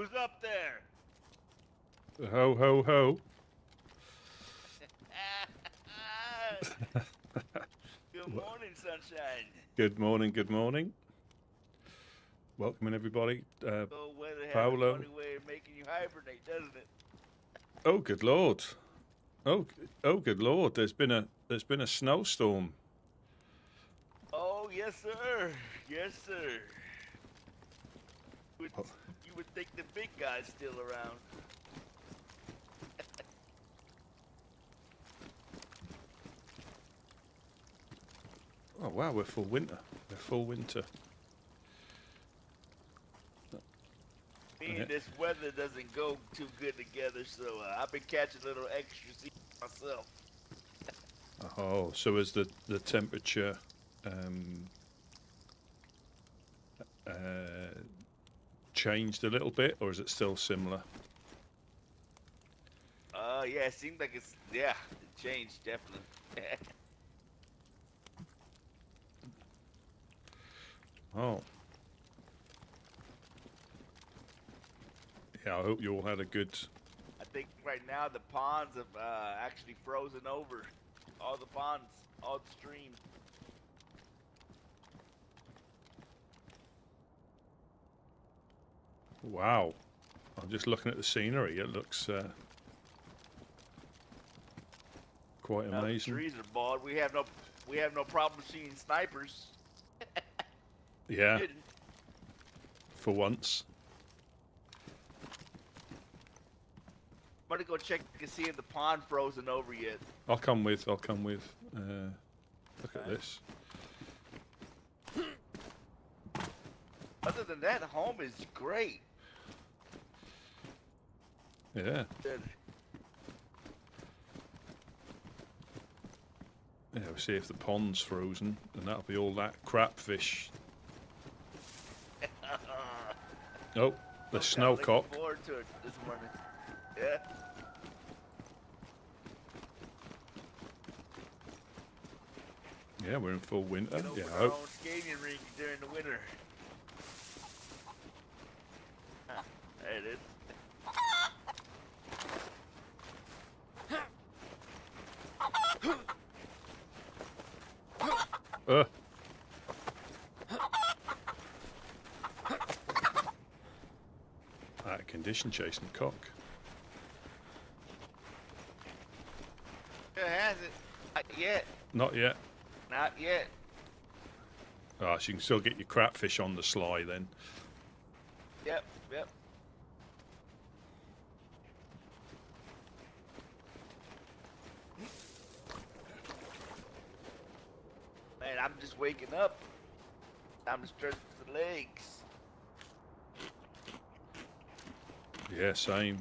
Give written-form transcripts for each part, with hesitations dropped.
Who's up there? Ho, ho, ho. Good morning, sunshine. Good morning, good morning. Welcome in, everybody. Cold weather has Paolo. a funny way of making you hibernate, doesn't it? Oh, good lord. Oh, good lord. There's been a snowstorm. Oh, yes, sir. Yes, sir. You would think the big guy's still around. Oh, wow, we're full winter. We're full winter. Me and this weather doesn't go too good together, so I've been catching a little extra season myself. Oh, so has the temperature changed a little bit, or is it still similar? Yeah, it seems like it changed, definitely. Oh. Yeah, I hope you all had a good... I think right now the ponds have actually frozen over. All the ponds, all the streams. Wow. I'm just looking at the scenery. It looks quite amazing. The trees are bald. We have no problem seeing snipers. Yeah. For once. I'm gonna go check and see if the pond frozen over yet. I'll come with. Look at this. Other than that, home is great. Yeah. Good. Yeah, we'll see if the pond's frozen, and that'll be all that crap fish. Oh, the snowcock. Looking forward to it this morning. Yeah. Yeah, we're in full winter. Get Yeah, open our own skating rink during the winter. There it is. Out of condition chasing the cock. It has it. Not yet. Not yet. Not yet. Ah, so you can still get your crap fish on the sly then. Yep. Man, I'm just waking up. Time to stretch the legs. Yeah, same.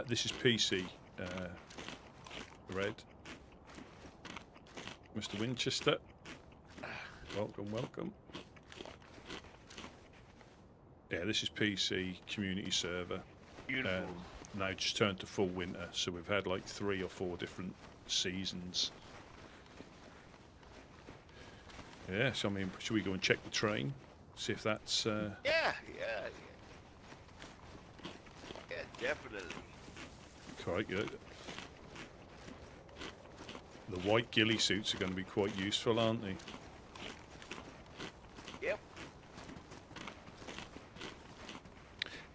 This is PC. Red. Mr. Winchester. Welcome. Yeah, this is PC community server. Beautiful. Now just turned to full winter, so we've had like 3 or 4 different seasons. Yeah, so I mean, should we go and check the train? See if that's... Yeah, definitely. Quite good. The white ghillie suits are going to be quite useful, aren't they? Yep.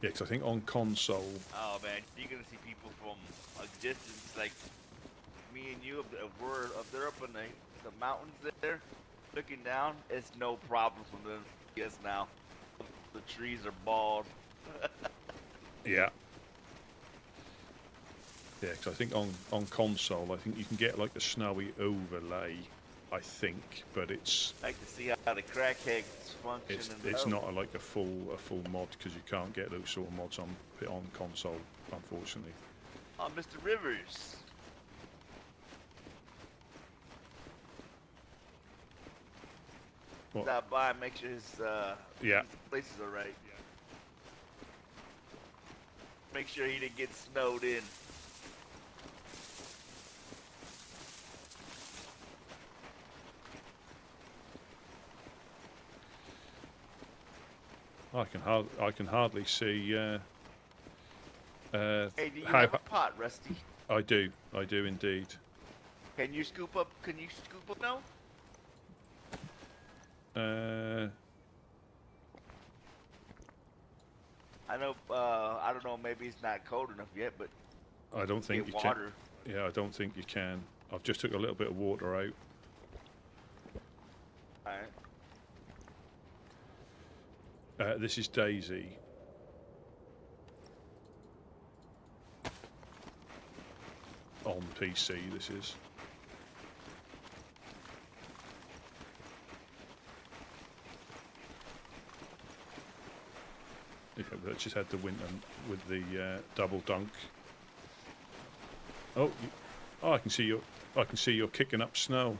Yeah, because I think on console... Oh, man, you're going to see people from a distance, like me and you, we're up there up in the mountains there, looking down. It's no problem from them. Yes, now. The trees are bald. Yeah. Yeah, because I think on console, I think you can get like a snowy overlay, I think, but it's... I like to see how the crackheads function. It's not like a full mod, because you can't get those sort of mods on console, unfortunately. Oh, Mr. Rivers. What? Stop by and make sure his places are right. Yeah. Make sure he didn't get snowed in. I can hardly see. Hey, do you How have a pot, Rusty? I do indeed. Can you scoop up? Can you scoop up now? I know. I don't know. Maybe it's not cold enough yet, but I don't think you water. can. Yeah, I don't think you can. I've just took a little bit of water out. All right. This is DayZ. On PC, this is. Yeah, I just had the winter with the double dunk. Oh, I can see you. I can see you're kicking up snow.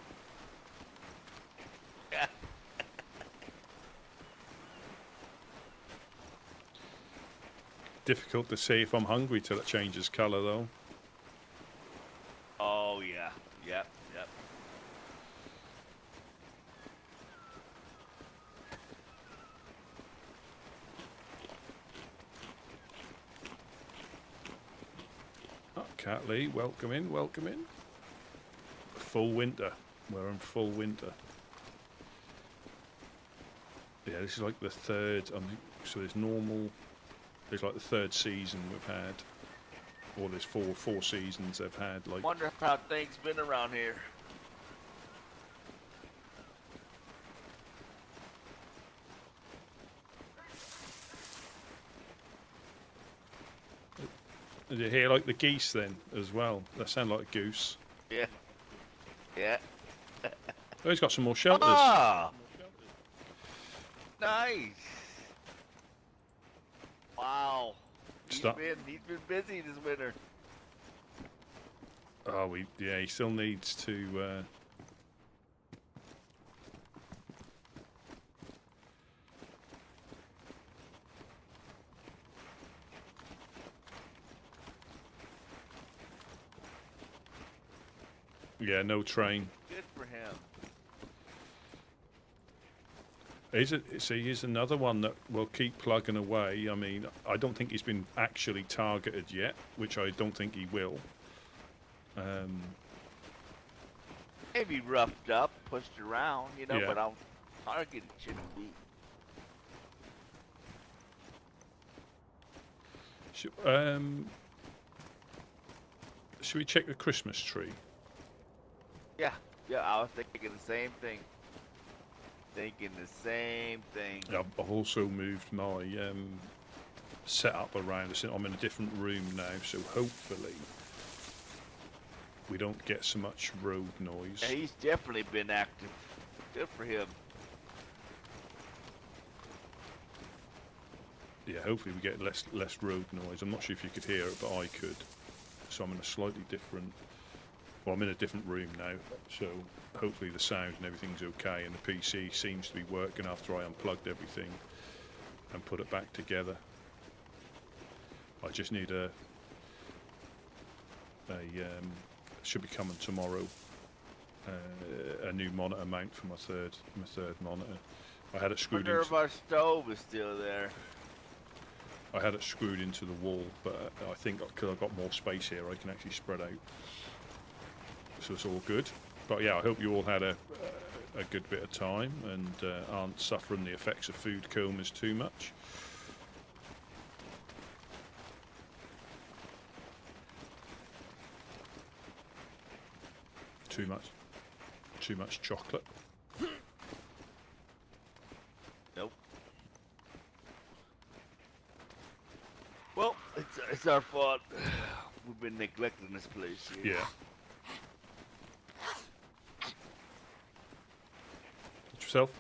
Yeah. Difficult to see if I'm hungry till it changes colour, though. Oh yeah. Yep. Yep. Oh, Cat Lee, welcome in, welcome in. Full winter. We're in full winter. Yeah, this is like the third. So there's normal. There's like the third season we've had, or there's four seasons they've had. Like, Wonder how things been around here. did you hear like the geese then as well? They sound like a goose. Yeah. Yeah. Oh, he's got some more shelters. Ah. Nice. Wow. He's been busy this winter. Oh, he still needs to. Yeah, no train. Good for him. He's another one that will keep plugging away. I mean, I don't think he's been actually targeted yet, which I don't think he will. Maybe roughed up, pushed around, you know, Yeah. but I'll target shouldn't be. Should we check the Christmas tree? Yeah, I was thinking the same thing. I've also moved my setup around. I'm in a different room now, so hopefully we don't get so much road noise. Yeah, he's definitely been active. Good for him. Yeah, hopefully we get less road noise. I'm not sure if you could hear it, but I could. So I'm in a slightly different. Well, I'm in a different room now, so hopefully the sound and everything's okay, and the PC seems to be working after I unplugged everything and put it back together. I just need should be coming tomorrow, a new monitor mount for my third monitor. I had it screwed Wonder if our stove is still there. I had it screwed into the wall, but I think because I've got more space here, I can actually spread out. So it's all good. But yeah, I hope you all had a good bit of time and aren't suffering the effects of food comas too much. Too much chocolate. Nope. Well, it's our fault. We've been neglecting this place here. Yeah. Yourself.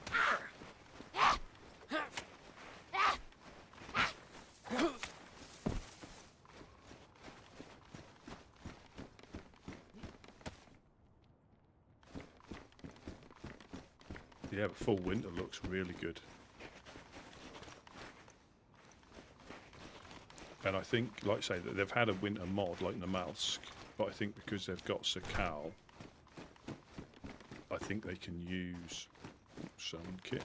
Yeah, but full winter looks really good. And I think, like I say, that they've had a winter mod like the Malsk, but I think because they've got Sakal, I think they can use some kit.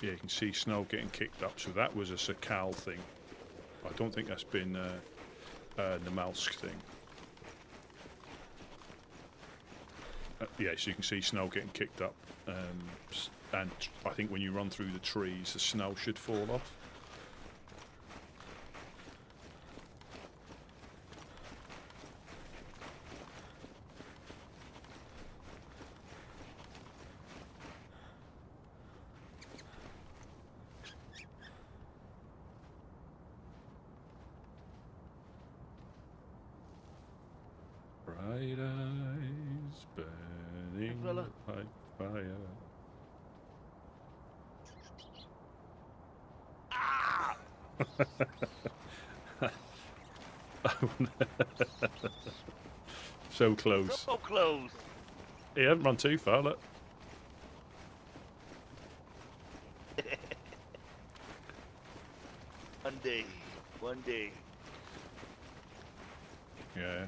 Yeah, you can see snow getting kicked up. So that was a Sakal thing. I don't think that's been a Namalsk thing. Yeah, so you can see snow getting kicked up. And I think when you run through the trees, the snow should fall off. Bright eyes burning Fella. like fire. Ah! So close. So close. He hasn't run too far, look. One day. One day. Yeah.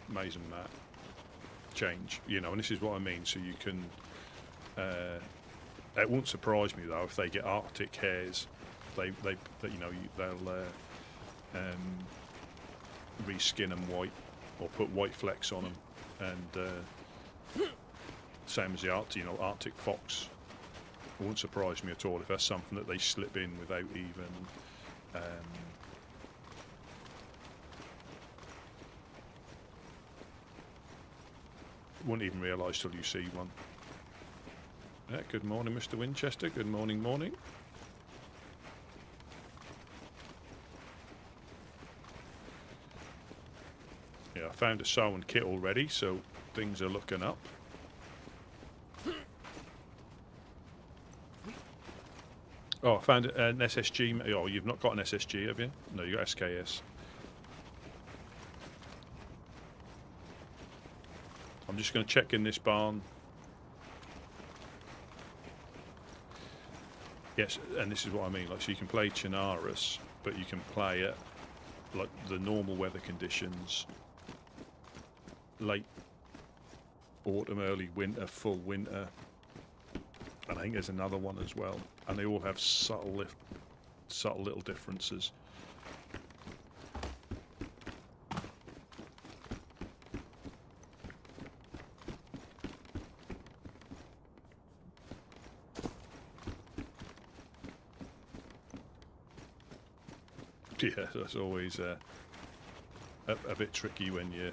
Amazing map change, you know, and this is what I mean. So you can, it won't surprise me though if they get Arctic hares. They you know, they'll reskin them white or put white flecks on them, and same as the Arctic, you know, Arctic fox. It won't surprise me at all if that's something that they slip in without even. Wouldn't even realise till you see one. Yeah, good morning, Mr. Winchester. Good morning, morning. Yeah, I found a sown kit already, so things are looking up. Oh, I found an SSG. Oh, you've not got an SSG, have you? No, you got SKS. I'm just going to check in this barn. Yes, and this is what I mean. Like, so you can play Chernarus, but you can play it like the normal weather conditions, late autumn, early winter, full winter, and I think there's another one as well. And they all have subtle little differences. Yeah, that's always a bit tricky when you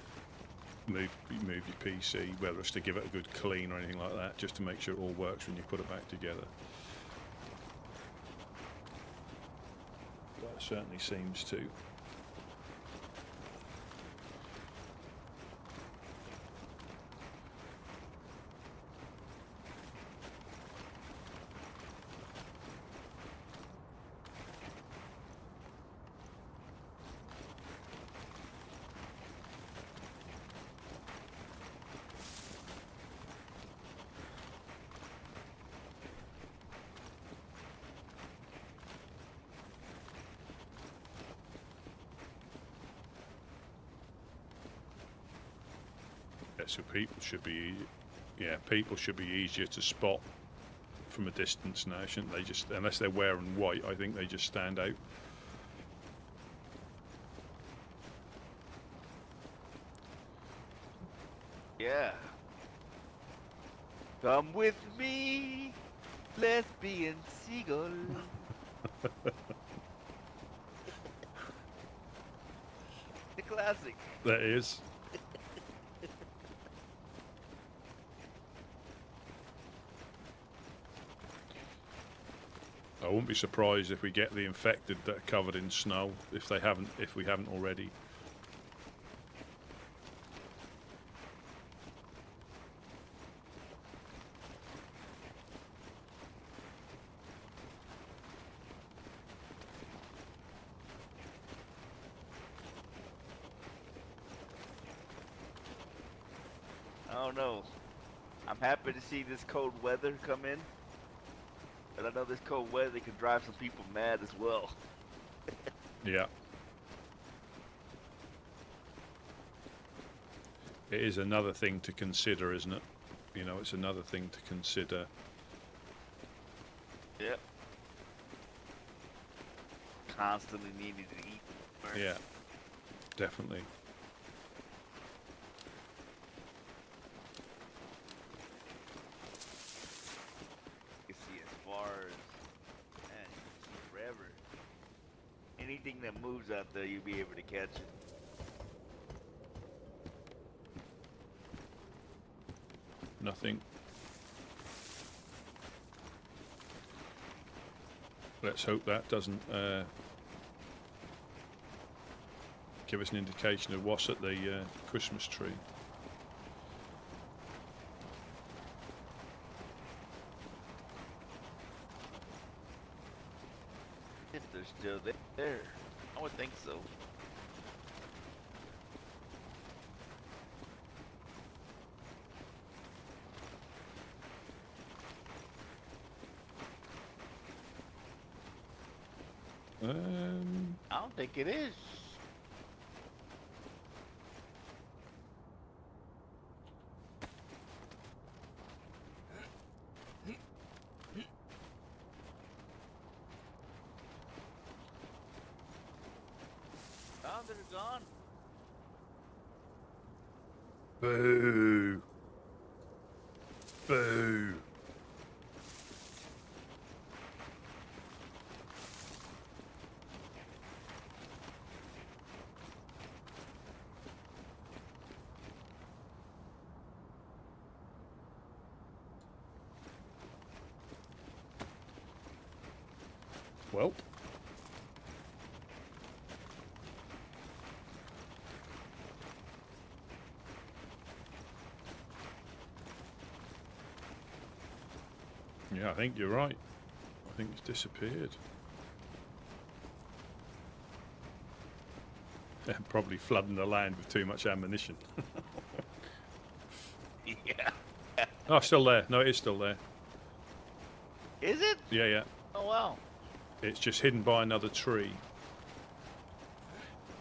move your PC, whether it's to give it a good clean or anything like that, just to make sure it all works when you put it back together. But it certainly seems to. So people should be, people should be easier to spot from a distance now, shouldn't they? Just unless they're wearing white, I think they just stand out. Yeah. Come with me, lesbian seagull. The classic. That is. I wouldn't be surprised if we get the infected that are covered in snow, if we haven't already. I don't know. I'm happy to see this cold weather come in. But I know this cold weather can drive some people mad as well. Yeah. it is another thing to consider, isn't it? You know, it's another thing to consider. Yep. Constantly needing to eat more. Yeah, definitely. You can see as far as, man, you can see forever. Anything that moves out there, you'll be able to catch it. Nothing. Let's hope that doesn't give us an indication of what's at the Christmas tree. If they're still there, I would think so. I don't think it is. Oh, they're gone. Boo! Boo! Well, yeah, I think you're right. I think it's disappeared. They're probably flooding the land with too much ammunition. Yeah. Oh, still there. No, it is still there. Is it? Yeah, yeah. Oh, wow. It's just hidden by another tree.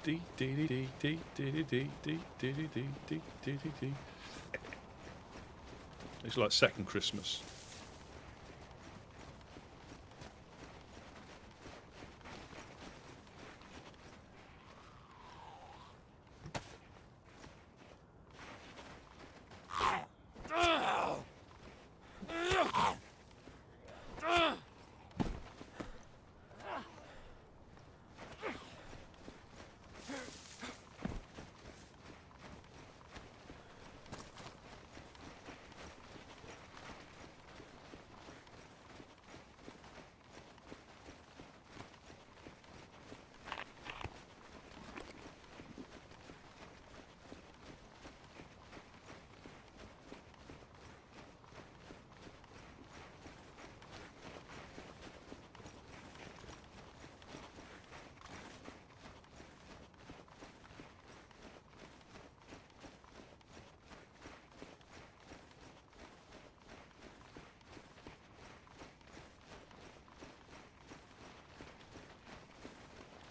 Dee dee dee dee dee dee dee dee dee dee dee dee dee dee. It's like second Christmas.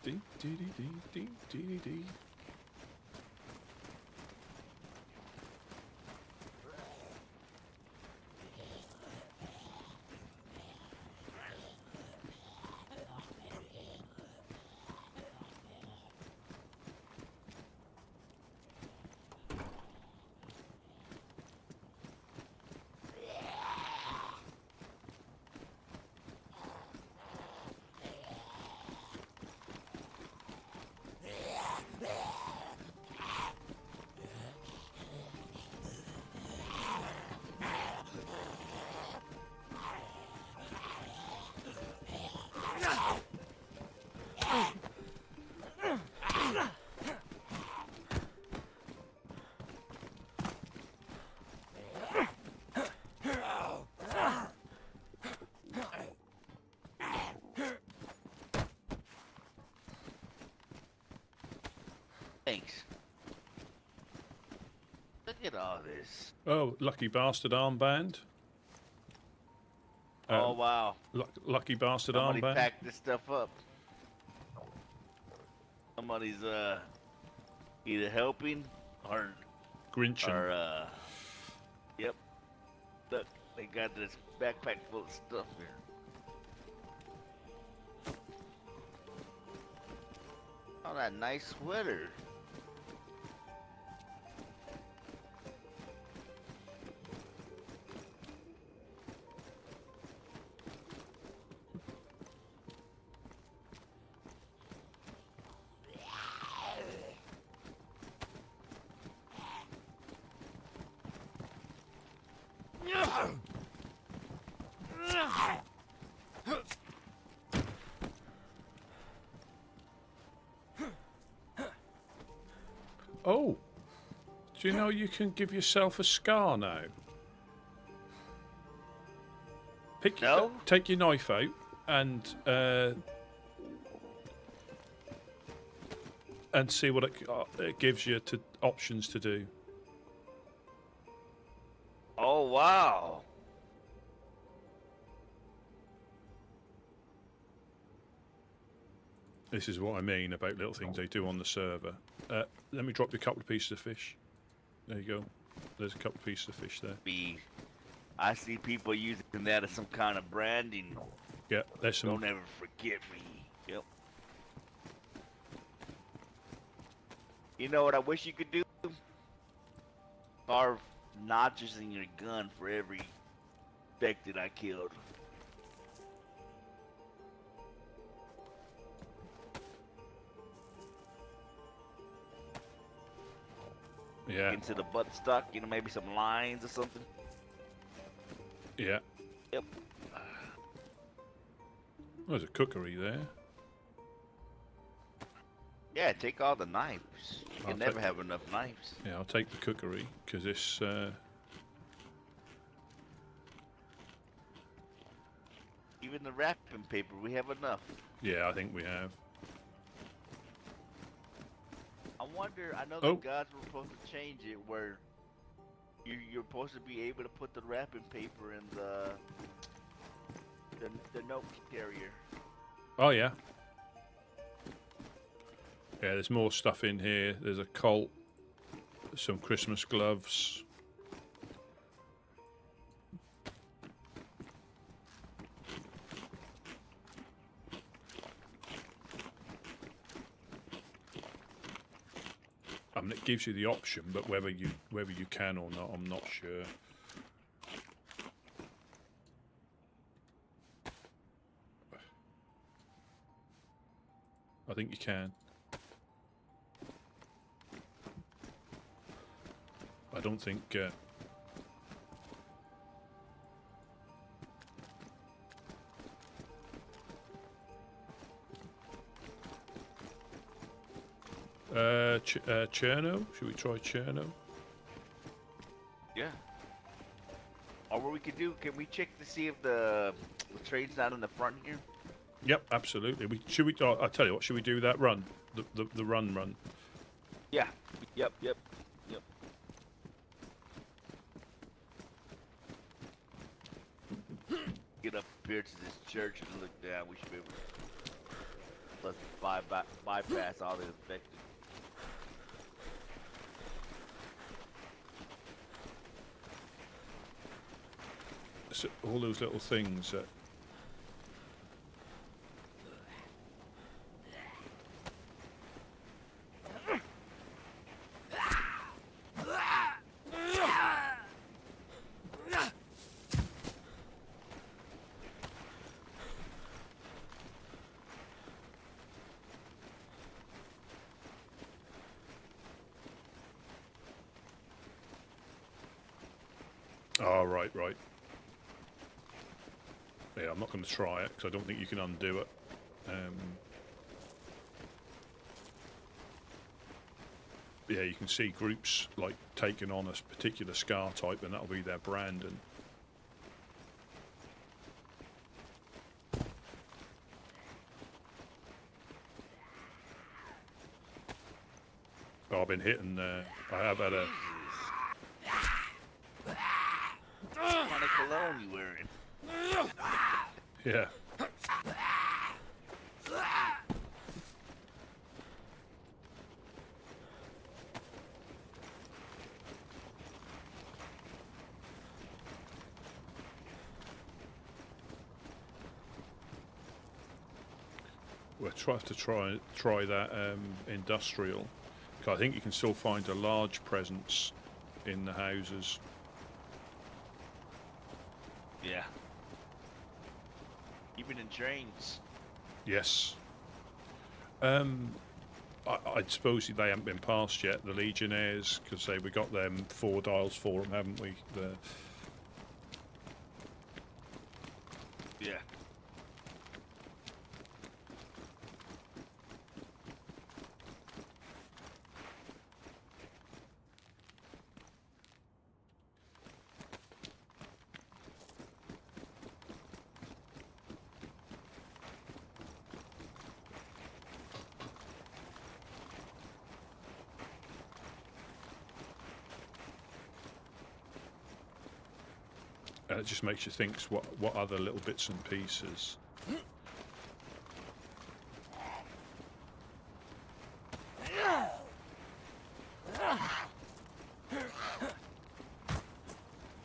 Dee dee dee dee dee dee dee. Thanks. Look at all this. Oh, lucky bastard armband. Oh, wow. Lucky bastard Somebody armband. packed this stuff up. Somebody's either helping or Grinchen. Our, yep. Look, they got this backpack full of stuff here. Oh, that nice sweater. Oh, do you know you can give yourself a scar now? Take your knife out and see what it gives you options to do. Oh, wow. This is what I mean about little things they do on the server. Let me drop you a couple of pieces of fish. There you go. There's a couple of pieces of fish there. I see people using that as some kind of branding. Yeah, there's some. Don't ever forget me. Yep. You know what I wish you could do? Carve notches in your gun for every infected I killed. Yeah. Into the butt stuck, you know, maybe some lines or something. Yeah. Yep. There's a cookery there. Yeah, take all the knives. You can never have enough knives. Yeah, I'll take the cookery because this. Even the wrapping paper, we have enough. Yeah, I think we have. I wonder, I know the gods were supposed to change it where you're supposed to be able to put the wrapping paper in the note carrier. Oh, yeah. Yeah, there's more stuff in here. There's a colt, some Christmas gloves. I mean, it gives you the option, but whether you can or not, I'm not sure. I think you can. I don't think. Cherno? Should we try Cherno? Yeah. Or what we could do, can we check to see if the trade's not in the front here? Yep, absolutely. I'll tell you what, should we do that run? The run? Yeah. Yep. Get up here to this church and look down. We should be able to bypass all the infected. So all those little things that. Oh, right. Yeah, I'm not going to try it because I don't think you can undo it. Yeah, you can see groups like taking on a particular scar type, and that'll be their brand. And I've been hitting. I have had a. What kind of cologne you wearing? Yeah. we'll have to try that industrial. 'Cause I think you can still find a large presence in the houses. Yeah. Even in trains. Yes. I suppose they haven't been passed yet, the Legionnaires, because we got them 4 dials for them, haven't we? Yeah. And it just makes you think what other little bits and pieces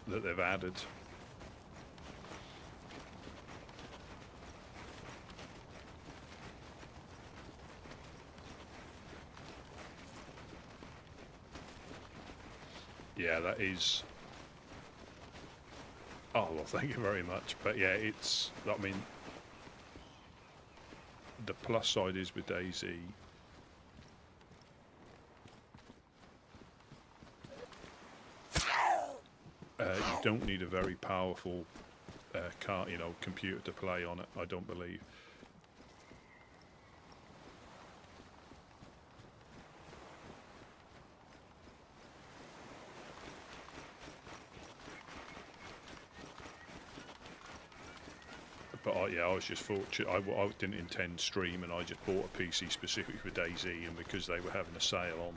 that they've added. Yeah, that is. Oh, well, thank you very much. But yeah, it's, I mean, the plus side is with DayZ, you don't need a very powerful computer to play on it, I don't believe. But I was just fortunate. I didn't intend stream, and I just bought a PC specifically for DayZ, and because they were having a sale on,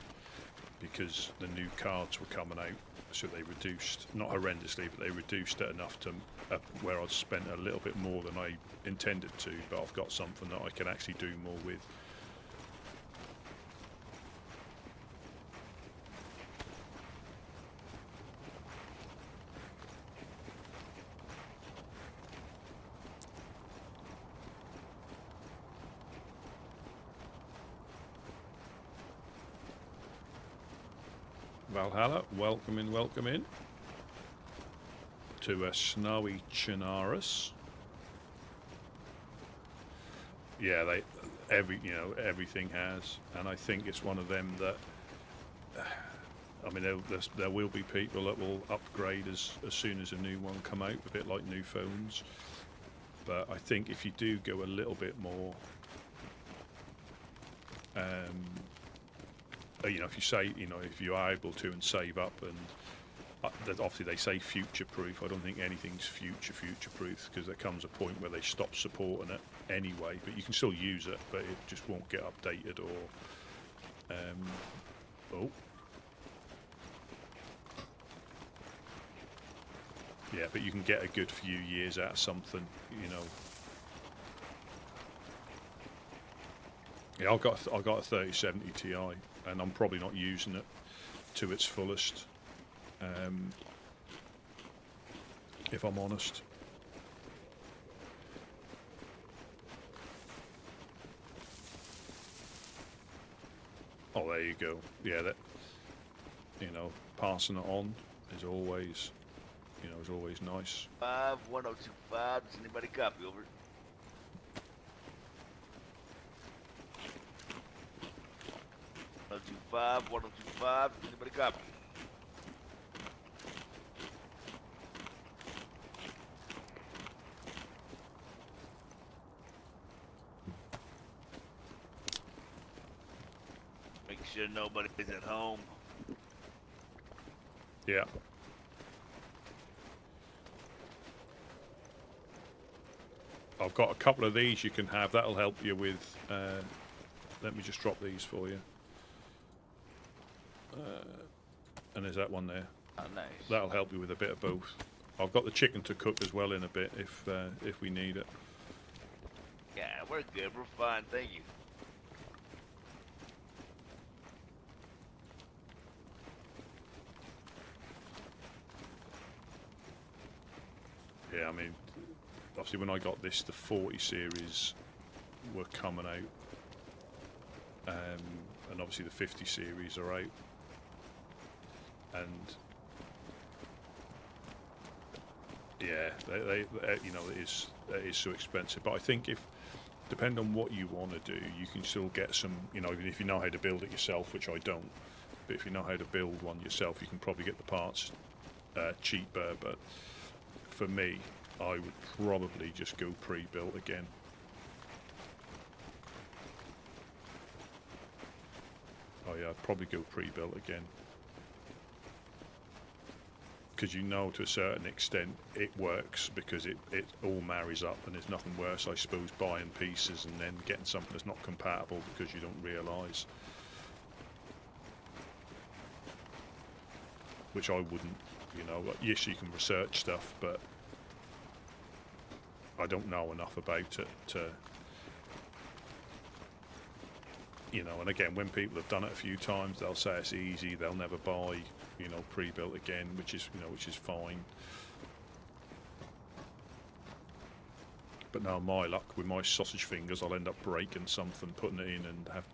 because the new cards were coming out, so they reduced, not horrendously, but they reduced it enough to where I'd spent a little bit more than I intended to, but I've got something that I can actually do more with. Valhalla, welcome in to a snowy Chernarus. Yeah, everything has, and I think it's one of them that, I mean, there will be people that will upgrade as soon as a new one come out, a bit like new phones. But I think if you do go a little bit more, if you say, if you are able to and save up, and obviously they say future-proof. I don't think anything's future-proof, because there comes a point where they stop supporting it anyway. But you can still use it, but it just won't get updated or. Yeah, but you can get a good few years out of something, Yeah, I've got a 3070 Ti, and I'm probably not using it to its fullest, if I'm honest. Oh, there you go. Yeah, that, passing it on is always, is always nice. 51025. Does anybody copy? Over. Does anybody copy? Make sure nobody's at home. Yeah. I've got a couple of these you can have. That'll help you with. Let me just drop these for you. And there's that one there. Oh, nice. That'll help you with a bit of both. I've got the chicken to cook as well in a bit if we need it. Yeah, we're good. We're fine. Thank you. Yeah, I mean, obviously when I got this, the 40 series, were coming out, and obviously the 50 series are out, and yeah, they you know, it is so expensive. But I think if, depending on what you want to do, you can still get some, you know, even if you know how to build it yourself, which I don't, but if you know how to build one yourself, you can probably get the parts cheaper. But for me, I would probably just go pre-built again. Oh yeah, I'd probably go pre-built again. Because you know, to a certain extent, it works because it all marries up, and there's nothing worse, I suppose, buying pieces and then getting something that's not compatible because you don't realise. Which I wouldn't, you know. Yes, you can research stuff, but I don't know enough about it to, you know. And again, when people have done it a few times, they'll say it's easy, they'll never buy, you know, pre-built again, which is, you know, which is fine. But now, my luck with my sausage fingers, I'll end up breaking something, putting it in, and have.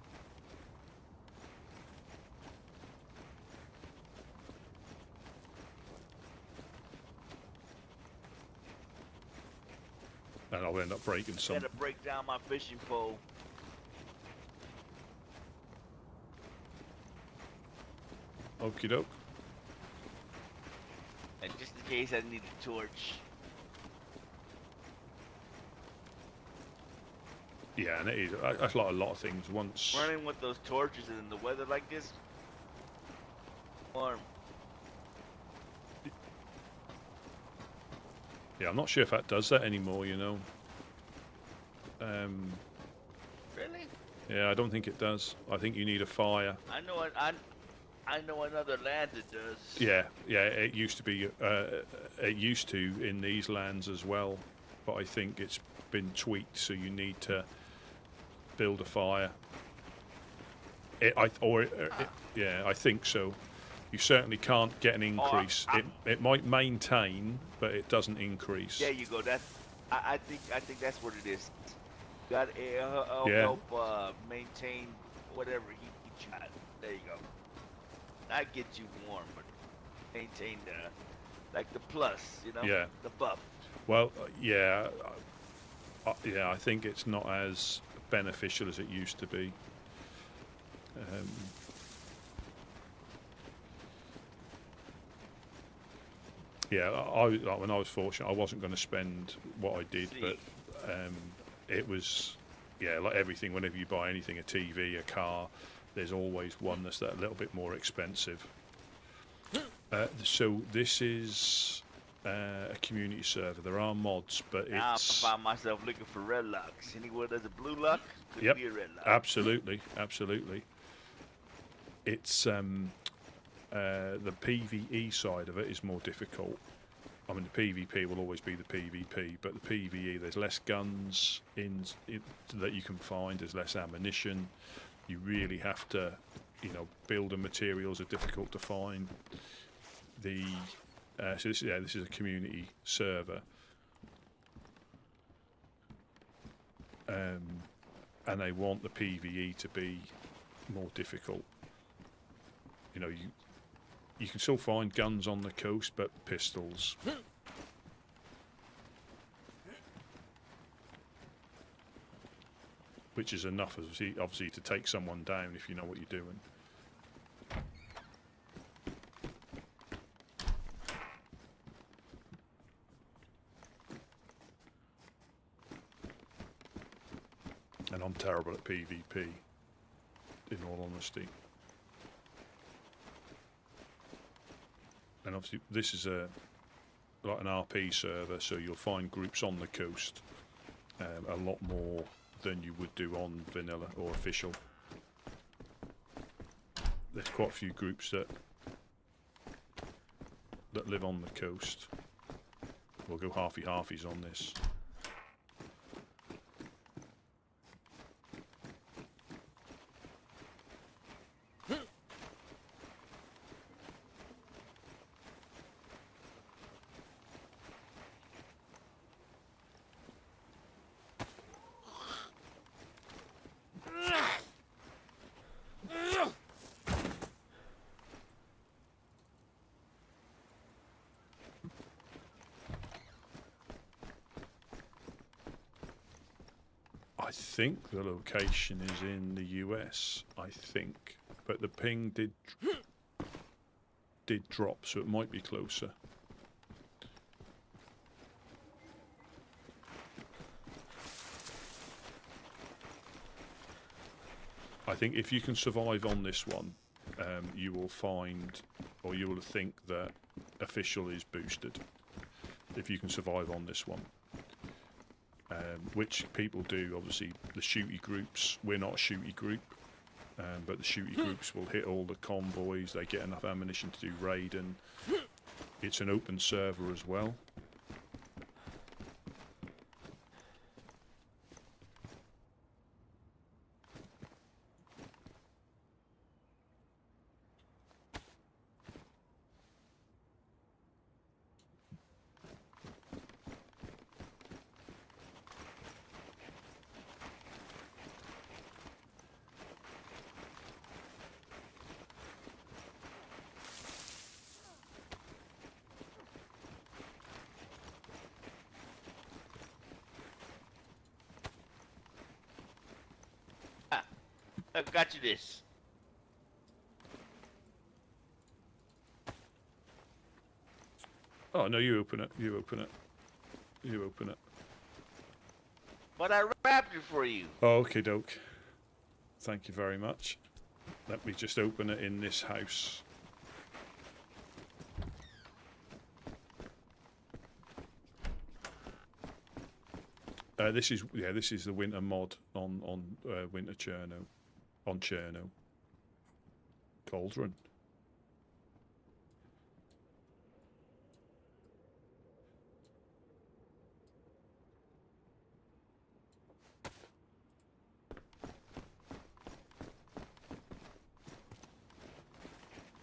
And I'll end up breaking I something. gotta break down my fishing pole. Okie doke. And just in case I need a torch. Yeah, and it is. That's like a lot of things. Once. Running with those torches in the weather like this. Warm. Yeah, I'm not sure if that does that anymore, you know. Really? Yeah, I don't think it does. I think you need a fire. I know another land that does. Yeah, it used to be. It used to in these lands as well, but I think it's been tweaked, so you need to build a fire. Yeah, I think so. You certainly can't get an increase. It might maintain, but it doesn't increase. There you go. That's. I think that's what it is. Got Yeah. help maintain whatever he tried. There you go. Not get you warm, but maintain like the plus, you know. Yeah. The buff. Well, yeah, I think it's not as beneficial as it used to be. Yeah, when I was fortunate, I wasn't going to spend what I did, but it was, yeah, like everything. Whenever you buy anything, a TV, a car, there's always one that's that little bit more expensive. So this is a community server. There are mods, but now it's. I find myself looking for red locks. Anywhere there's a blue lock, could Yep, be a red lock. absolutely. It's the PvE side of it is more difficult. I mean, the PvP will always be the PvP, but the PvE, there's less guns that you can find. There's less ammunition. You really have to, you know, building materials are difficult to find. So this is a community server, and they want the PvE to be more difficult. You know, you can still find guns on the coast, but pistols. Which is enough, obviously, to take someone down if you know what you're doing. And I'm terrible at PvP, in all honesty. And obviously this is like an RP server, so you'll find groups on the coast a lot more than you would do on vanilla or official. There's quite a few groups that live on the coast. We'll go halfy-halfies on this. I think the location is in the US, I think. But the ping did drop, so it might be closer. I think if you can survive on this one, you will find, or you will think that official is boosted. If you can survive on this one. Which people do, obviously, the shooty groups. We're not a shooty group, but the shooty groups will hit all the convoys. They get enough ammunition to do raiding. It's an open server as well. I got you this. Oh no, you open it. You open it. You open it. But I wrapped it for you. Okay, doke. Thank you very much. Let me just open it in this house. This is the winter mod on winter Cherno, on Cherno. Cauldron.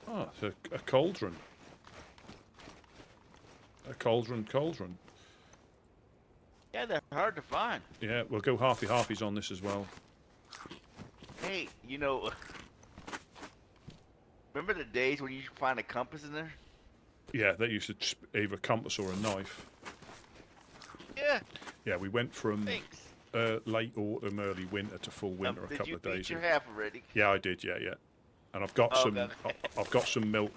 Ah, it's a cauldron. A cauldron. Yeah, they're hard to find. Yeah, we'll go halfies on this as well. Hey, you know, remember the days when you could find a compass in there? Yeah, they used to either a compass or a knife. Yeah. Yeah, we went from Thanks. late autumn, early winter to full winter a couple of days. Did you beat your half already? Yeah, I did. Yeah. And I've got some. Okay. I've got some milk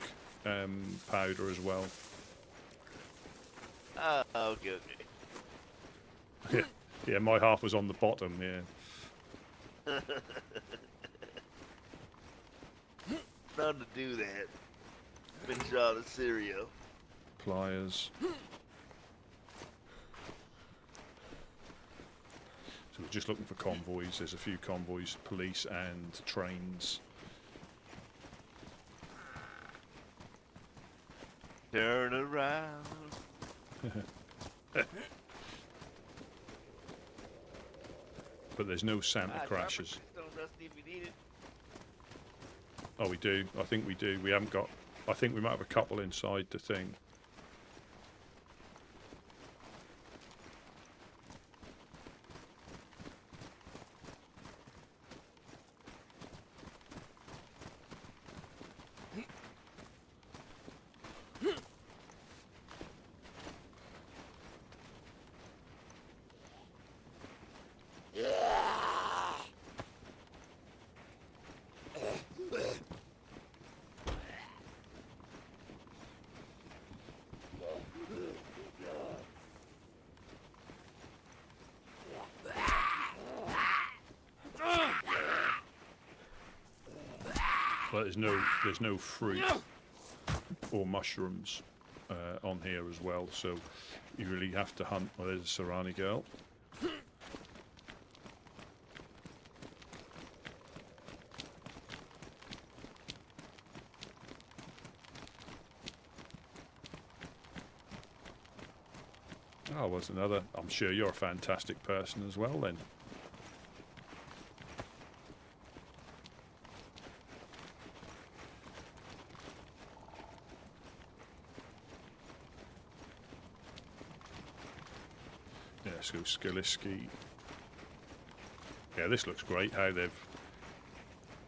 powder as well. Okay. Yeah, my half was on the bottom. Yeah. Fun to do that. Finish all the cereal. Pliers. So we're just looking for convoys. There's a few convoys, police and trains. Turn around. But there's no Santa crashes. If you need it. Oh, we do. I think we do. We haven't got. I think we might have a couple inside the thing. But there's no fruit or mushrooms on here as well, so you really have to hunt. Well, there's a Serrani girl. Oh, was another. I'm sure you're a fantastic person as well then. Yeah, so Skaliski. Yeah, this looks great how they've,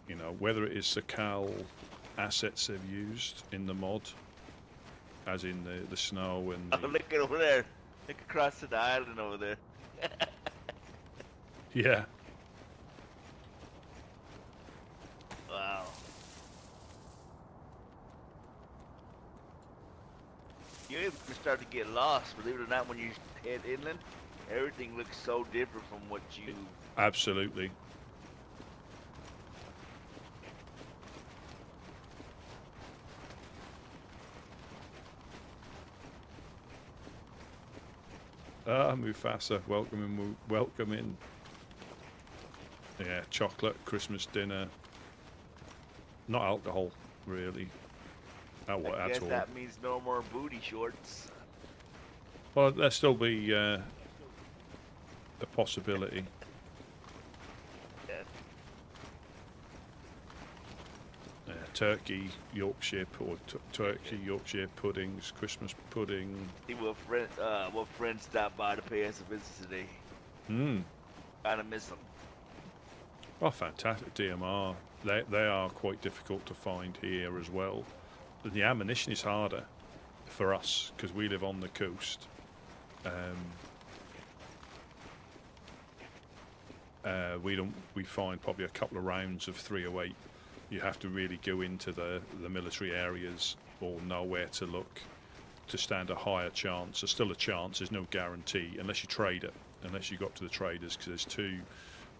you know, whether it is Sakal assets they've used in the mod, as in the snow and Oh, look at over there. Look across the island over there. Yeah. Wow. You even start to get lost. Believe it or not, when you head inland, everything looks so different from what you. Absolutely. Ah, Mufasa, welcome in. Yeah, chocolate, Christmas dinner. Not alcohol, really. Not what I at guess all. that means no more booty shorts. Well, there'll still be a possibility. Yeah. Turkey, Yorkshire, or turkey, Yorkshire puddings, Christmas pudding. See what friends stopped by to pay us a visit today. Hmm. Kinda miss them. Oh, fantastic DMR. They are quite difficult to find here as well. The ammunition is harder for us because we live on the coast. We find probably a couple of rounds of 308. You have to really go into the military areas or know where to look to stand a higher chance. There's still a chance, there's no guarantee unless you trade it, unless you go up to the traders, because there's two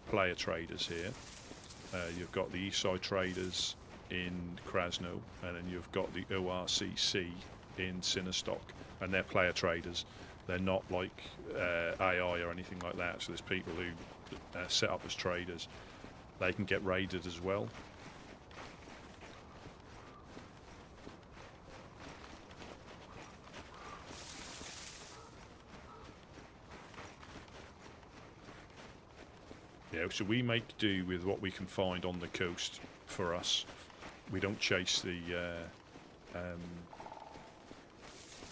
player traders here. You've got the East Side traders in Krasno, and then you've got the ORCC in Sinnerstock, and they're player traders. They're not like AI or anything like that, so there's people who set up as traders. They can get raided as well. Yeah, so we make do with what we can find on the coast for us. We don't chase the... I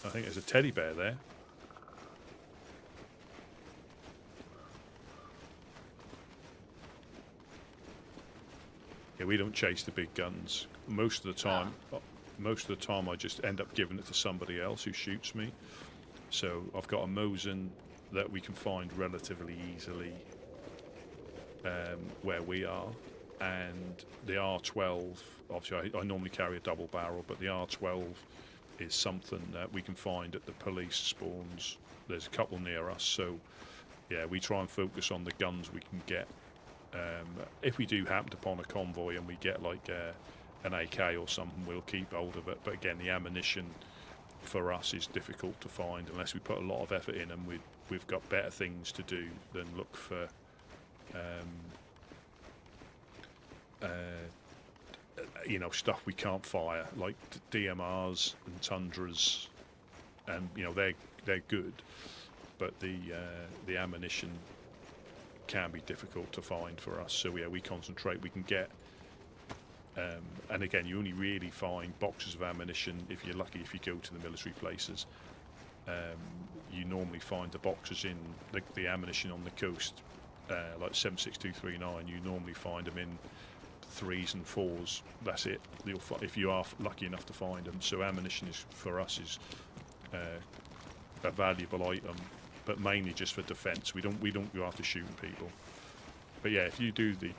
think there's a teddy bear there. Yeah, we don't chase the big guns. Most of the time I just end up giving it to somebody else who shoots me. So I've got a Mosin that we can find relatively easily where we are, and the R12, obviously I normally carry a double barrel, but the R12 is something that we can find at the police spawns. There's a couple near us, so yeah, we try and focus on the guns we can get. If we do happen upon a convoy and we get like an AK or something, we'll keep hold of it, but again, the ammunition for us is difficult to find unless we put a lot of effort in, and we've got better things to do than look for stuff we can't fire, like DMRs and Tundras, and they're good, but the ammunition can be difficult to find for us. So yeah, we concentrate. We can get, and again, you only really find boxes of ammunition if you're lucky. If you go to the military places, you normally find the boxes in the ammunition on the coast. Like 7.6239, you normally find them in 3s and 4s. That's it. If you are lucky enough to find them. So ammunition for us is a valuable item, but mainly just for defence. We don't go after shooting people. But yeah, if you do the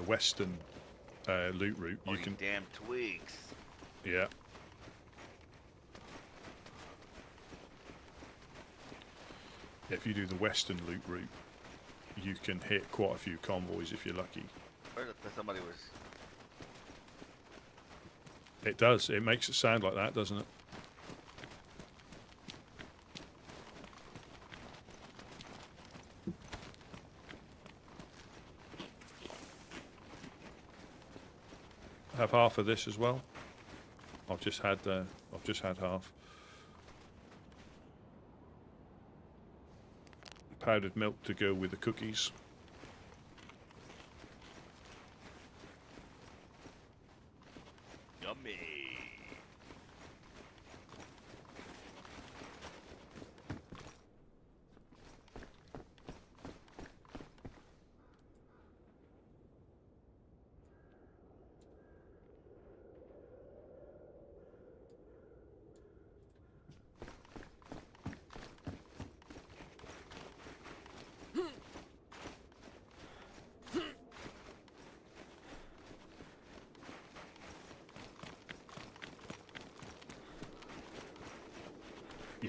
western loot route, you can. Damn twigs. Yeah. If you do the western loot route, you can hit quite a few convoys if you're lucky. Somebody was. It does. It makes it sound like that, doesn't it? I have half of this as well. I've just had half. Powdered milk to go with the cookies. Yummy.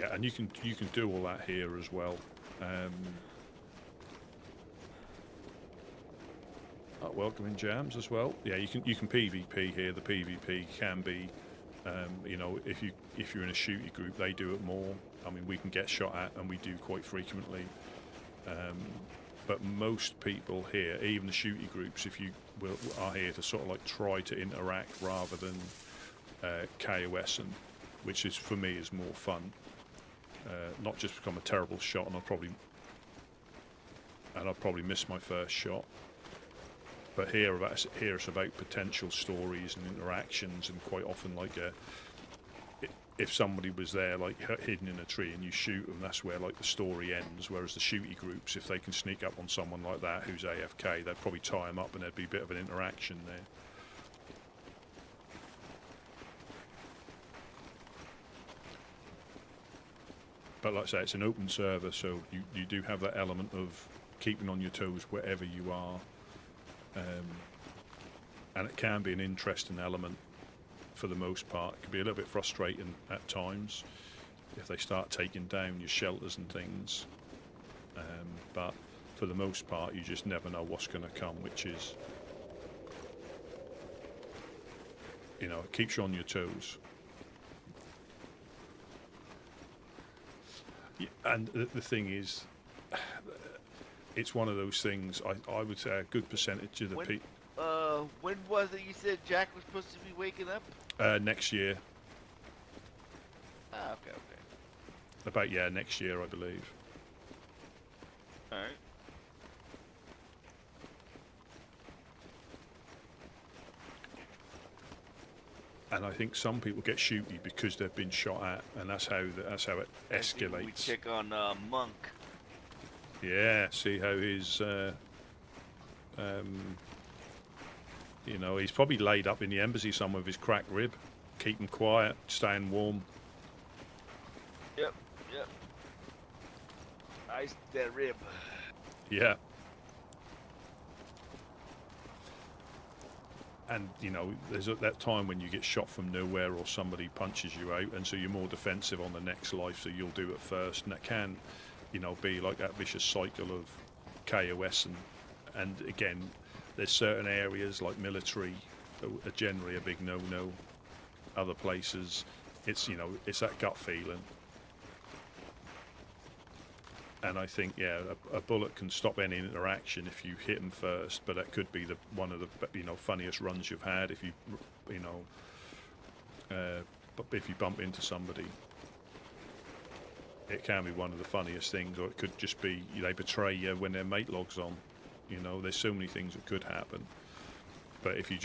yeah, and you can do all that here as well. Welcoming jams as well. Yeah, you can PvP here. The PvP can be, you know, if you're in a shooty group, they do it more. I mean, we can get shot at, and we do quite frequently. But most people here, even the shooty groups, if you are here to sort of like try to interact rather than KOSing, which is for me is more fun. Not just become a terrible shot, and I'll probably miss my first shot. But here it's about potential stories and interactions, and quite often like if somebody was there like hidden in a tree and you shoot them, that's where like the story ends. Whereas the shooty groups, if they can sneak up on someone like that who's AFK, they'd probably tie him up and there'd be a bit of an interaction there. But like I say, it's an open server, so you do have that element of keeping on your toes wherever you are. And it can be an interesting element for the most part. It can be a little bit frustrating at times if they start taking down your shelters and things. But for the most part, you just never know what's going to come, which is, you know, it keeps you on your toes. And the thing is, it's one of those things, I would say a good percentage of the people... when was it you said Jack was supposed to be waking up? Next year. Ah, okay. About, yeah, next year, I believe. Alright. And I think some people get shooty because they've been shot at, and that's how it escalates. We check on Monk. Yeah, see how his, you know, he's probably laid up in the embassy somewhere with his cracked rib. Keep him quiet, staying warm. Yep. Ice that rib. Yeah. And, you know, there's that time when you get shot from nowhere or somebody punches you out, and so you're more defensive on the next life, so you'll do it first. And that can, you know, be like that vicious cycle of KOS. And again, there's certain areas like military are generally a big no-no. Other places, it's, you know, it's that gut feeling. And I think, yeah, a bullet can stop any interaction if you hit them first, but that could be one of the, you know, funniest runs you've had if you know, if you bump into somebody. It can be one of the funniest things, or it could just be they betray you when their mate logs on. You know, there's so many things that could happen. But if you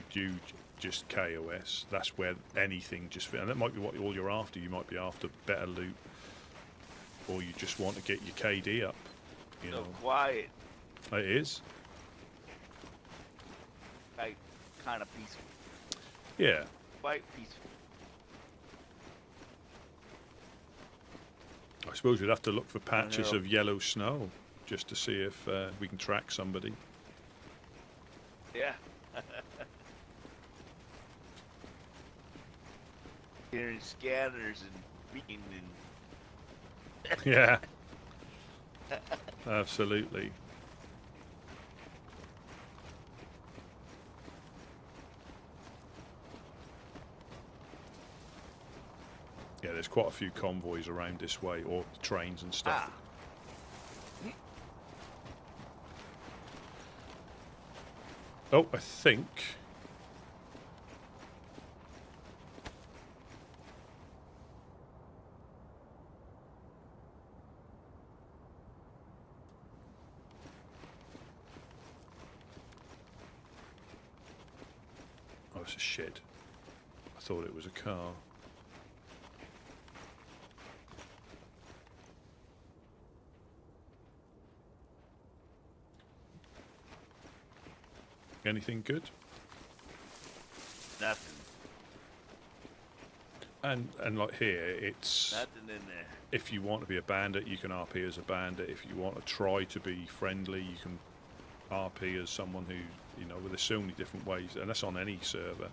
do just KOS, that's where anything just, and that might be what all you're after. You might be after better loot, or you just want to get your KD up. You know, quiet. It is. Like, kind of peaceful. Yeah. Quite peaceful. I suppose we'd have to look for patches of yellow snow just to see if we can track somebody. Yeah. Hearing scanners and beating and... Yeah. Absolutely. Yeah, there's quite a few convoys around this way, or trains and stuff. Oh, I think... Oh, it's a shed. I thought it was a car. Anything good? Nothing. And like here, it's nothing in there. If you want to be a bandit, you can RP as a bandit. If you want to try to be friendly, you can RP as someone who, you know, there's so many different ways, and that's on any server.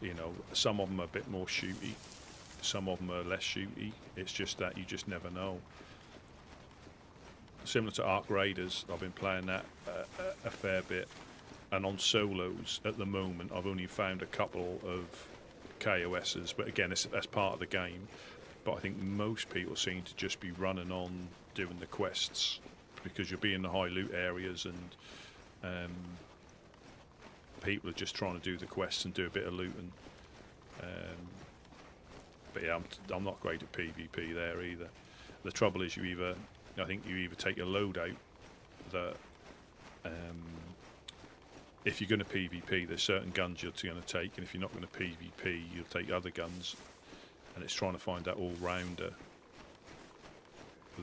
You know, some of them are a bit more shooty, some of them are less shooty. It's just that you just never know. Similar to Ark Raiders, I've been playing that a fair bit, and on solos at the moment I've only found a couple of KOSs, but again that's part of the game. But I think most people seem to just be running on doing the quests, because you'll be in the high loot areas and people are just trying to do the quests and do a bit of looting. But yeah, I'm not great at PvP there either. The trouble is I think you either take a loadout that if you're going to PvP, there's certain guns you're going to take, and if you're not going to PvP, you'll take other guns, and it's trying to find that all-rounder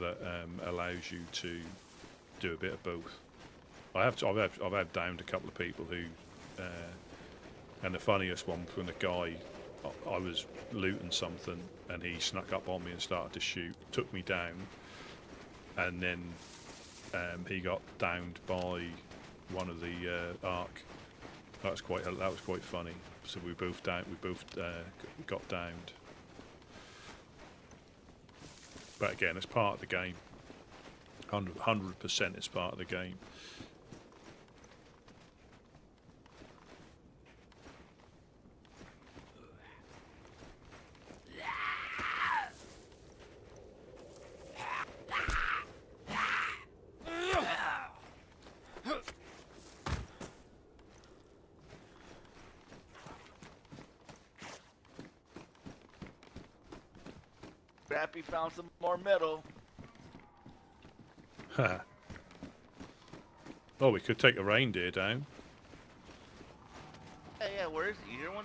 that allows you to do a bit of both. I've had downed a couple of people who, and the funniest one was when a guy, I was looting something and he snuck up on me and started to shoot, took me down, and then he got downed by one of the Ark. That was quite funny. So we both got downed. But again, it's part of the game. 100% it's part of the game. Scrappy found some more metal. Oh, we could take a reindeer down. Yeah, where is it? You hear one?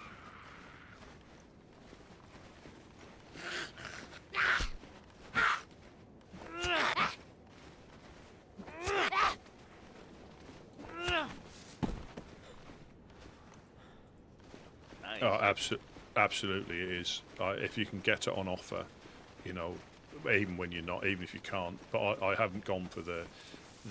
Nice. Oh, absolutely it is. If you can get it on offer, you know, even when you're not, even if you can't. But I haven't gone for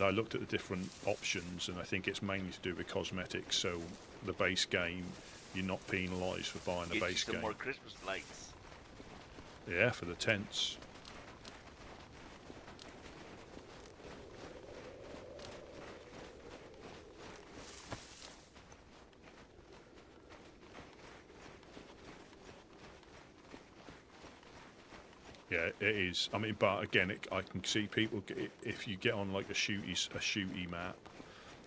I looked at the different options, and I think it's mainly to do with cosmetics. So the base game, you're not penalised for buying a base game. Some more Christmas lights. Yeah, for the tents. Yeah, it is. I mean, but again, I can see people if you get on like a shooty map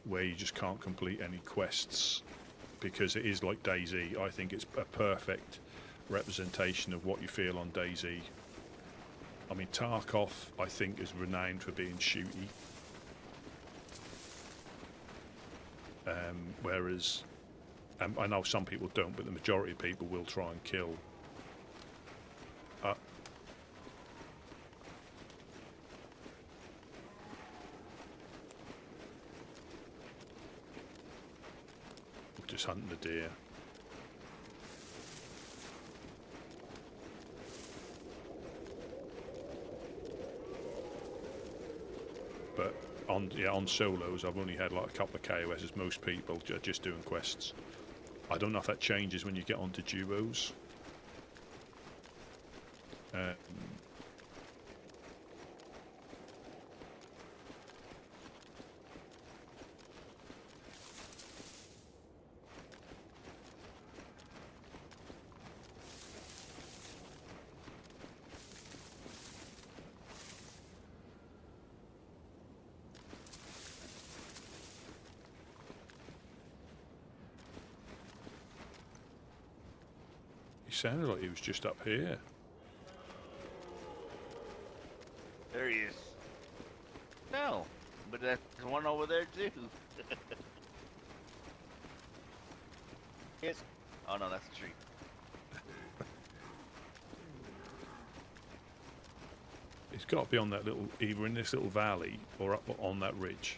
where you just can't complete any quests, because it is like DayZ. I think it's a perfect representation of what you feel on DayZ. I mean, Tarkov, I think, is renowned for being shooty, whereas I know some people don't, but the majority of people will try and kill. Just hunting the deer. But on solos, I've only had like a couple of KOSs. Most people are just doing quests. I don't know if that changes when you get onto duos. Sounded like he was just up here. There he is. No, but there's one over there too. Yes. Oh no, that's a tree. He's got to be on that little, either in this little valley or up on that ridge.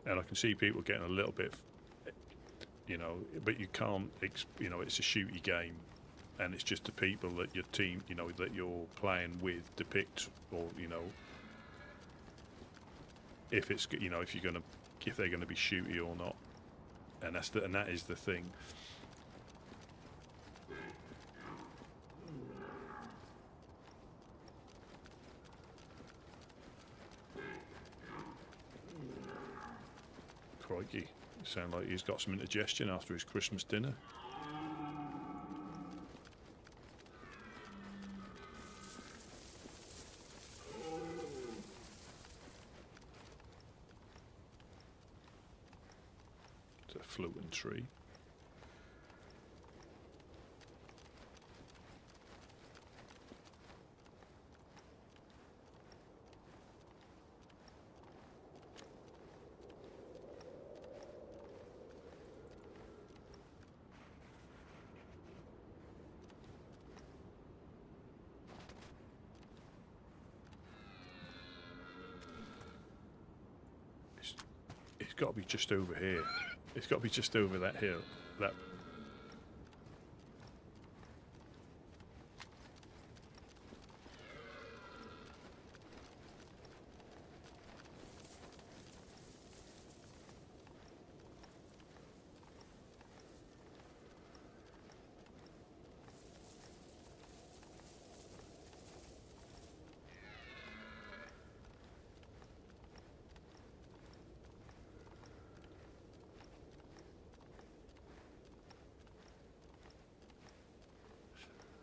And I can see people getting a little bit you know, but you can't, you know, it's a shooty game, and it's just the people that your team, you know, that you're playing with depict, or you know, if it's, you know, if they're gonna be shooty or not, and that is the thing. Crikey, sound like he's got some indigestion after his Christmas dinner. It's a floating tree. It's got to be just over here. It's got to be just over that hill. That.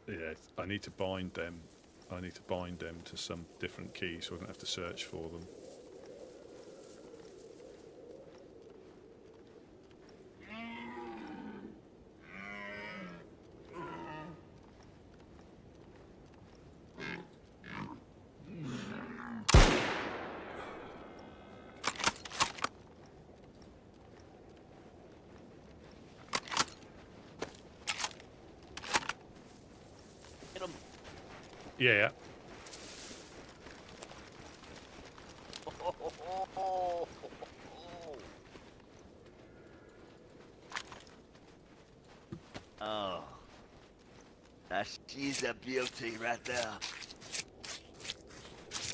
Yeah, I need to bind them. I need to bind them to some different key, so I don't have to search for them. Yeah. Oh, she's a beauty right there.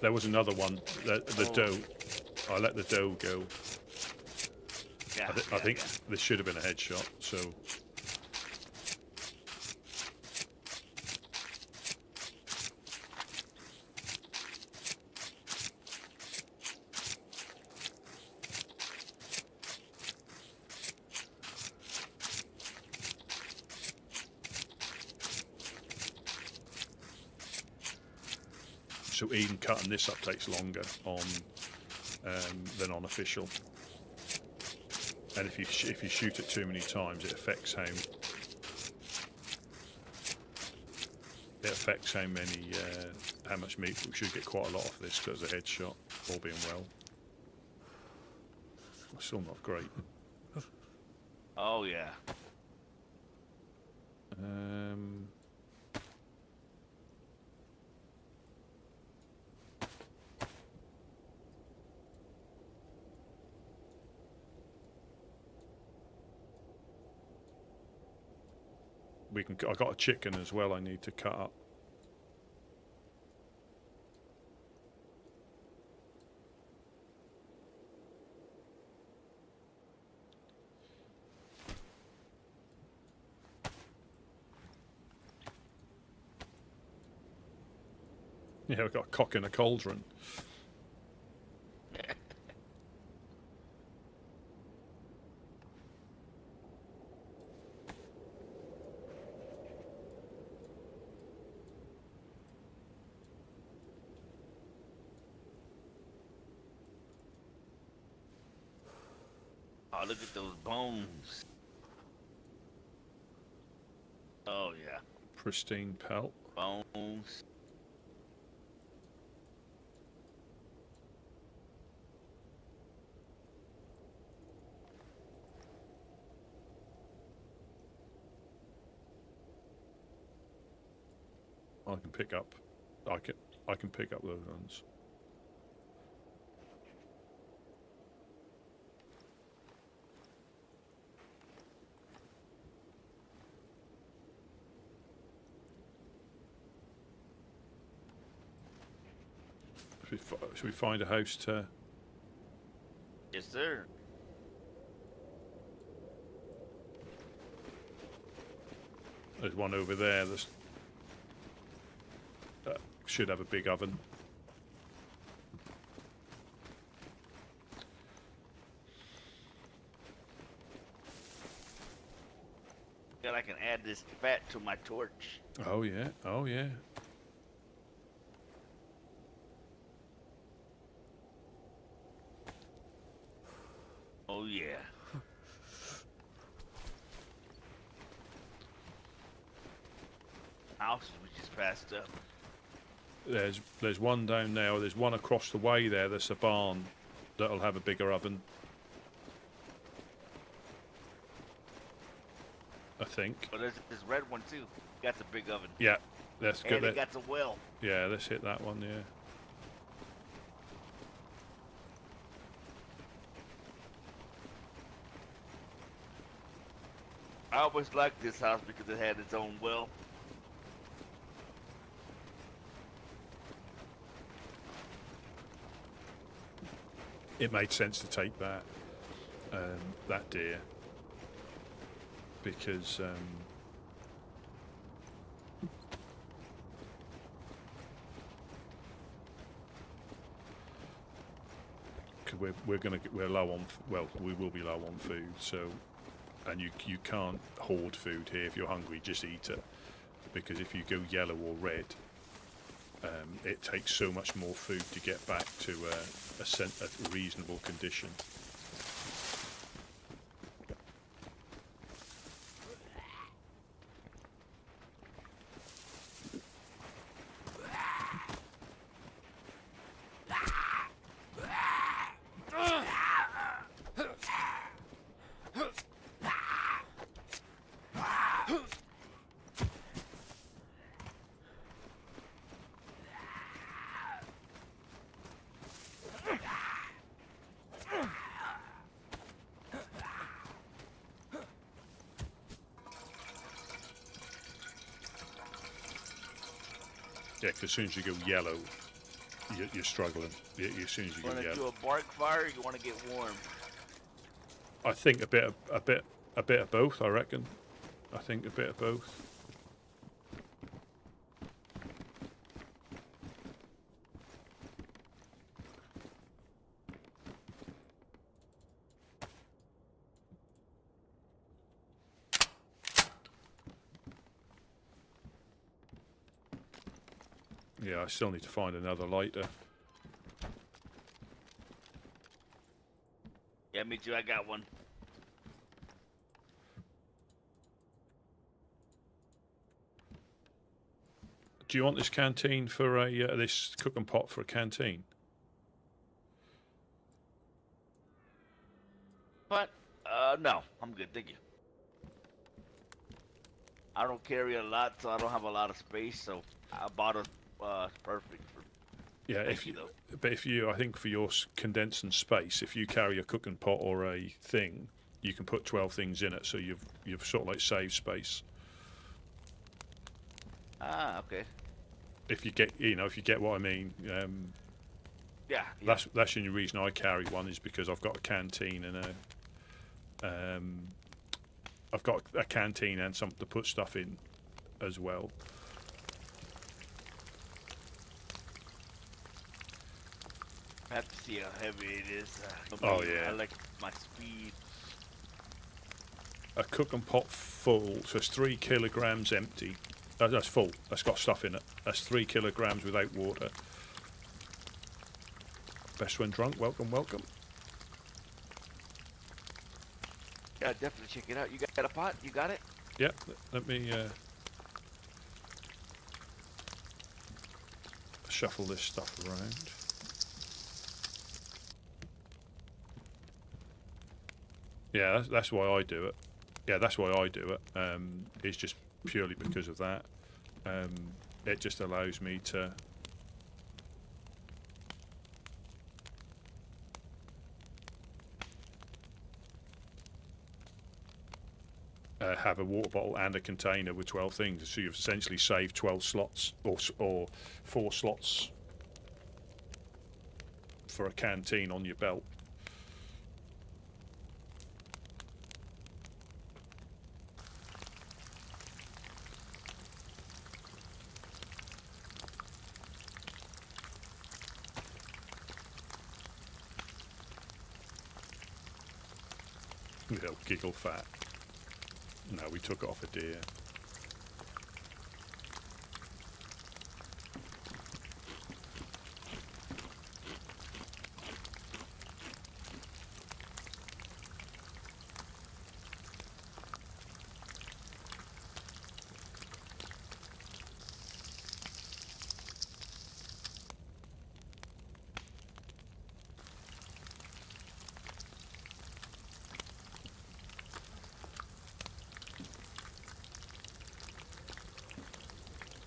There was another one, the doe. I let the doe go. Yeah, I think this should have been a headshot, so... So even cutting this up takes longer on than on official, and if you shoot it too many times, it affects how much meat. We should get quite a lot off this because of the headshot, all being well. Still not great. Oh yeah. I got a chicken as well. I need to cut up. Yeah, we've got a cock in a cauldron. Oh, look at those bones. Oh yeah. Pristine pelt. Bones. I can pick up. I can pick up those ones. Should we find a house to? Yes, sir. There's one over there. That should have a big oven. And I can add this fat to my torch. Oh yeah. Oh yeah. Oh yeah. House we just passed up. There's one down there. There's one across the way there. There's a barn that'll have a bigger oven. I think. But there's this red one too. Got a big oven. Yeah, that's good. And it got a well. Yeah, let's hit that one. Yeah. I always liked this house because it had its own well. It made sense to take that deer because we're low on, well, we will be low on food, so, and you can't hoard food here. If you're hungry, just eat it, because if you go yellow or red, it takes so much more food to get back to a reasonable condition. Yeah, because as soon as you go yellow, you're struggling. As soon as you go yellow. Want to do a bark fire? Or you want to get warm? I think a bit of both. I reckon. I think a bit of both. Yeah, I still need to find another lighter. Yeah, me too. I got one. Do you want this canteen for a this cooking pot for a canteen? But no, I'm good. Thank you. I don't carry a lot, so I don't have a lot of space. So I bought a perfect. Yeah, if you, I think for your condensing space, if you carry a cooking pot or a thing, you can put 12 things in it, so you've sort of like saved space. Ah, okay. If you get what I mean. Yeah. That's the only reason I carry one, is because I've got a canteen and I've got a canteen and something to put stuff in as well. I have to see how heavy it is. Oh yeah. I like my speed. A cooking pot full, so it's 3 kilograms empty. That's full. That's got stuff in it. That's 3 kilograms without water. Best when drunk. Welcome, welcome. Yeah, definitely check it out. You got a pot? You got it? Yep. Let me shuffle this stuff around. Yeah, that's why I do it. Yeah, that's why I do it. It's just purely because of that. It just allows me to have a water bottle and a container with 12 things. So you've essentially saved 12 slots or 4 slots for a canteen on your belt. Little giggle fat. No, we took it off a deer.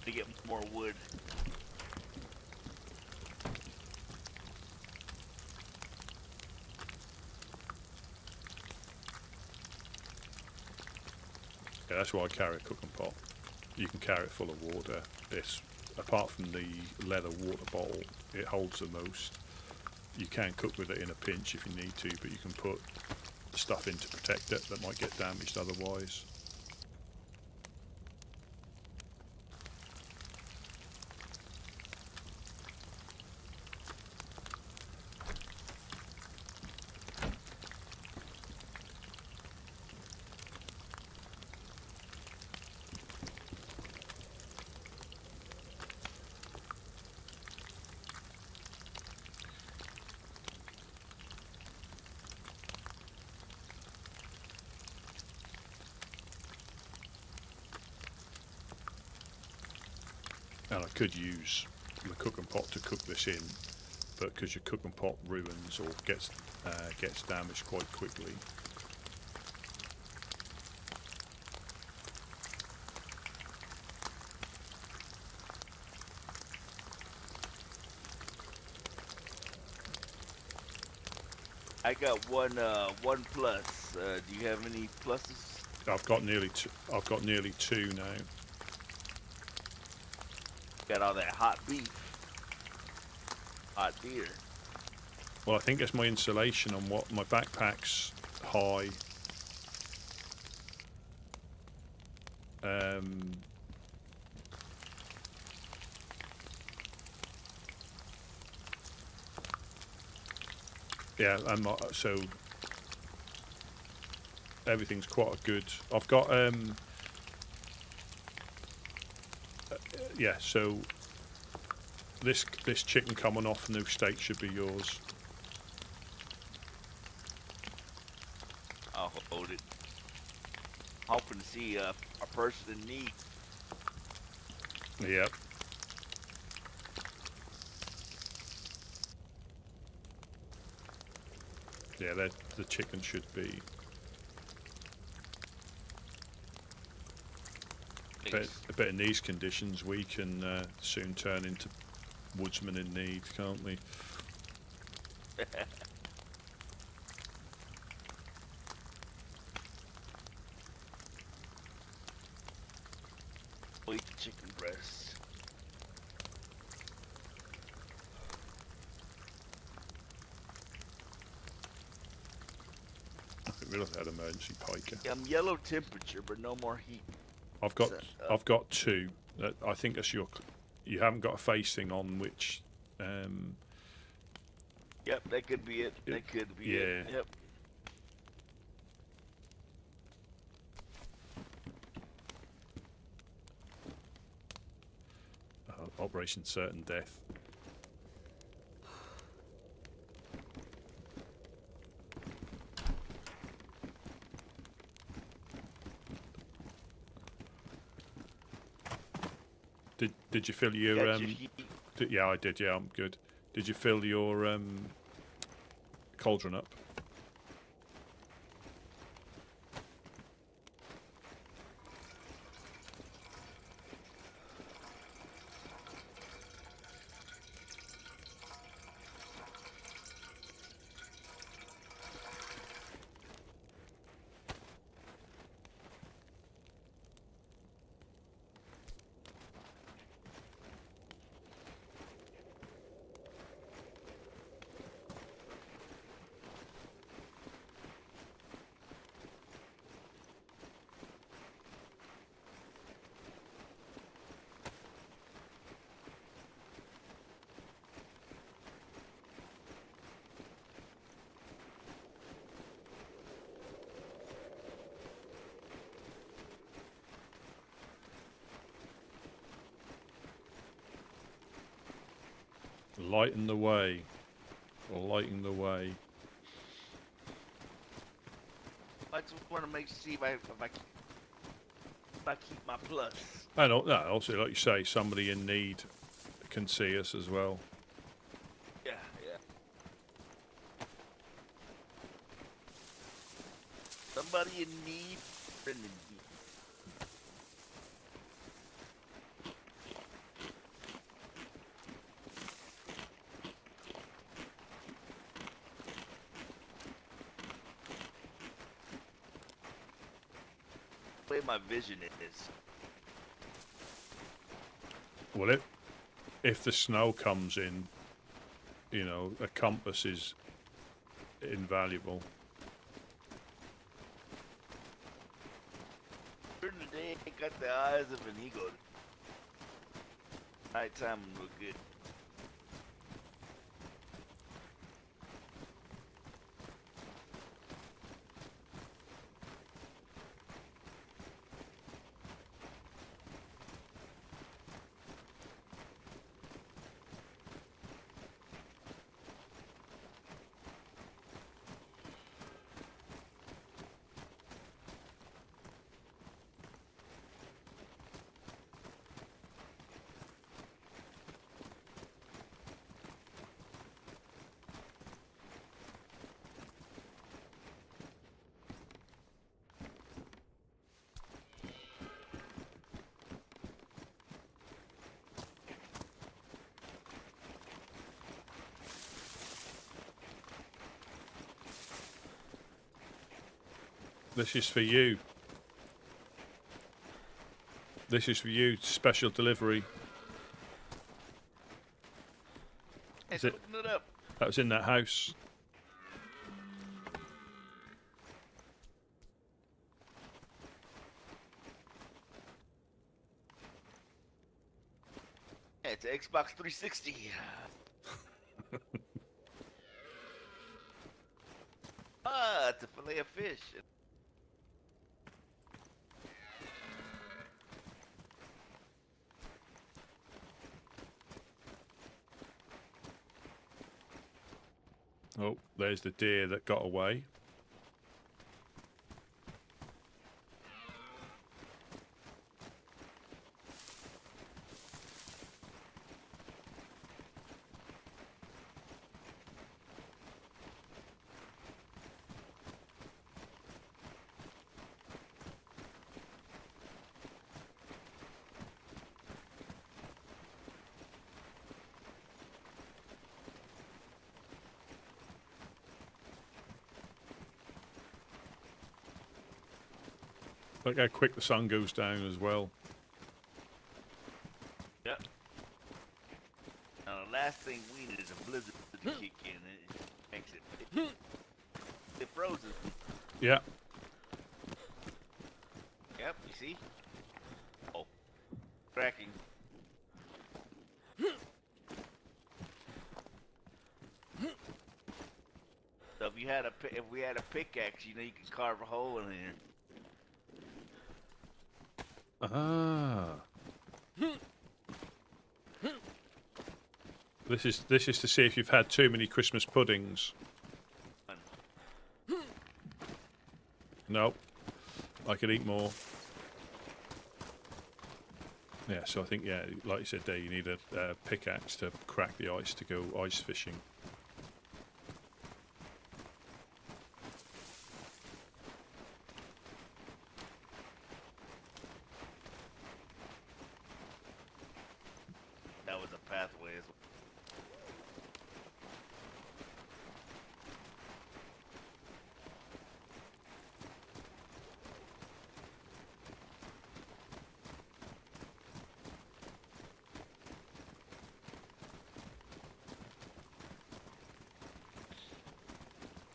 To get more wood. Yeah, that's why I carry a cooking pot. You can carry it full of water. It's, apart from the leather water bottle, it holds the most. You can cook with it in a pinch if you need to, but you can put stuff in to protect it that might get damaged otherwise. And I could use the cooking pot to cook this in, but because your cooking pot ruins or gets damaged quite quickly. I got one plus. Do you have any pluses? I've got nearly two now. Got all that hot beef, hot deer. Well, I think it's my insulation on what my backpack's high. Yeah, and so everything's quite a good. I've got yeah. So this chicken coming off new steak should be yours. I'll hold it. Hoping to see a person in need. Yep. Yeah, the chicken should be. But in these conditions, we can soon turn into woodsmen in need, can't we? Eat the chicken breast. I didn't realise I had emergency piker. Yeah, I'm yellow temperature, but no more heat. I've got two. I think that's your. You haven't got a face thing on, which. Yep, that could be it. That could be it. Yep. Operation Certain Death. Did you fill your yeah, I did. Yeah, I'm good. Did you fill your cauldron up? Lighten the way. Lighting the way. I just want to see if I keep my plus. And also, like you say, somebody in need can see us as well. Yeah, yeah. Somebody in need. Friend in need. The way my vision is. Well, if the snow comes in, you know, a compass is invaluable. During the day, I got the eyes of an eagle. Nighttime, look good. This is for you. This is for you. Special delivery. Hey, Is it? open it up. That was in that house. Yeah, it's an Xbox 360. It's a fillet of fish. Oh, there's the deer that got away. Look how quick the sun goes down as well. Yep. Now the last thing we need is a blizzard to kick in. It makes it frozen. Yeah. Yep, you see? Oh, cracking. So if we had a pickaxe, you know, you can carve a hole in here. Ah. This is to see if you've had too many Christmas puddings. No. I could eat more. Yeah, so I think, yeah, like you said there, you need a pickaxe to crack the ice to go ice fishing. That was a pathway as well.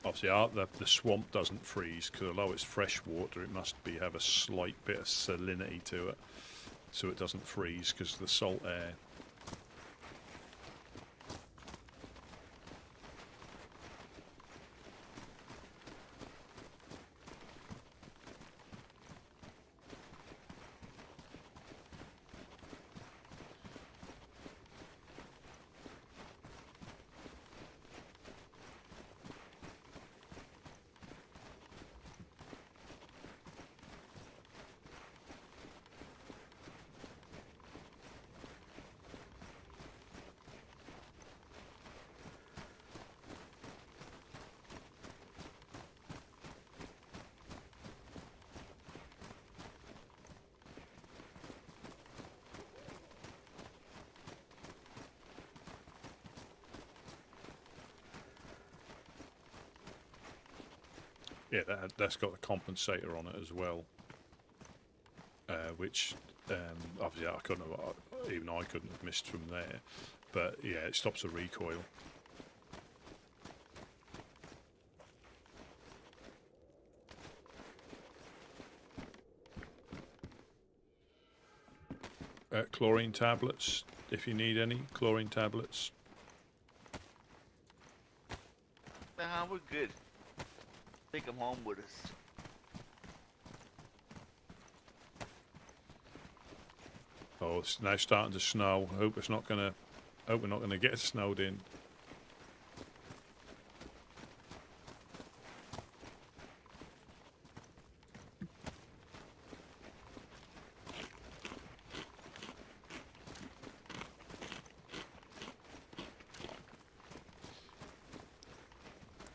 Obviously, the swamp doesn't freeze because although it's fresh water, it must have a slight bit of salinity to it, so it doesn't freeze because of the salt air. Yeah, that's got a compensator on it as well, which obviously I couldn't have, even I couldn't have missed from there. But yeah, it stops the recoil. Chlorine tablets, if you need any chlorine tablets. Nah, we're good. Take them home with us. Oh, it's now starting to snow. Hope we're not gonna get snowed in.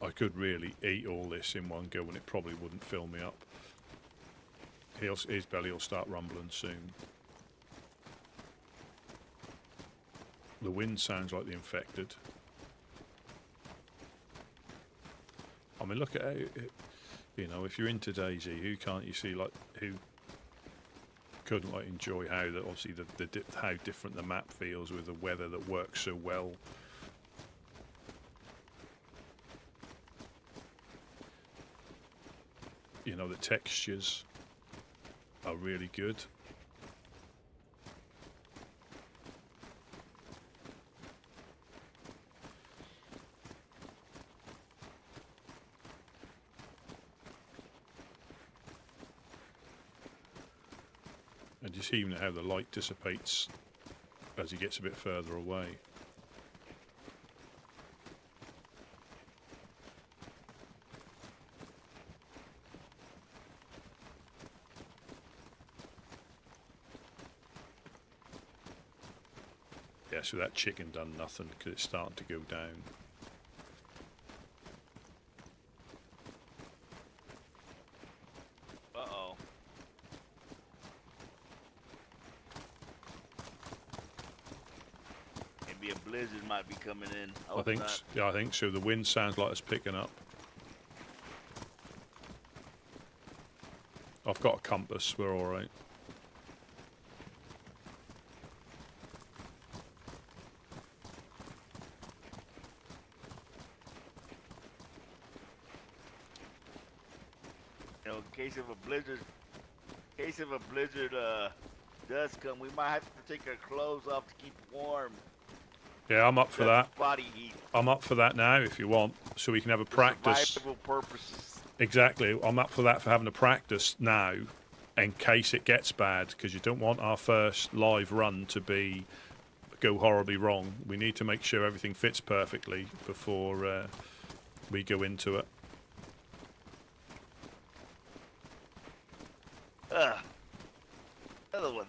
I could really eat all this in one go and it probably wouldn't fill me up. His belly will start rumbling soon. The wind sounds like the infected. I mean, look at how, you know, if you're into DayZ, who can't you see, like, who couldn't like enjoy how that obviously how different the map feels with the weather that works so well. You know, the textures are really good. And just even how the light dissipates as he gets a bit further away. Yeah, so that chicken done nothing because it's starting to go down. Uh-oh. Maybe a blizzard might be coming in. I think, yeah, I think so. The wind sounds like it's picking up. I've got a compass. We're all right. You know, in case of a blizzard does come, we might have to take our clothes off to keep warm. Yeah, I'm up for that. Body heat. I'm up for that now if you want, so we can have a practice. Survival purposes. Exactly. I'm up for that, for having a practice now in case it gets bad, because you don't want our first live run to go horribly wrong. We need to make sure everything fits perfectly before we go into it. Another one.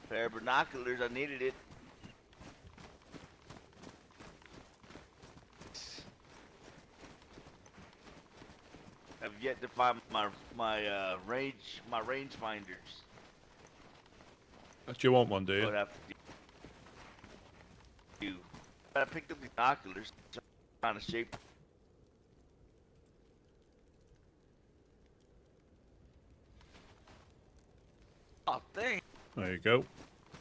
Pair of binoculars, I needed it. I've yet to find my range finders. Do you want one, do you? What I have to do. I picked up the binoculars, trying to shape. Oh, dang. There you go.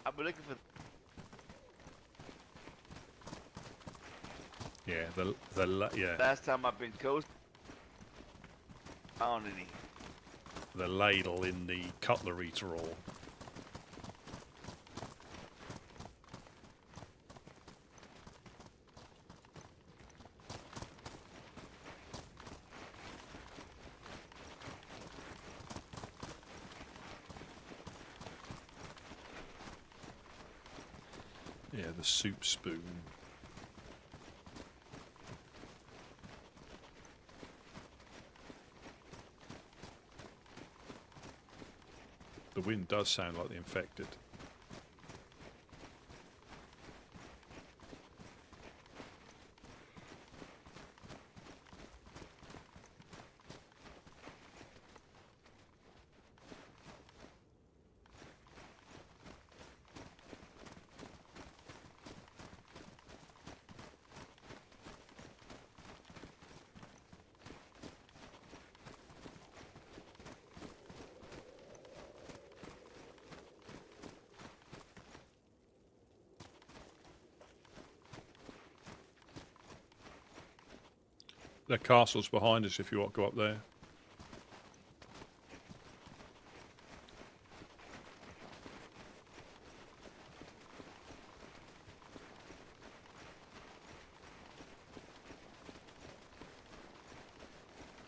I've been looking for. Yeah, yeah. Last time I've been coasting, found any. The ladle in the cutlery drawer. Yeah, the soup spoon. The wind does sound like the infected. The castle's behind us if you want to go up there.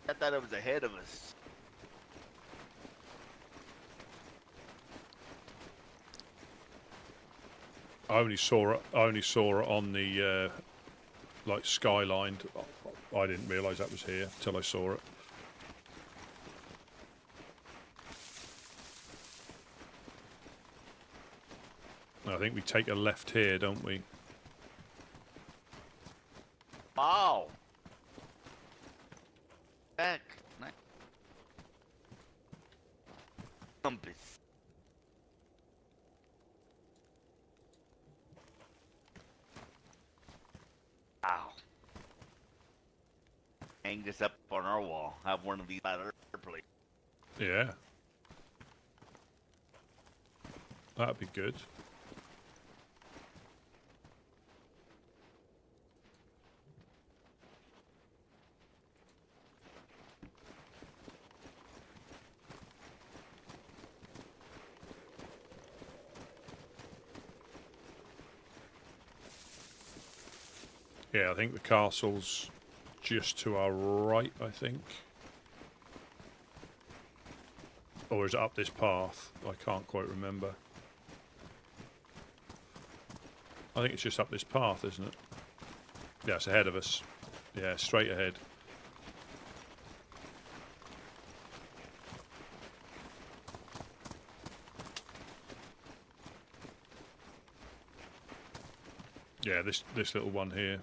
I thought it was ahead of us. I only saw it on the like skyline. I didn't realise that was here till I saw it. I think we take a left here, don't we? Wow. Back. Nice. Compass. Wow. Hang this up on our wall. Have one of these at our place. Yeah. That'd be good. Yeah, I think the castle's just to our right, I think. Or is it up this path? I can't quite remember. I think it's just up this path, isn't it? Yeah, it's ahead of us. Yeah, straight ahead. Yeah, this little one here.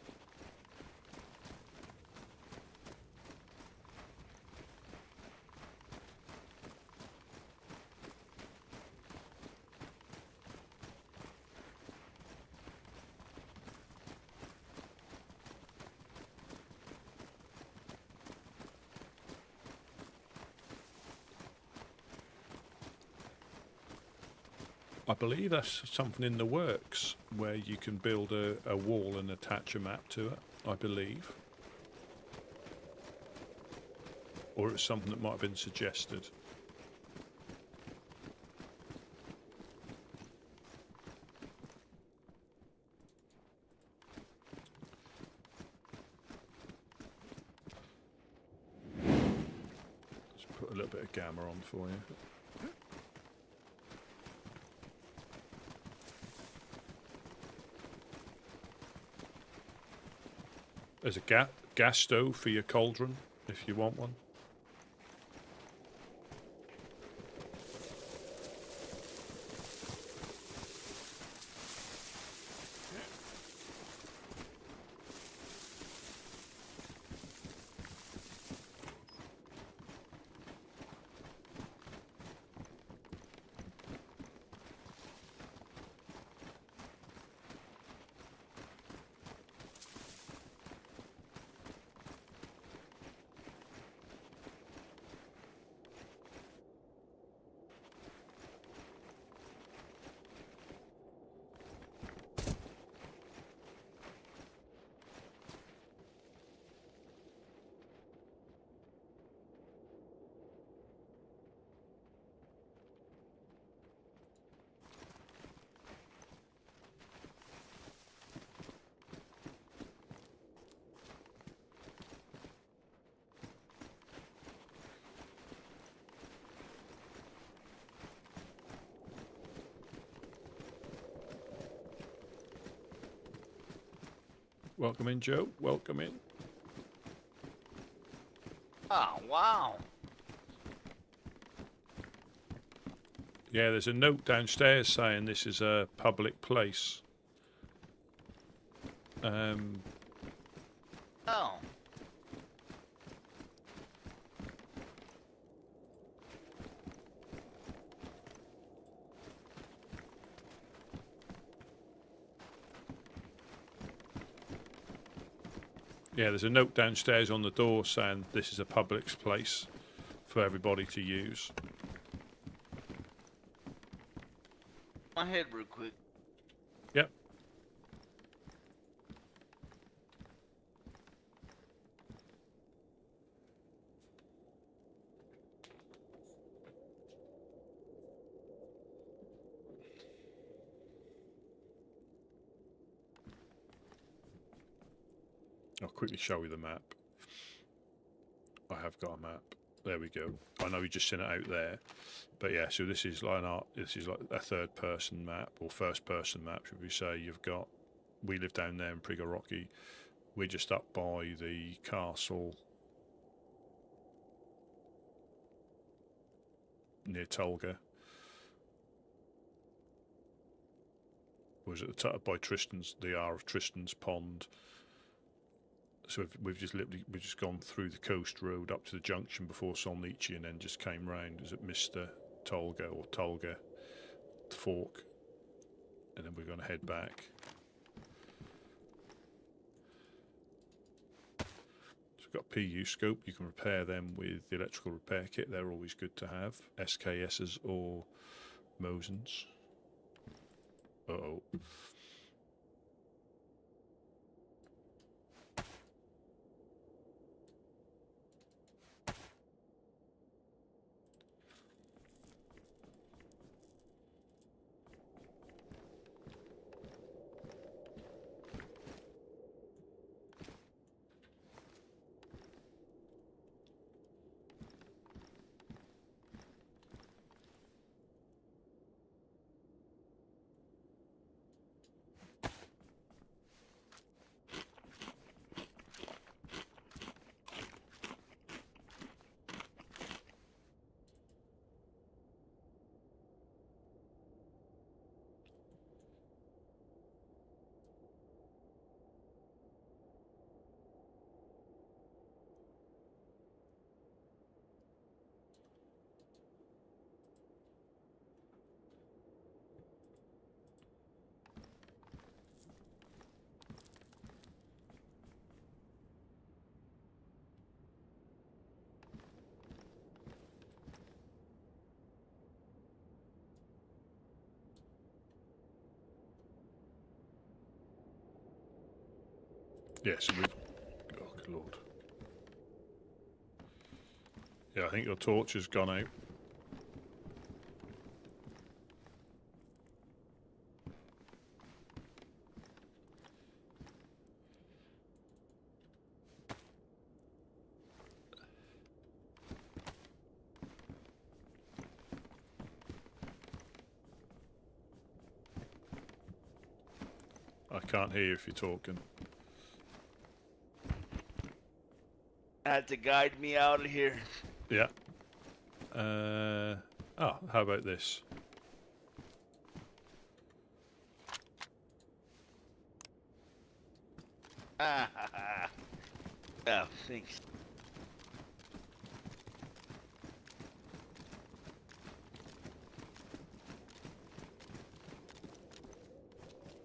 I believe that's something in the works where you can build a wall and attach a map to it, I believe. Or it's something that might have been suggested. Let's put a little bit of gamma on for you. There's a gas stove for your cauldron, if you want one. Welcome in, Joe. Welcome in. Oh, wow. Yeah, there's a note downstairs saying this is a public place. Oh. Yeah, there's a note downstairs on the door saying this is a public place for everybody to use. My head real quick. Yep. I'll quickly show you the map. I have got a map. There we go. I know you just sent it out there, but yeah. So this is like a third-person map or first-person map, should we say? You've got. We live down there in Prigorochy. We're just up by the castle near Tolga. Was at the top by Tristan's, the R of Tristan's Pond. So we've just gone through the coast road up to the junction before Solnichi, and then just came round as it Mr. Tolga or Tolga Fork, and then we're going to head back. So we've got PU scope. You can repair them with the electrical repair kit. They're always good to have. SKSs or Mosens. Uh-oh. Yes, we've. Oh, good lord. Yeah, I think your torch has gone out. I can't hear you if you're talking. Had to guide me out of here. Yeah. How about this? Oh, thanks.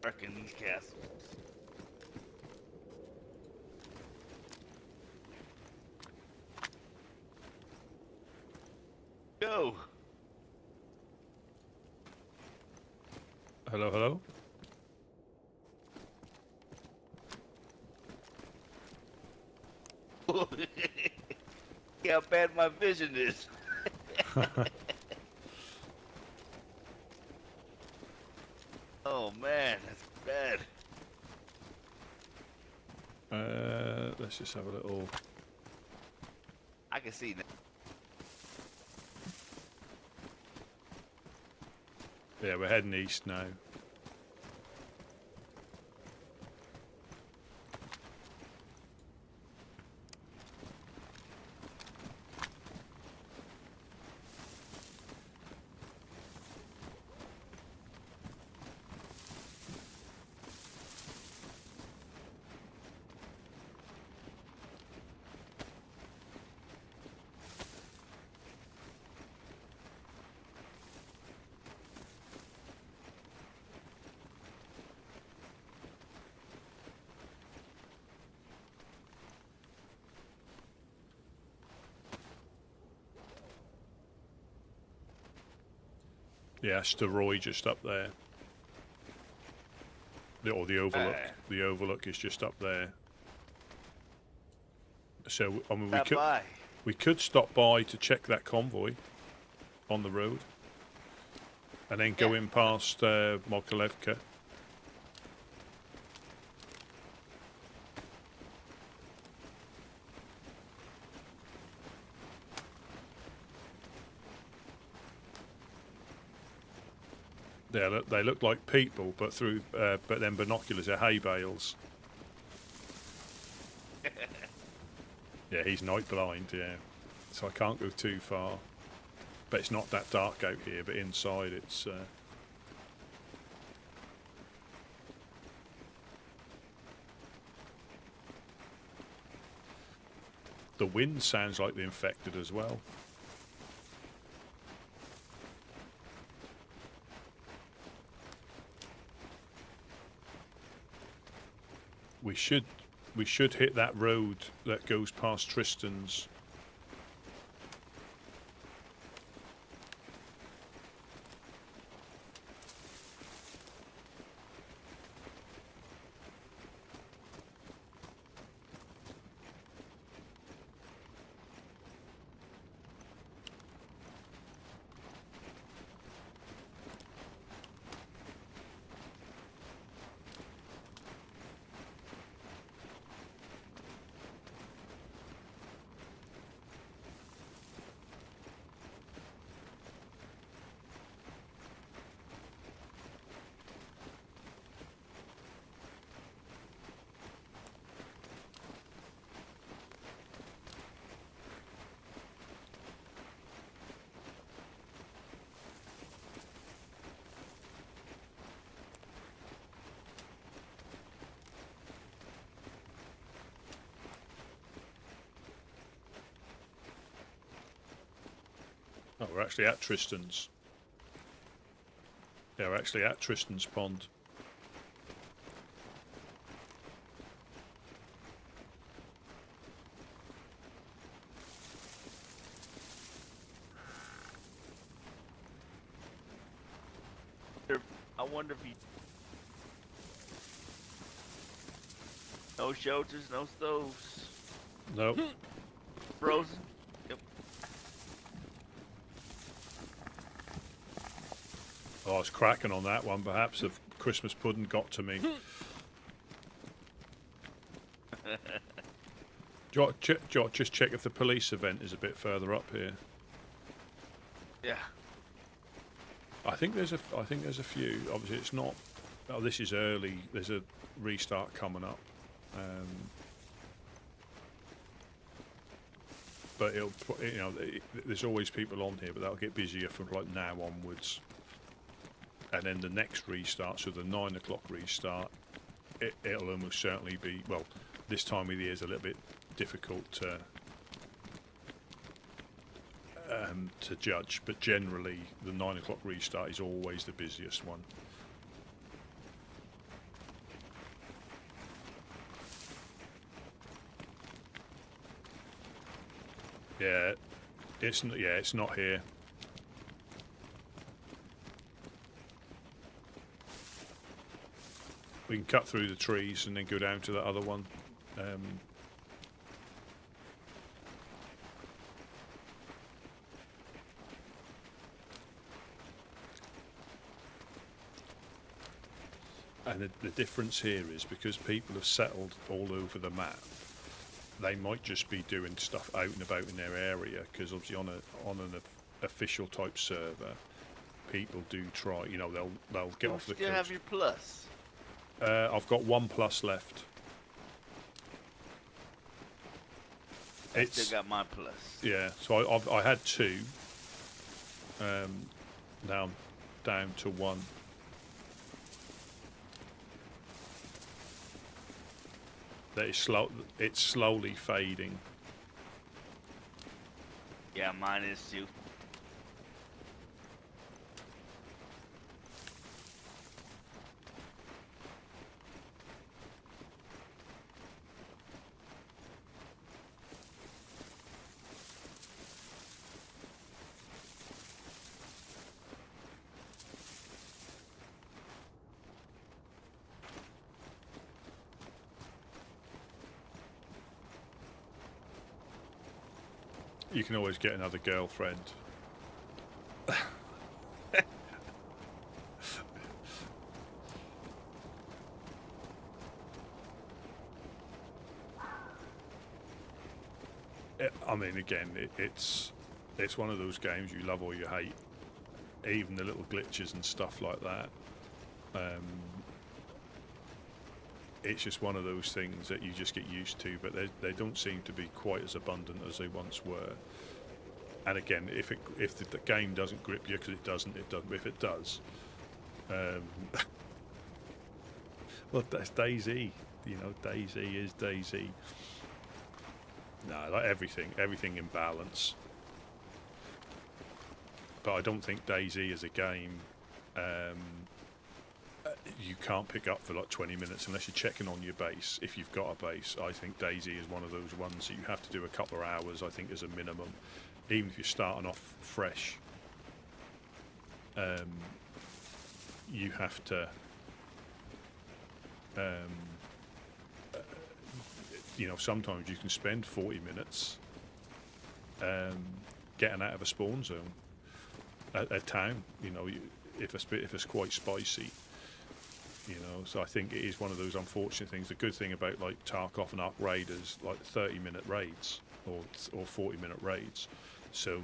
Dark in these castles. Go. Hello, hello? See how bad my vision is. Oh man, that's bad. Let's just have a little... I can see that. Yeah, we're heading east now. Yeah, Staroy just up there. Or the overlook. The overlook is just up there. So, I mean, we could stop by to check that convoy on the road. And then go in past Mokolevka. They look like people, but through but then binoculars are hay bales. Yeah, he's night blind. Yeah, so I can't go too far. But it's not that dark out here. But inside, it's. The wind sounds like the infected as well. We should hit that road that goes past Tristan's. Oh, we're actually at Tristan's. Yeah, we're actually at Tristan's pond. I wonder if he... No shelters, no stoves. No. Frozen. Yep. Oh, I was cracking on that one. Perhaps if Christmas pudding got to me. Do you want to just check if the police event is a bit further up here? Yeah. I think there's a few. Obviously, it's not. Oh, this is early. There's a restart coming up. But there's always people on here, but that'll get busier from like now onwards. And then the next restart, so the 9 o'clock restart, it'll almost certainly be, well, this time of the year is a little bit difficult to judge, but generally the 9 o'clock restart is always the busiest one. Yeah, it's not here. We can cut through the trees and then go down to the other one. And the difference here is because people have settled all over the map, they might just be doing stuff out and about in their area, because obviously on an official type server, people do try, they'll get off the coast. Do you have your plus? I've got 1+ left. I still got my plus. Yeah, so I had 2. Now I'm down to 1. That is slow. It's slowly fading. Yeah, mine is too. You can always get another girlfriend. I mean, again, it's one of those games you love or you hate. even the little glitches and stuff like that. It's just one of those things that you just get used to, but they don't seem to be quite as abundant as they once were. And again, if the game doesn't grip you, because it doesn't. If it does, well, that's DayZ. You know, DayZ is DayZ. No, like everything in balance. But I don't think DayZ as a game, you can't pick up for like 20 minutes unless you're checking on your base. If you've got a base, I think DayZ is one of those ones that you have to do a couple of hours, I think, as a minimum. Even if you're starting off fresh, you have to, you know, sometimes you can spend 40 minutes getting out of a spawn zone, a town. You know, if it's quite spicy. You know, so I think it is one of those unfortunate things. The good thing about like Tarkov and Ark Raiders, like 30-minute raids or 40-minute raids. So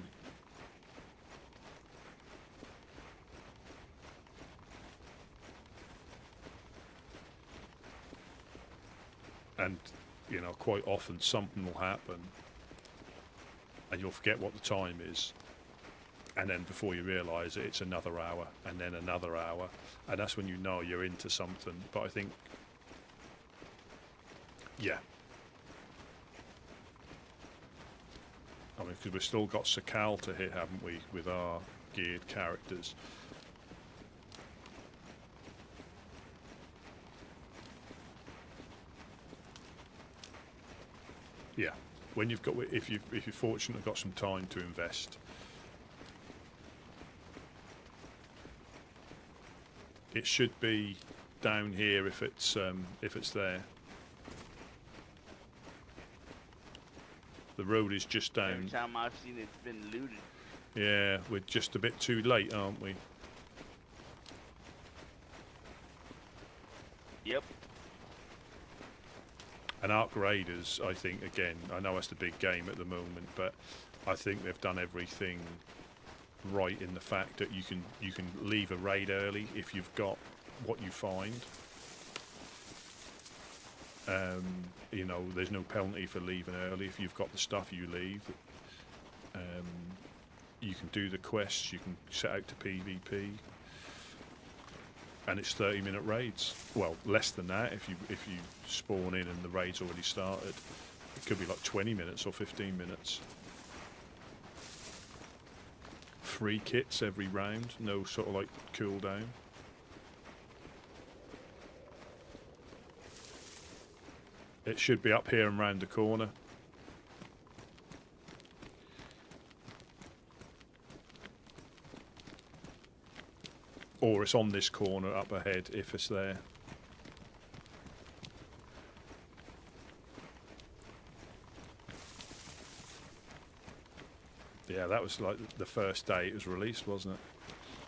and you know, quite often something will happen and you'll forget what the time is, and then before you realise it, it's another hour and then another hour, and that's when you know you're into something. But I think, yeah, I mean, because we've still got Sakal to hit, haven't we, with our geared characters. Yeah, when you've got, if you're fortunate, got some time to invest. It should be down here if it's there. The road is just down. Every time I've seen it's been looted. Yeah, we're just a bit too late, aren't we? Yep. And Ark Raiders, I think, again, I know it's the big game at the moment, but I think they've done everything right in the fact that you can leave a raid early if you've got what you find. You know, there's no penalty for leaving early if you've got the stuff you leave. You can do the quests, you can set out to PvP, and it's 30-minute raids. Well, less than that if you spawn in and the raid's already started. It could be like 20 minutes or 15 minutes. Free kits every round, no sort of like cooldown. It should be up here and round the corner. Or it's on this corner up ahead if it's there. Yeah, that was like the first day it was released, wasn't it?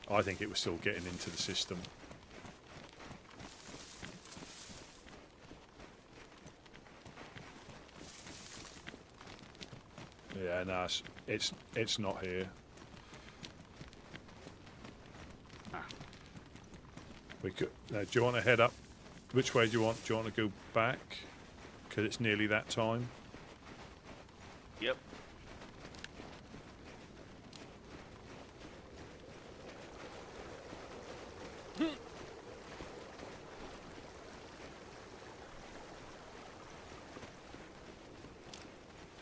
I think it was still getting into the system. Yeah, no, it's not here. We could. Do you want to head up? Which way do you want? Do you want to go back? Because it's nearly that time. Yep.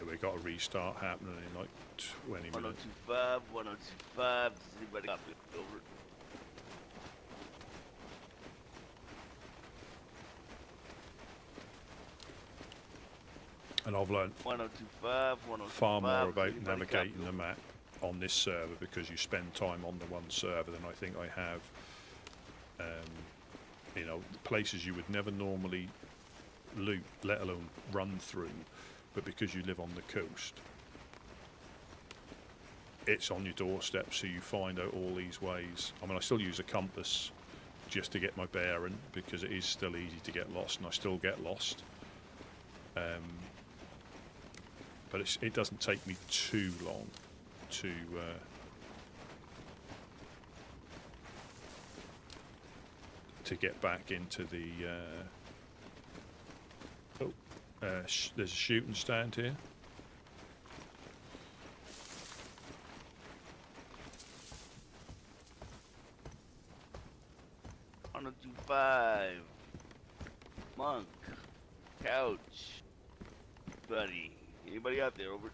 We got a restart happening in like 20 minutes. 1025, 1025. Does anybody got it over? And I've learned 1025, 1025. far more about Does anybody navigating got the map on this server because you spend time on the one server than I think I have. You know, places you would never normally loot, let alone run through, but because you live on the coast, it's on your doorstep, so you find out all these ways. I mean, I still use a compass just to get my bearing because it is still easy to get lost, and I still get lost. But it doesn't take me too long to to get back into the. There's a shooting stand here. On 125. Monk. Couch. Buddy. Anybody out there? Over.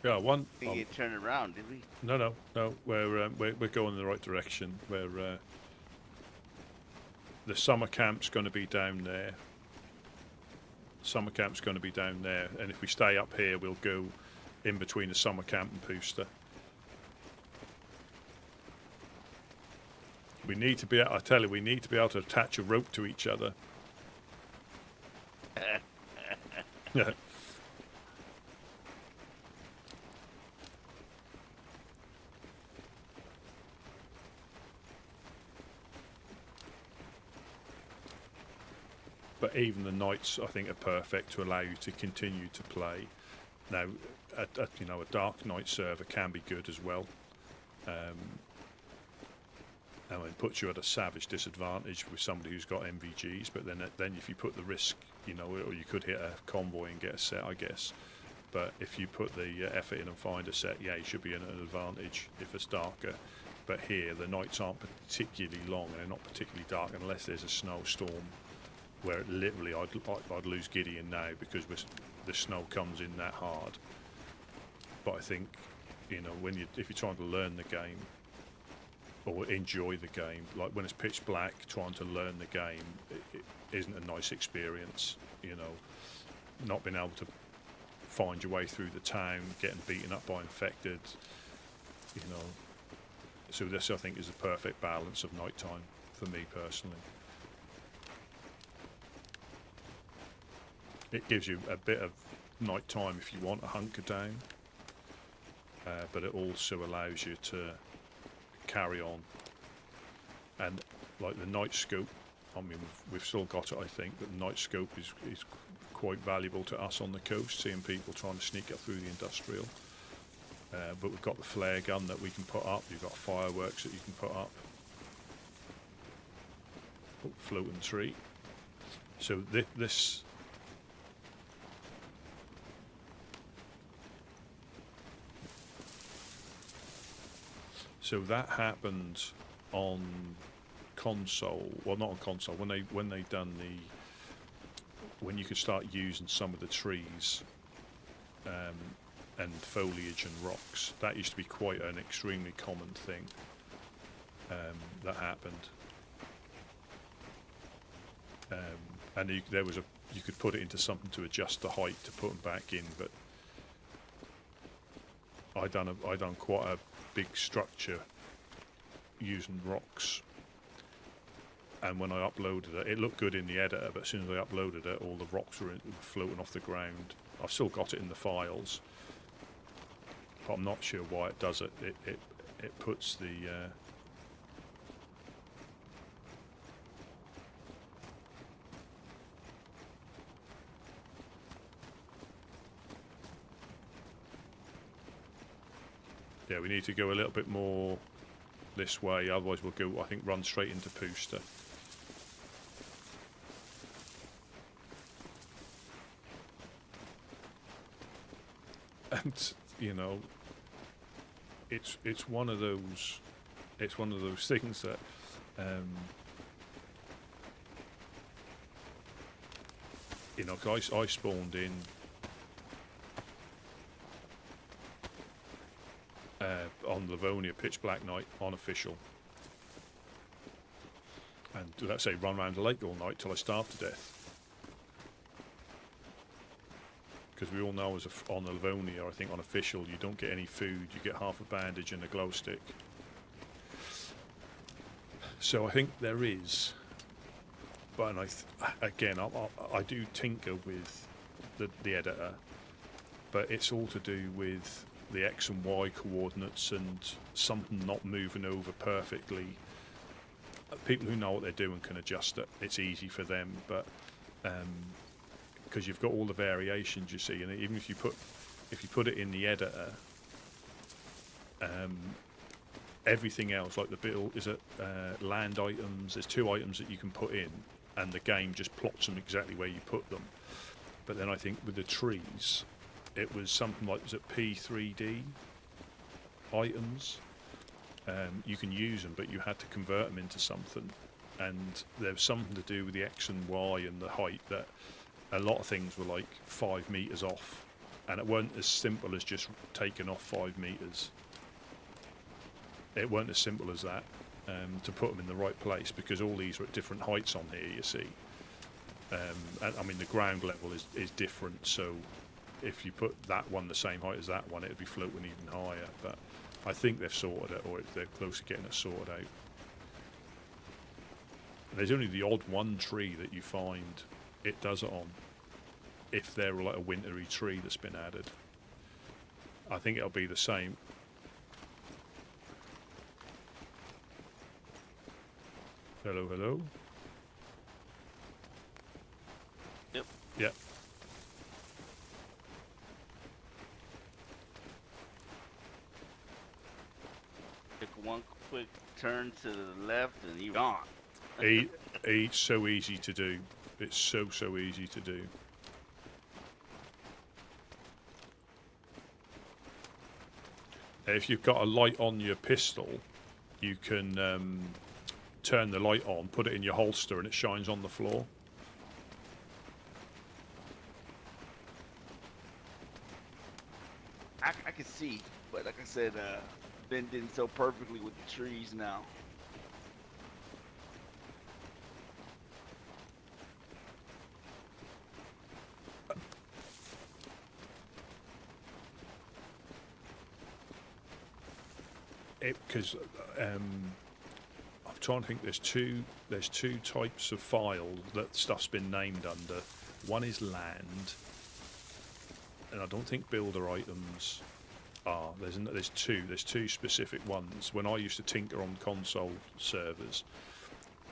Yeah, one. We didn't turn around, did we? No. We're going in the right direction. We're the summer camp's going to be down there. Summer camp's going to be down there, and if we stay up here, we'll go in between the summer camp and Pooster. We need to be. I tell you, we need to be able to attach a rope to each other. Yeah. But even the nights, I think, are perfect to allow you to continue to play. Now, a dark night server can be good as well. And it puts you at a savage disadvantage with somebody who's got MVGs. But then if you put the risk, or you could hit a convoy and get a set, I guess. But if you put the effort in and find a set, yeah, you should be in an advantage if it's darker. But here, the nights aren't particularly long and they're not particularly dark unless there's a snowstorm. Where literally I'd lose Gideon now because the snow comes in that hard. But I think, if you're trying to learn the game or enjoy the game, like when it's pitch black, trying to learn the game it isn't a nice experience. Not being able to find your way through the town, getting beaten up by infected. So this I think is the perfect balance of nighttime for me personally. It gives you a bit of night time if you want to hunker down, but it also allows you to carry on. And like the night scope, I mean, we've still got it, I think, but the night scope is quite valuable to us on the coast, seeing people trying to sneak up through the industrial. But we've got the flare gun that we can put up, you've got fireworks that you can put up. Oh, floating tree. So this... So that happened on console. Well, not on console. When they done when you could start using some of the trees and foliage and rocks. That used to be quite an extremely common thing that happened. And you could put it into something to adjust the height to put them back in, but I done quite a big structure using rocks, and when I uploaded it looked good in the editor, but as soon as I uploaded it, all the rocks were floating off the ground. I've still got it in the files, but I'm not sure why it does it. It puts the yeah, we need to go a little bit more this way, otherwise we'll go, I think, run straight into Pooster. And it's one of those things that cause I spawned in on Livonia pitch black night on official, and let's say run around the lake all night till I starved to death, because we all know on the Livonia, I think on official, you don't get any food, you get half a bandage and a glow stick. So I think there is, but again I do tinker with the editor, but it's all to do with the X and Y coordinates and something not moving over perfectly. People who know what they're doing can adjust it. It's easy for them, but because you've got all the variations, you see, and even if you put it in the editor, everything else, like the bill is it land items. There's 2 items that you can put in, and the game just plots them exactly where you put them. But then I think with the trees, it was something like, was it P3D items? You can use them, but you had to convert them into something, and there's something to do with the X and Y and the height that a lot of things were like 5 meters off, and it weren't as simple as just taking off 5 meters. It weren't as simple as that to put them in the right place, because all these are at different heights on here, you see. And I mean, the ground level is different, so if you put that one the same height as that one, it'd be floating even higher. But I think they've sorted it, or they're close to getting it sorted out. There's only the odd one tree that you find it does it on, if they're like a wintry tree that's been added. I think it'll be the same. Hello, hello. Yep. Yep. Take one quick turn to the left and you're gone. It's so easy to do. It's so easy to do. If you've got a light on your pistol, you can turn the light on, put it in your holster, and it shines on the floor. I can see, but like I said, blending so perfectly with the trees now. Because I'm trying to think. There's two types of files that stuff's been named under. One is land, and I don't think builder items are. There's two specific ones. When I used to tinker on console servers,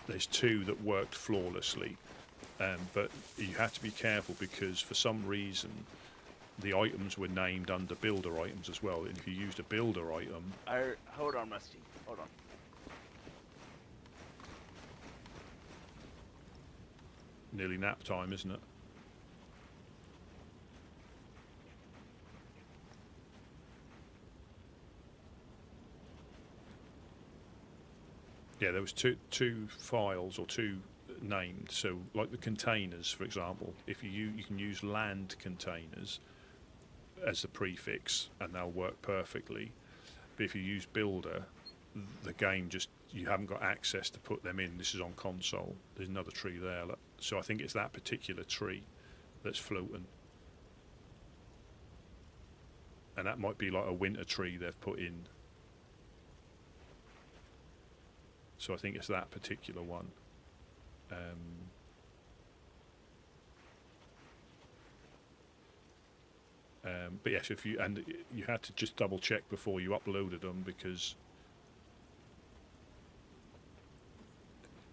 there's 2 that worked flawlessly, but you had to be careful, because for some reason the items were named under builder items as well. And if you used a builder item, Hold on, Rusty. Hold on. nearly nap time, isn't it? Yeah, there was two files, or 2 named. So like the containers, for example, if you can use land containers as the prefix, and they'll work perfectly. But if you use builder, the game just, you haven't got access to put them in. This is on console. There's another tree there. Look. So I think it's that particular tree that's floating, and that might be like a winter tree they've put in. So I think it's that particular one. But yes, you had to just double check before you uploaded them, because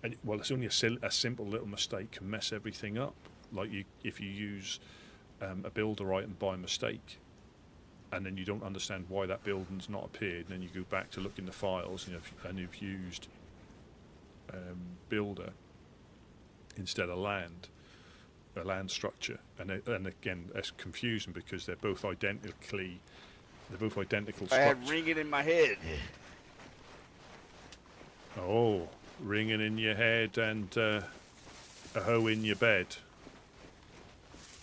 it's only a simple little mistake can mess everything up. Like if you use a builder item by mistake, and then you don't understand why that building's not appeared, and then you go back to look in the files, and you've used builder instead of land. A land structure, and again, that's confusing, because they're both identical I structures. had ringing in my head. Oh, ringing in your head and a hoe in your bed.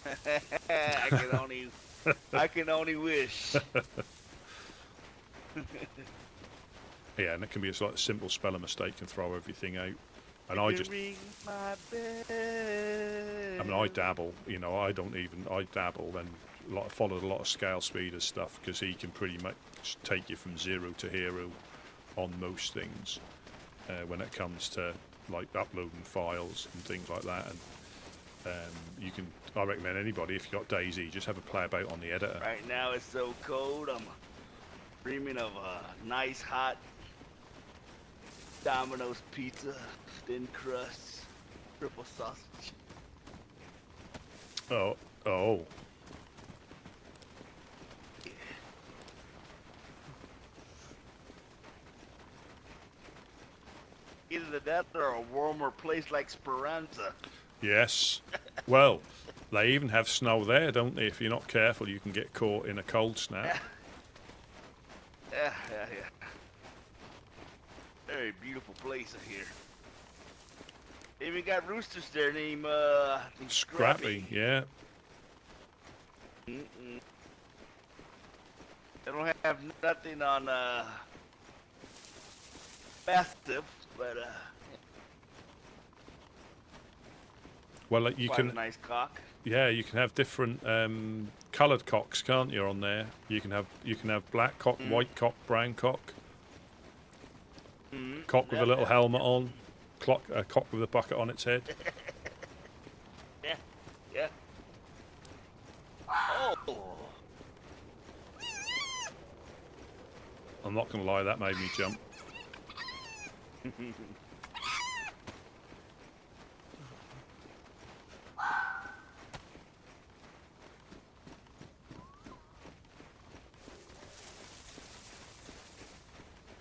I can only wish. Yeah, and it can be a sort of simple spelling mistake and throw everything out. And I mean, I dabble, I dabble and followed a lot of Scale Speeder's stuff, because he can pretty much take you from 0 to hero on most things when it comes to like uploading files and things like that. You can. I recommend anybody, if you got DayZ, just have a play about on the editor. Right now it's so cold. I'm dreaming of a nice hot Domino's pizza, thin crust, triple sausage. Oh. Either that or a warmer place like Speranza. Yes. Well, they even have snow there, don't they? If you're not careful, you can get caught in a cold snap. Yeah. Very beautiful place here. They even got roosters there named Scrappy, yeah. They don't have nothing on Mastiff, but Well, you quite can. a nice cock. Yeah, you can have different coloured cocks, can't you? On there, you can have black cock, white cock, brown cock, cock with a little helmet on, a cock with a bucket on its head. Yeah. Oh. I'm not going to lie, that made me jump.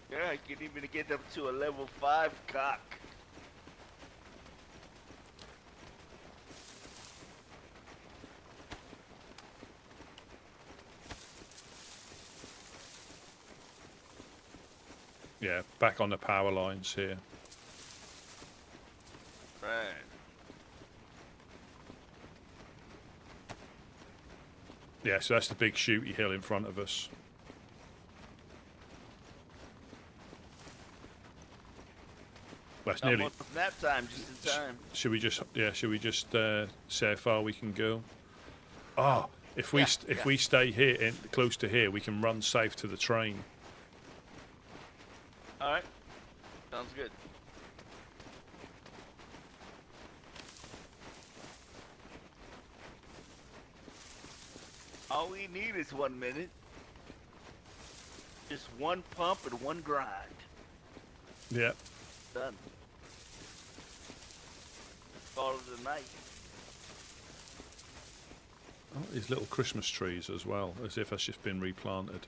Yeah, I can even get up to a level 5 cock. Yeah, back on the power lines here. Right. Yeah, so that's the big shooty hill in front of us. Well, it's nearly. Almost nap time, just in time. Should we just see how far we can go? Ah, if we stay here close to here, we can run safe to the train. All right. Sounds good. All we need is 1 minute. Just one pump and one grind. Yeah. Done. Call it a night. Oh, these little Christmas trees as well, as if that's just been replanted.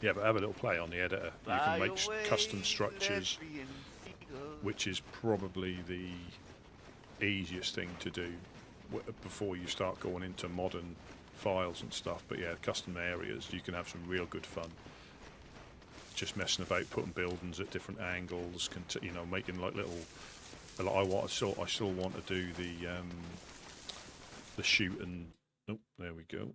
Yeah, but have a little play on the editor. You can make custom structures, which is probably the easiest thing to do before you start going into modern files and stuff. But yeah, custom areas, you can have some real good fun. Just messing about, putting buildings at different angles, making like little. I still want to do the shoot and. Oh, there we go.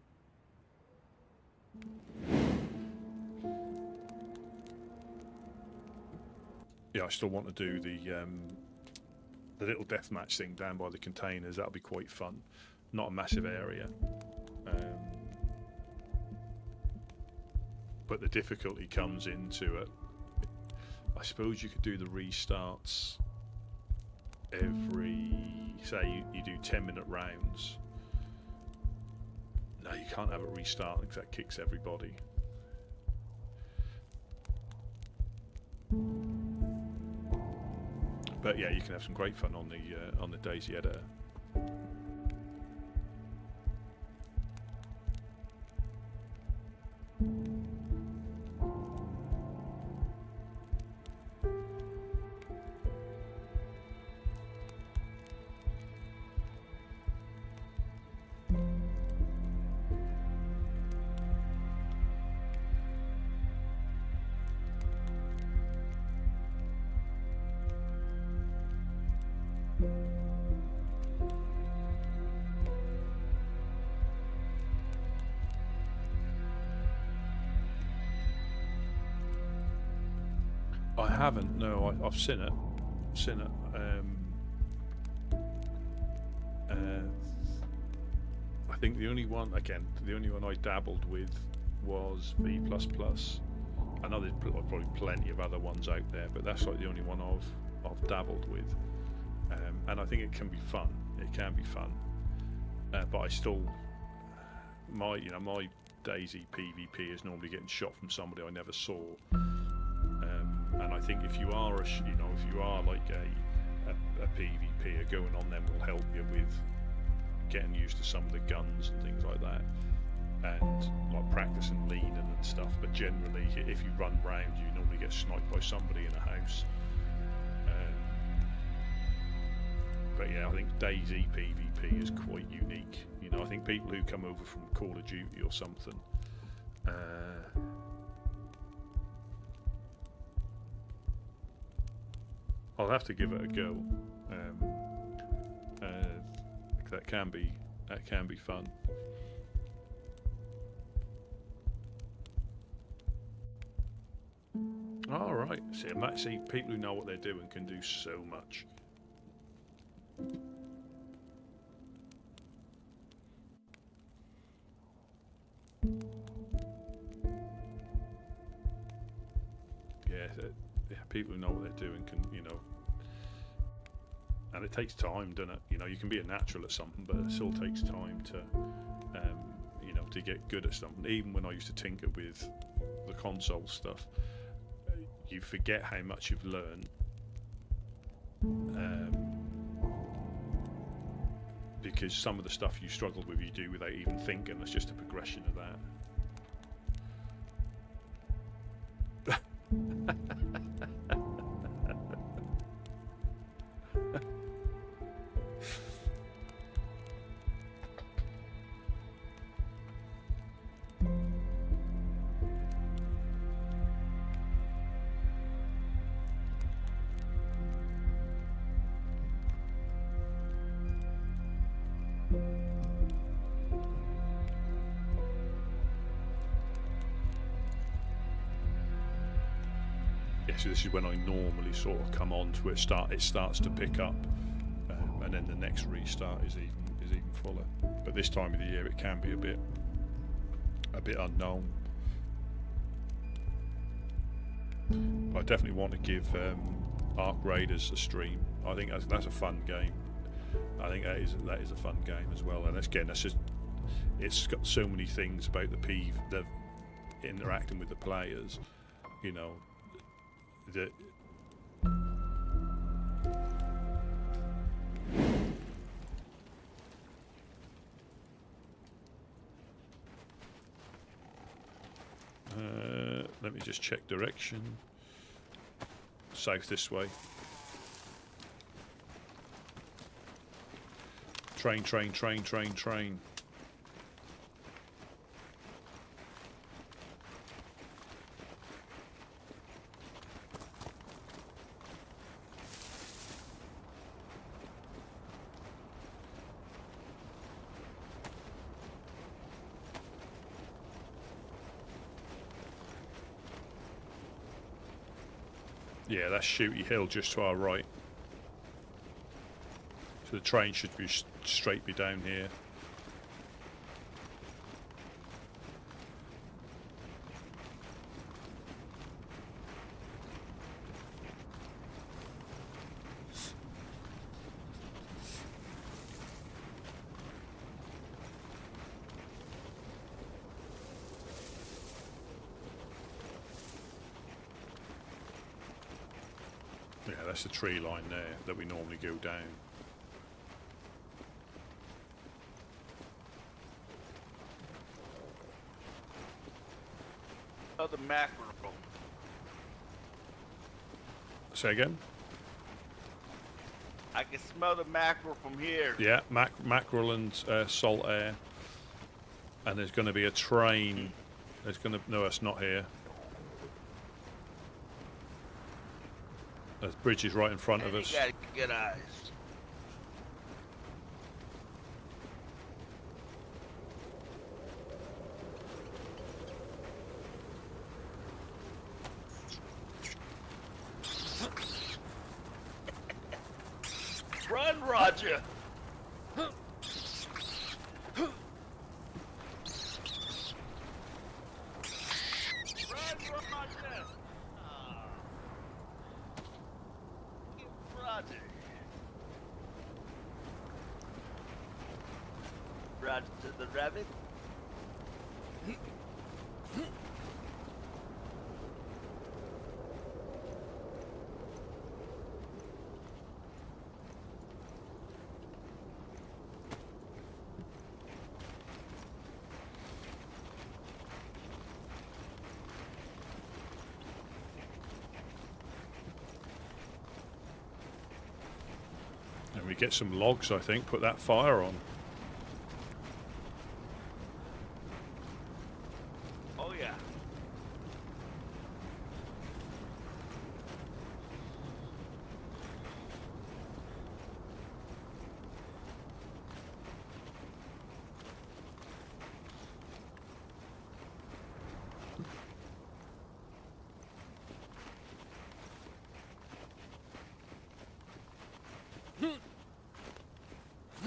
Yeah, I still want to do the little deathmatch thing down by the containers. That'll be quite fun. Not a massive area, but the difficulty comes into it. I suppose you could do the restarts every, say, you do 10-minute rounds. No, you can't have it restart because that kicks everybody. But yeah, you can have some great fun on the DayZ editor. I haven't. No, I've seen it. I think the only one I dabbled with was V++. I know there's probably plenty of other ones out there, but that's like the only one I've dabbled with, and I think it can be fun. It can be fun, but I still my DayZ PvP is normally getting shot from somebody I never saw, and I think if you are like a PvPer, going on them will help you with getting used to some of the guns and things like that, and like practicing leaning and stuff. But generally, if you run round, you normally get sniped by somebody in a house. But yeah, I think DayZ PvP is quite unique. You know, I think people who come over from Call of Duty or something, I'll have to give it a go. That can be fun. All right. See, people who know what they're doing can do so much. Yeah, people who know what they're doing can, and it takes time, doesn't it? You can be a natural at something, but it still takes time to, to get good at something. Even when I used to tinker with the console stuff, you forget how much you've learned, because some of the stuff you struggled with, you do without even thinking. It's just a progression of that. So this is when I normally sort of come on to it. It starts to pick up, and then the next restart is even fuller. But this time of the year, it can be a bit unknown. But I definitely want to give Ark Raiders a stream. I think that's a fun game. I think that is a fun game as well. And it's got so many things about the interacting with the players, that let me just check direction. South this way. Train. Yeah, that's Shooty Hill just to our right. So the train should be straight down here. Yeah, that's the tree line there that we normally go down. Oh, the mackerel. Say again? I can smell the mackerel from here. Yeah, mackerel and salt air. And there's going to be a train. No, it's not here. The bridge is right in front of us. You got good eyes. Run, Roger! dodge the rabbit. And we get some logs, I think, put that fire on. Oh yeah.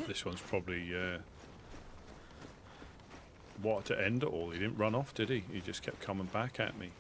This one's probably what to end it all. He didn't run off, did he? He just kept coming back at me.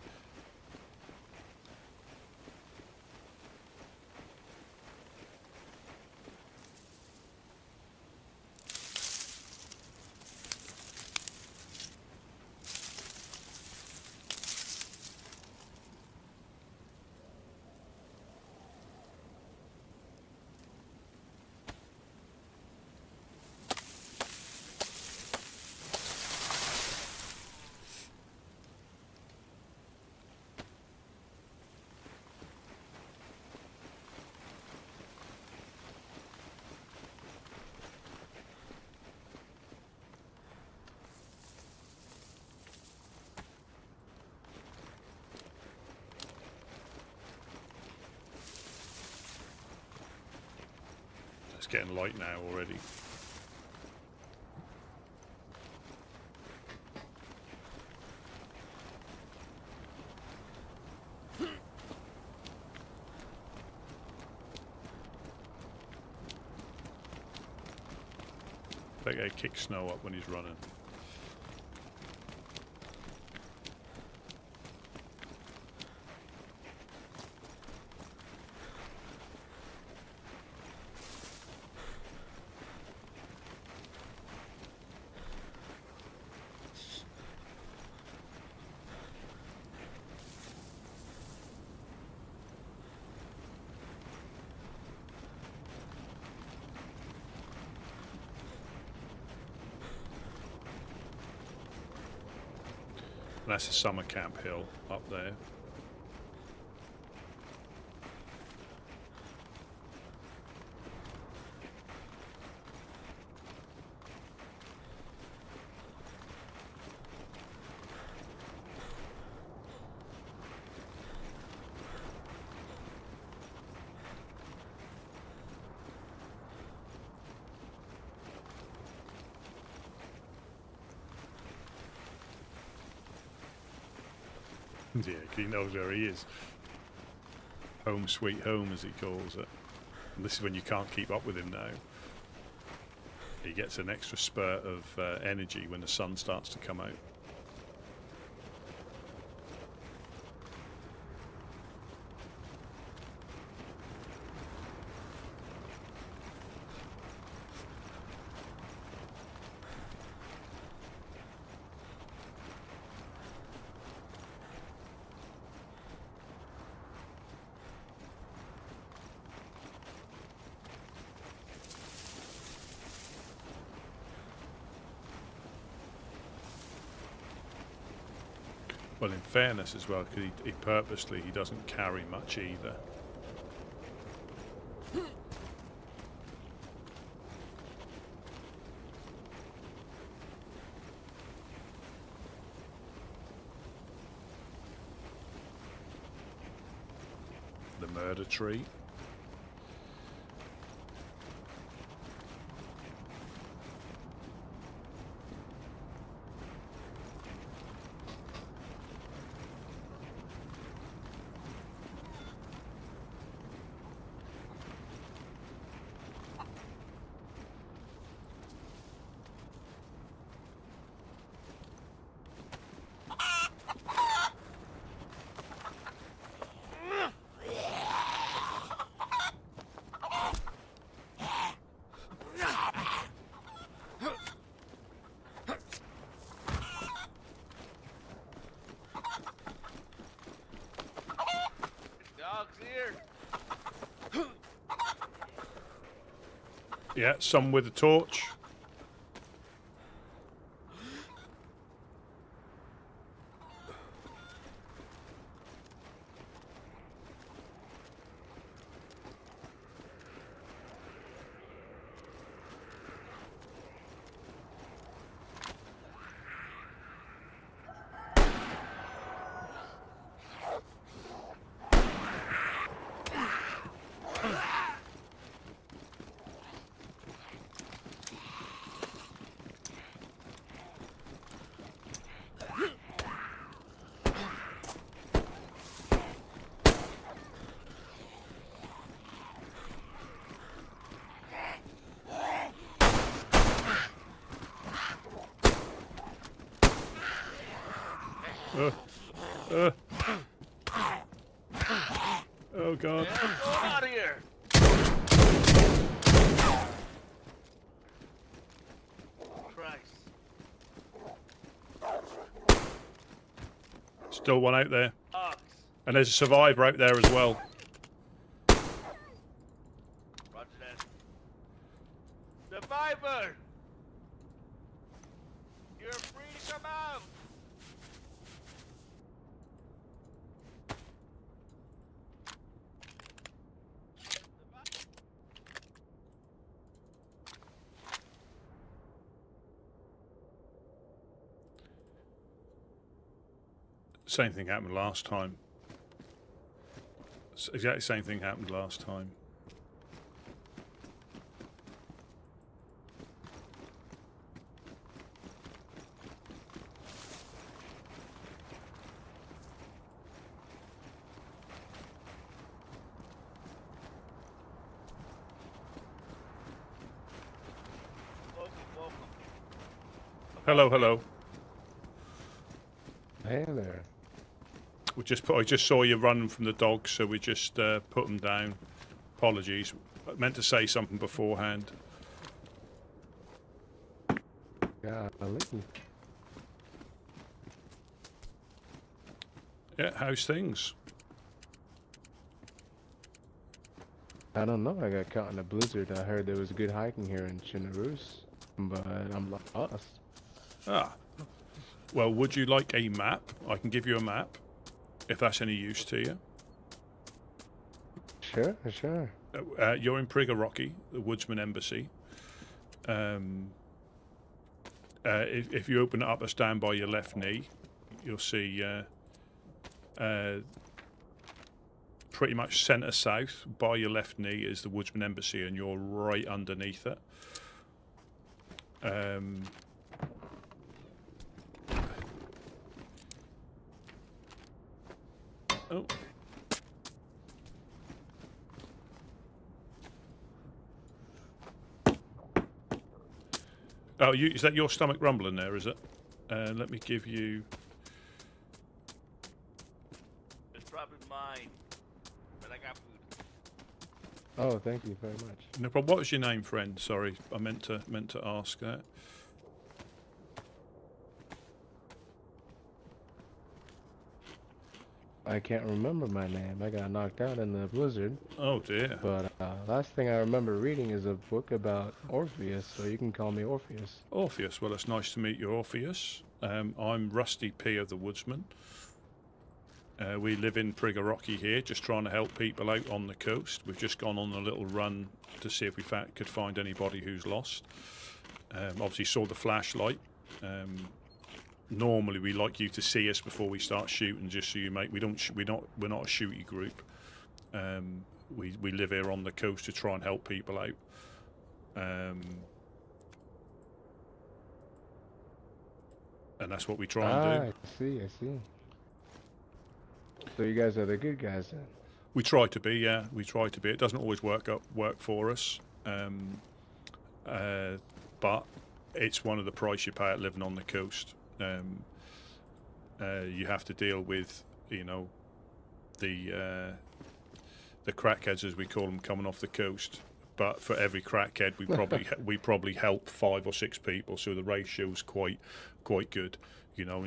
It's getting light now already. That guy kicks Snow up when he's running. That's a summer camp hill up there. Yeah, he knows where he is. Home sweet home, as he calls it. And this is when you can't keep up with him now. He gets an extra spurt of energy when the sun starts to come out. Well, in fairness as well, because he purposely he doesn't carry much either. The murder tree. Yeah, some with a torch. Uh. Oh God. Get out of here! Christ. Still one out there. Ox. And there's a survivor out there as well. Roger that. Survivor! You're free to come out! Same thing happened last time. Exactly same thing happened last time. Welcome, welcome. Hello, hello. Hey there. I just saw you running from the dogs, so we just put them down. Apologies. I meant to say something beforehand. Golly. Yeah, how's things? I don't know. I got caught in a blizzard. I heard there was good hiking here in Chernarus, but I'm lost. Ah. Well, would you like a map? I can give you a map, if that's any use to you. Sure, sure. You're in Prigorochy, the Woodsman Embassy. If you open it up, it's down by your left knee. You'll see pretty much centre south. By your left knee is the Woodsman Embassy, and you're right underneath it. Oh. Oh, is that your stomach rumbling there, is it? Let me give you... It's probably mine, but I got food. Oh, thank you very much. No problem. What was your name, friend? Sorry, I meant to ask that. I can't remember my name. I got knocked out in the blizzard. Oh dear. But last thing I remember reading is a book about Orpheus, so you can call me Orpheus. Orpheus. Well, it's nice to meet you, Orpheus. I'm Rusty P of the Woodsman. We live in Prigorochy here, just trying to help people out on the coast. We've just gone on a little run to see if we could find anybody who's lost. Obviously saw the flashlight. Normally we like you to see us before we start shooting, just so you make. We're not a shooty group. We live here on the coast to try and help people out. And that's what we try and do. I see. So you guys are the good guys then? We try to be, yeah. We try to be. It doesn't always work for us, but it's one of the price you pay at living on the coast. You have to deal with, you know, the crackheads, as we call them, coming off the coast. But for every crackhead, we probably help 5 or 6 people, so the ratio's quite good. You know,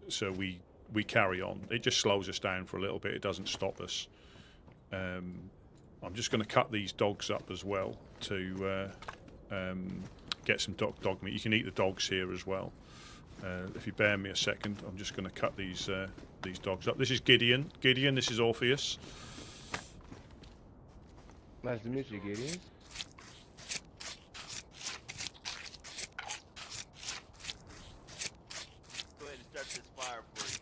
so we carry on. It just slows us down for a little bit. It doesn't stop us. I'm just going to cut these dogs up as well to get some dog meat. You can eat the dogs here as well. If you bear me a second, I'm just going to cut these dogs up. This is Gideon. Gideon, this is Orpheus. Nice to meet you, Gideon. Go ahead and start this fire for you.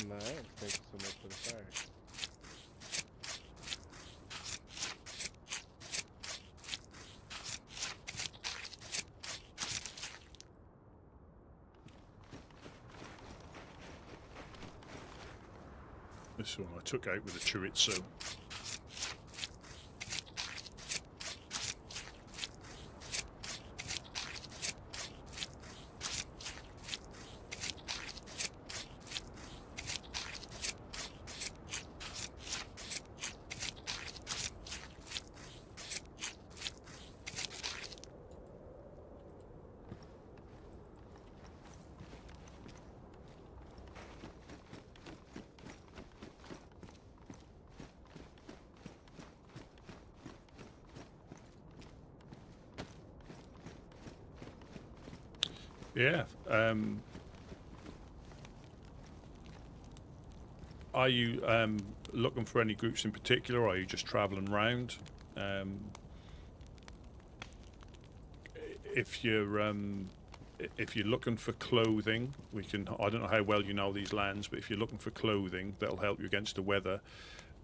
Nice. Thank you so much for the fire. This one I took out with a chorizo. Yeah. Are you looking for any groups in particular, or are you just travelling around? If you're looking for clothing, we can. I don't know how well you know these lands, but if you're looking for clothing, that'll help you against the weather.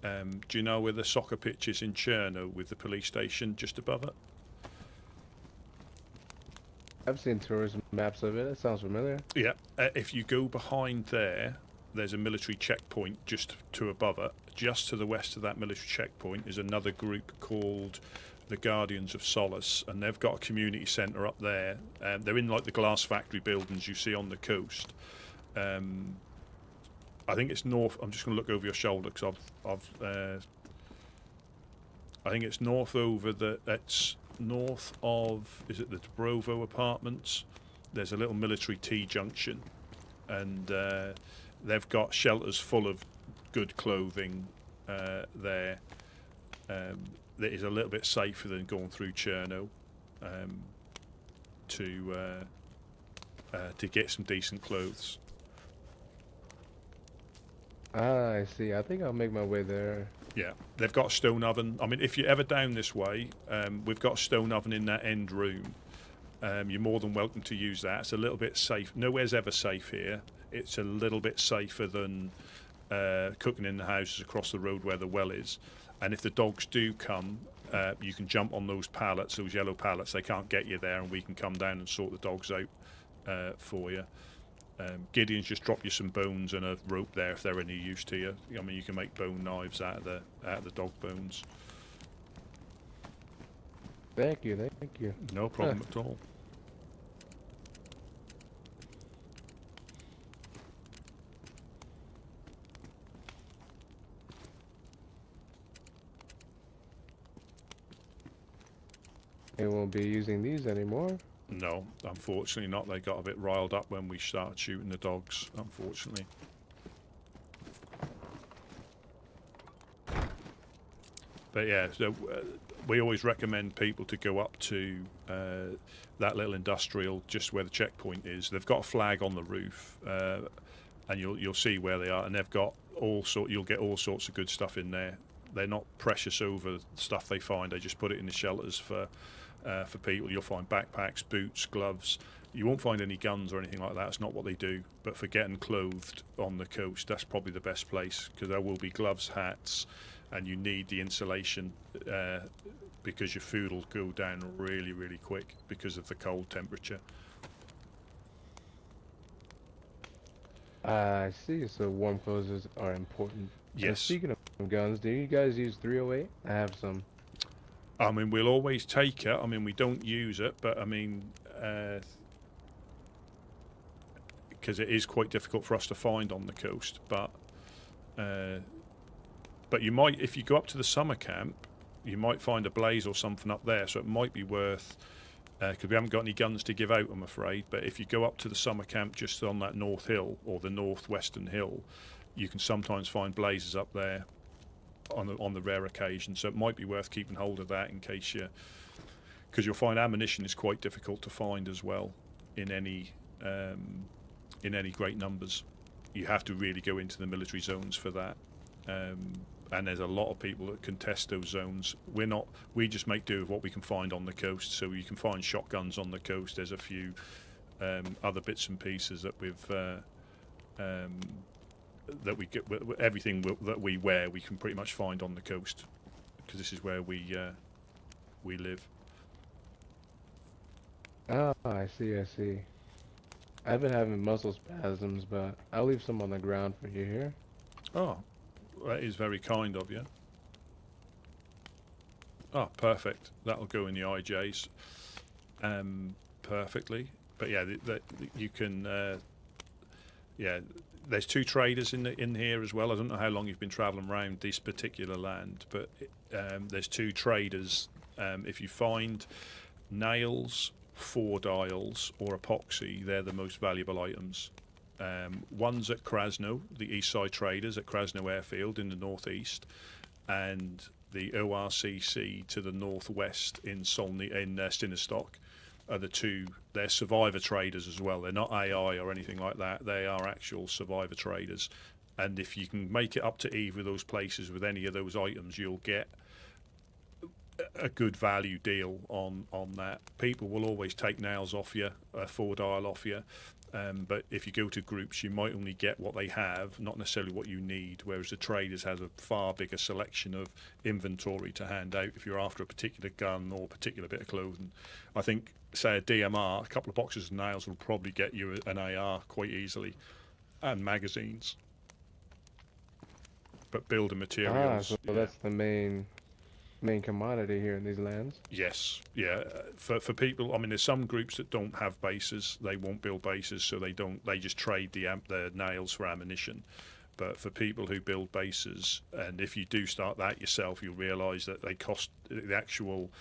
Do you know where the soccer pitch is in Chernarus with the police station just above it? I've seen tourism maps of it. It sounds familiar. Yeah. If you go behind there, there's a military checkpoint just to above it. Just to the west of that military checkpoint is another group called the Guardians of Solace, and they've got a community centre up there. They're in like the glass factory buildings you see on the coast. I think it's north. I'm just going to look over your shoulder because I think it's north over the. It's north of. Is it the Dobrovo Apartments? There's a little military T-junction, and they've got shelters full of good clothing there. That is a little bit safer than going through Cherno to get some decent clothes. Ah, I see. I think I'll make my way there. Yeah, they've got a stone oven. I mean, if you're ever down this way, we've got a stone oven in that end room. You're more than welcome to use that. It's a little bit safe. Nowhere's ever safe here. It's a little bit safer than cooking in the houses across the road where the well is. And if the dogs do come, you can jump on those pallets, those yellow pallets. They can't get you there, and we can come down and sort the dogs out for you. Gideon's just dropped you some bones and a rope there if they're any use to you. I mean, you can make bone knives out of the dog bones. Thank you. Thank you. No problem at all. They won't be using these anymore. No, unfortunately not. They got a bit riled up when we started shooting the dogs, unfortunately. But yeah, so we always recommend people to go up to that little industrial just where the checkpoint is. They've got a flag on the roof, and you'll see where they are, and they've got you'll get all sorts of good stuff in there. They're not precious over stuff they find. They just put it in the shelters for people. You'll find backpacks, boots, gloves. You won't find any guns or anything like that. It's not what they do. But for getting clothed on the coast, that's probably the best place, because there will be gloves, hats, and you need the insulation because your food will go down really, really quick because of the cold temperature. I see. So warm clothes are important. And Yes. speaking of guns, do you guys use 308? I have some. I mean, we'll always take it. I mean, we don't use it, but I mean, because it is quite difficult for us to find on the coast. Uh, but you might, if you go up to the summer camp, you might find a blaze or something up there. So it might be worth, because we haven't got any guns to give out, I'm afraid. But if you go up to the summer camp just on that north hill or the northwestern hill, you can sometimes find blazes up there on the rare occasion. So it might be worth keeping hold of that in case you, because you'll find ammunition is quite difficult to find as well in any great numbers. You have to really go into the military zones for that. And there's a lot of people that contest those zones. We just make do with what we can find on the coast. So you can find shotguns on the coast. There's a few other bits and pieces that that we get. Everything that we wear, we can pretty much find on the coast, because this is where we live. Oh, I see, I see. I've been having muscle spasms, but I'll leave some on the ground for you here. Oh, that is very kind of you. Oh, perfect. That'll go in the IJs perfectly. But yeah, you can. Yeah, there's two traders in here as well. I don't know how long you've been travelling around this particular land, but there's two traders. If you find nails, 4 dials, or epoxy, they're the most valuable items. One's at Krasno, the East Side Traders at Krasno Airfield in the northeast, and the ORCC to the northwest in Stinnerstock are the two. They're survivor traders as well. They're not AI or anything like that. They are actual survivor traders. And if you can make it up to either of those places with any of those items, you'll get a good value deal on that. People will always take nails off you, a 4 dial off you. But if you go to groups, you might only get what they have, not necessarily what you need, whereas the traders has a far bigger selection of inventory to hand out if you're after a particular gun or a particular bit of clothing. I think, say, a DMR, a couple of boxes of nails will probably get you an AR quite easily, and magazines. But building materials... So that's the main commodity here in these lands. Yes, yeah. For people, I mean, there's some groups that don't have bases. They won't build bases, so they just trade the nails for ammunition. But for people who build bases, and if you do start that yourself, you'll realise that they cost the actual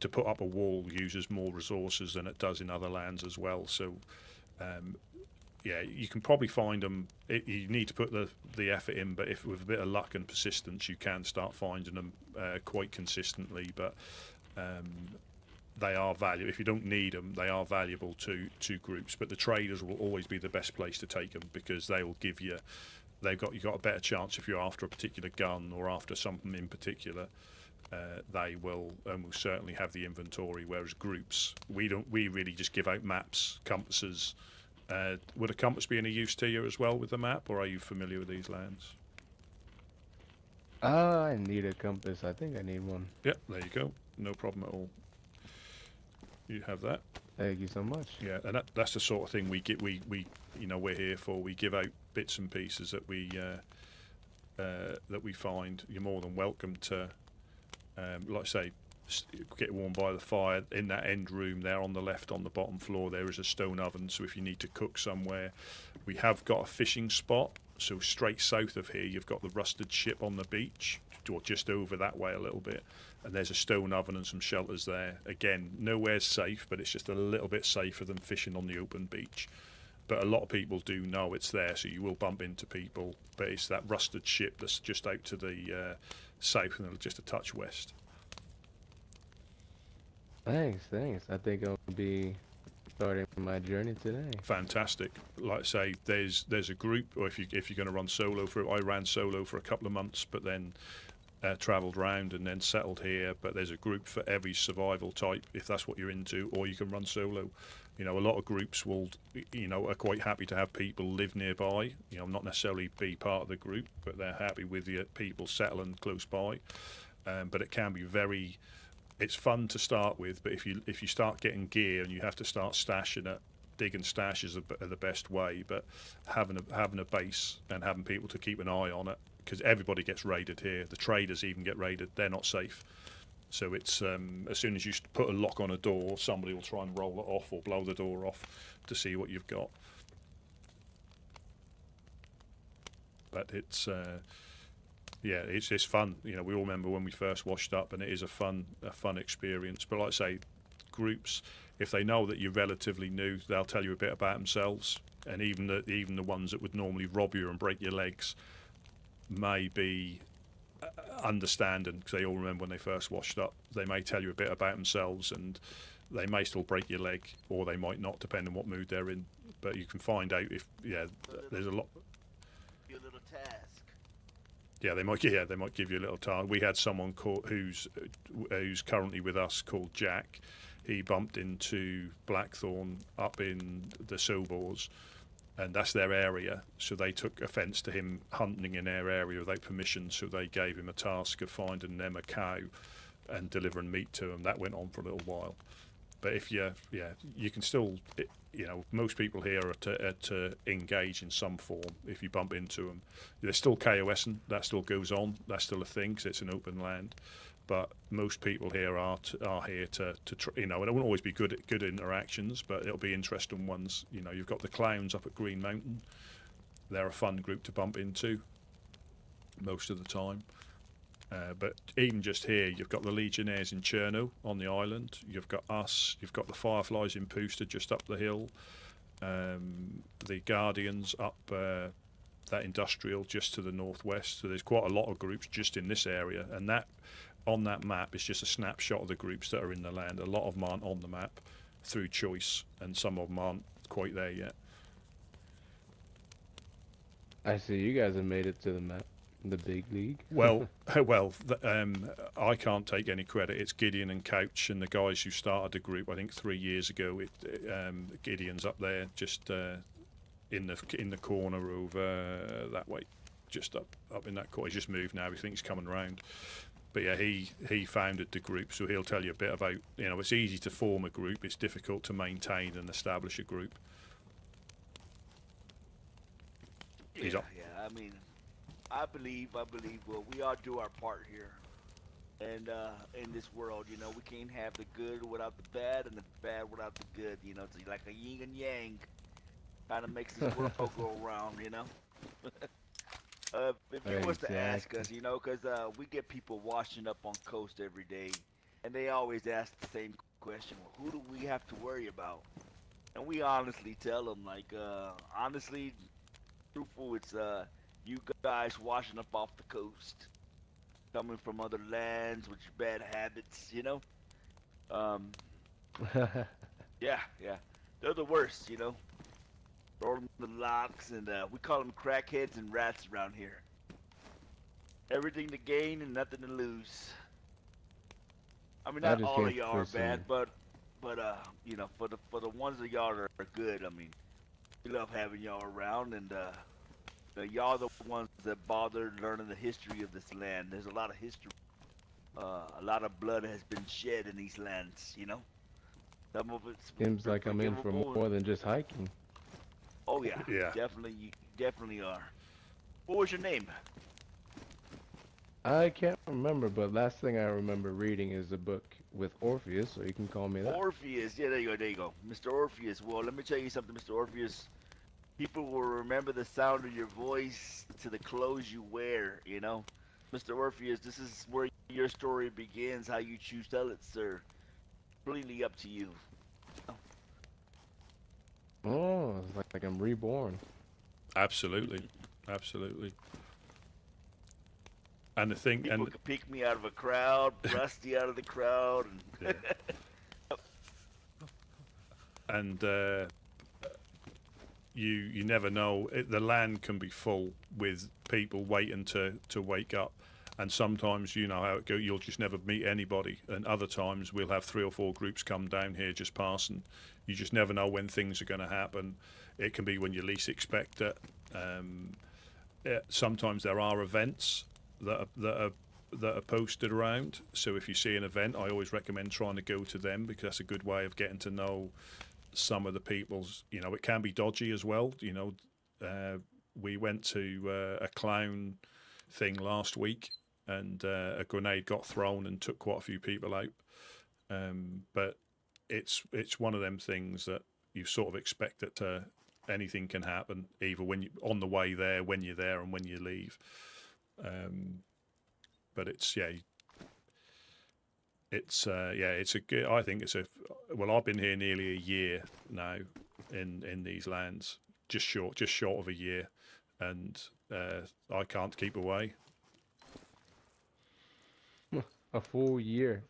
to put up a wall uses more resources than it does in other lands as well. So, yeah, you can probably find them. You need to put the effort in, but if with a bit of luck and persistence, you can start finding them quite consistently. But they are valuable. If you don't need them, they are valuable to groups. But the traders will always be the best place to take them, because they will give you. You've got a better chance if you're after a particular gun or after something in particular. They will almost certainly have the inventory. Whereas groups, we don't. We really just give out maps, compasses. Would a compass be any use to you as well with the map, or are you familiar with these lands? I need a compass. I think I need one. Yep, there you go. No problem at all. You have that. Thank you so much. Yeah, and that's the sort of thing we get. We we're here for. We give out bits and pieces that we find. You're more than welcome to, like I say, get warm by the fire. In that end room there on the left on the bottom floor there is a stone oven, so if you need to cook somewhere. We have got a fishing spot, so straight south of here you've got the rusted ship on the beach, or just over that way a little bit, and there's a stone oven and some shelters there. Again, nowhere's safe, but it's just a little bit safer than fishing on the open beach. But a lot of people do know it's there, so you will bump into people, but it's that rusted ship that's just out to the south and just a touch west. Thanks. I think I'll be starting my journey today. Fantastic. Like I say, there's a group, or if you're going to run solo for it, I ran solo for a couple of months, but then travelled round and then settled here. But there's a group for every survival type, if that's what you're into, or you can run solo. You know, a lot of groups are quite happy to have people live nearby. You know, not necessarily be part of the group, but they're happy with the people settling close by. But it can be it's fun to start with, but if you start getting gear and you have to start stashing it digging stashes are the best way, but having a base and having people to keep an eye on it, because everybody gets raided here. The traders even get raided. They're not safe. So it's as soon as you put a lock on a door, somebody will try and roll it off or blow the door off to see what you've got. But it's yeah, it's fun. You know, we all remember when we first washed up, and it is a fun experience. But like I say, groups, if they know that you're relatively new, they'll tell you a bit about themselves, and even the ones that would normally rob you and break your legs may be understanding, because they all remember when they first washed up. They may tell you a bit about themselves, and they may still break your leg, or they might not, depending on what mood they're in. But you can find out if there's a lot. Your little task. Yeah, they might give you a little task. We had someone who's currently with us called Jack. He bumped into Blackthorn up in the Sobors, and that's their area. So they took offence to him hunting in their area without permission. So they gave him a task of finding them a cow and delivering meat to them. That went on for a little while. But if you can still, you know, most people here are to engage in some form. If you bump into them, they're still KOSing. That still goes on. That's still a thing because it's an open land. But most people here are here to you know, and it won't always be good interactions, but it'll be interesting ones. You know, you've got the clowns up at Green Mountain. They're a fun group to bump into most of the time. But even just here, you've got the Legionnaires in Chernarus on the island. You've got us. You've got the Fireflies in Pooster just up the hill. The Guardians up that industrial just to the northwest. So there's quite a lot of groups just in this area, and that on that map is just a snapshot of the groups that are in the land. A lot of them aren't on the map through choice, and some of them aren't quite there yet. I see you guys have made it to the map, the big league. Well, I can't take any credit. It's Gideon and Couch and the guys who started the group. I think 3 years ago. Gideon's up there, just in the corner over that way, just up in that corner. He's just moved now. He thinks he's coming round. But yeah, he founded the group, so he'll tell you a bit about. You know, it's easy to form a group. It's difficult to maintain and establish a group. He's up. Yeah. I mean, I believe. Well, we all do our part here, and in this world, you know, we can't have the good without the bad, and the bad without the good. You know, it's like a yin and yang, kind of makes this world go around. You know. If you was to ask us, you know, because we get people washing up on coast every day, and they always ask the same question: well, who do we have to worry about? And we honestly tell them, like, honestly, truthful, it's you guys washing up off the coast, coming from other lands with your bad habits, you know. Yeah, they're the worst, you know. Rolling the locks, and we call them crackheads and rats around here. Everything to gain and nothing to lose. I mean, not all of y'all are bad, but you know, for the ones of y'all that are good, I mean, we love having y'all around, and y'all the ones that bother learning the history of this land. There's a lot of history. A lot of blood has been shed in these lands, you know. Some of it seems like I'm in for more than just hiking. Oh yeah, definitely, you definitely are. What was your name? I can't remember, but last thing I remember reading is a book with Orpheus, so you can call me that. Orpheus, yeah, there you go, Mr. Orpheus. Well, let me tell you something, Mr. Orpheus. People will remember the sound of your voice to the clothes you wear, you know. Mr. Orpheus, this is where your story begins. How you choose to tell it, sir. Completely up to you. Oh, it's like I'm reborn. Absolutely. And the thing, people could pick me out of a crowd, Rusty out of the crowd, and and you never know. The land can be full with people waiting to wake up, and sometimes you know how it goes. You'll just never meet anybody, and other times we'll have 3 or 4 groups come down here just passing. You just never know when things are going to happen. It can be when you least expect it. Sometimes there are events that are posted around. So if you see an event, I always recommend trying to go to them, because that's a good way of getting to know some of the people's, you know, it can be dodgy as well. You know, we went to a clown thing last week, and a grenade got thrown and took quite a few people out. But it's one of them things that you sort of expect that anything can happen, either when you on the way there, when you're there, and when you leave. But it's it's a good. I think it's a. Well, I've been here nearly a year now in these lands, just short of a year, and I can't keep away. A full year.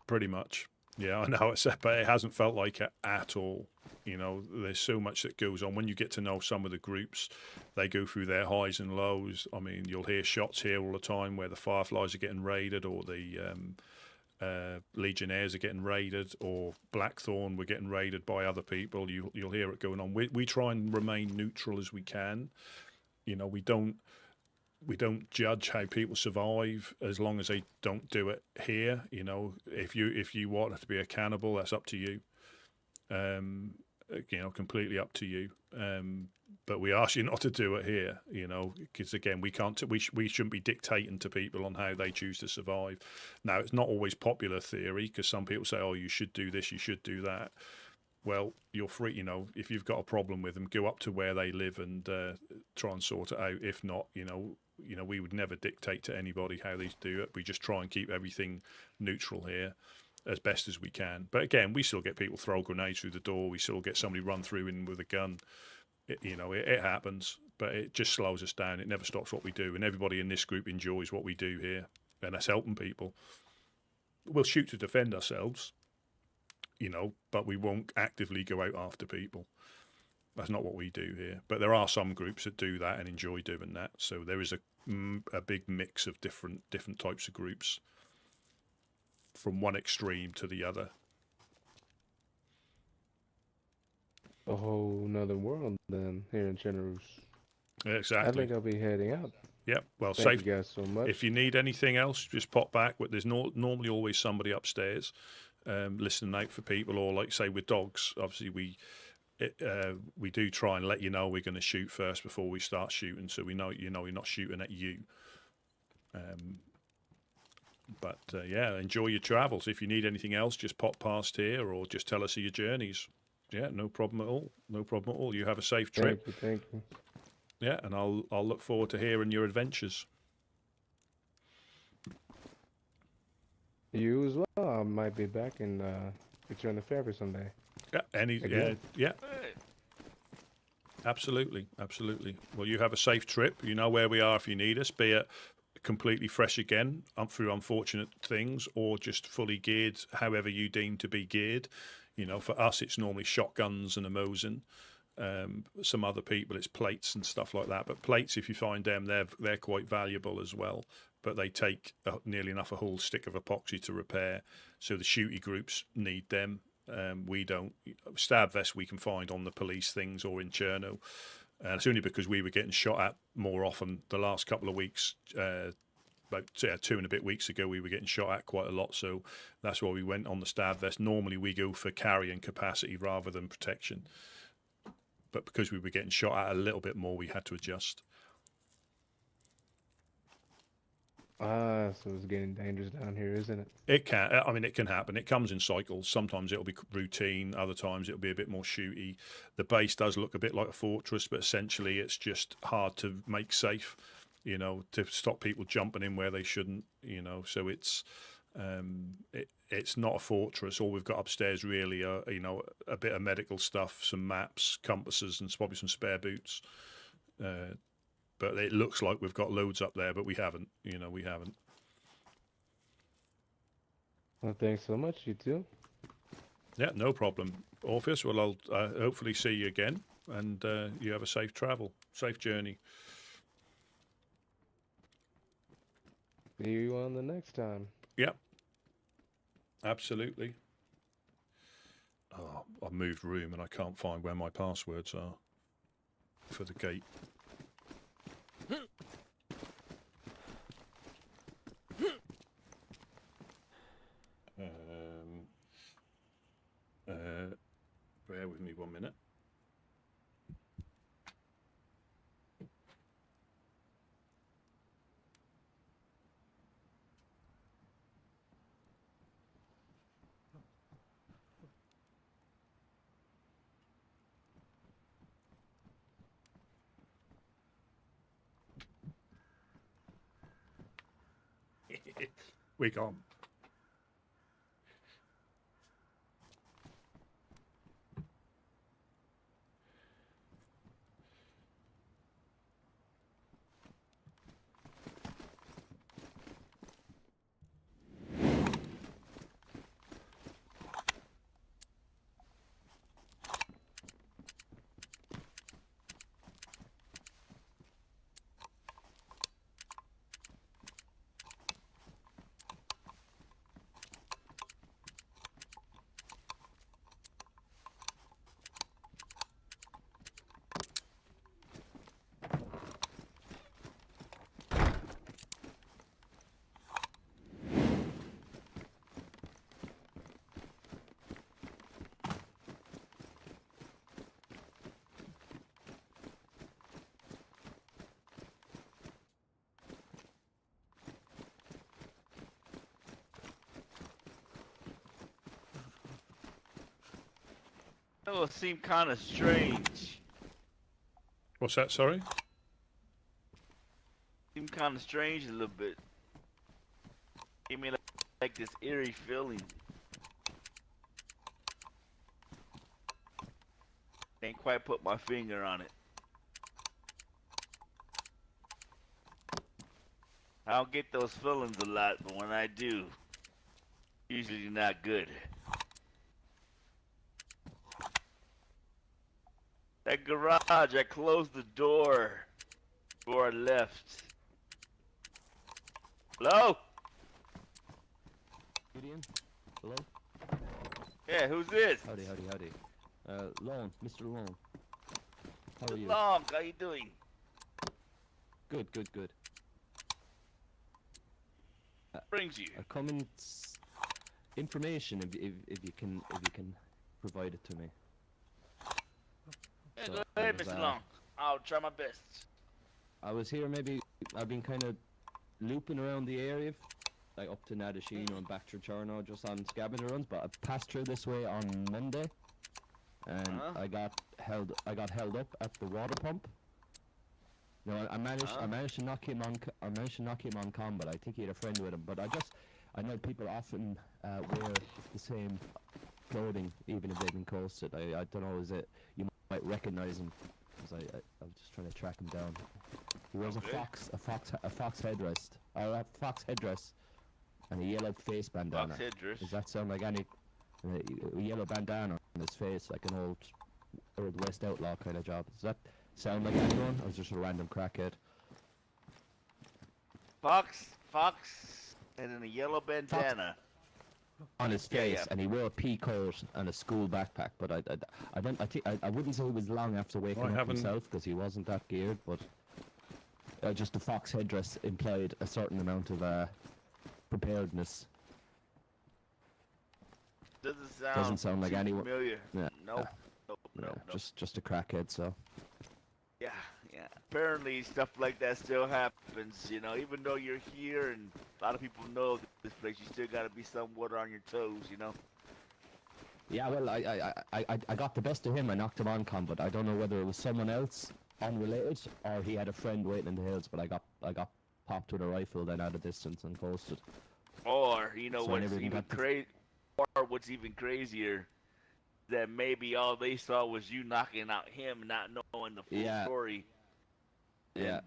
Pretty much. Yeah, I know it's, but it hasn't felt like it at all. You know, there's so much that goes on when you get to know some of the groups. They go through their highs and lows. I mean, you'll hear shots here all the time where the Fireflies are getting raided, or the Legionnaires are getting raided, or Blackthorn were getting raided by other people. You'll hear it going on. We try and remain neutral as we can. You know, we don't judge how people survive as long as they don't do it here. You know, if you want to be a cannibal, that's up to you. You know, completely up to you. But we ask you not to do it here. You know, because again, we shouldn't be dictating to people on how they choose to survive. Now, it's not always popular theory, because some people say, "Oh, you should do this, you should do that." Well, you're free. You know, if you've got a problem with them, go up to where they live and try and sort it out. If not, you know, we would never dictate to anybody how they do it. We just try and keep everything neutral here as best as we can. But again, we still get people throw grenades through the door. We still get somebody run through in with a gun. It happens, but it just slows us down. It never stops what we do, and everybody in this group enjoys what we do here, and that's helping people. We'll shoot to defend ourselves, you know, but we won't actively go out after people. That's not what we do here. But there are some groups that do that and enjoy doing that. So there is a big mix of different types of groups, from one extreme to the other. A whole nother world then here in Chernarus. Exactly. I think I'll be heading out. Yep. Well, Thank you guys so much. If you need anything else, just pop back. There's normally always somebody upstairs listening out for people, or like say with dogs. Obviously, we do try and let you know we're going to shoot first before we start shooting, so we know we're not shooting at you. But yeah, enjoy your travels. If you need anything else, just pop past here, or just tell us of your journeys. Yeah, no problem at all. No problem at all. You have a safe trip. Thank you. Yeah, and I'll look forward to hearing your adventures. You as well. I might be back and get you on the ferry someday. Yeah, yeah. Absolutely. Well, you have a safe trip. You know where we are if you need us, be it completely fresh again through unfortunate things, or just fully geared however you deem to be geared. You know, for us, it's normally shotguns and a Mosin. Some other people, it's plates and stuff like that. But plates, if you find them, they're quite valuable as well. But they take nearly enough a whole stick of epoxy to repair. So the shooty groups need them. We don't. Stab vests we can find on the police things or in Cherno. It's only because we were getting shot at more often the last couple of weeks. About 2 and a bit weeks ago, we were getting shot at quite a lot, so that's why we went on the stab vest. Normally, we go for carrying capacity rather than protection, but because we were getting shot at a little bit more, we had to adjust. So it's getting dangerous down here, isn't it? It can. I mean, it can happen. It comes in cycles. Sometimes it'll be routine. Other times it'll be a bit more shooty. The base does look a bit like a fortress, but essentially it's just hard to make safe. You know, to stop people jumping in where they shouldn't. You know, so it's not a fortress. All we've got upstairs really are, you know, a bit of medical stuff, some maps, compasses, and probably some spare boots. But it looks like we've got loads up there, but we haven't. You know, we haven't. Well, thanks so much, you too. Yeah, no problem. Orpheus, well, I'll hopefully see you again, and you have a safe travel, safe journey. See you on the next time. Yep. Absolutely. Oh, I've moved room and I can't find where my passwords are for the gate. Bear with with me 1 minute. We gone. Oh, it seemed kind of strange. What's that, sorry? Seemed kind of strange a little bit. Gave me like this eerie feeling. Can't quite put my finger on it. I don't get those feelings a lot, but when I do, usually not good. That garage, I closed the door before I left. Hello? Gideon? Hello? Yeah, who's this? Howdy, howdy, howdy. Lone, Mr. Lone. How are you? Long, how you doing? Good, good, good. Brings you. I come in information if you can provide it to me. Yeah, So, go I ahead, was, Mr. Long. I'll try my best. I was here I've been kind of looping around the area, like up to Nadashino and back through Chernarus just on scavenger runs, but I passed through this way on Monday, and I got held up at the water pump. No, I managed to knock him on combat. I think he had a friend with him, but I know people often wear the same clothing even if they've been coasted. I don't know, is it you might recognize him, because I'm just trying to track him down. He wears a fox headdress, and a yellow face bandana. Fox headdress. Does that sound like any a yellow bandana on his face, like an old West Outlaw kind of job? Does that sound like anyone, or is it just a random crackhead? Fox, and then a yellow bandana. On his face, yeah. and he wore a pea coat and a school backpack. But I wouldn't say he was long after waking up himself, because he wasn't that geared. But just the fox headdress implied a certain amount of preparedness. Doesn't sound like anyone. familiar. Yeah. Nope. Just a crackhead. So. Yeah. Apparently, stuff like that still happens. You know, even though you're here and a lot of people know this place, you still gotta be somewhat on your toes. You know. Yeah, well, I got the best of him. I knocked him on combat. I don't know whether it was someone else unrelated or he had a friend waiting in the hills. But I got popped with a rifle then out of distance and coasted. Or you know So what's even crazy? Or what's even crazier? That maybe all they saw was you knocking out him, not knowing the full story. And,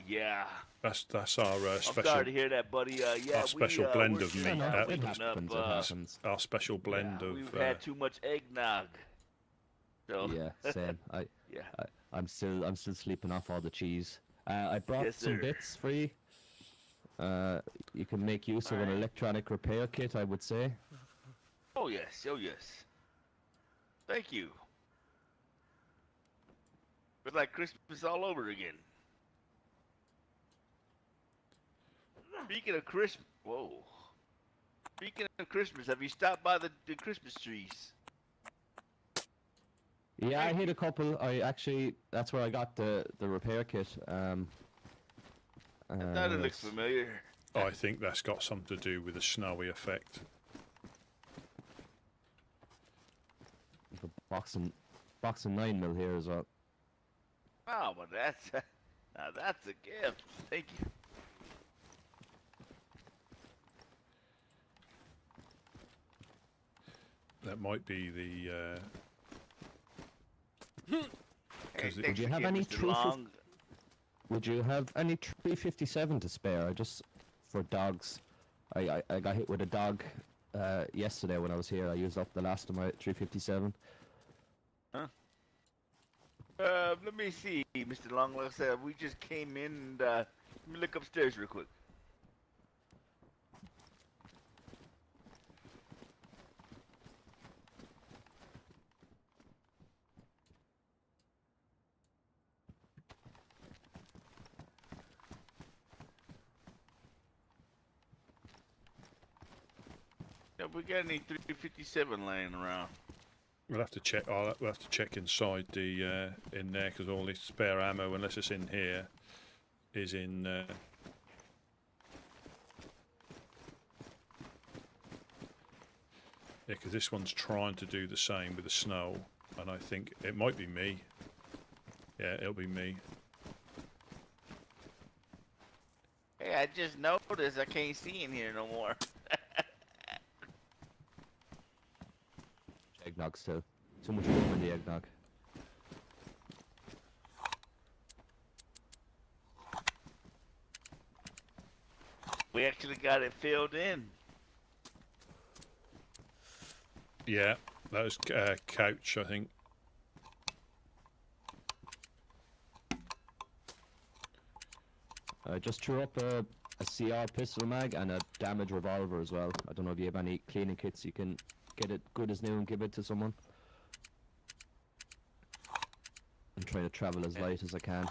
yeah. That's our special. I'm sorry to hear that, buddy. Yeah, our special blend of meat. It happens. Our special blend of. We've had too much eggnog. So. Yeah, same. I'm still sleeping off all the cheese. I brought some bits for you. You can make use of an electronic repair kit, I would say. Oh yes. Thank you. It's like Christmas all over again. Speaking of Christmas, Speaking of Christmas, have you stopped by the Christmas trees? Yeah, I hit a couple. That's where I got the repair kit. I thought it looked Yes. familiar. I think that's got something to do with the snowy effect. A box of 9mm here as well. Oh, but now that's a gift. Thank you. That might be the. Hey, Would thanks you have again, any Mr. Long. Would you have any 357 to spare? For dogs. I got hit with a dog yesterday when I was here. I used up the last of my 357. Huh? Let me see, Mr. Long. Like I said, we just came in and let me look upstairs real quick. Yeah, we got any 357 laying around? We'll have to check. We'll have to check inside the in there because all this spare ammo, unless it's in here, is in. Yeah, because this one's trying to do the same with the snow, and I think it might be me. Yeah, it'll be me. Hey, I just noticed I can't see in here no more. Eggnog still. Too much room in the eggnog. We actually got it filled in. Yeah, that was couch, I think. I just threw up a CR pistol mag and a damaged revolver as well. I don't know if you have any cleaning kits you can get it good as new and give it to someone. I'm trying to travel as light as I can.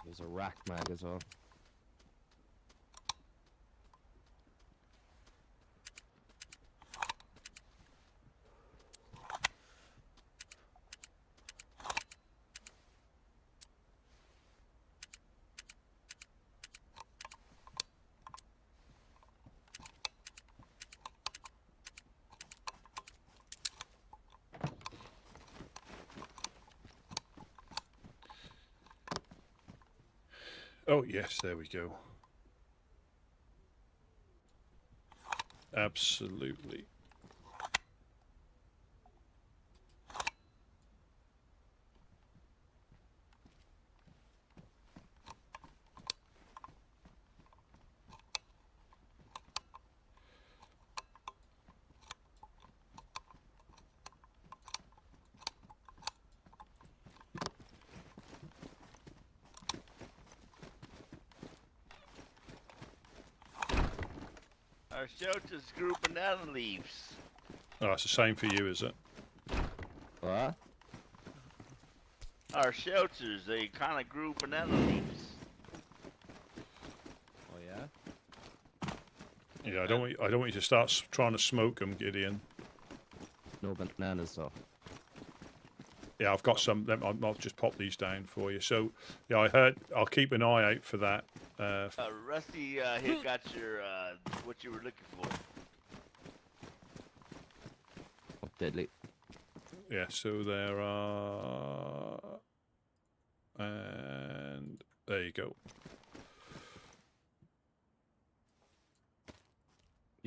There's a rack mag as well. Oh yes, there we go. Absolutely. Our shelter's grew banana leaves. Oh, it's the same for you, is it? What? Our shelters, they kind of grew banana leaves. Oh yeah? Yeah, I don't want you to start trying to smoke them, Gideon. No bananas though. Yeah, I've got some. I'll just pop these down for you. So, yeah, I heard. I'll keep an eye out for that. Rusty here got your what you were looking for. Oh, deadly. Yeah, so there are, and there you go.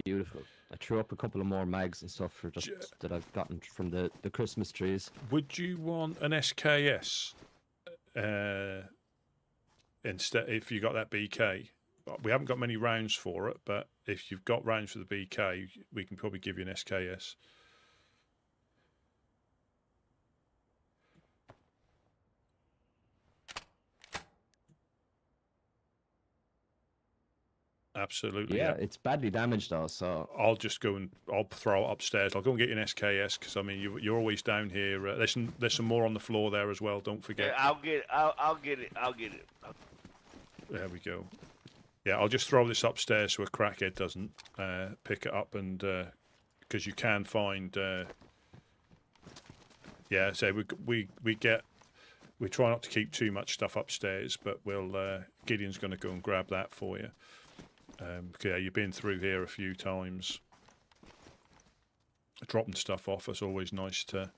Beautiful. I threw up a couple of more mags and stuff for just that I've gotten from the Christmas trees. Would you want an SKS instead if you got that BK? We haven't got many rounds for it, but if you've got rounds for the BK, we can probably give you an SKS. Absolutely. Yeah, Yeah. it's badly damaged though, so I'll just go and I'll throw it upstairs. I'll go and get you an SKS because I mean you're always down here. There's some more on the floor there as well. Don't forget. Yeah, I'll get it. I'll get it. There we go. Yeah, I'll just throw this upstairs so a crackhead doesn't pick it up, and because you can find. Yeah, so we try not to keep too much stuff upstairs, but Gideon's going to go and grab that for you. Yeah, you've been through here a few times. Dropping stuff off, it's always nice to.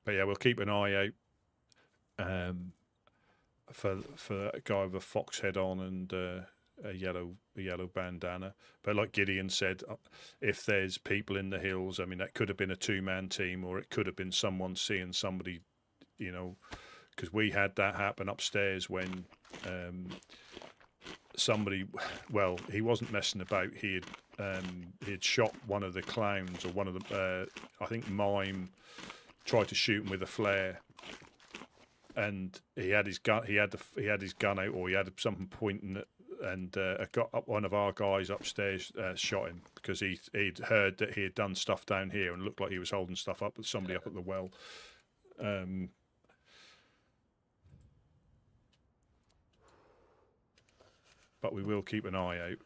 But yeah, we'll keep an eye out for a guy with a fox head on and a yellow bandana. But like Gideon said, if there's people in the hills, I mean that could have been a 2-man team, or it could have been someone seeing somebody, you know, because we had that happen upstairs when somebody, well, he wasn't messing about. He had shot one of the clowns, or one of the I think Mime tried to shoot him with a flare, and he had his gun. He had his gun out, or he had something pointing at, and one of our guys upstairs shot him because he'd heard that he had done stuff down here and looked like he was holding stuff up with somebody up at the well. But we will keep an eye out.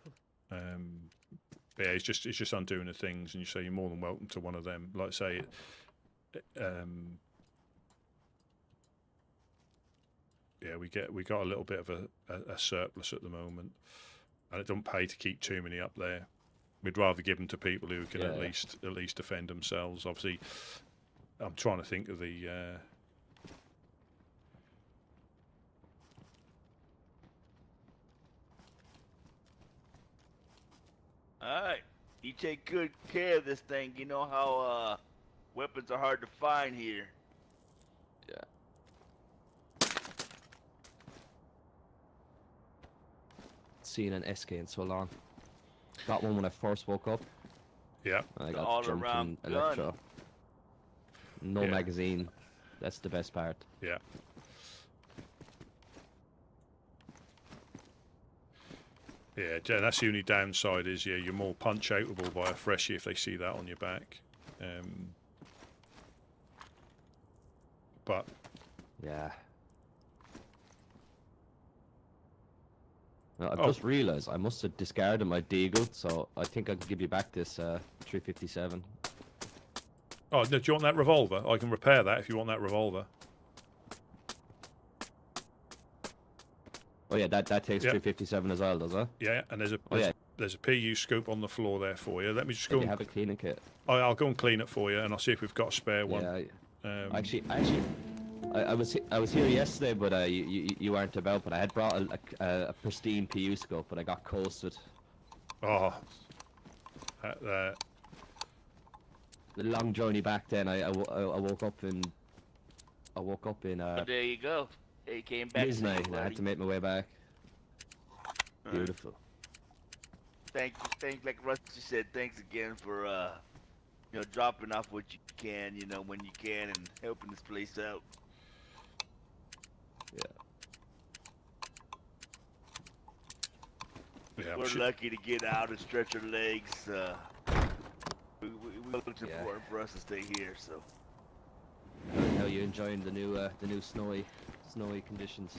But yeah, it's just undoing the things, and you say you're more than welcome to one of them. Like I say, yeah, we got a little bit of a surplus at the moment, and it don't pay to keep too many up there. We'd rather give them to people who can at least defend themselves. Obviously, I'm trying to think of the. Alright. You take good care of this thing. You know how weapons are hard to find here. yeah. Seen an SK in so long. Got one when I first woke up. Yeah. I got all jumped around in gun. electro. No Yeah. magazine. That's the best part. Yeah. Yeah, that's the only downside is you're more punch outable by a freshie if they see that on your back. But Yeah. Well, I've just realised I must have discarded my Deagle, so I think I can give you back this 357. oh, do you want that revolver? I can repair that if you want that revolver. Oh yeah, that takes Yeah. 357 as well, does it? Yeah, and there's a PU scoop on the floor there for you. Let me just Do go. you have a cleaning kit? I'll go and clean it for you, and I'll see if we've got a spare one. Yeah. I was here yesterday, but you weren't about. But I had brought a pristine PU scope, but I got coasted. Oh, The long journey back. Then I woke up in. There you go. He came back. Midnight, and I had to make my way back. Beautiful. Thank, like Rusty said, thanks again for dropping off what you can, when you can, and helping this place out. yeah. We're lucky to get out and stretch our legs. It's important for us to stay here. So. How are you enjoying the new snowy conditions?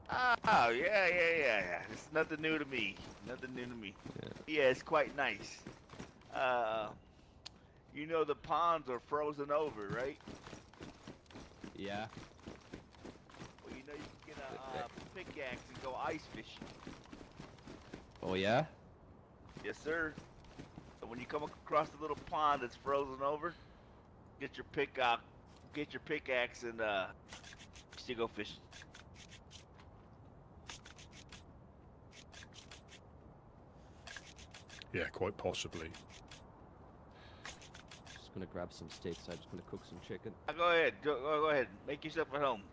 Oh yeah. It's nothing new to me. Yeah, it's quite nice. The ponds are frozen over, right? Yeah. Well, you can get a pickaxe and go ice fishing. Oh yeah. Yes, sir. So when you come across a little pond that's frozen over, get your pickaxe, and you go fishing. Yeah, quite possibly. Just gonna grab some steaks. I'm just gonna cook some chicken. Go ahead. Go ahead. Make yourself at home.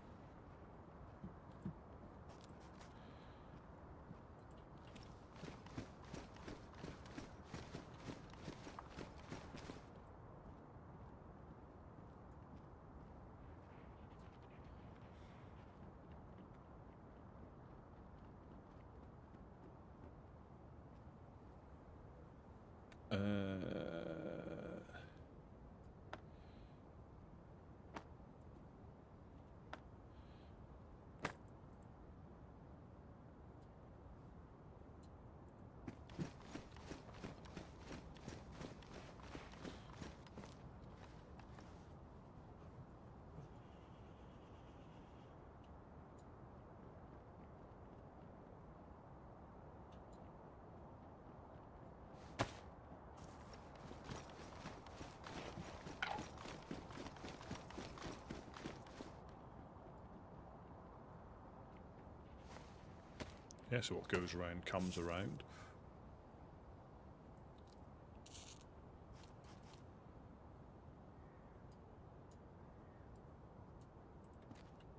Yeah, so what goes around comes around.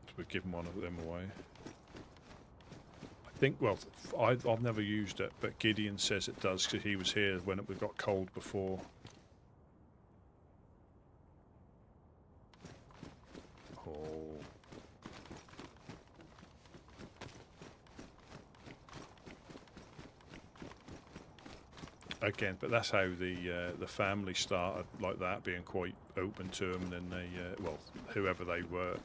So we've given one of them away. I think, well, I've never used it, but Gideon says it does because he was here when it got cold before. Oh. Again, but that's how the family started, like that, being quite open to them, and then they, well, whoever they were.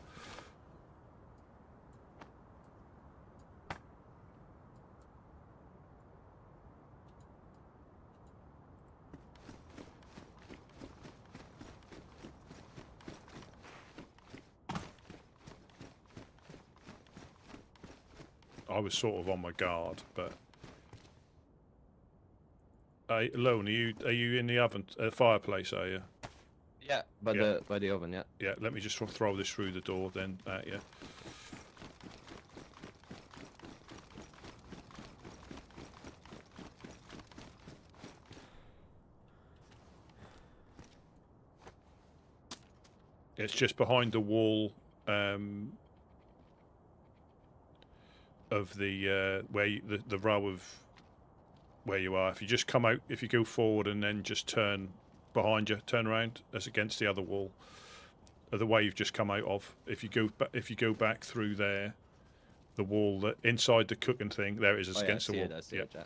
I was sort of on my guard, but Lone, are you in the oven, fireplace? Are you? Yeah, by the oven. Yeah. Yeah. Let me just throw this through the door then. Yeah. It's just behind the wall of the the row of where you are. If you just come out, if you go forward and then just turn behind you, turn around, that's against the other wall, the way you've just come out of. If you go back through there, the wall that inside the cooking thing, there it is. It's against the wall. I see it, yeah.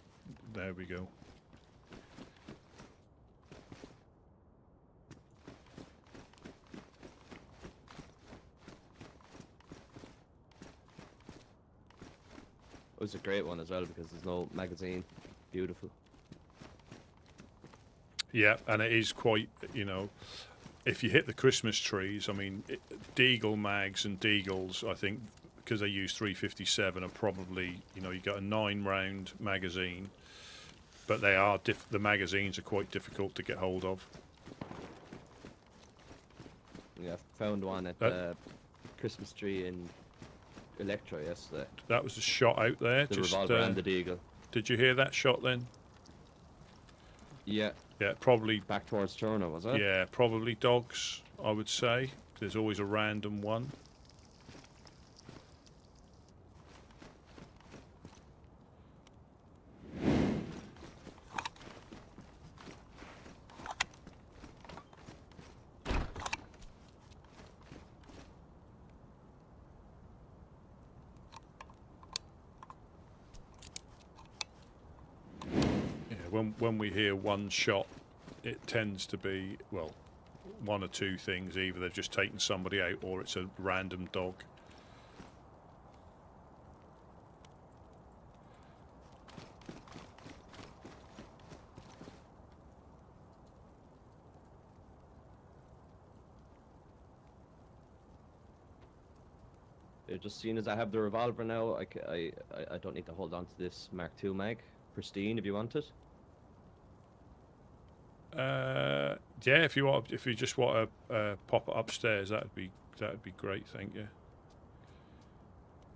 There we go. It was a great one as well because there's no magazine. Beautiful. Yeah, and it is quite, you know, if you hit the Christmas trees, I mean, Deagle mags and Deagles, I think, because they use 357, are probably, you know, you got a 9-round magazine, but they are the magazines are quite difficult to get hold of. Yeah, I found one at the Christmas tree in Electra yesterday. That was a shot out there. The revolver and the Deagle. Did you hear that shot then? Yeah. Yeah, probably back towards Chernarus, was it? Yeah, probably dogs, I would say. There's always a random one. When we hear one shot, it tends to be, well, one or two things. Either they've just taken somebody out or it's a random dog. Just seeing as I have the revolver now, I don't need to hold on to this Mark II mag. Pristine, if you want it. Yeah, if you just want to pop it upstairs, that'd be great. Thank you.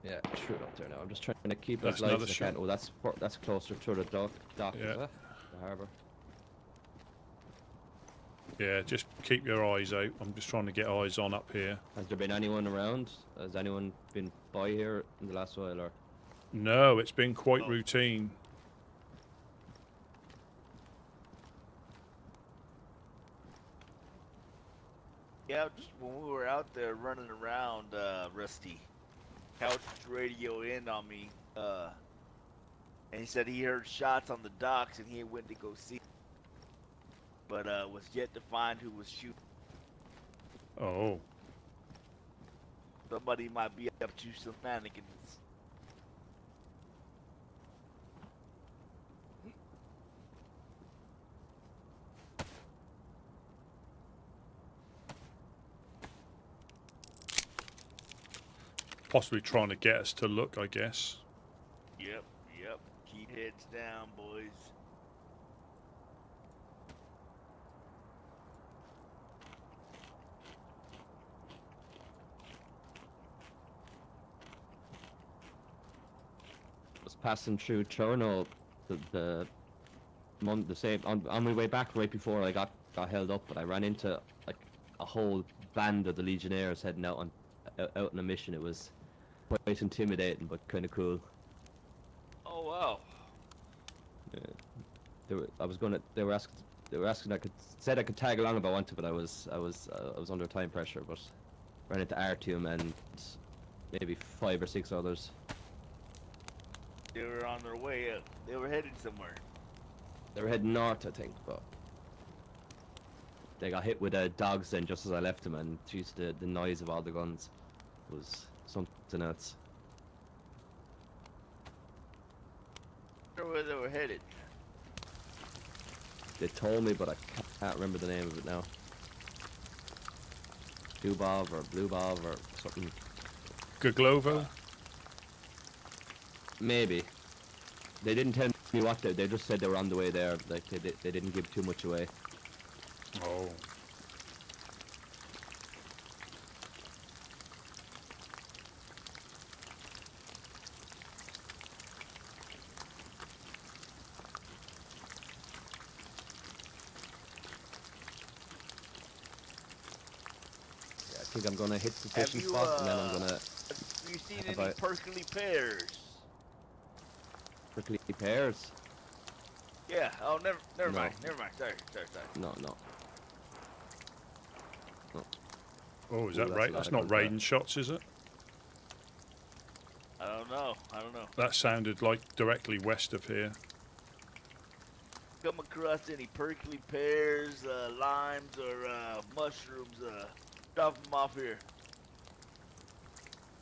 Yeah, true up there now. I'm just trying to keep That's as light another as I shot. can. Oh, that's closer to the dock, Yeah. is it? The harbour. Yeah, just keep your eyes out. I'm just trying to get eyes on up here. Has there been anyone around? Has anyone been by here in the last while, or? No, it's been quite routine. Yeah, just when we were out there running around, Rusty, Couch radio in on me, and he said he heard shots on the docks and he went to go see, but was yet to find who was shooting. Oh. Somebody might be up to some shenanigans. Possibly trying to get us to look, I guess. Yep. Keep heads down, boys. passing through Chernarus the same on my way back right before I got held up, but I ran into like a whole band of the Legionnaires heading out on a mission. It was quite intimidating, but kind of cool. Oh wow. They were asking said I could tag along if I wanted, but I was under time pressure. But ran into Artyom and maybe 5 or 6 others. They were on their way out. They were headed somewhere. They were heading north, I think, but they got hit with dogs then just as I left them, and geez, the noise of all the guns was something else. Where they were headed. They told me, but I can't remember the name of it now. Dubov or Bluebov or something. Guglovo? Maybe. They didn't tell me what they just said they were on the way there. Like they didn't give too much away. Oh. Yeah, I think I'm gonna hit the fishing spot and then I'm gonna. Have you seen Have any I- prickly pears? Prickly pears? Yeah. Oh, never No. mind. Never mind. Sorry. No. Oh, is Ooh, that that's right? a lot That's of not guns there. Raiden shots, is it? I don't know. That sounded like directly west of here. Come across any prickly pears, limes, or mushrooms? Drop them off here.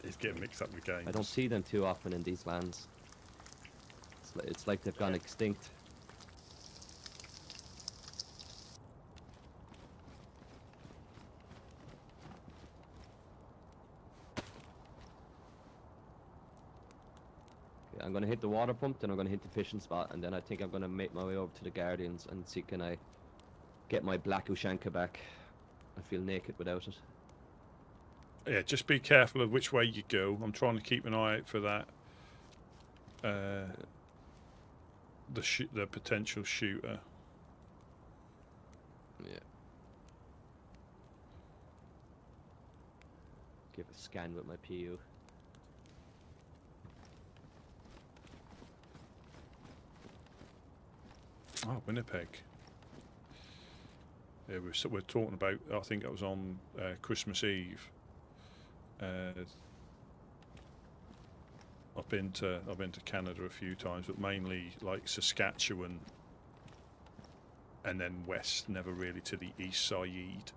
He's getting mixed up with games. I don't see them too often in these lands. It's like they've gone extinct. Okay, I'm gonna hit the water pump, then I'm gonna hit the fishing spot, and then I think I'm gonna make my way over to the Guardians and see can I get my black Ushanka back. I feel naked without it. Yeah, just be careful of which way you go. I'm trying to keep an eye out for that. The potential shooter. Yeah. Give a scan with my PU. Oh, Winnipeg. Yeah, we're talking about. I think it was on Christmas Eve. I've been to Canada a few times, but mainly like Saskatchewan, and then west, never really to the east side.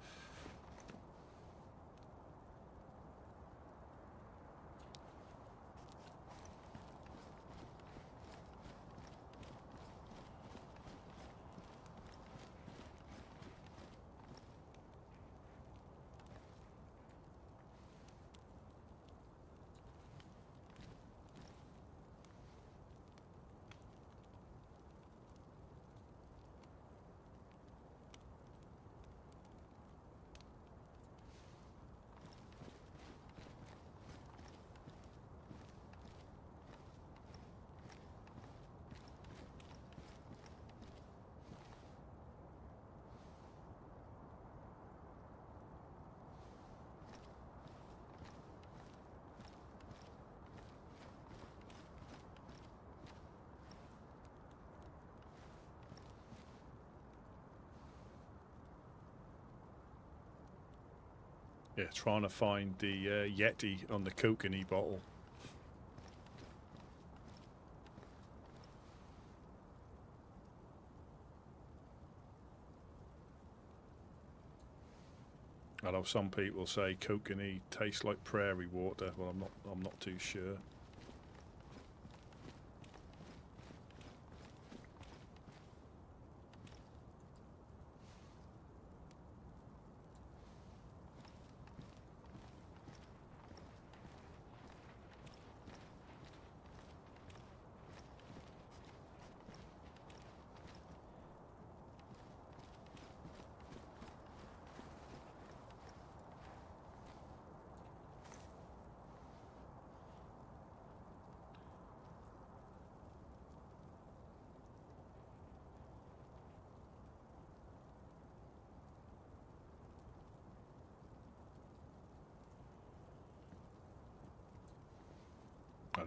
Yeah, trying to find the Yeti on the kokanee bottle. I know some people say kokanee tastes like prairie water. Well, I'm not too sure.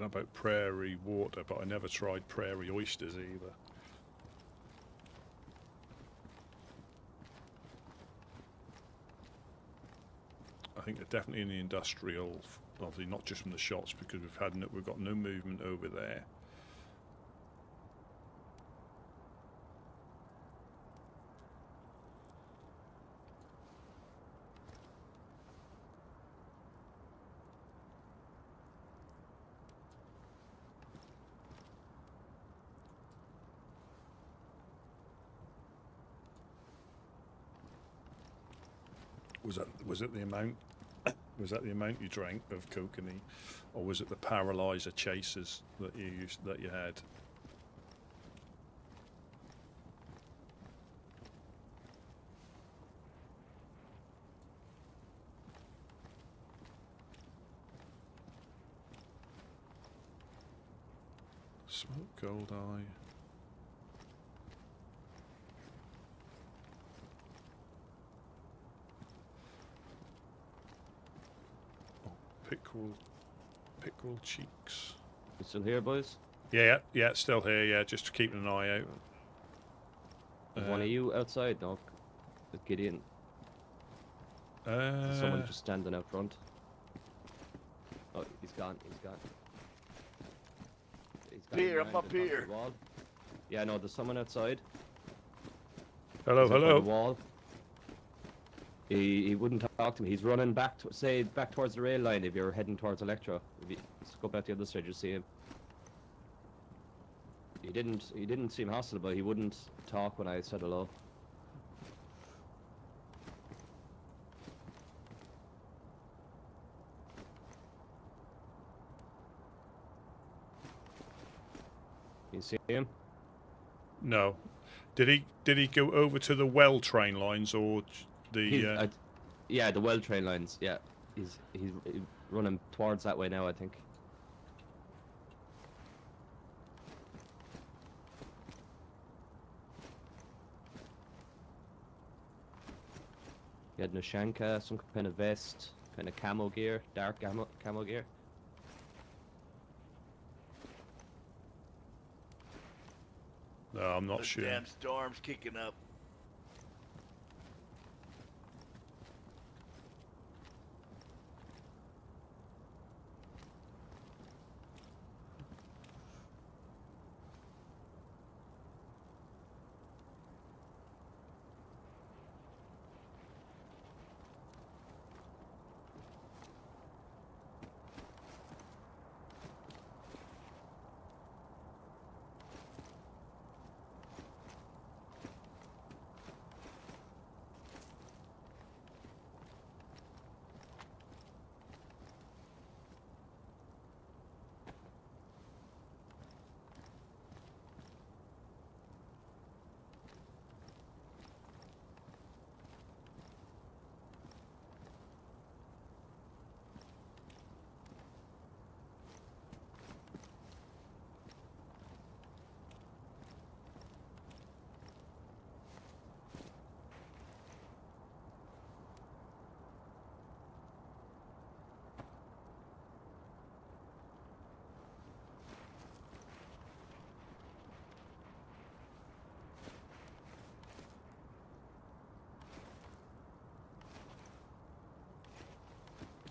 know about prairie water, but I never tried prairie oysters either. I think they're definitely in the industrial, obviously not just from the shots, because we've got no movement over there. Was it the amount? Was that the amount you drank of kokanee, or was it the paralyzer chasers that you had? Smoke gold eye. Pickerel cheeks. You still here, boys? Yeah, still here. Yeah, just keeping an eye out. Is one of you outside? No, with Gideon. Is someone just standing out front? Oh, he's gone. He's gone. Here, I'm up here. Yeah, no, there's someone outside. Hello, He's up on hello. the wall. He wouldn't talk to me. He's running back towards the rail line. If you're heading towards Electra, if you scope out the other side, you'll see him. He didn't seem hostile, but he wouldn't talk when I said hello. You see him? No. Did he go over to the well train lines or the? Yeah, the well train lines. Yeah, he's running towards that way now, I think. He had Nashanka, some kind of vest, kind of camo gear, dark camo gear. No, I'm not The sure. damn storm's kicking up.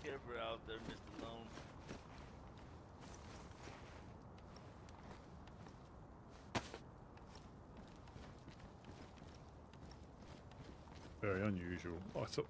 Get her out there, Mr. Lone. Very unusual. I thought.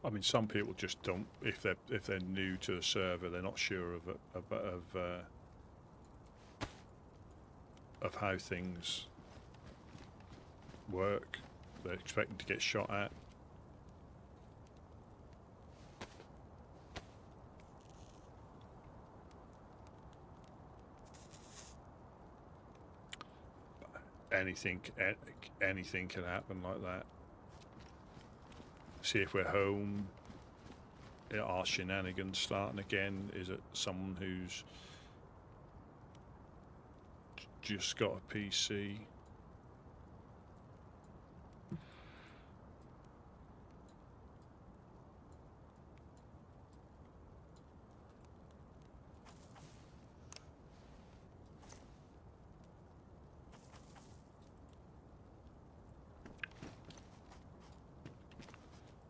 I mean, some people just don't. If they're new to the server, they're not sure of how things work. They're expecting to get shot at. Anything can happen like that. See if we're home. Are shenanigans starting again? Is it someone who's just got a PC?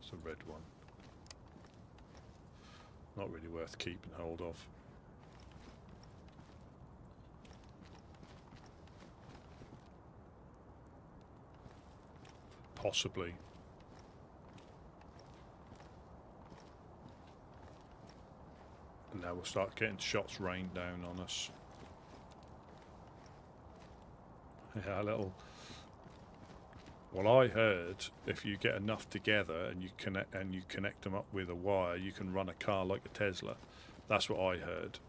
It's a red one. Not really worth keeping hold of. Possibly. And now we'll start getting shots rained down on us. Yeah, a little. Well, I heard if you get enough together and you connect them up with a wire, you can run a car like a Tesla. That's what I heard.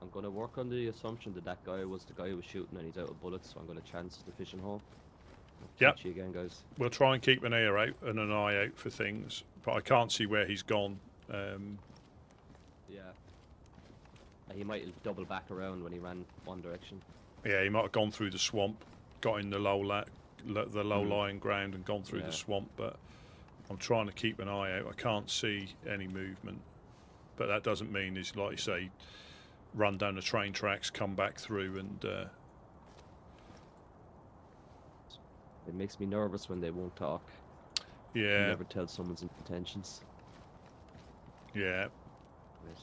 I'm going to work on the assumption that that guy was the guy who was shooting and he's out of bullets, so I'm going to chance the fishing hole. Yep. Catch you again, guys. We'll try and keep an ear out and an eye out for things, but I can't see where he's gone. Yeah. He might have doubled back around when he ran one direction. Yeah, he might have gone through the swamp, got in the low-lying ground and gone through the swamp, but I'm trying to keep an eye out. I can't see any movement, but that doesn't mean he's, like you say, run down the train tracks, come back through and... It makes me nervous when they won't talk. Yeah. You never tell someone's intentions. Yeah. Right.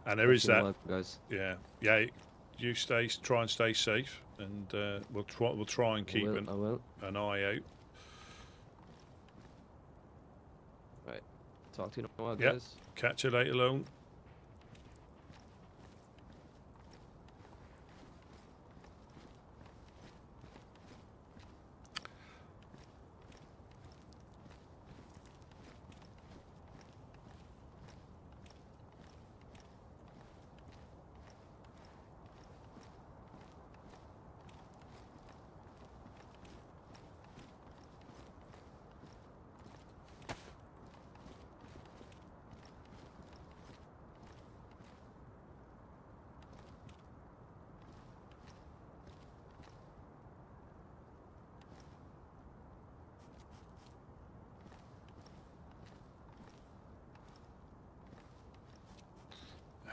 And there is that... Well, guys. Yeah. Yeah, you try and stay safe, and we'll try and keep an eye out. Right. Talk to you in a while, Yep. guys. Catch you later, Lone.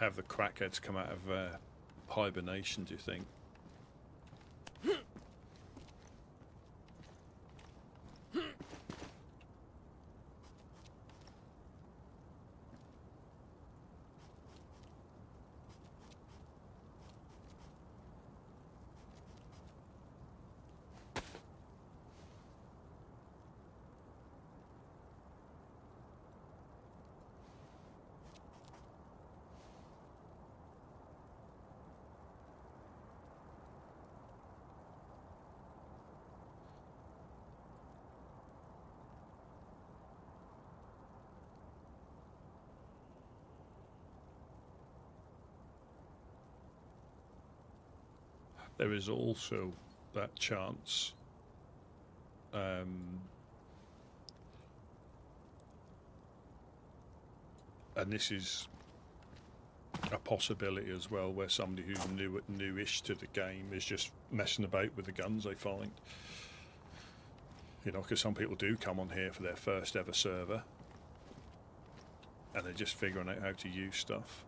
Have the crackheads come out of hibernation, do you think? There is also that chance and this is a possibility as well, where somebody who's newish to the game is just messing about with the guns they find. You know, because some people do come on here for their first ever server, and they're just figuring out how to use stuff.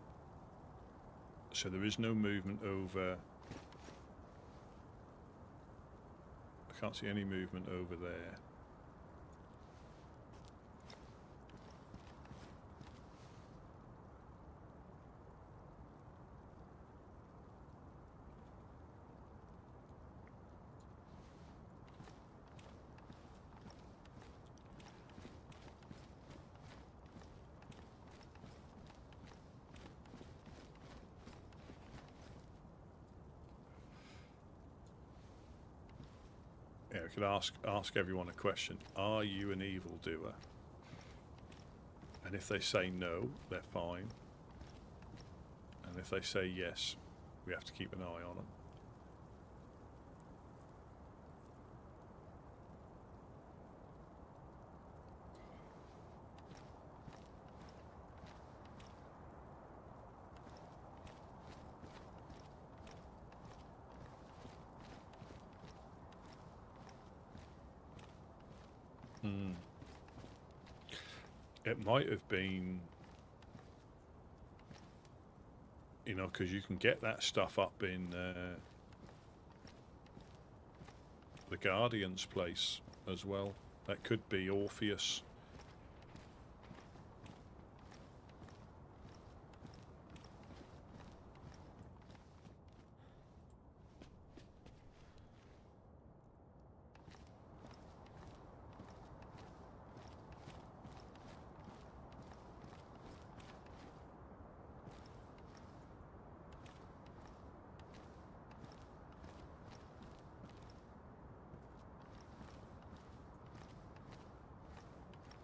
So there is no movement over. I can't see any movement over there. Yeah, I could ask everyone a question. Are you an evildoer? And if they say no, they're fine. And if they say yes, we have to keep an eye on them. It might have been, you know, because you can get that stuff up in the Guardian's place as well. That could be Orpheus.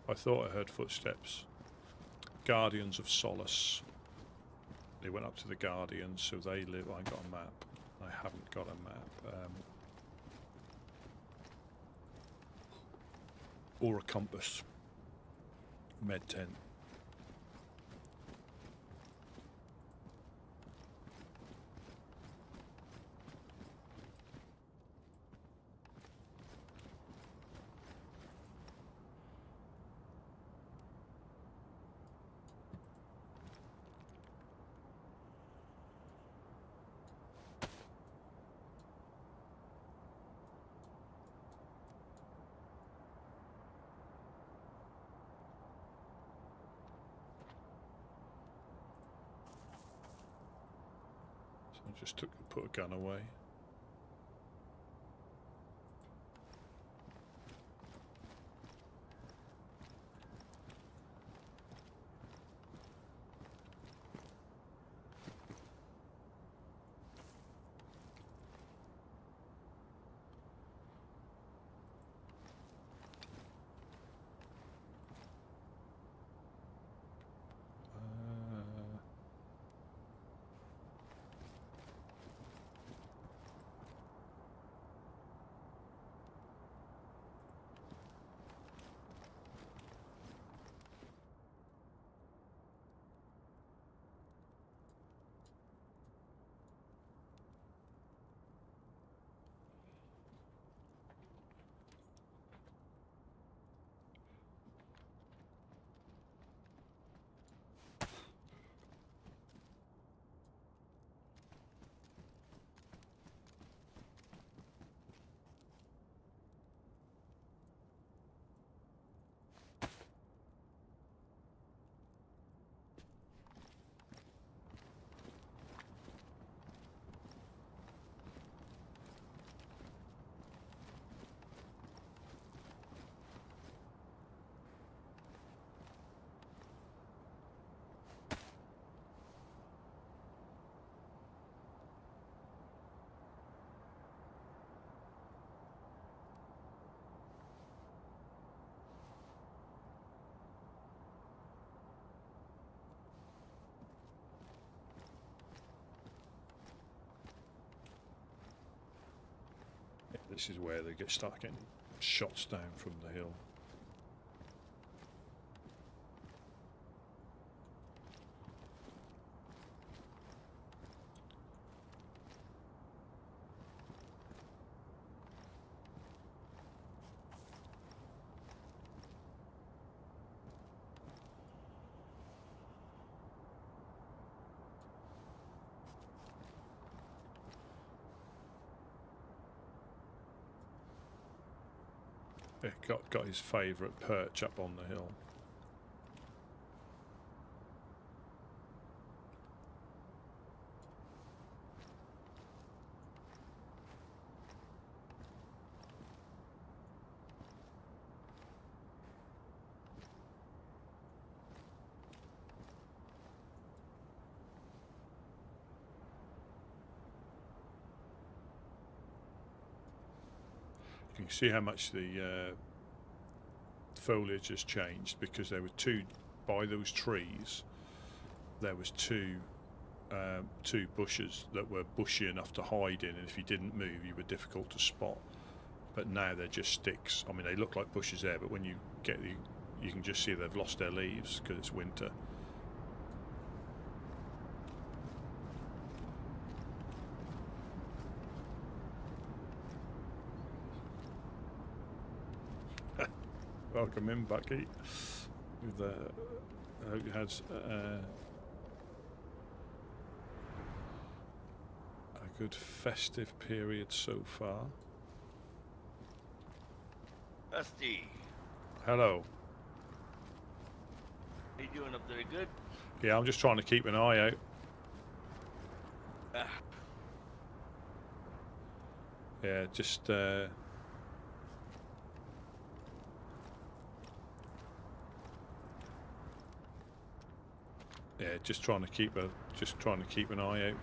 I thought I heard footsteps. Guardians of Solace. They went up to the Guardians, so they live. I got a map. I haven't got a map. Or a compass. Med tent. I just put a gun away. This is where they start getting shots down from the hill. Yeah, got his favourite perch up on the hill. You can see how much the foliage has changed, because there were two, by those trees, there was two bushes that were bushy enough to hide in, and if you didn't move you were difficult to spot. But now they're just sticks. I mean, they look like bushes there, but when you get you can just see they've lost their leaves because it's winter. Welcome in, Bucky. With I hope you had a good festive period so far. Rusty, Hello. how you doing up there? Good? Yeah, I'm just trying to keep an eye out. Ah, Yeah, just yeah, just trying to keep an eye out.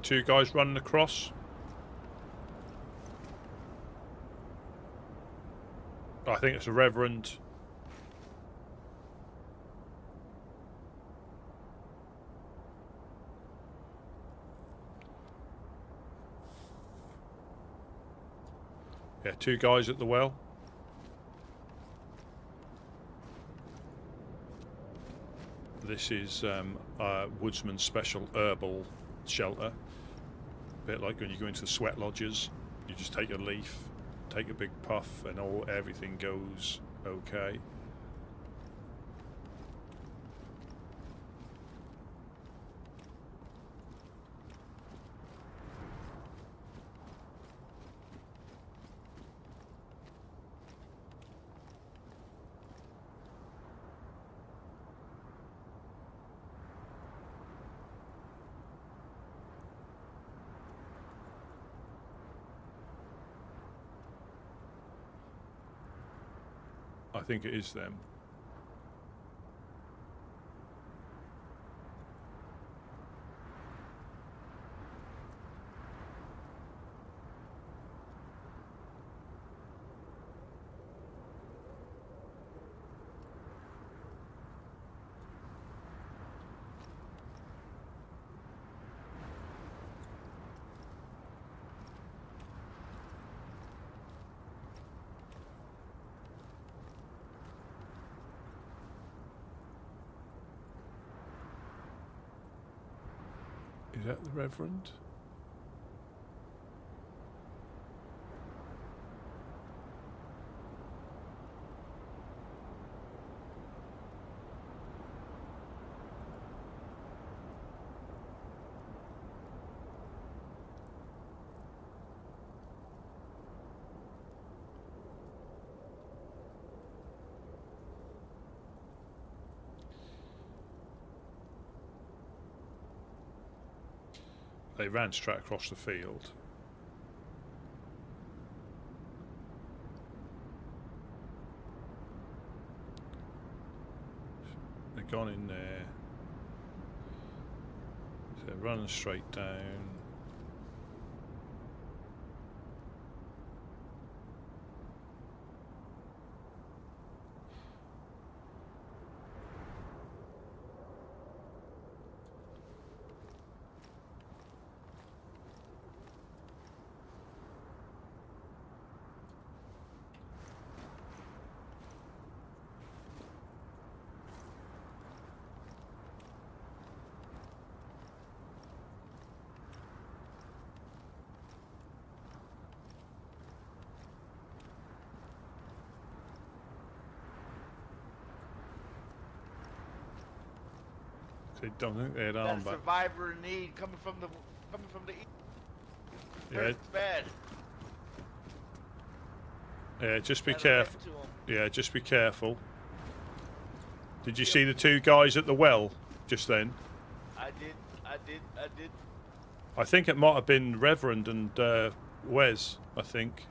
Two guys running across. I think it's a reverend. Yeah, two guys at the well. This is Woodsman special herbal shelter. A bit like when you go into the sweat lodges, you just take a leaf, take a big puff, and everything goes okay. I think it is them. Is that the Reverend? They ran straight across the field. They've gone in there. So they're running straight down. They don't think they had That arm back. survivor in need coming from the east. Yeah, It's bad. yeah, just be Gotta run careful. to 'em. Yeah, just be careful. Did you see the two guys at the well just then? I did. I think it might have been Reverend and Wes, I think.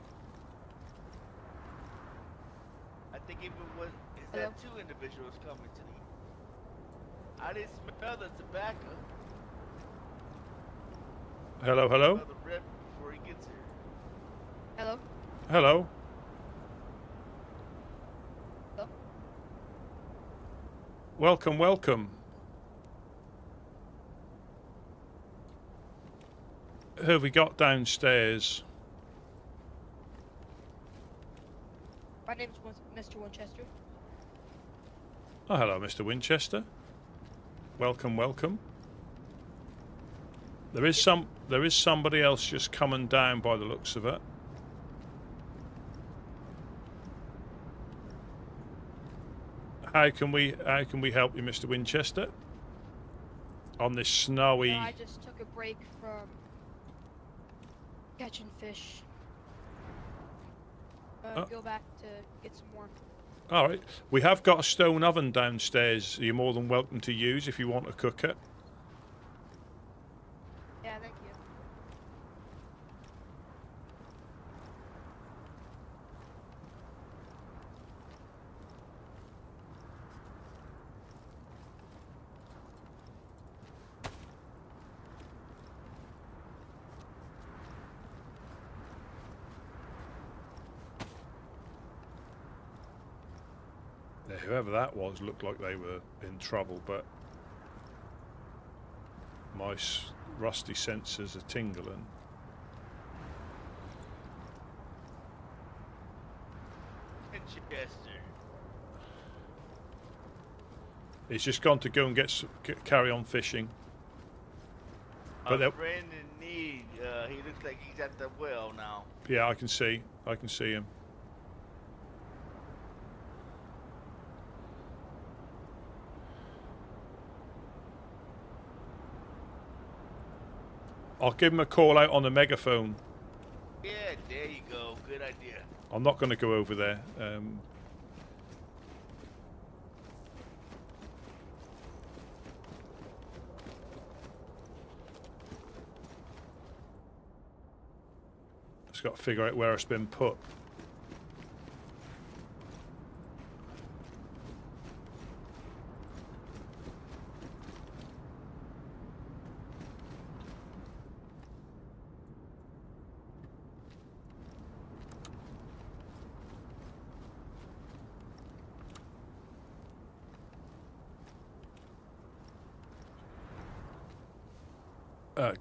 I think it was. Is that two individuals coming to the? I didn't smell the tobacco. Hello, hello? Smell the rip before he gets here. Hello? Hello? Hello? Welcome, welcome. Who have we got downstairs? My name's Mr. Winchester. Oh, hello, Mr. Winchester. Welcome, welcome. There is somebody else just coming down by the looks of it. How can we help you, Mr. Winchester? On this snowy. No, I just took a break from catching fish. Go back to get some more. All right. We have got a stone oven downstairs. You're more than welcome to use if you want to cook it. Yeah, thank you. Yeah, whoever that was looked like they were in trouble, but my rusty sensors are tingling. Winchester. He's just gone to go and carry on fishing. But A friend in need. He looks like he's at the well now. yeah, I can see him. I'll give him a call out on the megaphone. Yeah, there you go. Good idea. I'm not going to go over there. Just got to figure out where it's been put.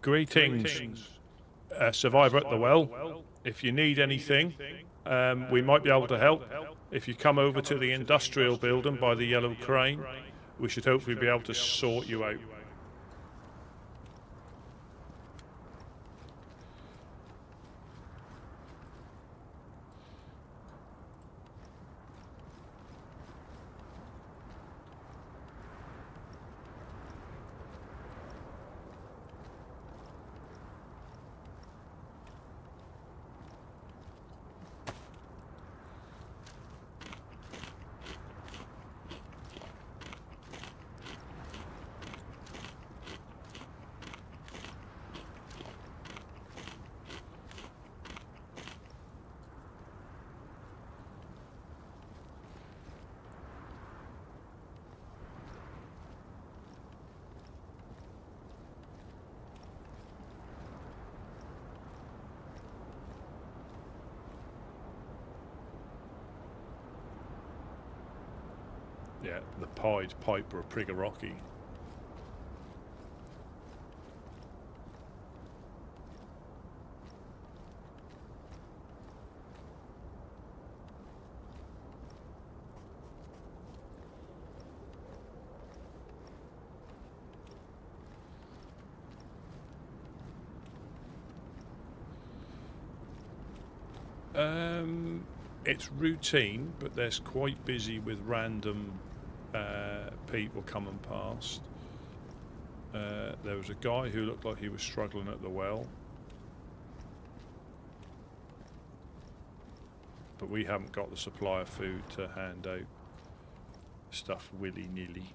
Greetings, survivor at the well. If you need anything, we might be able to help. If you come over to the industrial building by the yellow crane, we should hopefully be able to sort you out. Yeah, the Pied Piper of Priggerocky. It's routine, but they're quite busy with random people coming past. There was a guy who looked like he was struggling at the well. But we haven't got the supply of food to hand out stuff willy-nilly.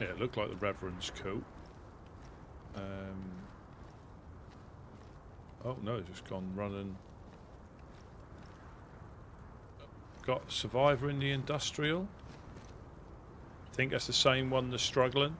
Yeah, it looked like the Reverend's coat. Oh no, it's just gone running. Got Survivor in the Industrial. I think that's the same one that's struggling.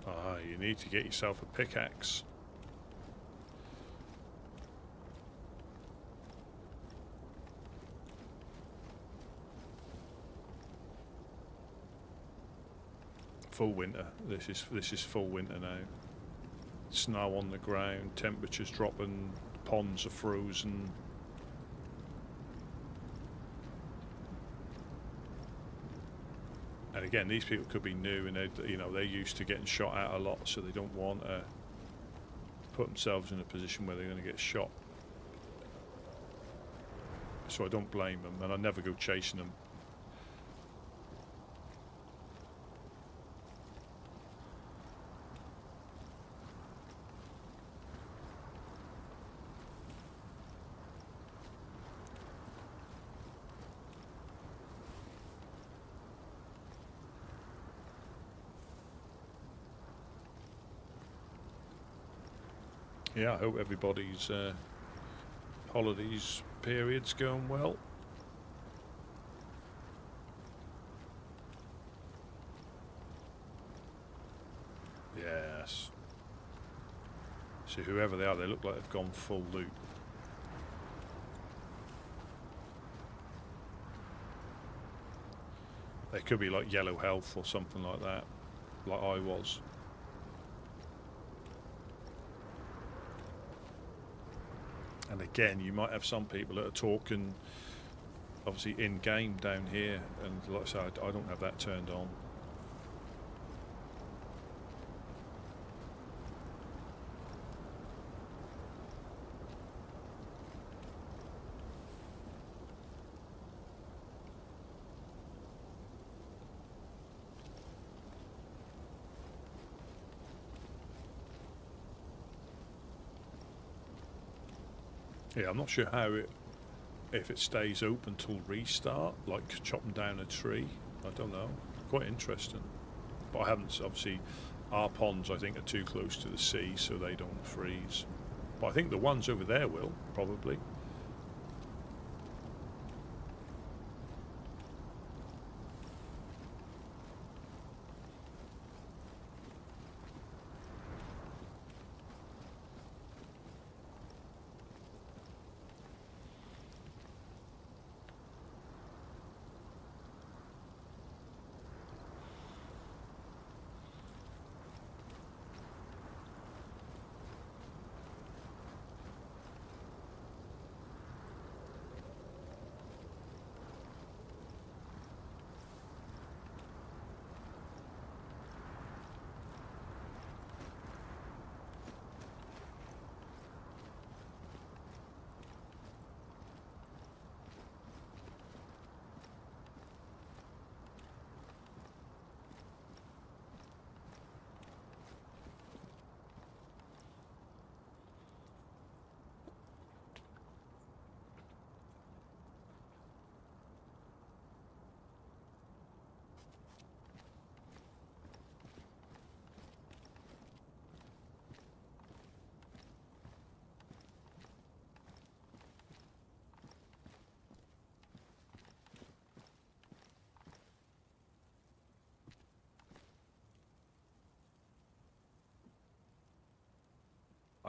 Ah, you need to get yourself a pickaxe. Full winter. This is full winter now. Snow on the ground, temperatures dropping, ponds are frozen. And again, these people could be new, and they're used to getting shot at a lot, so they don't want to put themselves in a position where they're going to get shot. So I don't blame them, and I never go chasing them. Yeah, I hope everybody's holidays period's going well. Yes. See, whoever they are, they look like they've gone full loot. They could be like yellow health or something like that, like I was. And again, you might have some people that are talking, obviously in-game down here, and like I said, I don't have that turned on. Yeah, I'm not sure if it stays open till restart, like chopping down a tree. I don't know. Quite interesting. But I haven't, obviously, our ponds I think are too close to the sea, so they don't freeze. But I think the ones over there will, probably.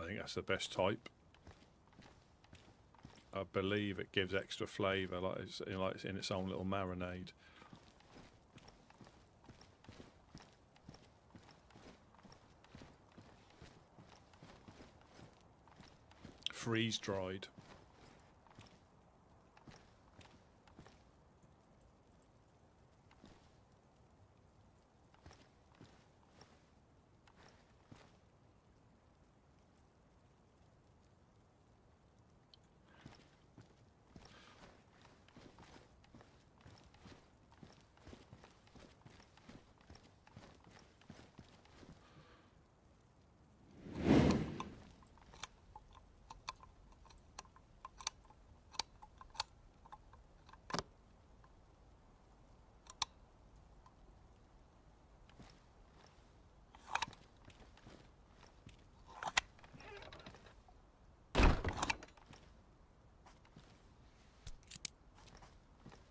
I think that's the best type. I believe it gives extra flavour, like it's in its own little marinade. Freeze dried.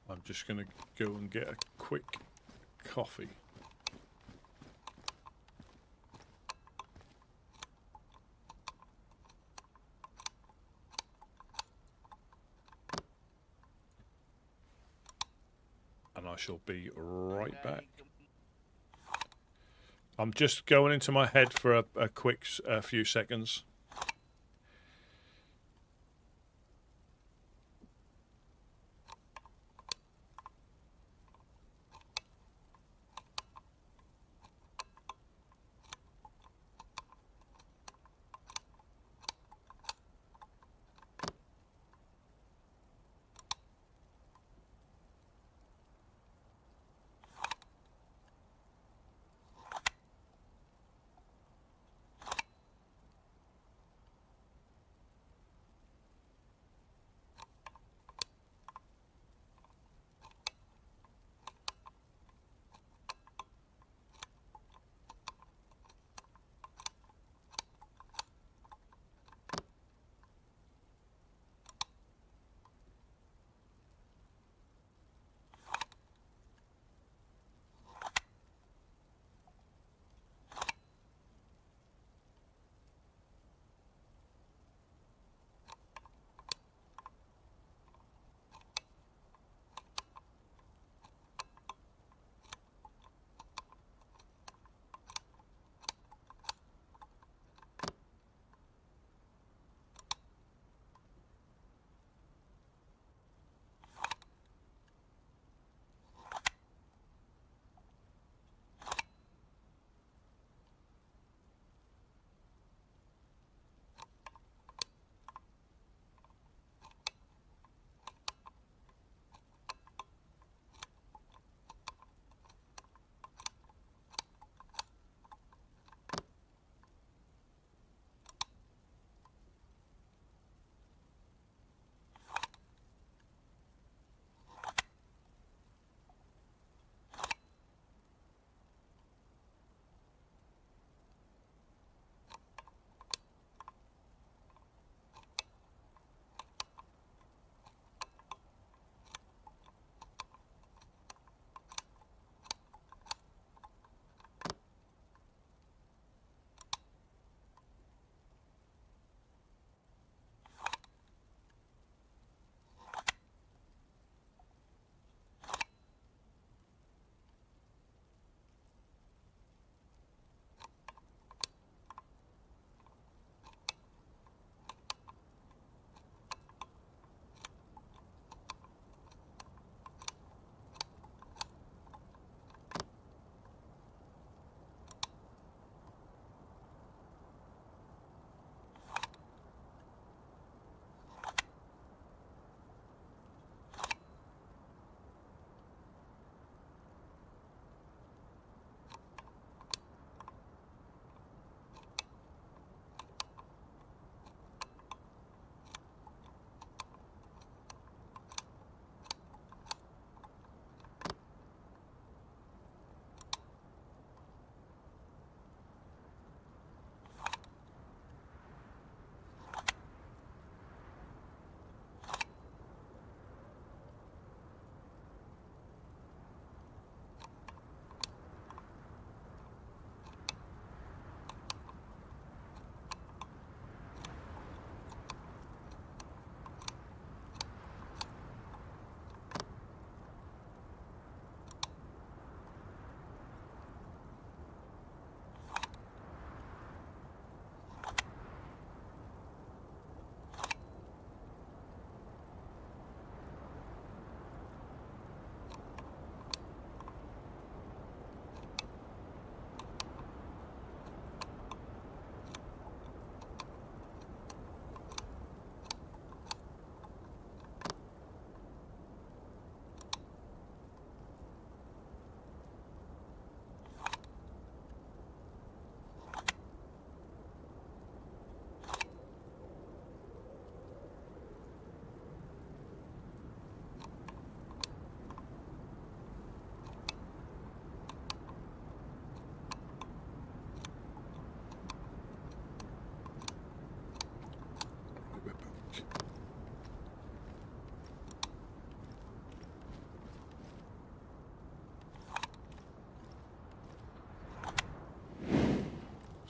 I'm just going to go and get a quick coffee. And I shall be right back. I'm just going into my head for a quick few seconds.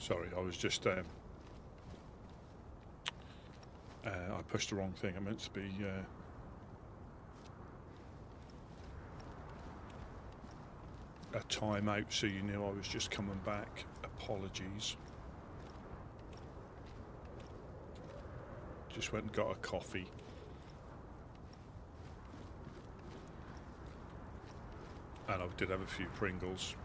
Sorry, I was just I pushed the wrong thing. I meant to be a timeout, so you knew I was just coming back. Apologies. Just went and got a coffee. And I did have a few Pringles.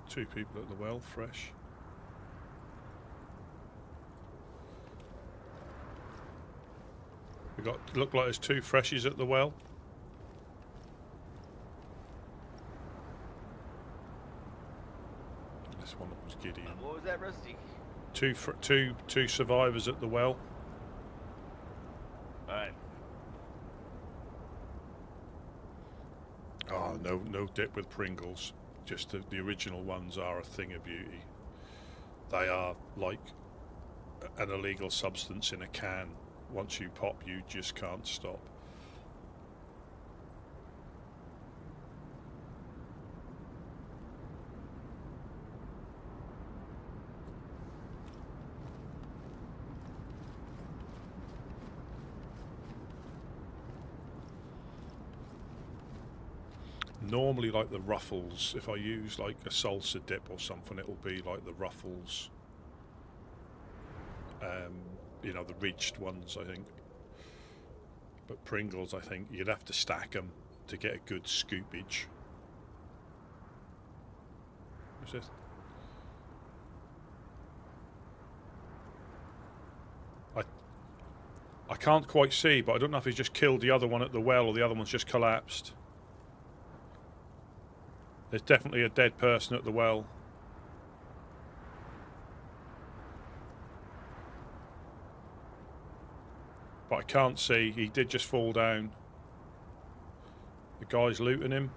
Two people at the well, fresh. We got, look like there's two freshies at the well. This one was Gideon. What was that, Rusty? Two survivors at the well. Alright. Oh, no dip with Pringles. Just the original ones are a thing of beauty. They are like an illegal substance in a can. Once you pop, you just can't stop. Normally, like the Ruffles, if I use like a salsa dip or something, it'll be like the Ruffles. You know, the ridged ones, I think. But Pringles, I think you'd have to stack them to get a good scoopage. What's this? I can't quite see, but I don't know if he's just killed the other one at the well or the other one's just collapsed. There's definitely a dead person at the well. But I can't see. He did just fall down. The guy's looting him.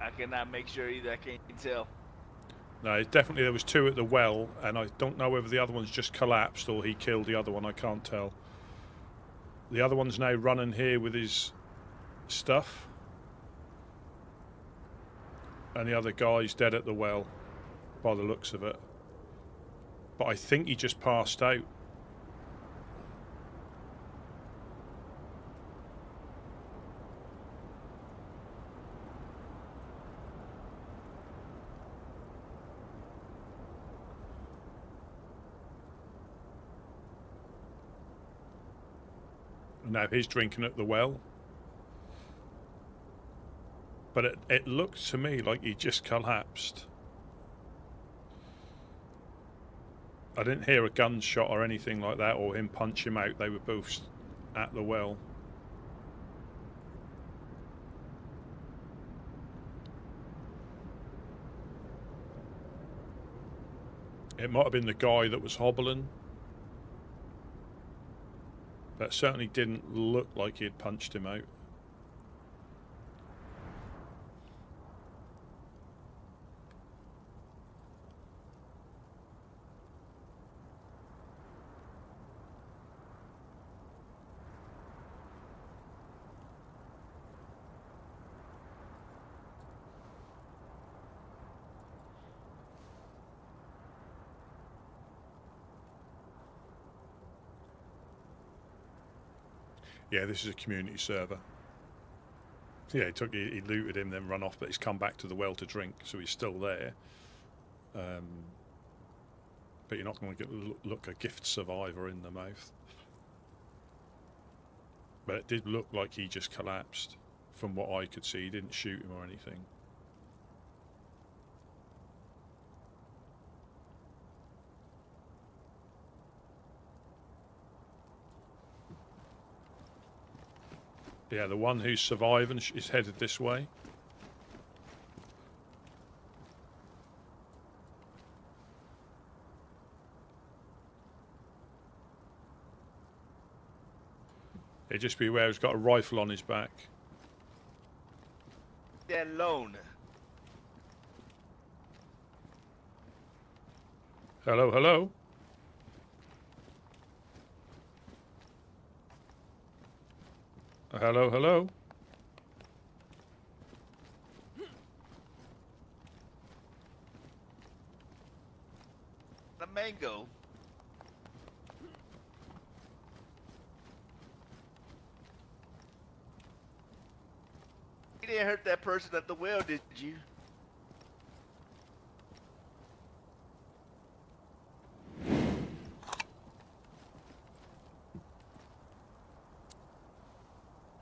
I cannot make sure either. I can't tell. No, definitely there was two at the well, and I don't know whether the other one's just collapsed or he killed the other one. I can't tell. The other one's now running here with his stuff. And the other guy's dead at the well, by the looks of it. But I think he just passed out. Now he's drinking at the well. But it looked to me like he just collapsed. I didn't hear a gunshot or anything like that, or him punch him out. They were both at the well. It might have been the guy that was hobbling. But it certainly didn't look like he had punched him out. Yeah, this is a community server. Yeah, he looted him, then run off, but he's come back to the well to drink, so he's still there. But you're not going to look a gift survivor in the mouth. But it did look like he just collapsed, from what I could see. He didn't shoot him or anything. Yeah, the one who's surviving is headed this way. Yeah, just be aware he's got a rifle on his back. that alone. Hello, hello. Hello, hello. The mango. You didn't hurt that person at the well, did you?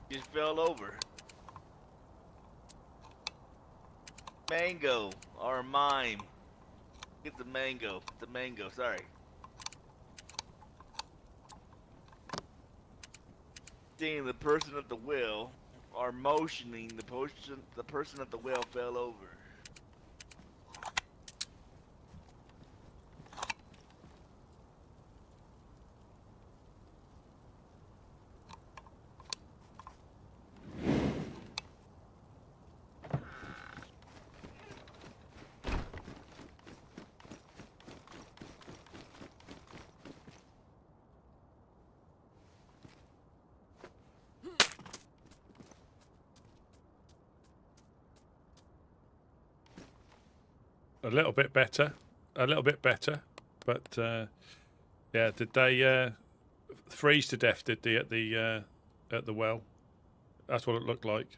Just fell over. Mango or mime. Get the mango. The mango, sorry. Seeing the person at the well or motioning the person at the well fell over. A little bit better. A little bit better. But, yeah, did they freeze to death, did they, at the well? That's what it looked like.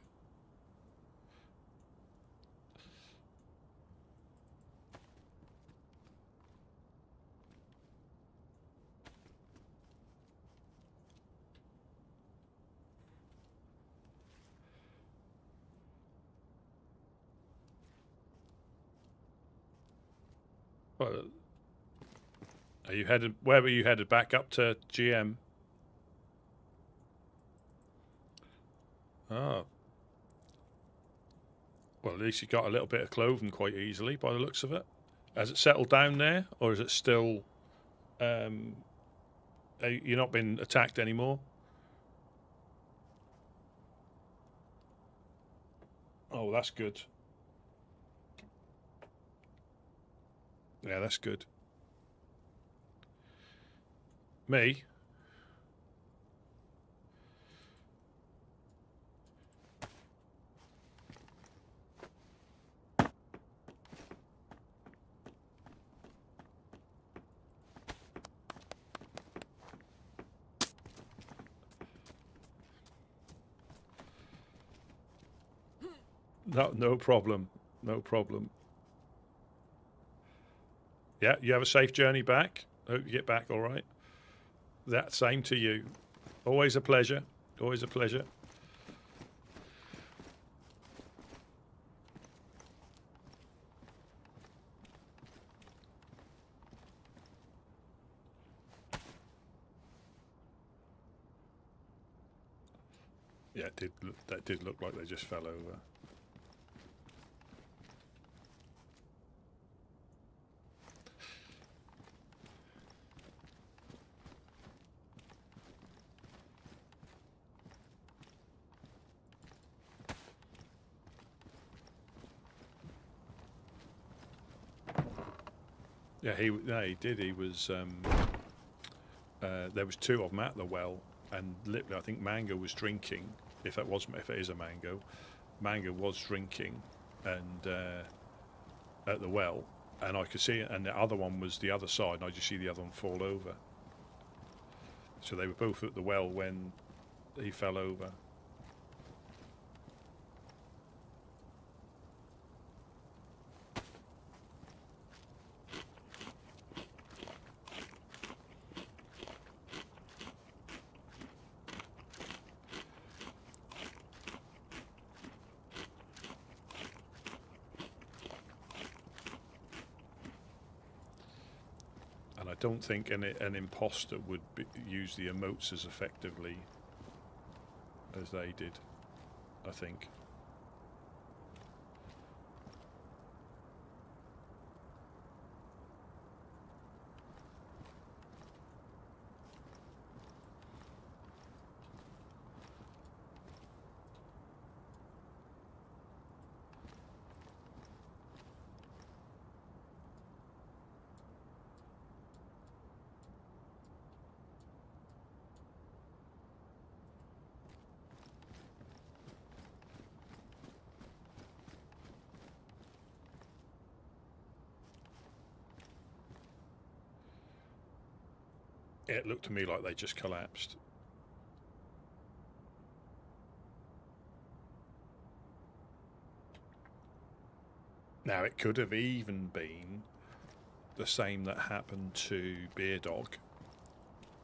Well, are you headed? Where were you headed? Back up to GM. Oh. Well, at least you got a little bit of clothing quite easily, by the looks of it. Has it settled down there, or is it still? You're not been attacked anymore. Oh, that's good. Yeah, that's good. Me? No problem. No problem. Yeah, you have a safe journey back. Hope you get back all right. That same to you. Always a pleasure. Always a pleasure. Yeah, that did look like they just fell over. Yeah, he did. He was. There was two of them at the well, and literally, I think Mango was drinking. If it is a Mango was drinking, and at the well, and I could see it. And the other one was the other side, and I just see the other one fall over. So they were both at the well when he fell over. I don't think an imposter would use the emotes as effectively as they did, I think. It looked to me like they just collapsed. Now, it could have even been the same that happened to Beer Dog.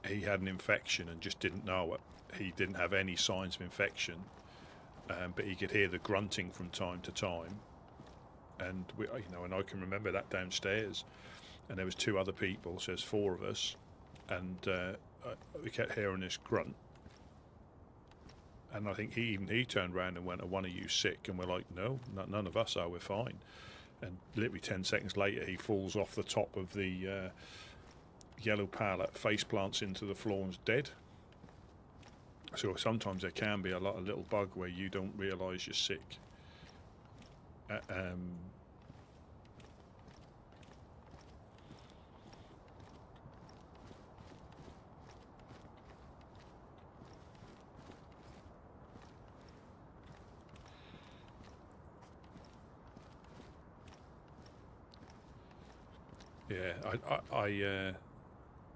He had an infection and just didn't know it. He didn't have any signs of infection, but he could hear the grunting from time to time. And and I can remember that downstairs. And there was 2 other people, so there's 4 of us, and we kept hearing this grunt. And I think he turned around and went, "Are one of you sick?" And we're like, "No, none of us are. We're fine." And literally 10 seconds later, he falls off the top of the yellow pallet, face plants into the floor, and is dead. So sometimes there can be a little bug where you don't realise you're sick.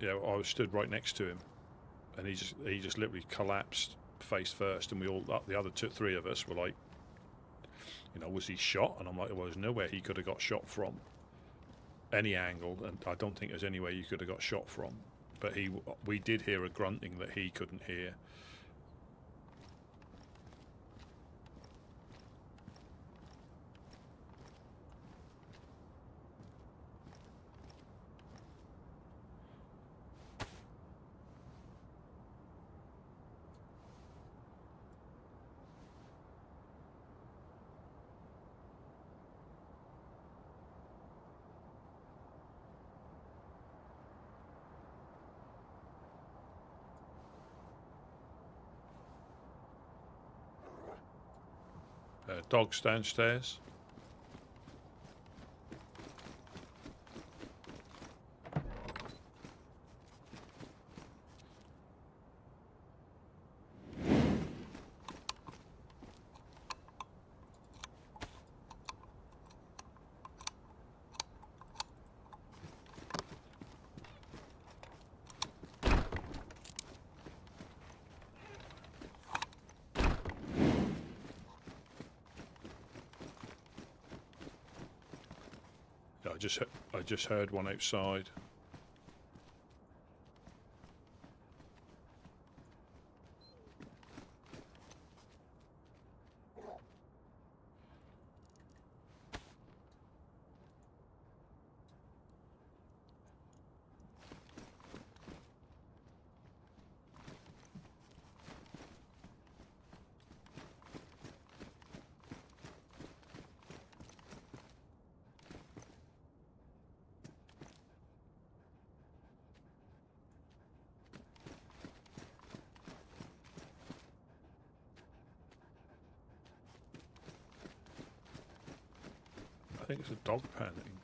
Yeah, I was stood right next to him, and he just literally collapsed face first, and we all, the other 3 of us were like, was he shot? And I'm like, well, there's nowhere he could have got shot from, any angle, and I don't think there's anywhere you could have got shot from. But we did hear a grunting that he couldn't hear. Dogs downstairs. I just heard one outside. I think it's a dog panicking.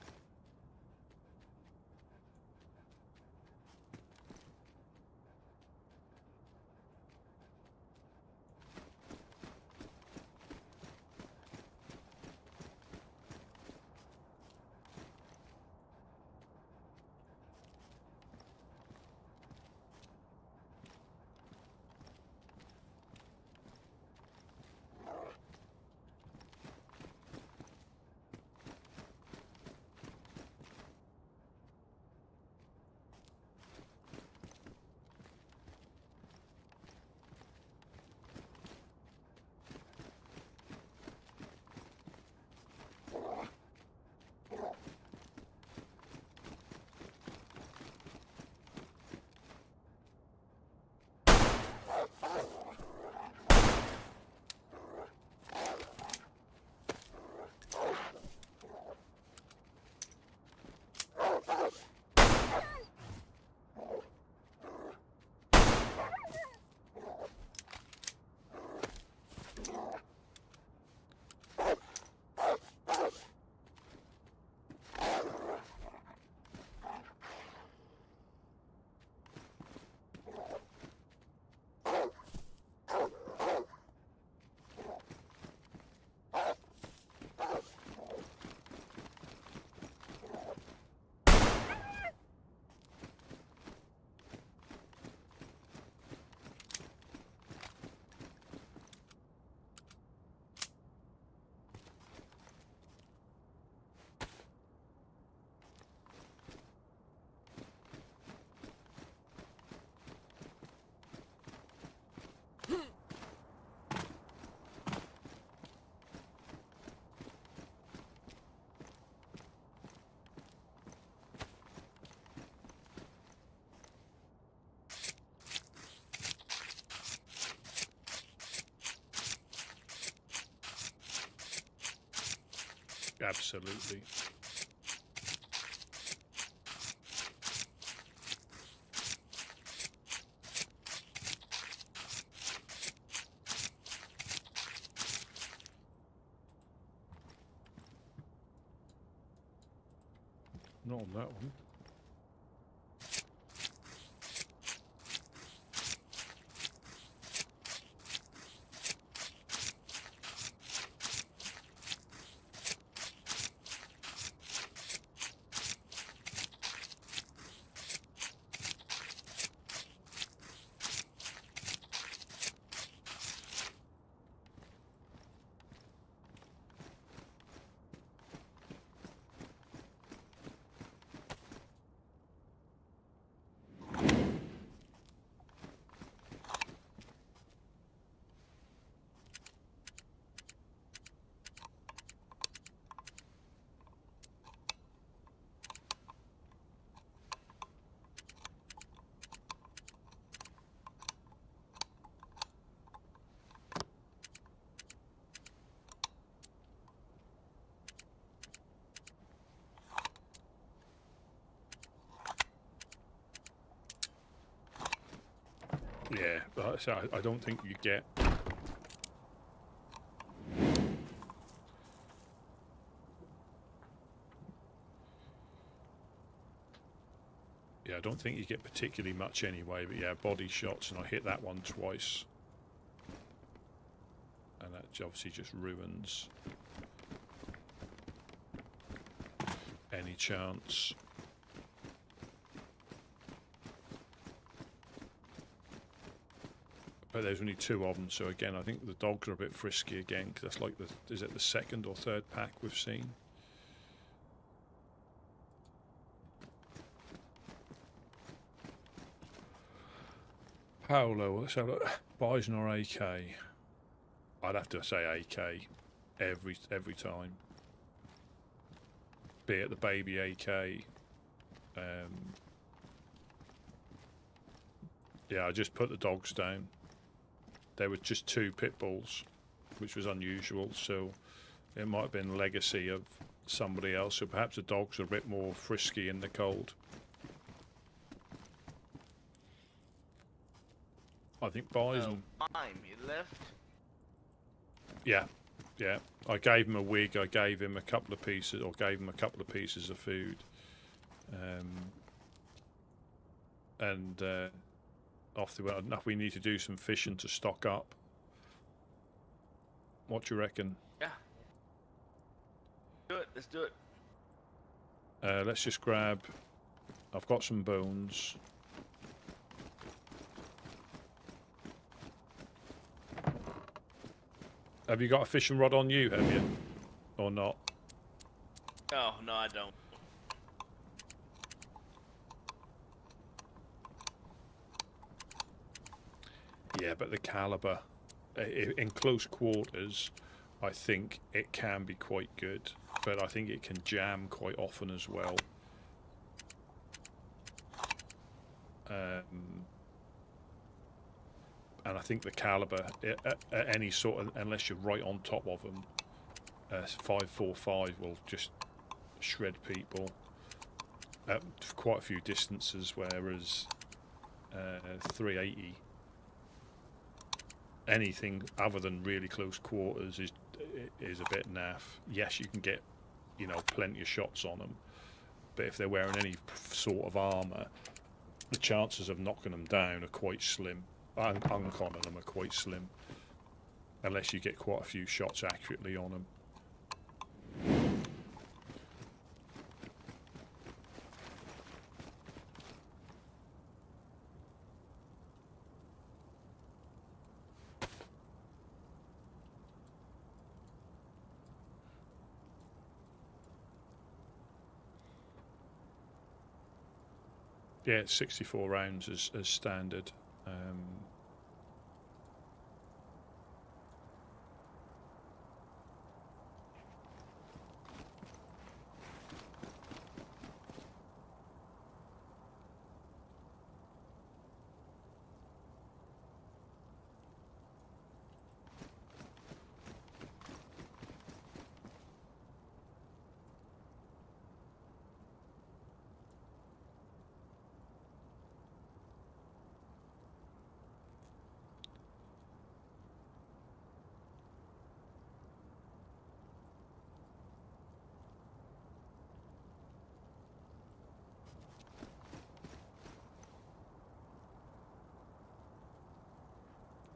Absolutely. Not on that one. Yeah, but so I don't think you get. Yeah, I don't think you get particularly much anyway, but yeah, body shots, and I hit that one twice. And that obviously just ruins any chance. But there's only 2 of them, so again, I think the dogs are a bit frisky again, because that's like is it the 2nd or 3rd pack we've seen? Paolo, let's have a look. Bison or AK? I'd have to say AK every time. Be it the baby AK. Yeah, I just put the dogs down. There were just 2 pit bulls, which was unusual, so it might have been legacy of somebody else, so perhaps the dogs are a bit more frisky in the cold. I think bison. Mime, you left? Yeah, yeah. I gave him a wig. I gave him a couple of pieces, or gave him a couple of pieces of food, and off they went. Enough. We need to do some fishing to stock up. What do you reckon? Yeah. Do it. Let's do it. Let's just grab. I've got some bones. Have you got a fishing rod on you, have you? Or not? Oh, no, I don't. Yeah, but the caliber, in close quarters, I think it can be quite good. But I think it can jam quite often as well. And I think the caliber, at any sort of, unless you're right on top of them, 5.45 will just shred people at quite a few distances, whereas 380, anything other than really close quarters is a bit naff. Yes, you can get, plenty of shots on them, but if they're wearing any sort of armour, the chances of knocking them down are quite slim. Uncommon them are quite slim, unless you get quite a few shots accurately on them. Yeah, it's 64 rounds as standard.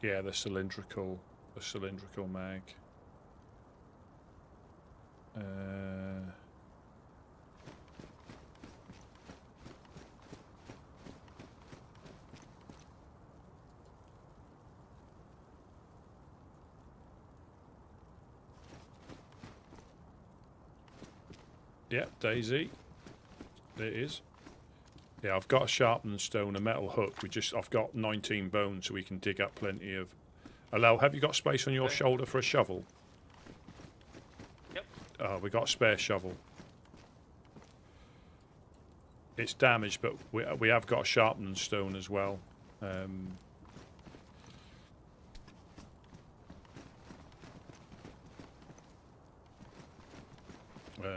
Yeah, the cylindrical mag. Yeah, DayZ. There it is. Yeah, I've got a sharpened stone, a metal hook. I've got 19 bones, so we can dig up plenty of. Hello, have you got space on your Okay. shoulder for a shovel? Yep. We got a spare shovel. It's damaged, but we have got a sharpened stone as well.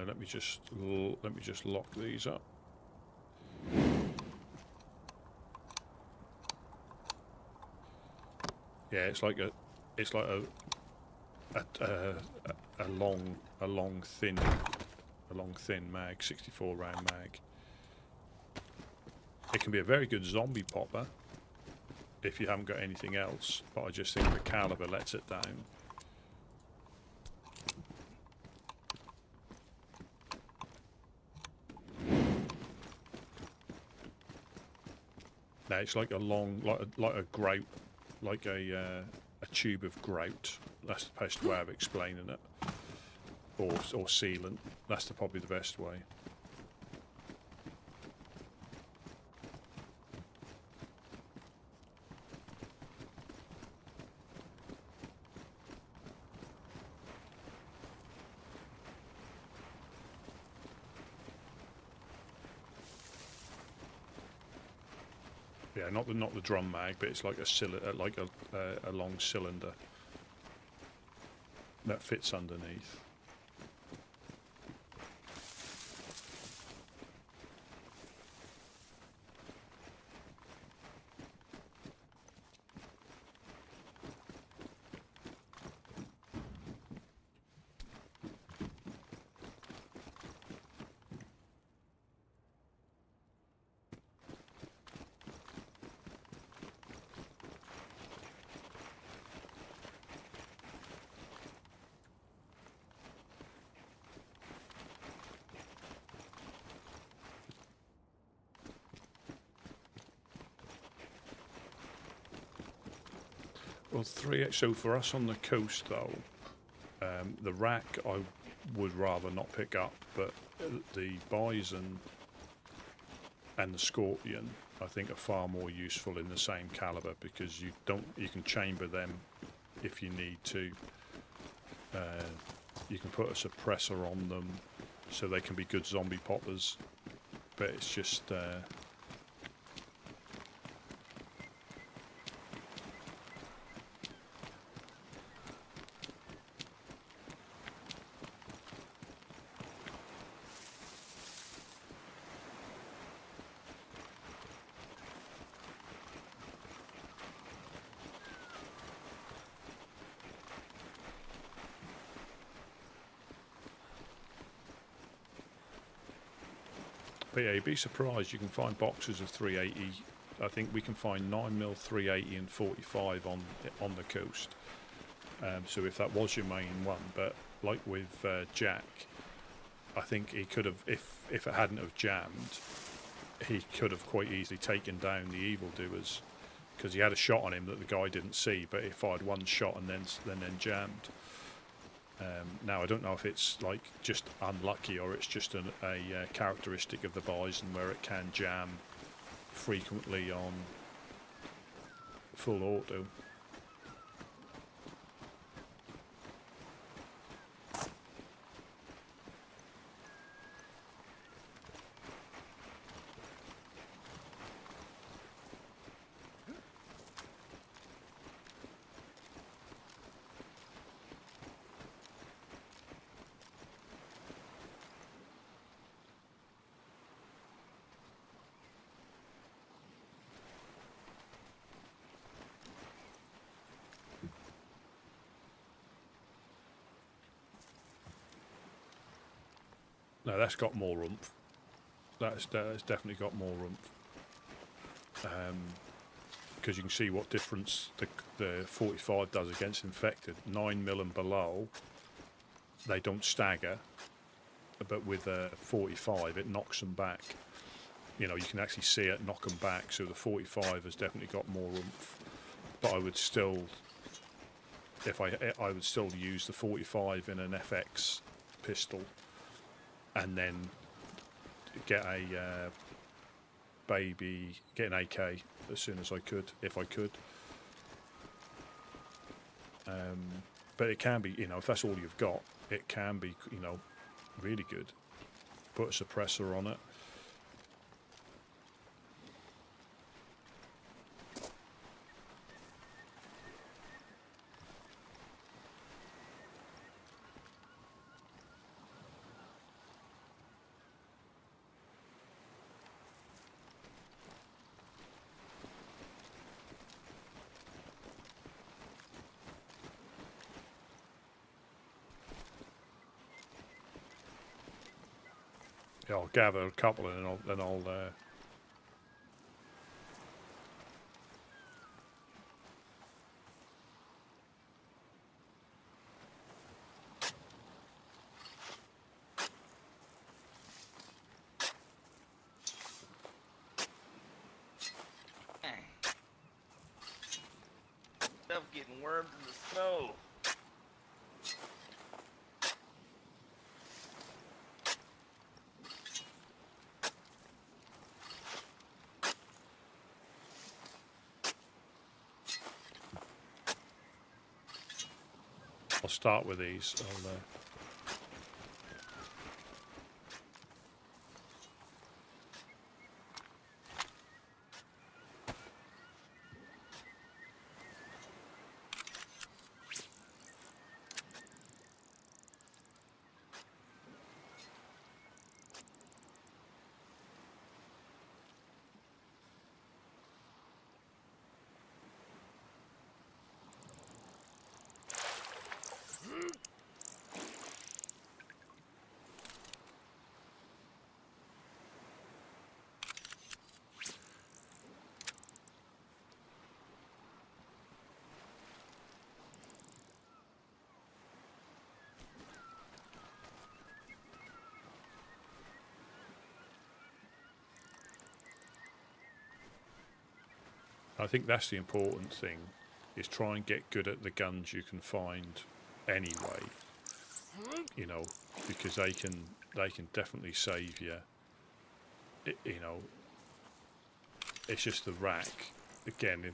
Let me just lock these up. Yeah, it's like a long thin mag, 64 round mag. It can be a very good zombie popper if you haven't got anything else, but I just think the caliber lets it down. No, it's like a long, like a grout, like a tube of grout. That's the best way of explaining it, or sealant. That's probably the best way. Yeah, not the drum mag, but it's like a long cylinder that fits underneath. Well, so for us on the coast though, the rack I would rather not pick up, but the bison and the scorpion I think are far more useful in the same caliber, because you can chamber them if you need to. You can put a suppressor on them so they can be good zombie poppers, but it's just but yeah, you'd be surprised. You can find boxes of 380. I think we can find 9mm 380 and 45 on the coast. So if that was your main one, but like with Jack, I think he could have, if it hadn't have jammed, he could have quite easily taken down the evildoers, because he had a shot on him that the guy didn't see, but he fired one shot and then jammed. Now I don't know if it's like just unlucky or it's just a characteristic of the bison where it can jam frequently on full auto. No, that's got more oomph. That's definitely got more oomph. because you can see what difference the 45 does against infected. 9mm and below, they don't stagger, but with a 45, it knocks them back. You know, you can actually see it knock them back. So the 45 has definitely got more oomph. But I would still, I would still use the 45 in an FX pistol, and then get a get an AK as soon as I could, if I could. But it can be, you know, if that's all you've got, it can be, you know, really good. Put a suppressor on it. Yeah, I'll gather a couple and then I'll Stuff getting worms in the snow. start with these. I think that's the important thing, is try and get good at the guns you can find anyway. You know, because they can definitely save you. You know, it's just the rack. Again,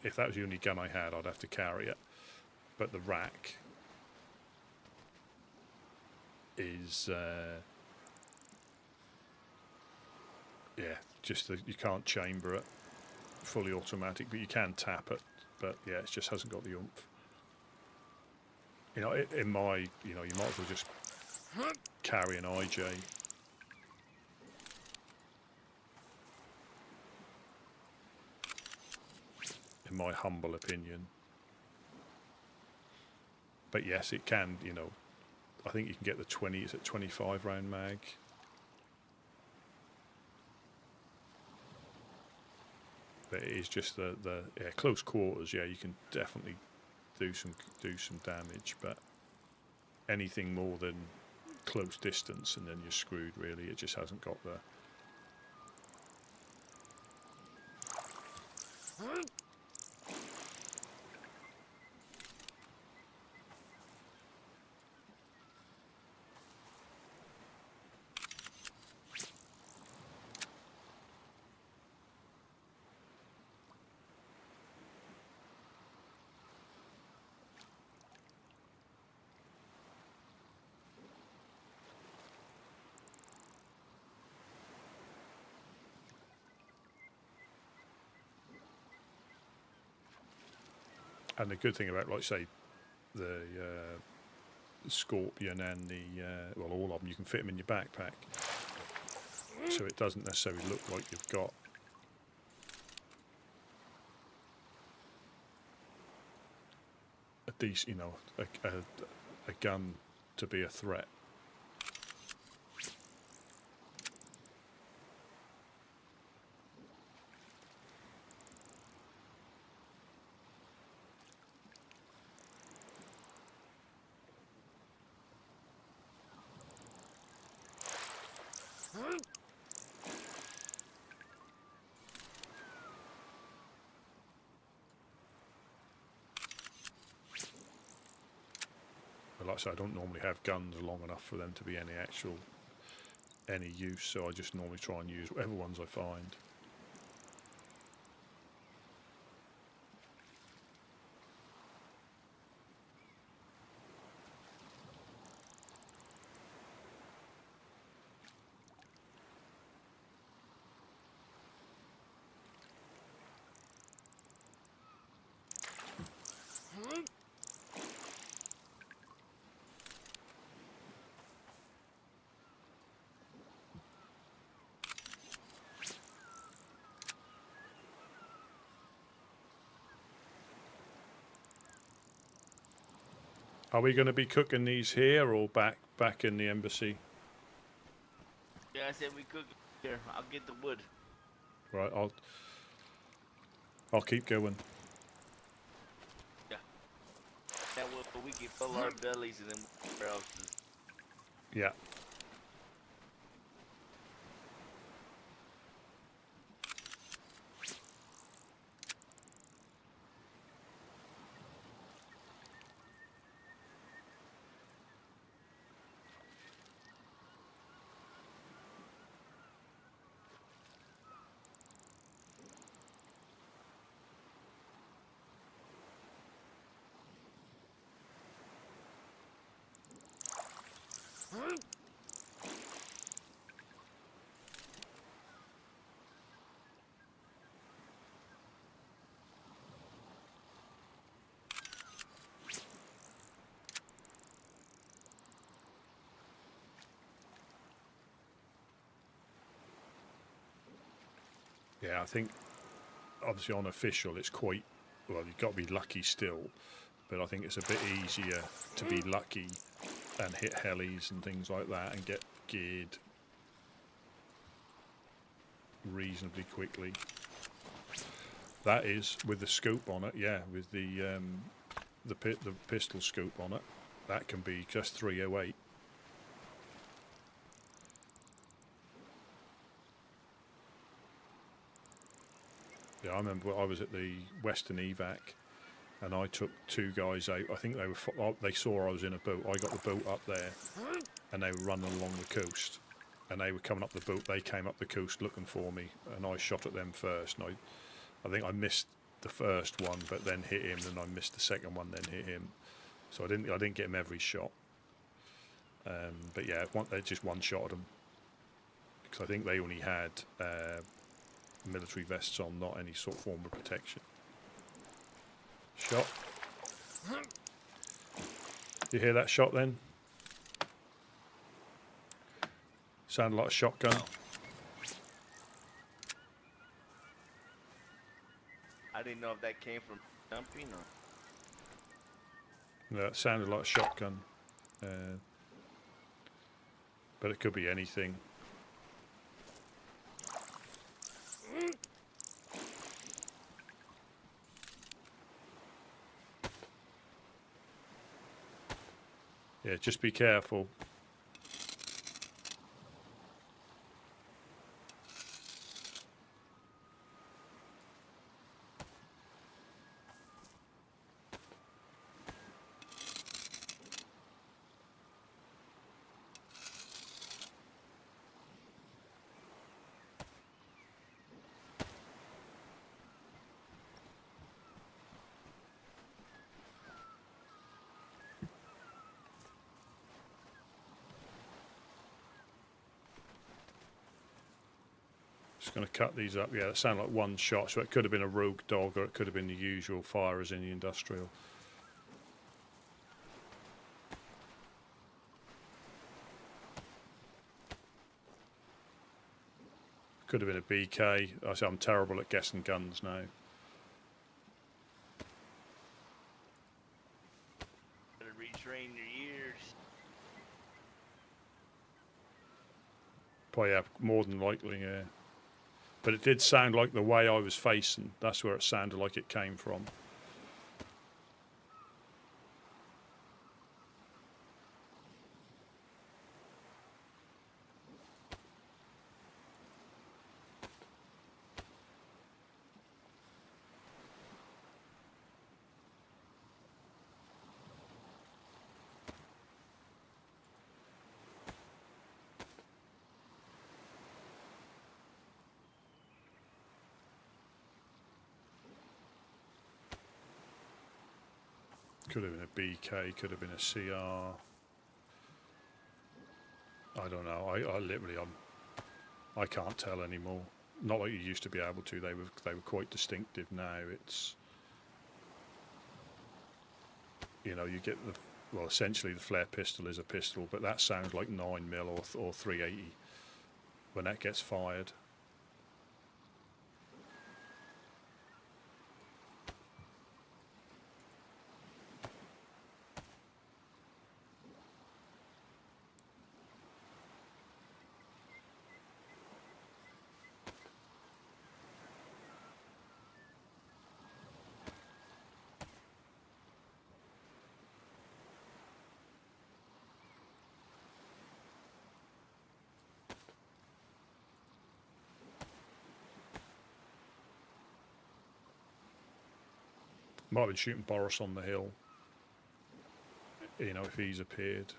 if that was the only gun I had, I'd have to carry it. But the rack is, yeah, just you can't chamber it. Fully automatic, but you can tap it. But yeah, it just hasn't got the oomph. You know, in my, you know, you might as well just carry an IJ. In my humble opinion. But yes, it can, you know, I think you can get the 20, is it 25 round mag? But it is just the yeah, close quarters, yeah, you can definitely do some damage, but anything more than close distance and then you're screwed really. It just hasn't got the and the good thing about, like say, the Scorpion and the well, all of them, you can fit them in your backpack, so it doesn't necessarily look like you've got a decent, you know, a gun to be a threat. But like I say, I don't normally have guns long enough for them to be any use, so I just normally try and use whatever ones I find. Are we going to be cooking these here or back in the embassy? Yeah, I said we cook here. I'll get the wood. Right, I'll keep going. Yeah. That way we can fill our bellies and then where else is. Yeah. Yeah, I think obviously on official it's quite, well, you've got to be lucky still, but I think it's a bit easier to be lucky and hit helis and things like that and get geared reasonably quickly. That is with the scope on it, yeah, with the pistol scope on it. That can be just 308. Yeah, I remember I was at the Western Evac and I took 2 guys out. I think they saw I was in a boat. I got the boat up there and they were running along the coast and they were coming up the boat. They came up the coast looking for me and I shot at them first. And I think I missed the first one but then hit him, and I missed the second one then hit him. So I didn't get him every shot. But yeah, they just one shot at them because I think they only had military vests on, not any sort of form of protection. Shot. You hear that shot then? Sounded like a shotgun. I didn't know if that came from jumping or. No, it sounded like a shotgun. But it could be anything. Yeah, just be careful. Just going to cut these up. Yeah, that sounded like one shot, so it could have been a rogue dog or it could have been the usual firers in the industrial. Could have been a BK. I'm terrible at guessing guns now. Better retrain your ears. Probably, yeah, more than likely, yeah. But it did sound like the way I was facing. That's where it sounded like it came from. Could have been a BK, could have been a CR. I don't know. I literally, I can't tell anymore. Not like you used to be able to. They were quite distinctive. Now it's, you know, you get the, well, essentially the flare pistol is a pistol, but that sounds like 9mm or 380 when that gets fired. Might have been shooting Boris on the hill, you know, if he's appeared.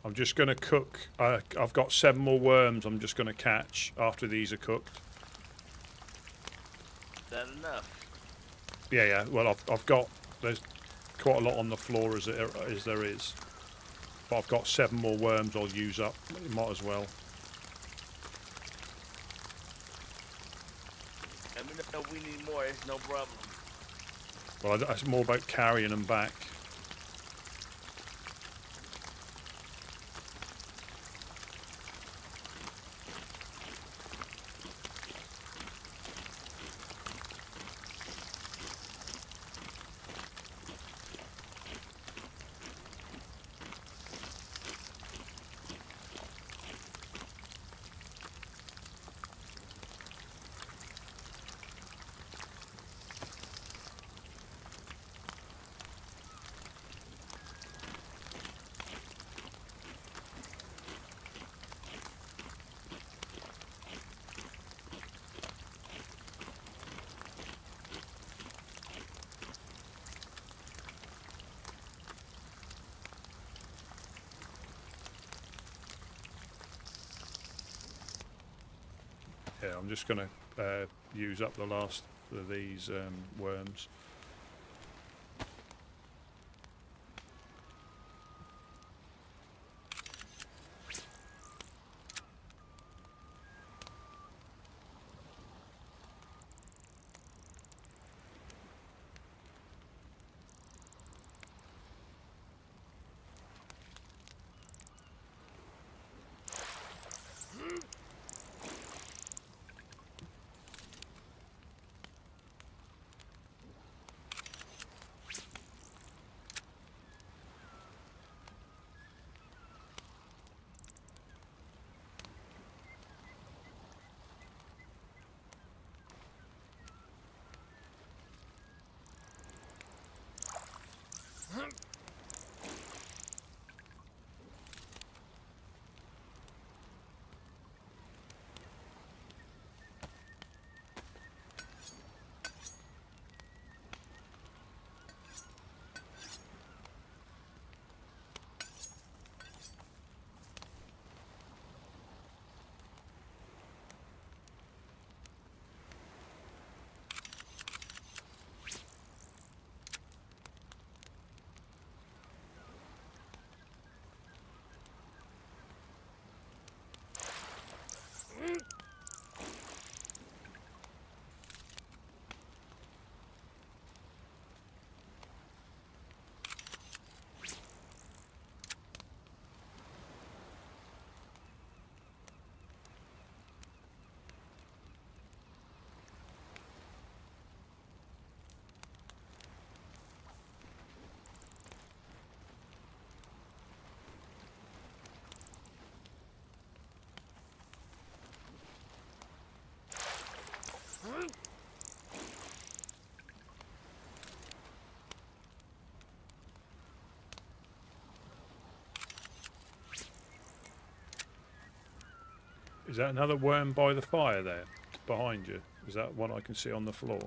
I'm just going to cook. I've got 7 more worms I'm just going to catch after these are cooked. Is that enough? Yeah. Well, I've got, there's quite a lot on the floor as there is. But I've got 7 more worms I'll use up. Might as well. Let me know if we need more. It's no problem. Well, it's more about carrying them back. Yeah, I'm just going to use up the last of these worms. Is that another worm by the fire there, behind you? Is that one I can see on the floor?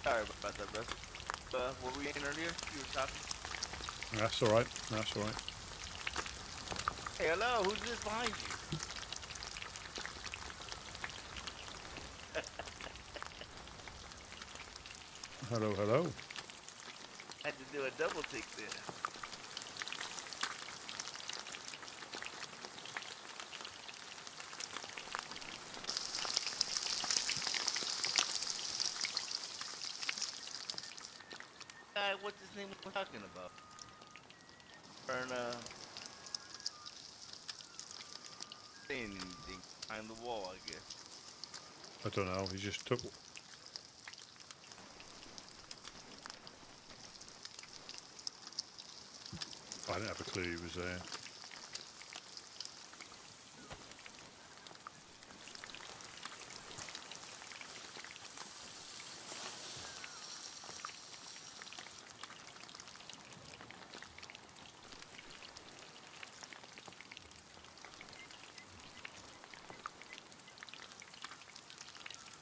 Sorry about that, brother. What were we in earlier? You were talking. That's all right. That's all right. Hey, hello. Who's this behind you? Hello, hello. Had to do a double take there. Guy, what's his name we're talking about? Saying anything behind the wall, I guess. I don't know. He just took. I didn't have a clue he was there.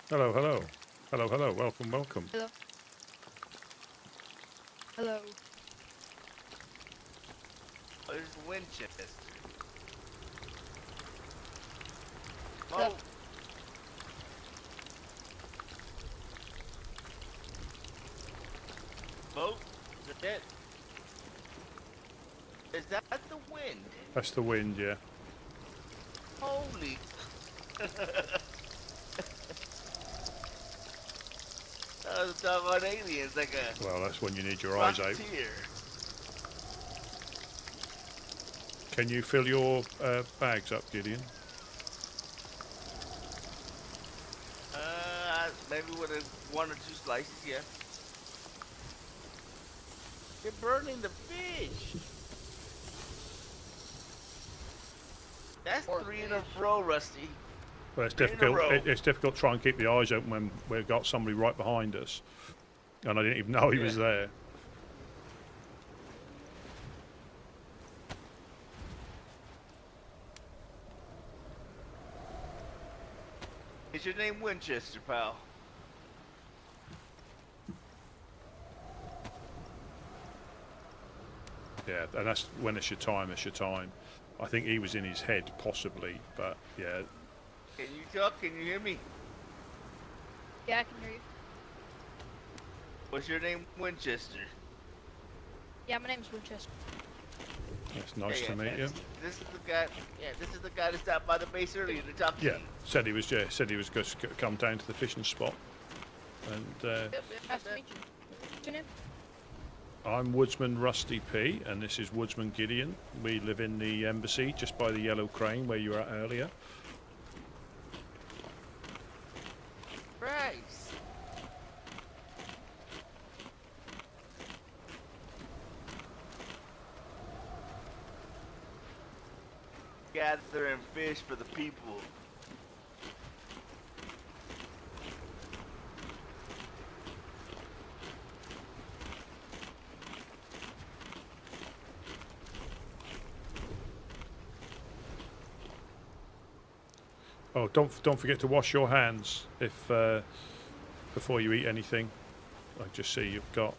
Hello, hello. Hello, hello. Welcome, welcome. Hello. Hello. Oh, there's Winchester. Hello. Oh. Boat? Is that the wind? That's the wind, yeah. Holy. Those doggone aliens like a Well, that's when you need your eyes out. rocketeer. Can you fill your bags up, Gideon? Maybe with one or two slices, yeah. They're burning the fish. That's Poor 3 in a fish. row, Rusty. Well, it's 3 in a difficult. row. It's difficult to try and keep the eyes open when we've got somebody right behind us, and I didn't even know he was Yeah. there. Is your name Winchester, pal? Yeah, and that's when it's your time. It's your time. I think he was in his head, possibly, but yeah. Can you talk? Can you hear me? Yeah, I can hear you. What's your name, Winchester? Yeah, my name's Winchester. It's nice Yeah, to meet you. This is the guy. Yeah, this is the guy that stopped by the base earlier to talk to Yeah, you. said he was. Yeah, said he was going to come down to the fishing spot, and Yep, Nice to meet you. What's your name? I'm Woodsman Rusty P, and this is Woodsman Gideon. We live in the embassy just by the Yellow Crane where you were at earlier. Christ. Gathering fish for the people. Oh, don't forget to wash your hands if before you eat anything. I just see you've got.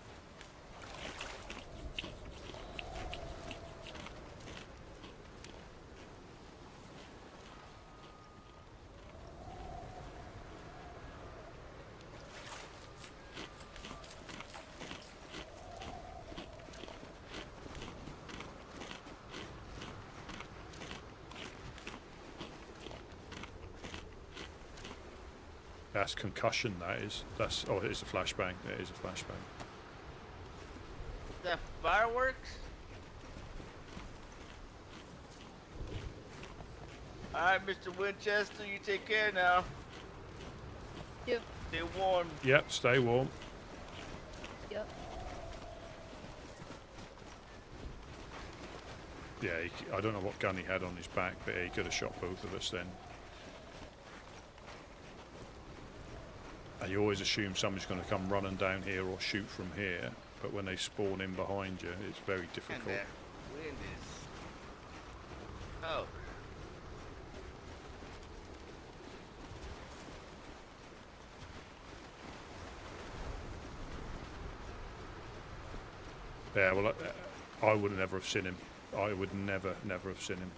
That's concussion. That is. That's. Oh, it is a flashbang. It is a flashbang. Is that fireworks? Alright, Mr. Winchester, you take care now. Yeah. Stay warm. Yep. Stay warm. Yep. Yeah. I don't know what gun he had on his back, but he could have shot both of us then. And you always assume somebody's going to come running down here or shoot from here, but when they spawn in behind you, it's very And difficult. that wind is... Oh. Yeah, well, I would never have seen him. I would never have seen him.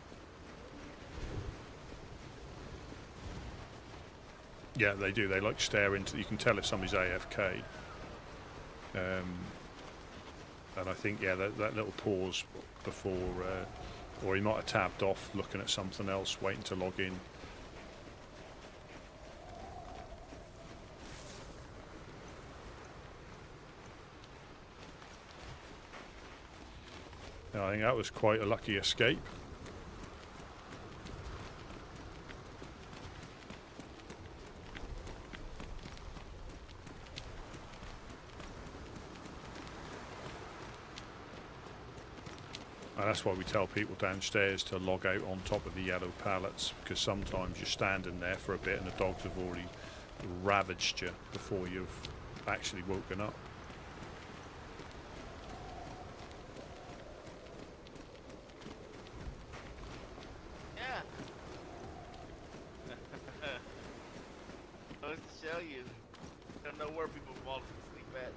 Yeah, they do. They like stare into. You can tell if somebody's AFK. And I think, yeah, that little pause before, or he might have tabbed off, looking at something else, waiting to log in. I think that was quite a lucky escape. And that's why we tell people downstairs to log out on top of the yellow pallets, because sometimes you're standing there for a bit and the dogs have already ravaged you before you've actually woken up. Yeah. Let's show you. I don't know where people fall asleep at.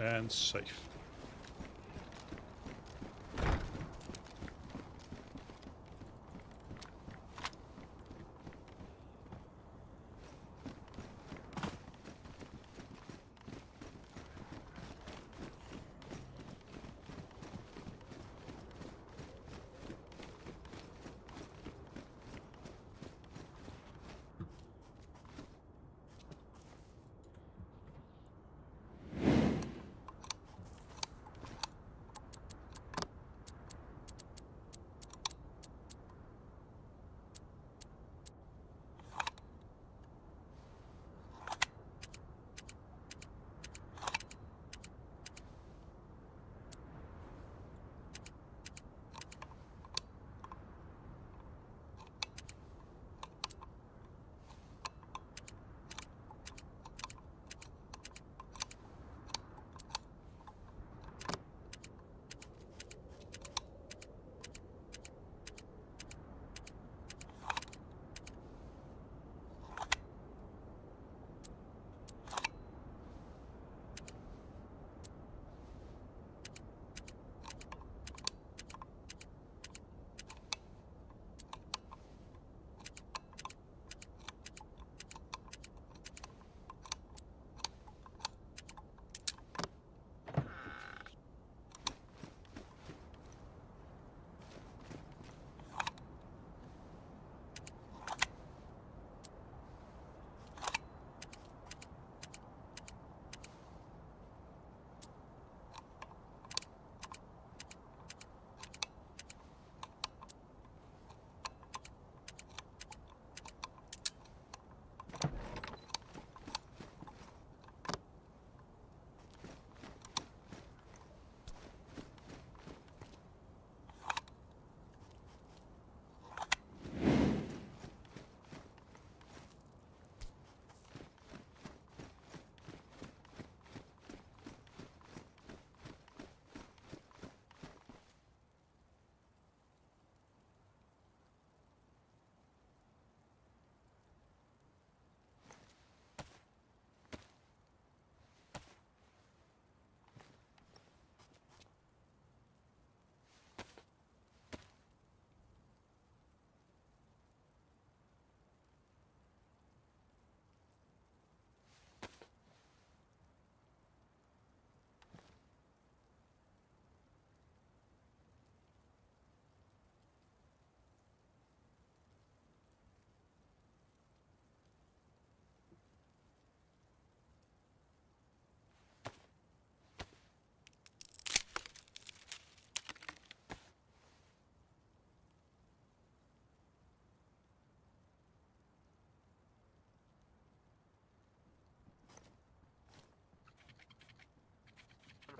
And safe.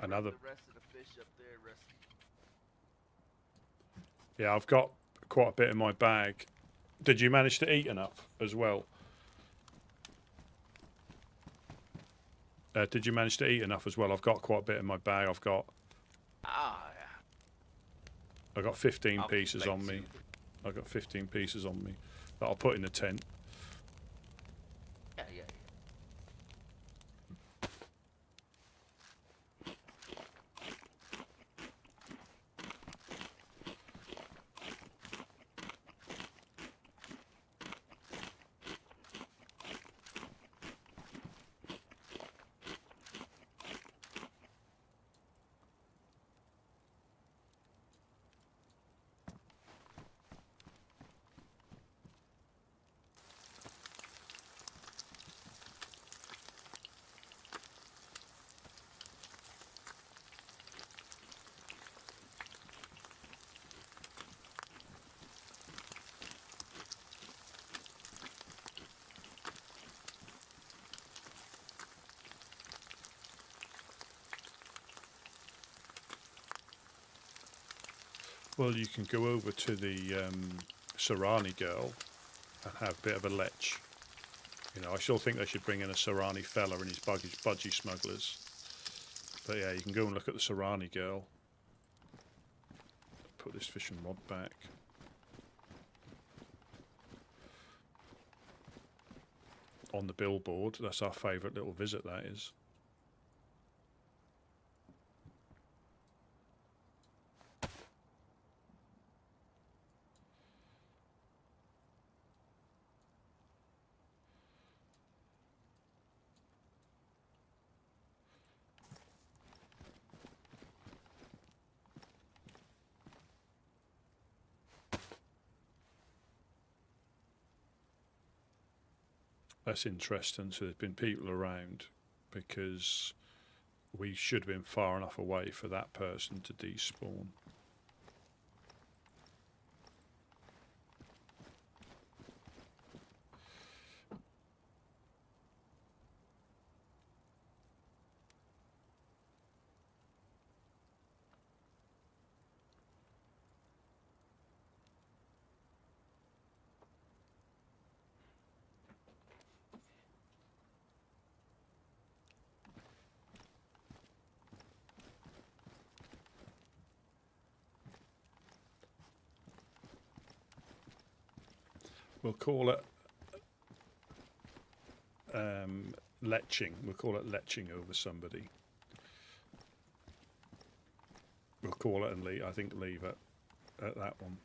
Another. The rest of the fish up there, Rusty. Yeah, I've got quite a bit in my bag. Did you manage to eat enough as well? Did you manage to eat enough as well? I've got quite a bit in my bag. I've got Yeah. 15 I'll keep pieces like on me. two. I've got 15 pieces on me that I'll put in the tent. Yeah. Well, you can go over to the Serrani girl and have a bit of a lech. You know, I still think they should bring in a Serrani fella and his budgie smugglers. But yeah, you can go and look at the Serrani girl. Put this fishing rod back. On the billboard, that's our favourite little visit, that is. That's interesting. So there's been people around because we should have been far enough away for that person to despawn. We'll call it leching. We'll call it leching over somebody. We'll call it and leave. I think leave it at that one.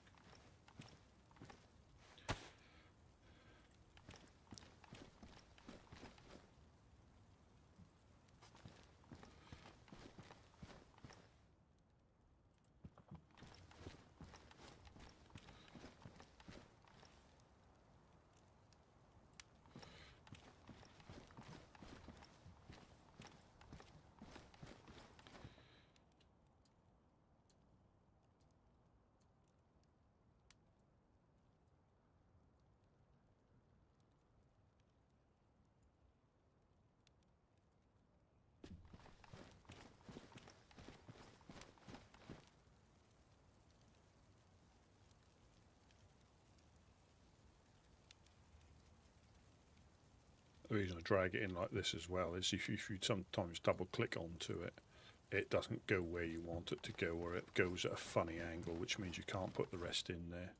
The reason I drag it in like this as well is if you sometimes double click onto it, it doesn't go where you want it to go, or it goes at a funny angle, which means you can't put the rest in there.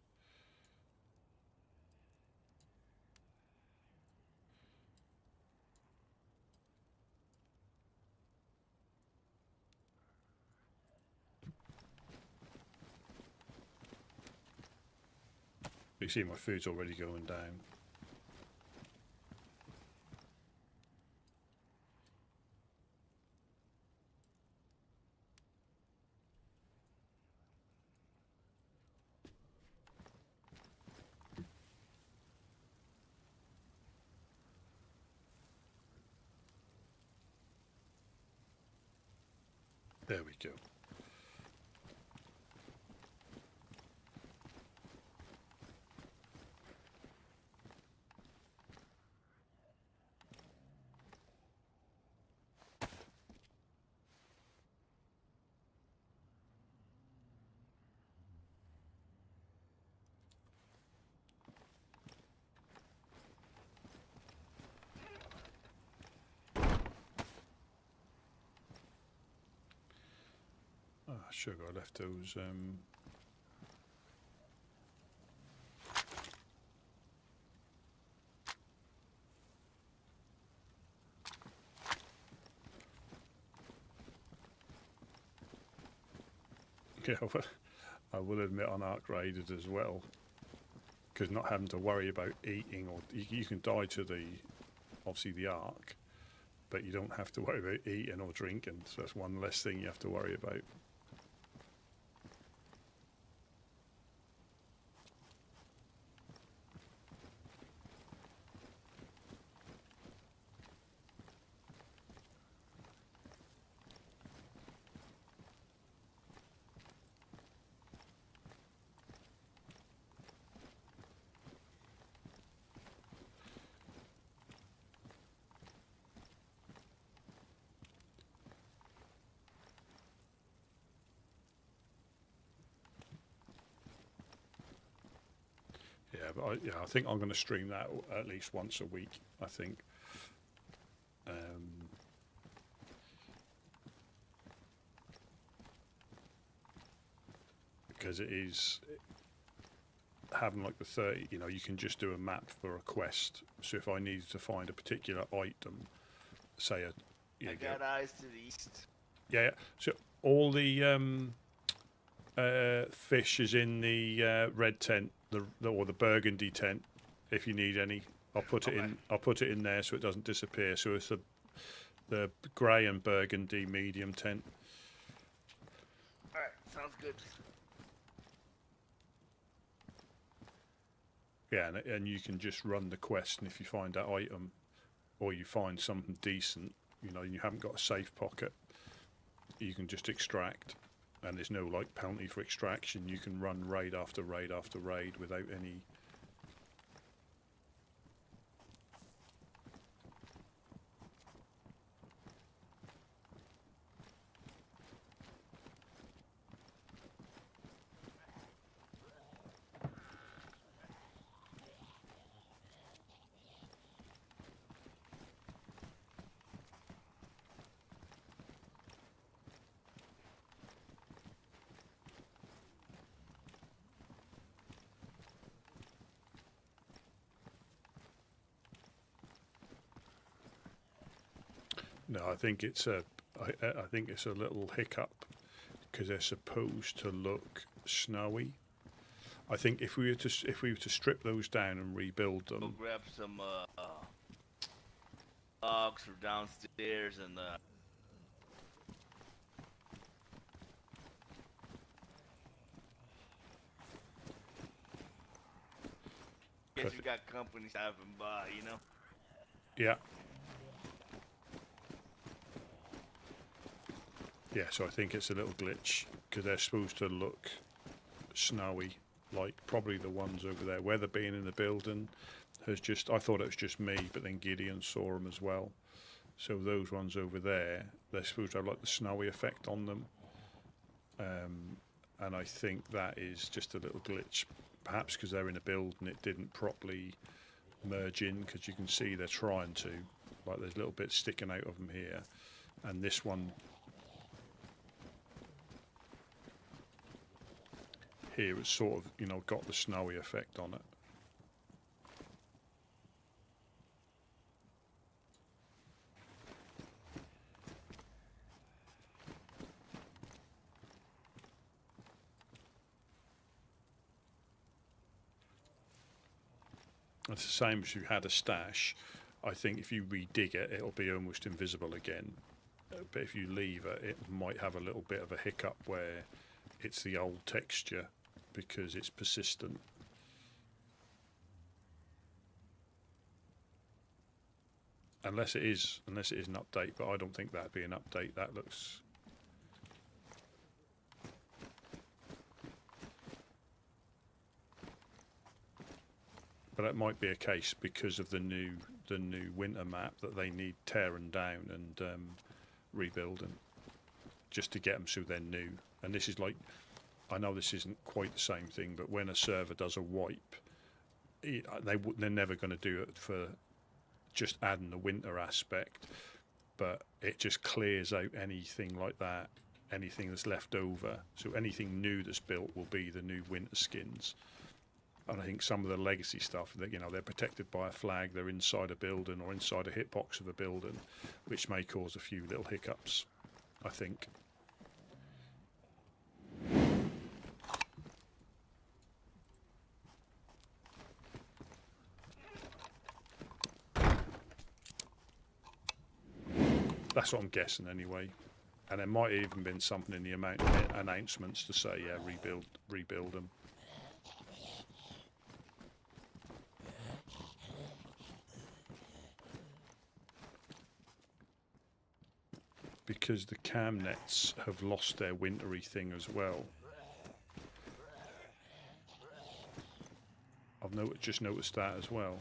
You see my food's already going down. There we go. Sugar, I left those. Yeah, well, I will admit on Arc Raided as well, because not having to worry about eating, or you can die to the, obviously the Arc, but you don't have to worry about eating or drinking, so that's one less thing you have to worry about. Yeah, but I think I'm going to stream that at least once a week, I think. Because it is having like the 30, you know, you can just do a map for a quest. So if I needed to find a particular item, say I got eyes to the east. Yeah, so all the fish is in the red tent, or the burgundy tent. If you need any, I'll put it in. I'll put it in there so it doesn't disappear. So it's the grey and burgundy medium tent. All right, sounds good. Yeah, and you can just run the quest, and if you find that item, or you find something decent, you know, you haven't got a safe pocket, you can just extract, and there's no like penalty for extraction. You can run raid after raid after raid without any. No, I think it's a little hiccup because they're supposed to look snowy. I think if we were to strip those down and rebuild them, We'll grab some logs from downstairs and guess we got companies having by, you know. yeah. Yeah, so I think it's a little glitch because they're supposed to look snowy, like probably the ones over there. Weather being in the building has just, I thought it was just me, but then Gideon saw them as well. So those ones over there, they're supposed to have like the snowy effect on them. And I think that is just a little glitch, perhaps because they're in a build and it didn't properly merge in, because you can see they're trying to, like there's little bits sticking out of them here. And this one here, it's sort of, you know, got the snowy effect on it. It's the same as you had a stash. I think if you redig it, it'll be almost invisible again. But if you leave it, it might have a little bit of a hiccup where it's the old texture because it's persistent. Unless it is an update, but I don't think that'd be an update. That looks. But that might be a case because of the new winter map that they need tearing down and rebuilding just to get them so they're new. And this is like, I know this isn't quite the same thing, but when a server does a wipe, they're never going to do it for just adding the winter aspect, but it just clears out anything like that anything that's left over. So anything new that's built will be the new winter skins. And I think some of the legacy stuff, that, you know, they're protected by a flag, they're inside a building or inside a hitbox of a building, which may cause a few little hiccups, I think. That's what I'm guessing anyway. And there might have even been something in the announcements to say, yeah, rebuild them. Because the cam nets have lost their wintry thing as well. I've just noticed that as well.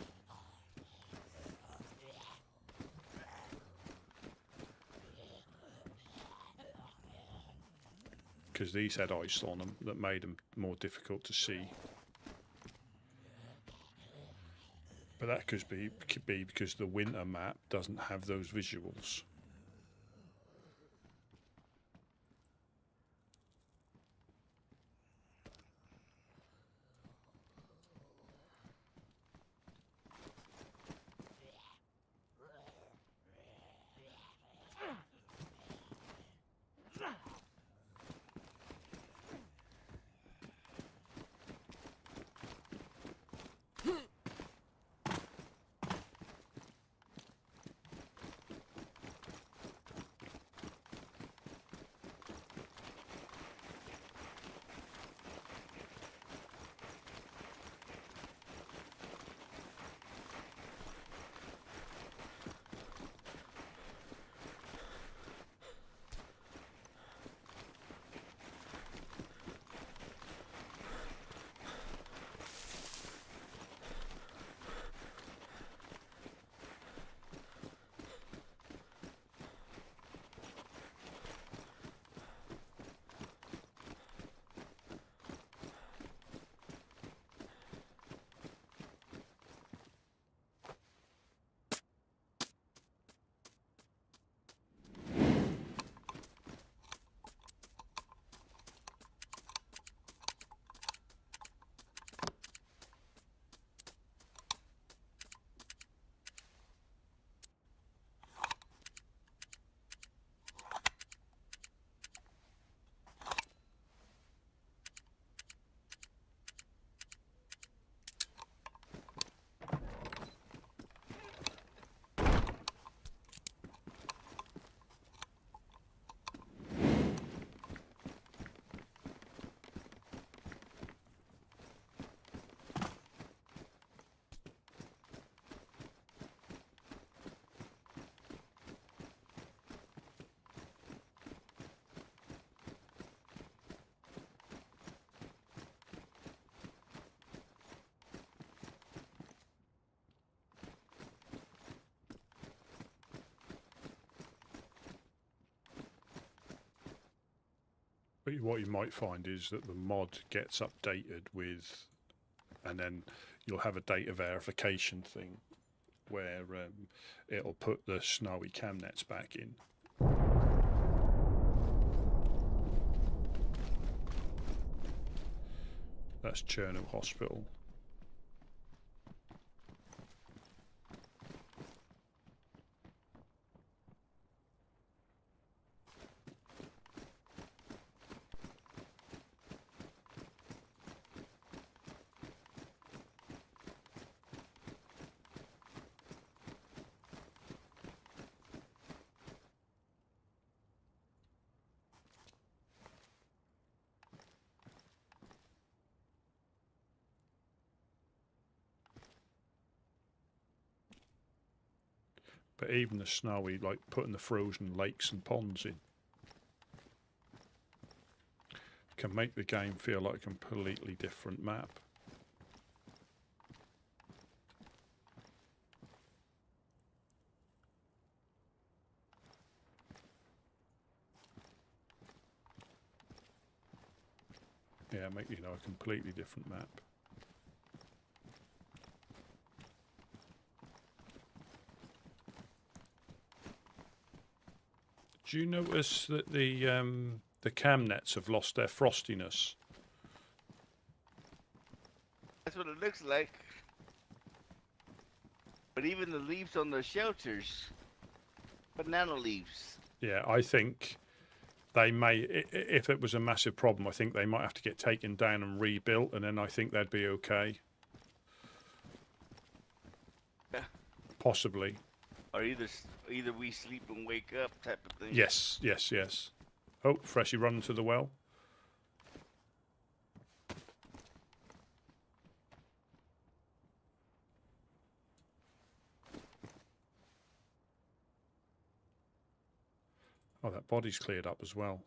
Because these had ice on them that made them more difficult to see. But that could be because the winter map doesn't have those visuals. But what you might find is that the mod gets updated with, and then you'll have a data verification thing where it'll put the snowy cam nets back in. That's Chernarus Hospital. But even the snowy, like putting the frozen lakes and ponds in, can make the game feel like a completely different map. Yeah, make, you know, a completely different map. Do you notice that the the cam nets have lost their frostiness. That's what it looks like. But even the leaves on the shelters, banana leaves. Yeah, I think they may, if it was a massive problem, I think they might have to get taken down and rebuilt, and then I think they'd be okay. Yeah. Possibly. Or either we sleep and wake up type of thing. Yes, yes, yes. Oh, Freshie running to the well. Oh, that body's cleared up as well.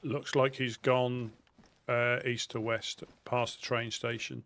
Looks like he's gone east to west, past the train station.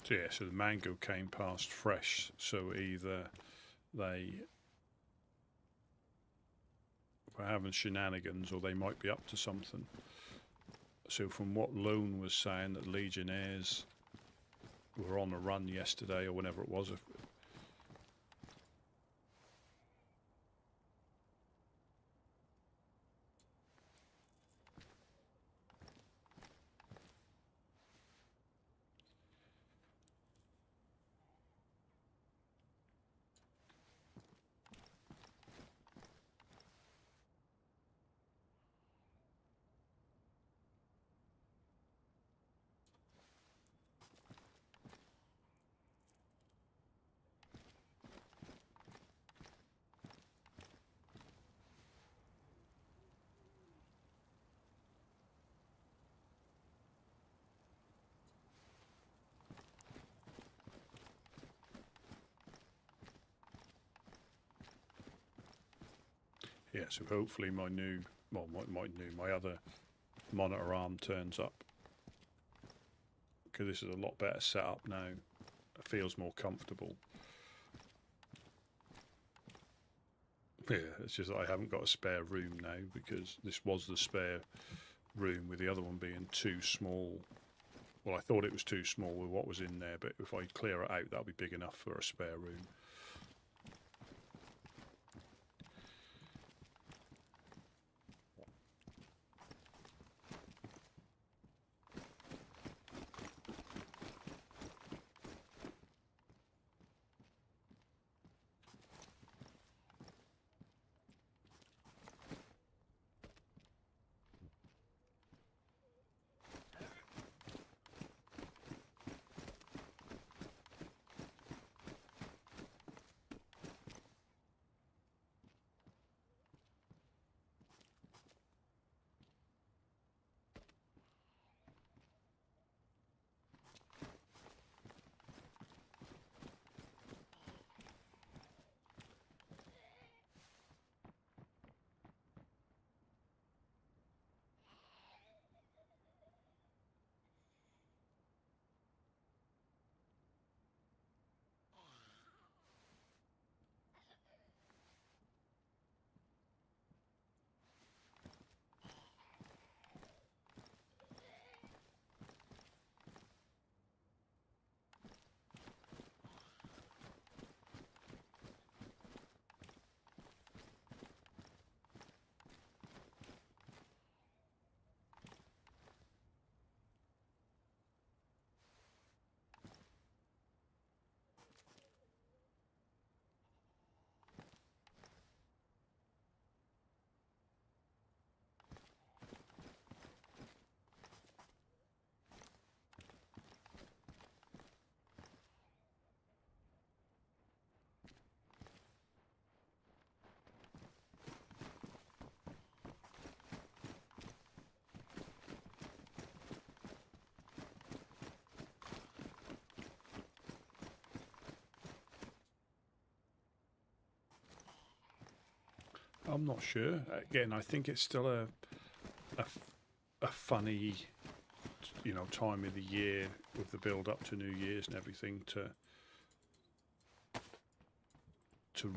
So yeah, so the mango came past fresh, so either they were having shenanigans or they might be up to something. So from what Lone was saying, that Legionnaires were on a run yesterday or whenever it was. Yeah, so hopefully my new, well, my other monitor arm turns up. Because this is a lot better setup now. It feels more comfortable. Yeah, it's just that I haven't got a spare room now because this was the spare room with the other one being too small. Well, I thought it was too small with what was in there, but if I clear it out, that'll be big enough for a spare room. I'm not sure. Again, I think it's still a funny, time of the year with the build up to New Year's and everything to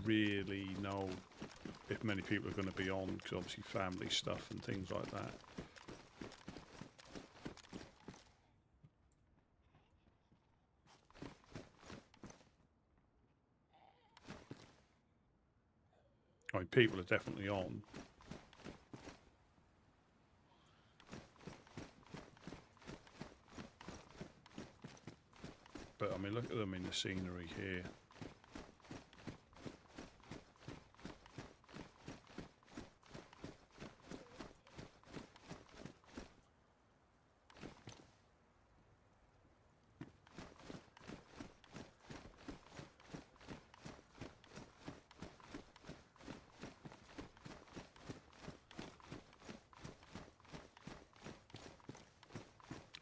really know if many people are going to be on, because obviously family stuff and things like that. I mean, people are definitely on. But I mean, look at them in the scenery here.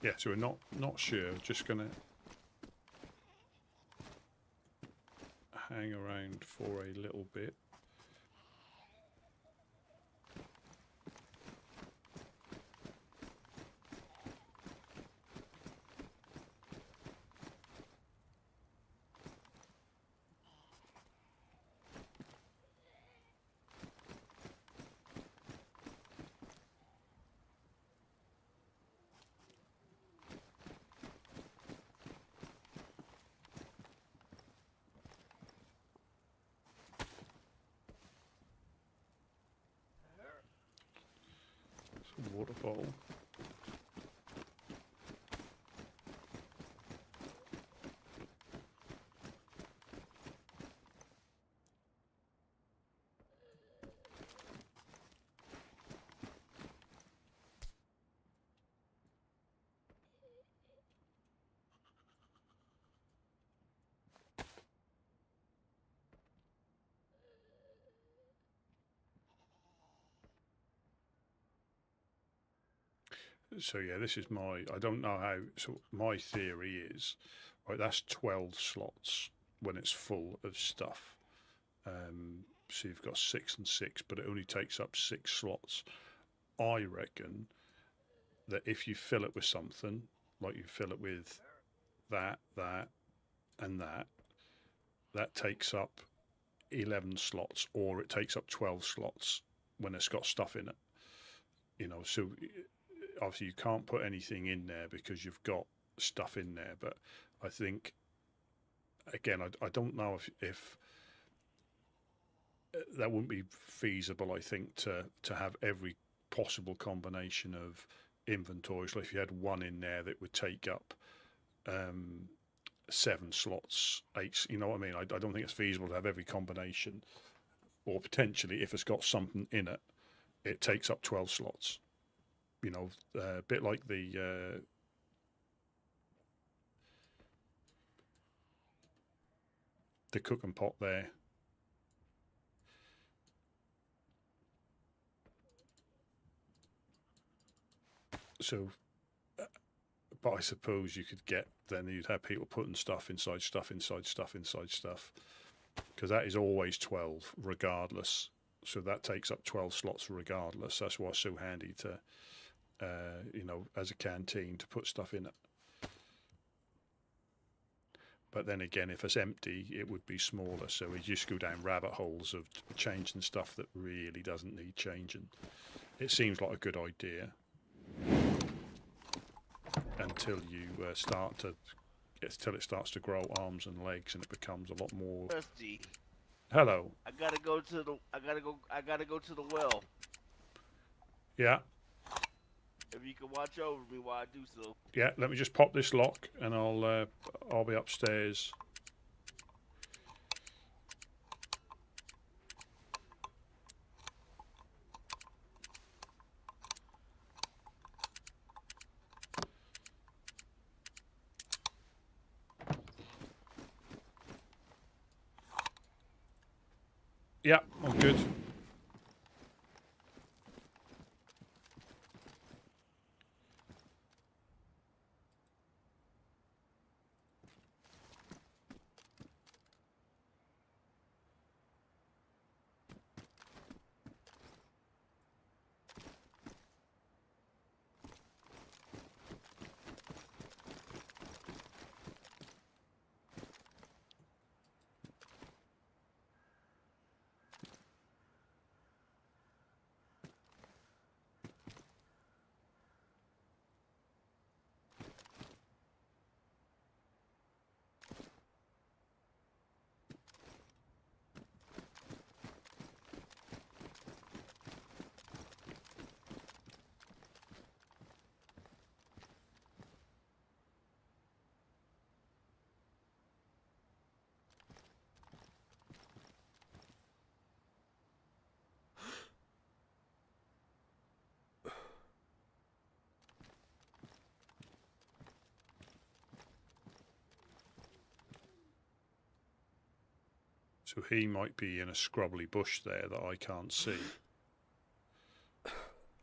Yeah, so we're not sure. Just gonna hang around for a little bit. Water bottle. So yeah, this is I don't know how, so my theory is, right, that's 12 slots when it's full of stuff. So you've got 6 and 6, but it only takes up 6 slots. I reckon that if you fill it with something, like you fill it with that, and that takes up 11 slots, or it takes up 12 slots when it's got stuff in it. You know, so obviously you can't put anything in there because you've got stuff in there. But I think, again, I don't know if that wouldn't be feasible. I think to have every possible combination of inventories. Like if you had one in there that would take up 7 slots, 8. You know what I mean? I don't think it's feasible to have every combination. Or potentially, if it's got something in it, it takes up 12 slots. You know, a bit like the cooking pot there. So, but I suppose you could get, then you'd have people putting stuff inside stuff inside stuff inside stuff, because that is always 12 regardless. So that takes up 12 slots regardless. That's why it's so handy to, you know, as a canteen to put stuff in it. But then again, if it's empty, it would be smaller. So we just go down rabbit holes of changing stuff that really doesn't need changing. It seems like a good idea until you start to, till it starts to grow arms and legs, and it becomes a lot more. Rusty, Hello. I gotta go to the well. Yeah. If you can watch over me while I do so. Yeah. Let me just pop this lock, and I'll be upstairs. Yeah, I'm good. So he might be in a scrubbly bush there that I can't see.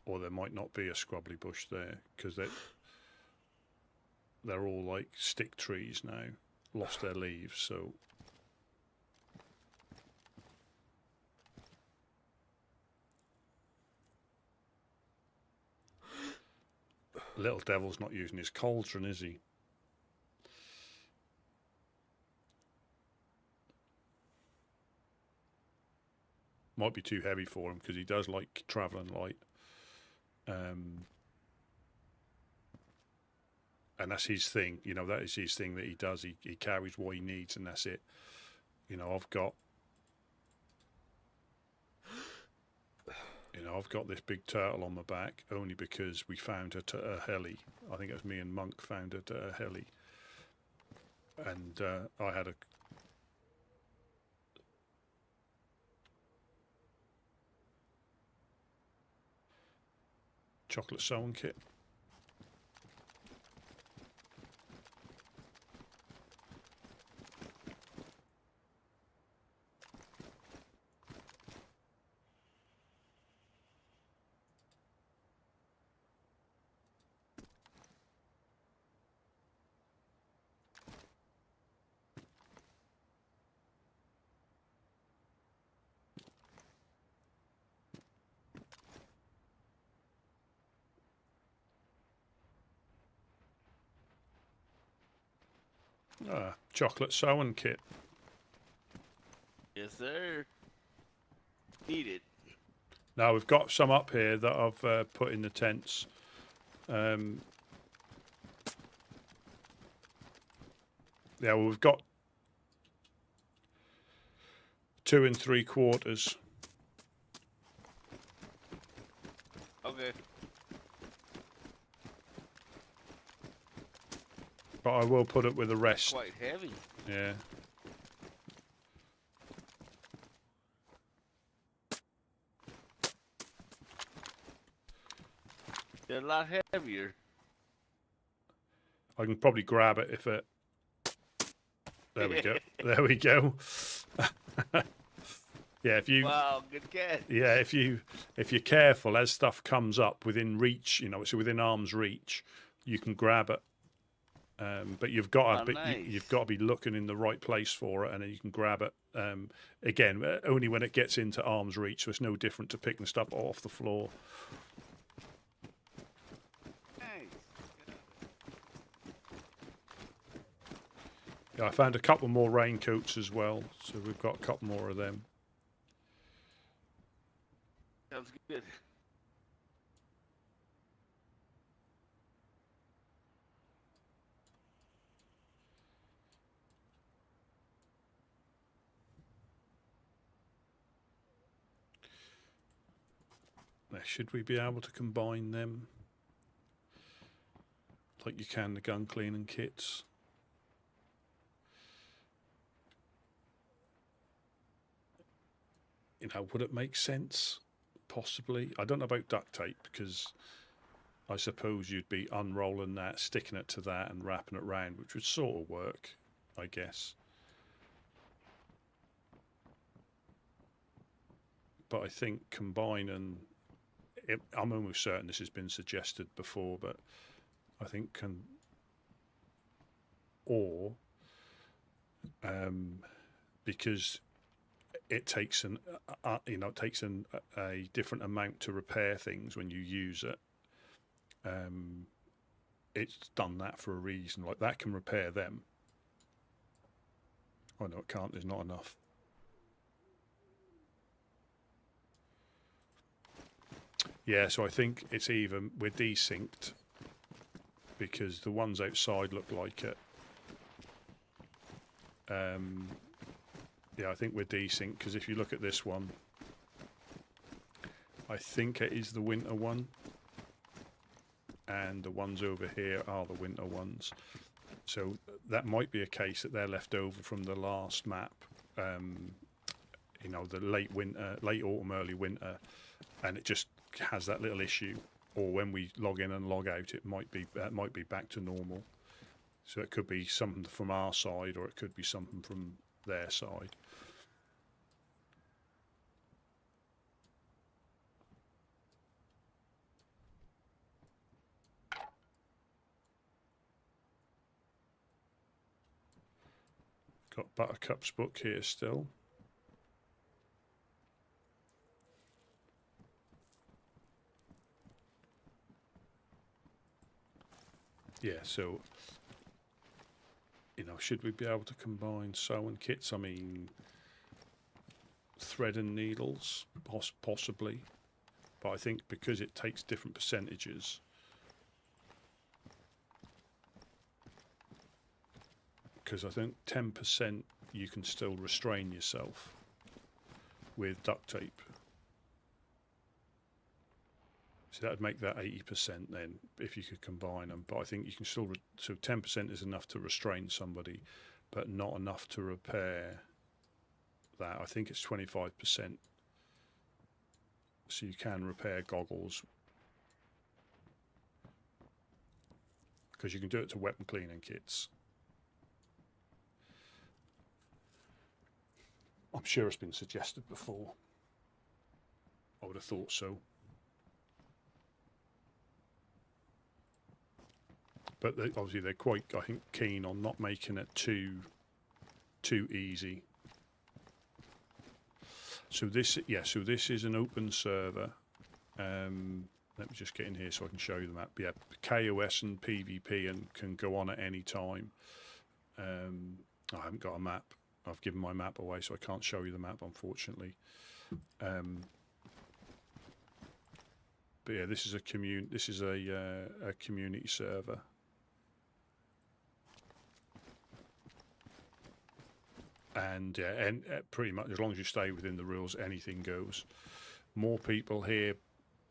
Or there might not be a scrubbly bush there, because they're all like stick trees now, lost their leaves, so... Little devil's not using his cauldron, is he? Might be too heavy for him, because he does like travelling light. And that's his thing, you know, that is his thing that he does. He carries what he needs, and that's it. You know, I've got this big turtle on my back only because we found it at a heli. I think it was me and Monk found it at a heli. And I had a chocolate sewing kit. Chocolate sewing kit. Yes, sir. Need it. Now we've got some up here that I've put in the tents. Yeah, well, we've got 2 3/4. Okay. But I will put it with the rest. Quite heavy. Yeah. They're a lot heavier. I can probably grab it if it... There we go. There we go. Yeah, if you... Wow, good catch. Yeah, if you're careful, as stuff comes up within reach, you know, it's within arm's reach, you can grab it. But you've got to nice. you've got to be looking in the right place for it, and then you can grab it. Again, only when it gets into arm's reach, so it's no different to picking stuff off the floor. Nice. Yeah, I found a couple more raincoats as well, so we've got a couple more of them. Sounds good. Now, should we be able to combine them like you can the gun cleaning kits? You know, would it make sense? Possibly. I don't know about duct tape, because I suppose you'd be unrolling that, sticking it to that and wrapping it round, which would sort of work, I guess. But I think combining... I'm almost certain this has been suggested before, but I think because it takes a different amount to repair things when you use it. It's done that for a reason. Like, that can repair them. Oh no, it can't. There's not enough. Yeah, so I think it's even, we're desynced because the ones outside look like it. Yeah, I think we're desynced because if you look at this one, I think it is the winter one, and the ones over here are the winter ones. So that might be a case that they're left over from the last map. You know, the late autumn, early winter, and it just has that little issue. Or when we log in and log out, it might be back to normal. So it could be something from our side, or it could be something from their side. Got Buttercup's book here still. Yeah, so, you know, should we be able to combine sewing kits? I mean, thread and needles, possibly. But I think because it takes different percentages, because I think 10% you can still restrain yourself with duct tape. So that would make that 80% then, if you could combine them. But I think you can still, so 10% is enough to restrain somebody, but not enough to repair that. I think it's 25%. So you can repair goggles, because you can do it to weapon cleaning kits. I'm sure it's been suggested before. I would have thought so. But obviously they're quite, I think, keen on not making it too easy. So this, yeah, so this is an open server. Let me just get in here so I can show you the map. Yeah, KOS and PvP and can go on at any time. I haven't got a map. I've given my map away, so I can't show you the map, unfortunately. But yeah, this is a community server. And yeah, and pretty much as long as you stay within the rules, anything goes. More people here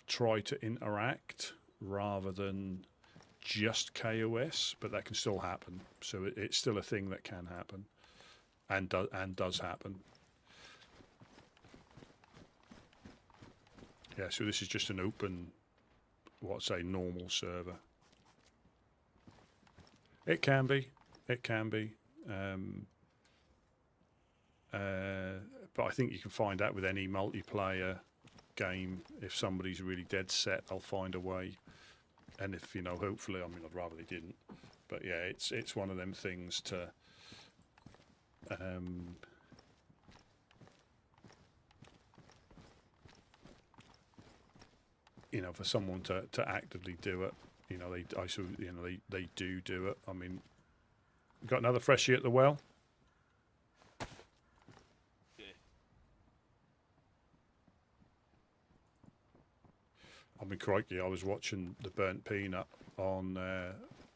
try to interact rather than just KOS, but that can still happen. So it's still a thing that can happen, and does happen. Yeah, so this is just an open, normal server. It can be. But I think you can find out with any multiplayer game. If somebody's really dead set, they'll find a way. And if, hopefully, I mean, I'd rather they didn't. But yeah, it's one of them things to for someone to actively do it, they do it. I mean, got another freshie at the well. I mean, crikey, I was watching the Burnt Peanut on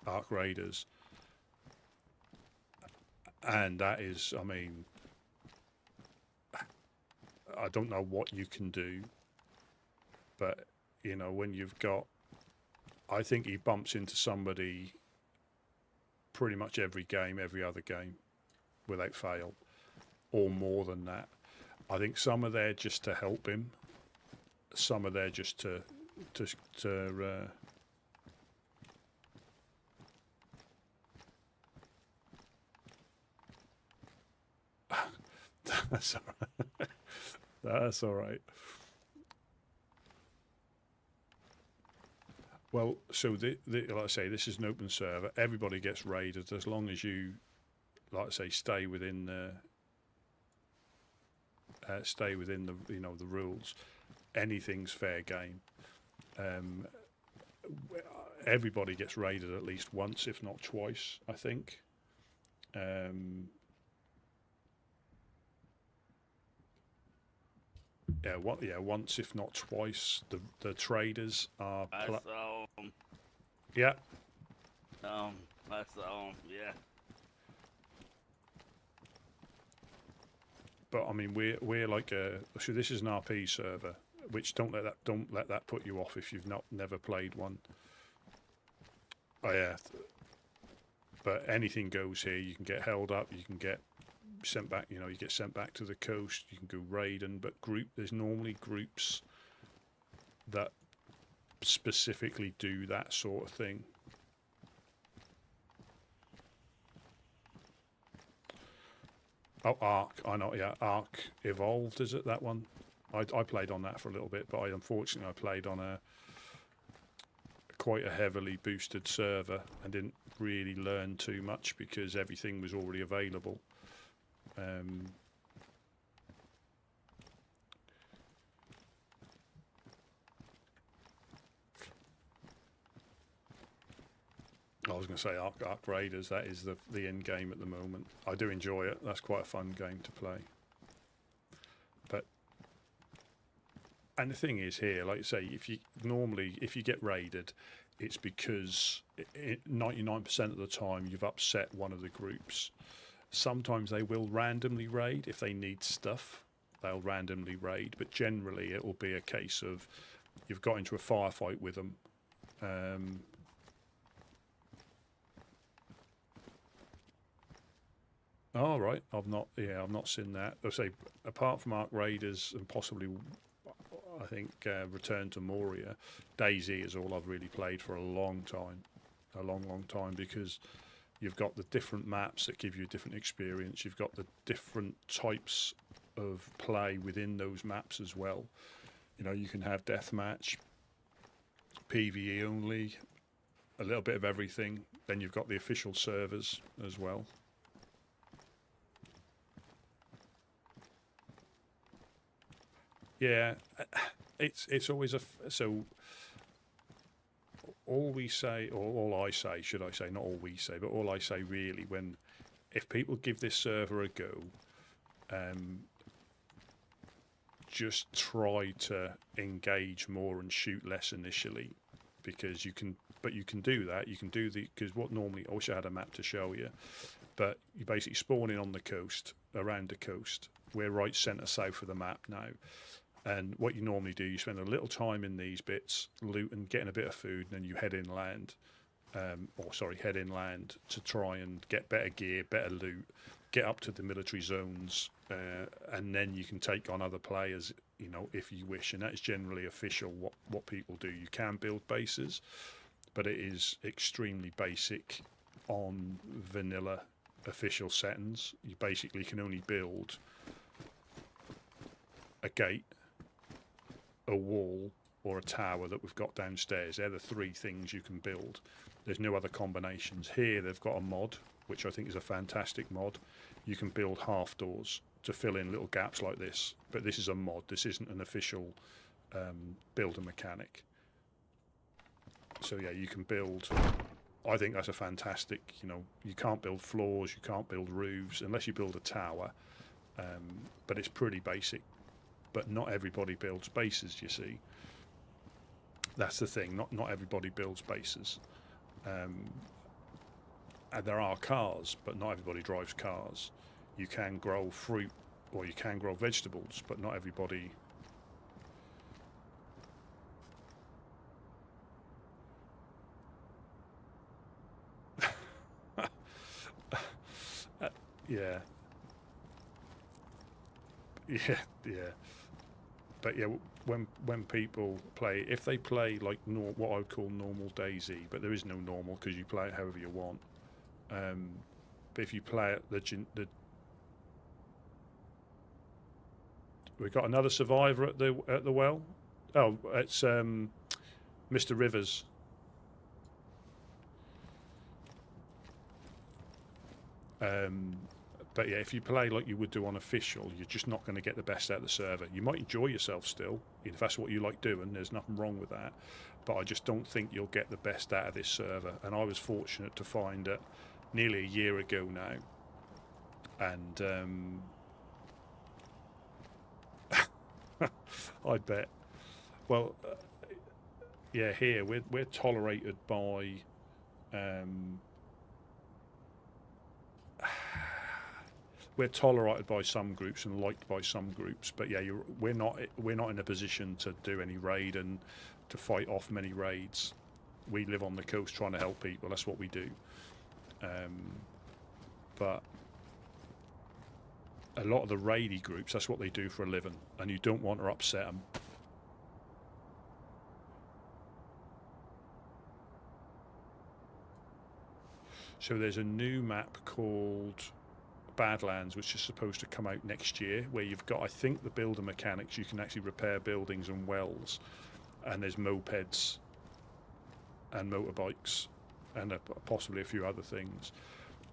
Ark Raiders, and that is, I mean, I don't know what you can do, but when you've got, I think he bumps into somebody pretty much every game, every other game, without fail, or more than that. I think some are there just to help him, some are there just to that's all right. That's all right. Well, so like I say, this is an open server. Everybody gets raided as long as you, like I say, stay within the the rules. Anything's fair game. Everybody gets raided at least once, if not twice, I think. Once, if not twice. The traders are. Yeah. Yeah. But I mean, we're like so this is an RP server, which don't let that put you off if you've never played one. Oh yeah. But anything goes here. You can get held up. You can get sent back. You get sent back to the coast. You can go raiding. But there's normally groups that specifically do that sort of thing. Oh, Ark. I know. Yeah, Ark Evolved. Is it that one? I played on that for a little bit, but unfortunately I played on quite a heavily boosted server and didn't really learn too much because everything was already available. I was going to say Ark Raiders. That is the end game at the moment. I do enjoy it. That's quite a fun game to play. And the thing is here, like I say, if you get raided, it's because 99% of the time you've upset one of the groups. Sometimes they will randomly raid if they need stuff. They'll randomly raid, but generally it will be a case of you've got into a firefight with them. All right, I've not seen that. I'll say apart from Ark Raiders and possibly, I think Return to Moria, DayZ is all I've really played for a long time, because you've got the different maps that give you a different experience. You've got the different types of play within those maps as well. You can have deathmatch, PvE only, a little bit of everything. Then you've got the official servers as well. Yeah, it's always so. All we say, or all I say, should I say, not all we say, but all I say really when if people give this server a go, just try to engage more and shoot less initially, because you can. But you can do that. You can do because what normally, I wish I had a map to show you, but you basically spawn in on the coast, around the coast. We're right centre south of the map now. And what you normally do, you spend a little time in these bits, loot and getting a bit of food, and then you head inland, head inland to try and get better gear, better loot, get up to the military zones, and then you can take on other players, you know, if you wish. And that is generally official what people do. You can build bases, but it is extremely basic on vanilla official settings. You basically can only build a gate, a wall, or a tower that we've got downstairs. They're the three things you can build. There's no other combinations. Here they've got a mod, which I think is a fantastic mod. You can build half doors to fill in little gaps like this, but this is a mod. This isn't an official builder mechanic. So yeah, you can build. I think that's a fantastic, you know, you can't build floors, you can't build roofs unless you build a tower, but it's pretty basic. But not everybody builds bases, you see. That's the thing, not everybody builds bases. And there are cars, but not everybody drives cars. You can grow fruit, or you can grow vegetables, but not everybody... yeah. But yeah, when people play, if they play like what I would call normal DayZ, but there is no normal because you play it however you want. But if you play it, we've got another survivor at the well. Oh, it's Mr. Rivers. But yeah, if you play like you would do on official, you're just not going to get the best out of the server. You might enjoy yourself still, if that's what you like doing, there's nothing wrong with that. But I just don't think you'll get the best out of this server. And I was fortunate to find it nearly a year ago now. And I bet. Well, yeah, here we're tolerated by... we're tolerated by some groups and liked by some groups, but yeah, we're not in a position to do any raid and to fight off many raids. We live on the coast trying to help people. That's what we do. But a lot of the raidy groups, that's what they do for a living, and you don't want to upset them. So there's a new map called Badlands, which is supposed to come out next year, where you've got, I think, the builder mechanics. You can actually repair buildings and wells, and there's mopeds and motorbikes and possibly a few other things.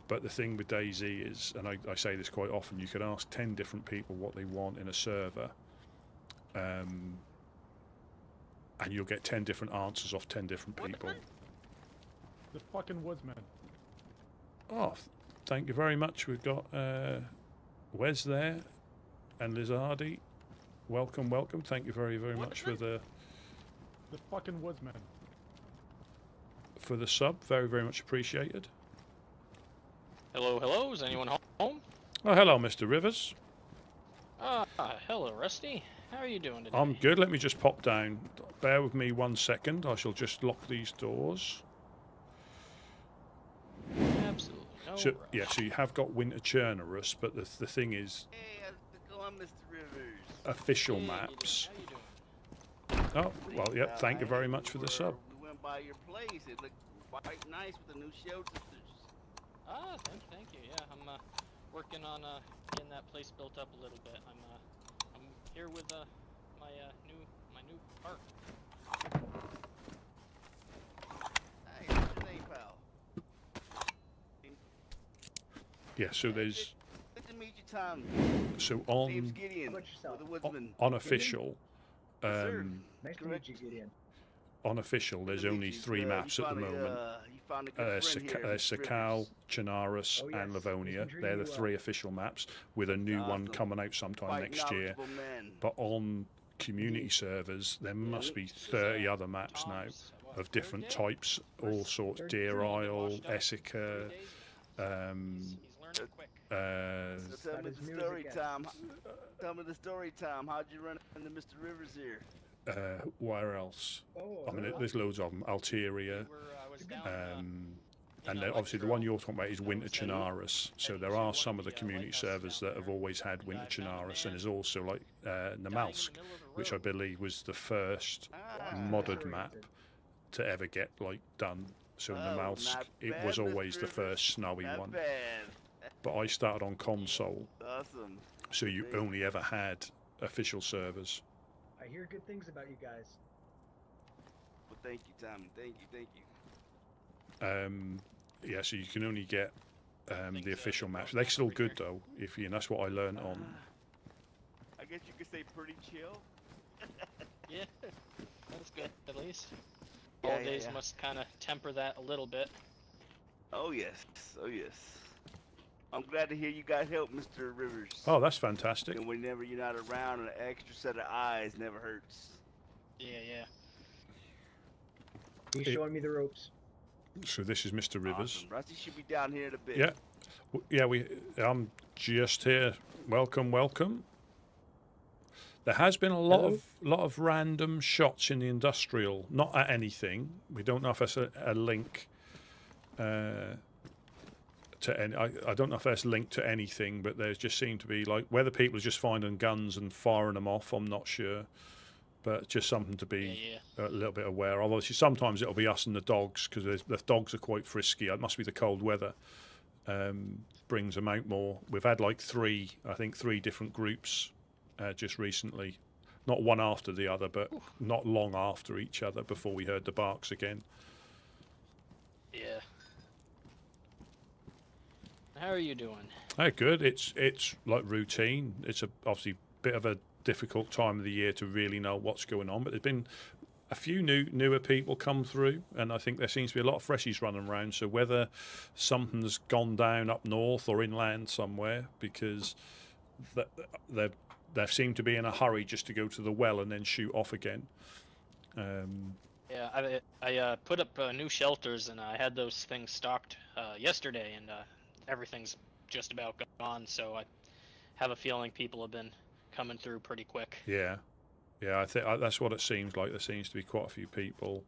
But the thing with DayZ is, and I say this quite often, you can ask 10 different people what they want in a server, and you'll get 10 different answers off 10 different people. The fucking Woodsmen. Oh, thank you very much. We've got Wes there and Lizardi. Welcome, welcome. Thank you very, very much for the fucking Woodsmen. For the sub. Very, very much appreciated. Hello, hello. Is anyone home? Oh, hello, Mr. Rivers. Hello, Rusty. How are you doing today? I'm good. Let me just pop down. Bear with me 1 second. I shall just lock these doors. Absolutely. No So, rush. yeah, so you have got winter Chernarus, but the thing is, Hey, how's it going, Mr. Rivers? official Hey, maps. How you doing? Oh, well, yep. Thank you very much for the sub. We went by your place. It looked quite nice with the new shelters. Thank you. Yeah, I'm working on getting that place built up a little bit. I'm here with my new park. Hey, what's your name, pal? Yeah, so there's Good to meet you, Tom. so Name's on Gideon with the Woodsman. on official. Yes, sir. Nice to Correct. meet you, Gideon. On official, there's Good to only meet you. 3 maps you at the finally, moment. You found a good friend here. Mr. Sakal, Rivers. Chernarus, Oh, and yes. Livonia. Drew, They're the 3 official maps, with a new one Awesome. coming out sometime Quite next year. knowledgeable men. But on community servers, there must be 30 other maps now of different types, all sorts: Deer Isle, Essica. He's learning quick. So tell That me is the music, story yes. time. Tell me the story time. How'd you run into Mr. Rivers here? Where else? Oh, I mean, there's loads of them. Alteria. I was down, And then obviously the one you're talking about is Winter Chernarus. So there are some of the community servers that have always had Winter Chernarus, and there's also like Namalsk, which I believe was the first modded map to ever get like done. So Namalsk, not it bad, was Mr. always the Rivers. first snowy Not one. bad. But I started on console, Awesome. so you only ever had official servers. I hear good things about you guys. Well, thank you, Tommy. Thank you. Yeah, so you can only get the official maps. They're still good though, if you. And that's what I learned on. I guess you could say pretty chill. Yeah, that's good at least. Yeah, yeah, Holidays yeah. must kind of temper that a little bit. Oh yes. Oh yes. I'm glad to hear you guys help Mr. Rivers. Oh, that's fantastic. And whenever you're not around, an extra set of eyes never hurts. Yeah, yeah. He's showing me the ropes. So this is Mr. Rivers. Awesome. Rusty should be down here in a bit. Yeah, I'm just here. Welcome, welcome. There has been a lot of random shots in the industrial, not at anything. We don't know if that's a link to any. I don't know if that's linked to anything, but there just seem to be like whether people are just finding guns and firing them off. I'm not sure, but just something to be a little bit aware of. Obviously, sometimes it'll be us and the dogs because the dogs are quite frisky. It must be the cold weather brings them out more. We've had like three different groups just recently, not one after the other, but not long after each other before we heard the barks again. Yeah. How are you doing? Oh, good. It's like routine. It's obviously bit of a difficult time of the year to really know what's going on, but there's been a few newer people come through, and I think there seems to be a lot of freshies running around. So whether something's gone down up north or inland somewhere, because they seem to be in a hurry just to go to the well and then shoot off again. Yeah, I put up new shelters, and I had those things stocked yesterday, and everything's just about gone. So I have a feeling people have been coming through pretty quick. Yeah, I think that's what it seems like. There seems to be quite a few people,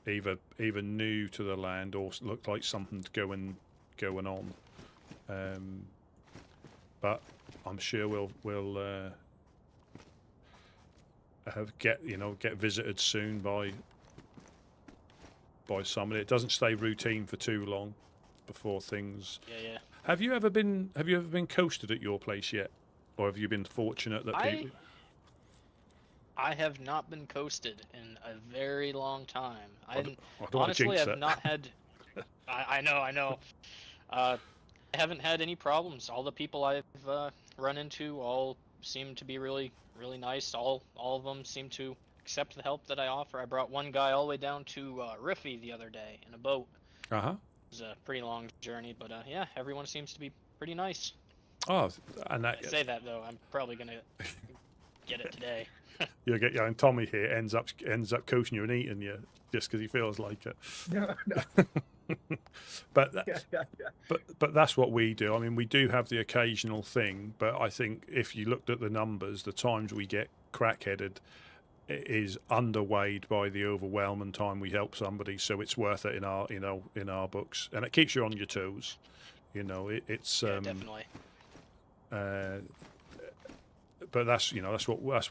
either new to the land or look like something's going on. But I'm sure we'll get visited soon by somebody. It doesn't stay routine for too long before things. Yeah. Have you ever been coasted at your place yet, or have you been fortunate that people? I have not been coasted in a very long time. I don't honestly, want to jinx I've it. not had. I know. I haven't had any problems. All the people I've run into all seem to be really, really nice. All of them seem to accept the help that I offer. I brought one guy all the way down to Riffy the other day in a boat. It was a pretty long journey, but yeah, everyone seems to be pretty nice. Oh, and I say that though, I'm probably gonna get it today. You'll get and Tommy here ends up coaching you and eating you just because he feels like it. No. But that's what we do. I mean, we do have the occasional thing, but I think if you looked at the numbers, the times we get crack-headed is underweighed by the overwhelming time we help somebody. So it's worth it in our books, and it keeps you on your toes. It's Definitely. But that's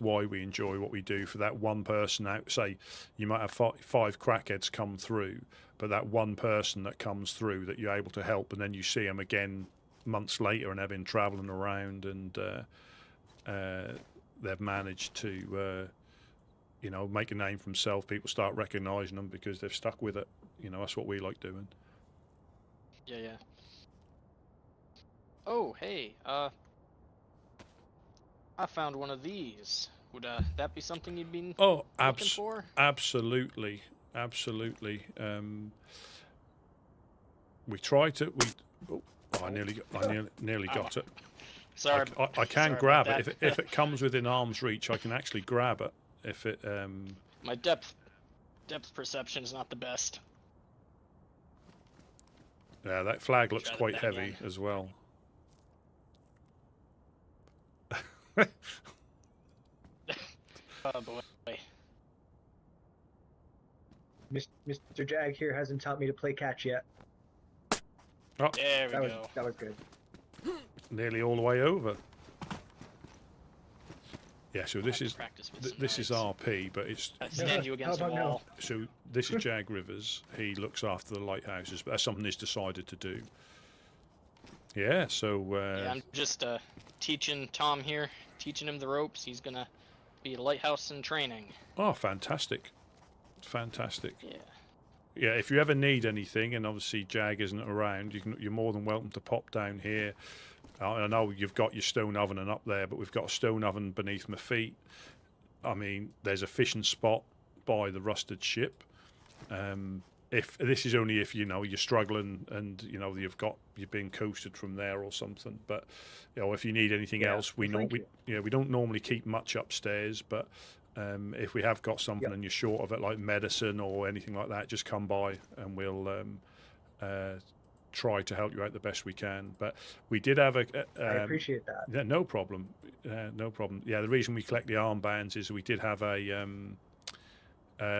why we enjoy what we do. For that one person out, say you might have five crackheads come through, but that one person that comes through that you're able to help, and then you see them again months later and they've been travelling around and they've managed to make a name for themselves. People start recognising them because they've stuck with it. That's what we like doing. Yeah. Oh, hey, I found one of these. Would that be something you'd be looking for? Absolutely. We try to. Oh, I nearly got it. Sorry. I can sorry grab about it that. if it comes within arm's reach. I can actually grab it if it. My depth perception is not the best. Yeah, that flag looks Try that quite heavy again. as well. Oh boy. Mr. Jag here hasn't taught me to play catch yet. Oh, There we go. That was good. nearly all the way over. Yeah, so this is Practice with some this is knives. RP, but it's I stand you against How a about now? wall. so this is Jag Rivers. He looks after the lighthouses, but that's something he's decided to do. Yeah, so Yeah, I'm just teaching Tom here, teaching him the ropes. He's gonna be a lighthouse in training. oh, fantastic, fantastic. Yeah. Yeah, if you ever need anything, and obviously Jag isn't around, you're more than welcome to pop down here. I know you've got your stone oven and up there, but we've got a stone oven beneath my feet. I mean, there's a fishing spot by the rusted ship. If this is only if you're struggling and you're being coasted from there or something. But if you need anything Yeah, else, we thank you. we don't normally keep much upstairs, but if we have got something and you're short of it, like medicine or anything like that, just come by and we'll try to help you out the best we can. But we did have I appreciate that. yeah, no problem. No problem. Yeah, the reason we collect the armbands is we did have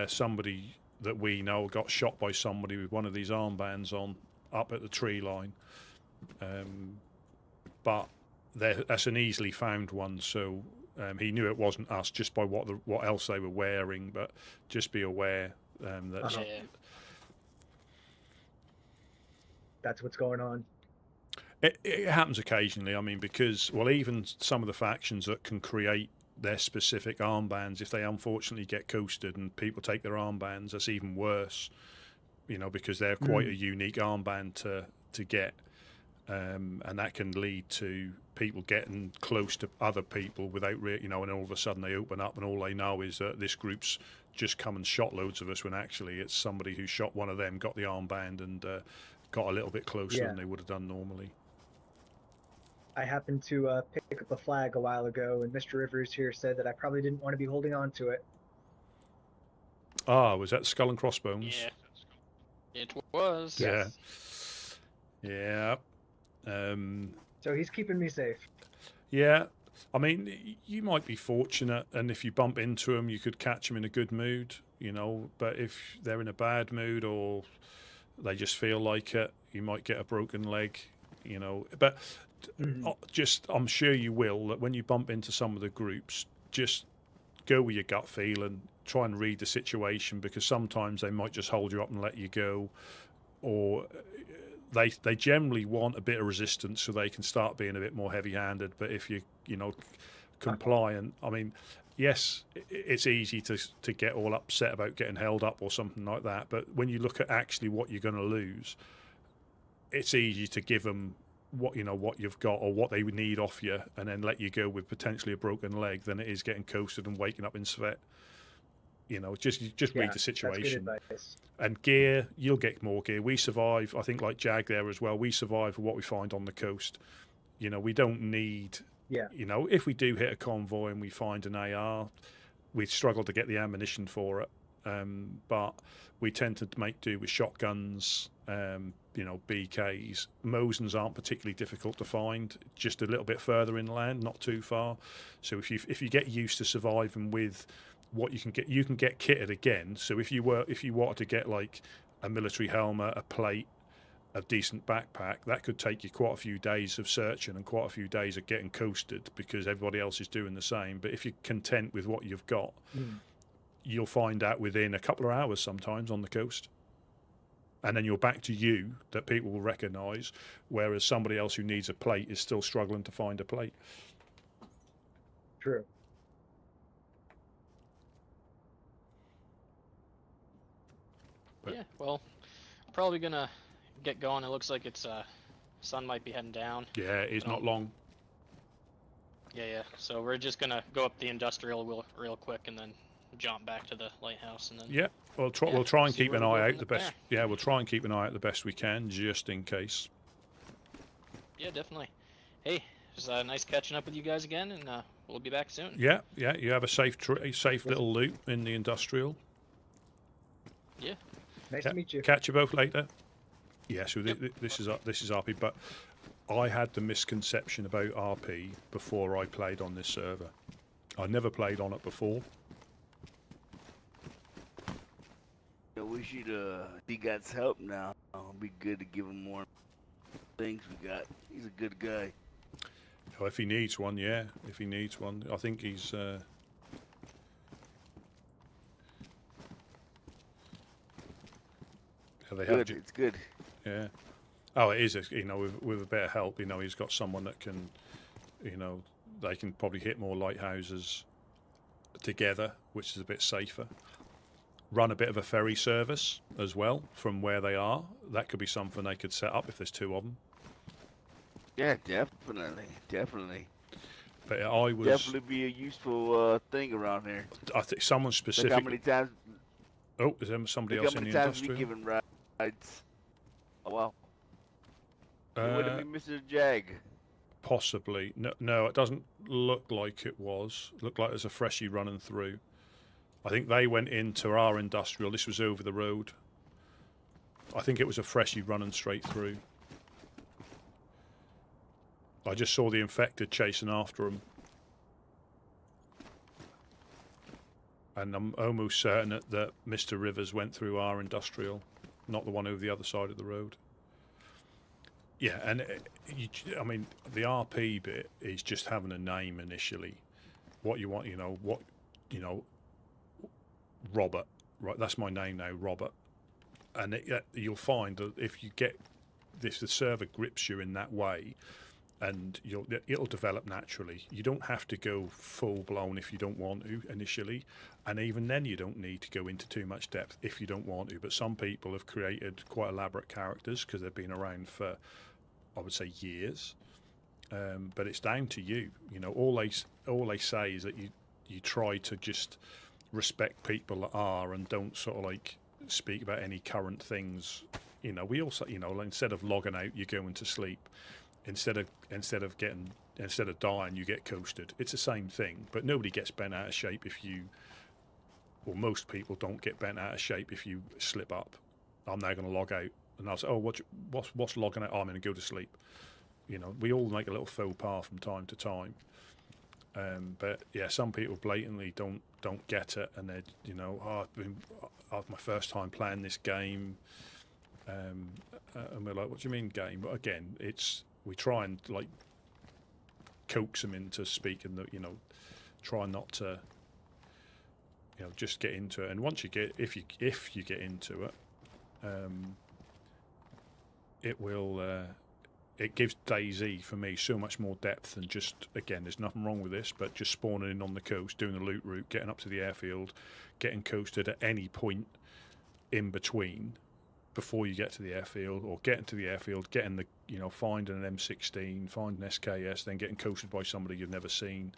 somebody that we know got shot by somebody with one of these armbands on up at the tree line. But that's an easily found one, so he knew it wasn't us just by what else they were wearing. But just be aware that Yeah. That's what's going on. it happens occasionally. I mean, because even some of the factions that can create their specific armbands, if they unfortunately get coasted and people take their armbands, that's even worse. Because they're quite a unique armband to get, and that can lead to people getting close to other people without and all of a sudden they open up and all they know is that this group's just come and shot loads of us, when actually it's somebody who shot one of them, got the armband and got a little bit closer than they would have done normally. I happened to pick up a flag a while ago, and Mr. Rivers here said that I probably didn't want to be holding on to it. Ah, was that Skull and Crossbones? Yeah. It was. Yeah. Yeah. So he's keeping me safe. Yeah. I mean, you might be fortunate, and if you bump into them, you could catch them in a good mood, but if they're in a bad mood or they just feel like it, you might get a broken leg, But I'm sure you will, that when you bump into some of the groups, just go with your gut feeling, try and read the situation, because sometimes they might just hold you up and let you go, or they generally want a bit of resistance so they can start being a bit more heavy-handed. But if you compliant, I mean, yes, it's easy to get all upset about getting held up or something like that, but when you look at actually what you're going to lose, it's easy to give them what you've got or what they would need off you, and then let you go with potentially a broken leg, than it is getting coasted and waking up in sweat. Just read the situation. That's good advice. And gear, you'll get more gear. We survive, I think, like Jag there as well. We survive what we find on the coast. We don't need. Yeah. If we do hit a convoy and we find an AR, we struggle to get the ammunition for it. But we tend to make do with shotguns, BKs. Mosins aren't particularly difficult to find, just a little bit further inland, not too far. So if you get used to surviving with what you can get kitted again. So if you wanted to get like a military helmet, a plate, a decent backpack, that could take you quite a few days of searching and quite a few days of getting coasted, because everybody else is doing the same. But if you're content with what you've got, you'll find out within a couple of hours sometimes on the coast, and then you're back to you that people will recognise, whereas somebody else who needs a plate is still struggling to find a plate. True. Yeah, well, probably gonna get going. It looks like it's sun might be heading down. Yeah, it's not long. Yeah. So we're just gonna go up the industrial real quick and then jump back to the lighthouse and then. Yeah, we'll try and see keep where an we go eye out from the best. there. Yeah, we'll try and keep an eye out the best we can, just in case. Yeah, definitely. Hey, it was nice catching up with you guys again, and we'll be back soon. Yeah. You have a safe little loop in the industrial. Yeah. Nice to meet you. Catch you both later. Yeah. So Yep. this is RP, but I had the misconception about RP before I played on this server. I never played on it before. I wish he got help now. It'd be good to give him more things we got. He's a good guy. Oh, if he needs one, yeah. If he needs one, I think he's. Good. It's good. Yeah. Oh, it is. You know, with a bit of help, you know, he's got someone that can, you know, they can probably hit more lighthouses together, which is a bit safer. Run a bit of a ferry service as well from where they are. That could be something they could set up if there's two of them. Yeah, definitely. But I was Definitely be a useful thing around here. I think someone Look specific. how many times. Oh, is there somebody Look else how in many the times we industrial? given rides. Oh wow. It would have Uh, been Mr. Jag. Possibly. No, it doesn't look like it was. Looked like there's a freshie running through. I think they went into our industrial. This was over the road. I think it was a freshie running straight through. I just saw the infected chasing after him. And I'm almost certain that Mr. Rivers went through our industrial, not the one over the other side of the road. Yeah, and I mean, the RP bit is just having a name initially. What you want, Robert, right? That's my name now, Robert. And you'll find that if you get this, the server grips you in that way, and it'll develop naturally. You don't have to go full blown if you don't want to initially, and even then you don't need to go into too much depth if you don't want to. But some people have created quite elaborate characters because they've been around for, I would say, years. But it's down to you. You know, all they say is that you try to just respect people that are and don't sort of like speak about any current things. You know, we also, instead of logging out, you're going to sleep. Instead of dying, you get coasted. It's the same thing, but nobody gets bent out of shape if you, or most people don't get bent out of shape if you slip up. I'm now going to log out, and I'll say, "Oh, what's logging out? Oh, I'm going to go to sleep." You know, we all make a little faux pas from time to time. But yeah, some people blatantly don't get it, and they're it's my first time playing this game, and we're like, "What do you mean game?" But again, we try and like coax them into speaking that, try not to, just get into it. And once you get, if you get into it, it will. It gives DayZ for me so much more depth than just, again, there's nothing wrong with this, but just spawning in on the coast, doing the loot route, getting up to the airfield, getting coasted at any point in between before you get to the airfield, or getting to the airfield, getting the, finding an M16, finding an SKS, then getting coasted by somebody you've never seen,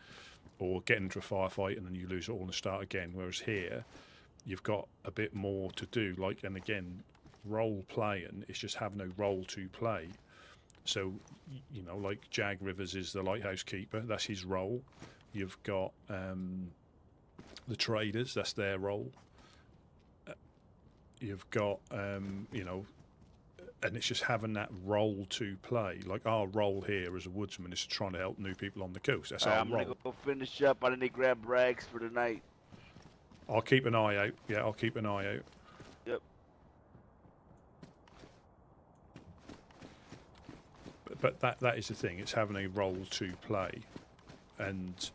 or getting into a firefight and then you lose it all and start again. Whereas here, you've got a bit more to do. And again, role playing is just having a role to play. So, like Jag Rivers is the lighthouse keeper, that's his role. You've got the traders, that's their role. You've got, and it's just having that role to play. Like our role here as a woodsman is trying to help new people on the coast. That's our I'm role. going to go finish up. I need to grab rags for the night. I'll keep an eye out. Yeah, I'll keep an eye out. Yep. But that is the thing. It's having a role to play, and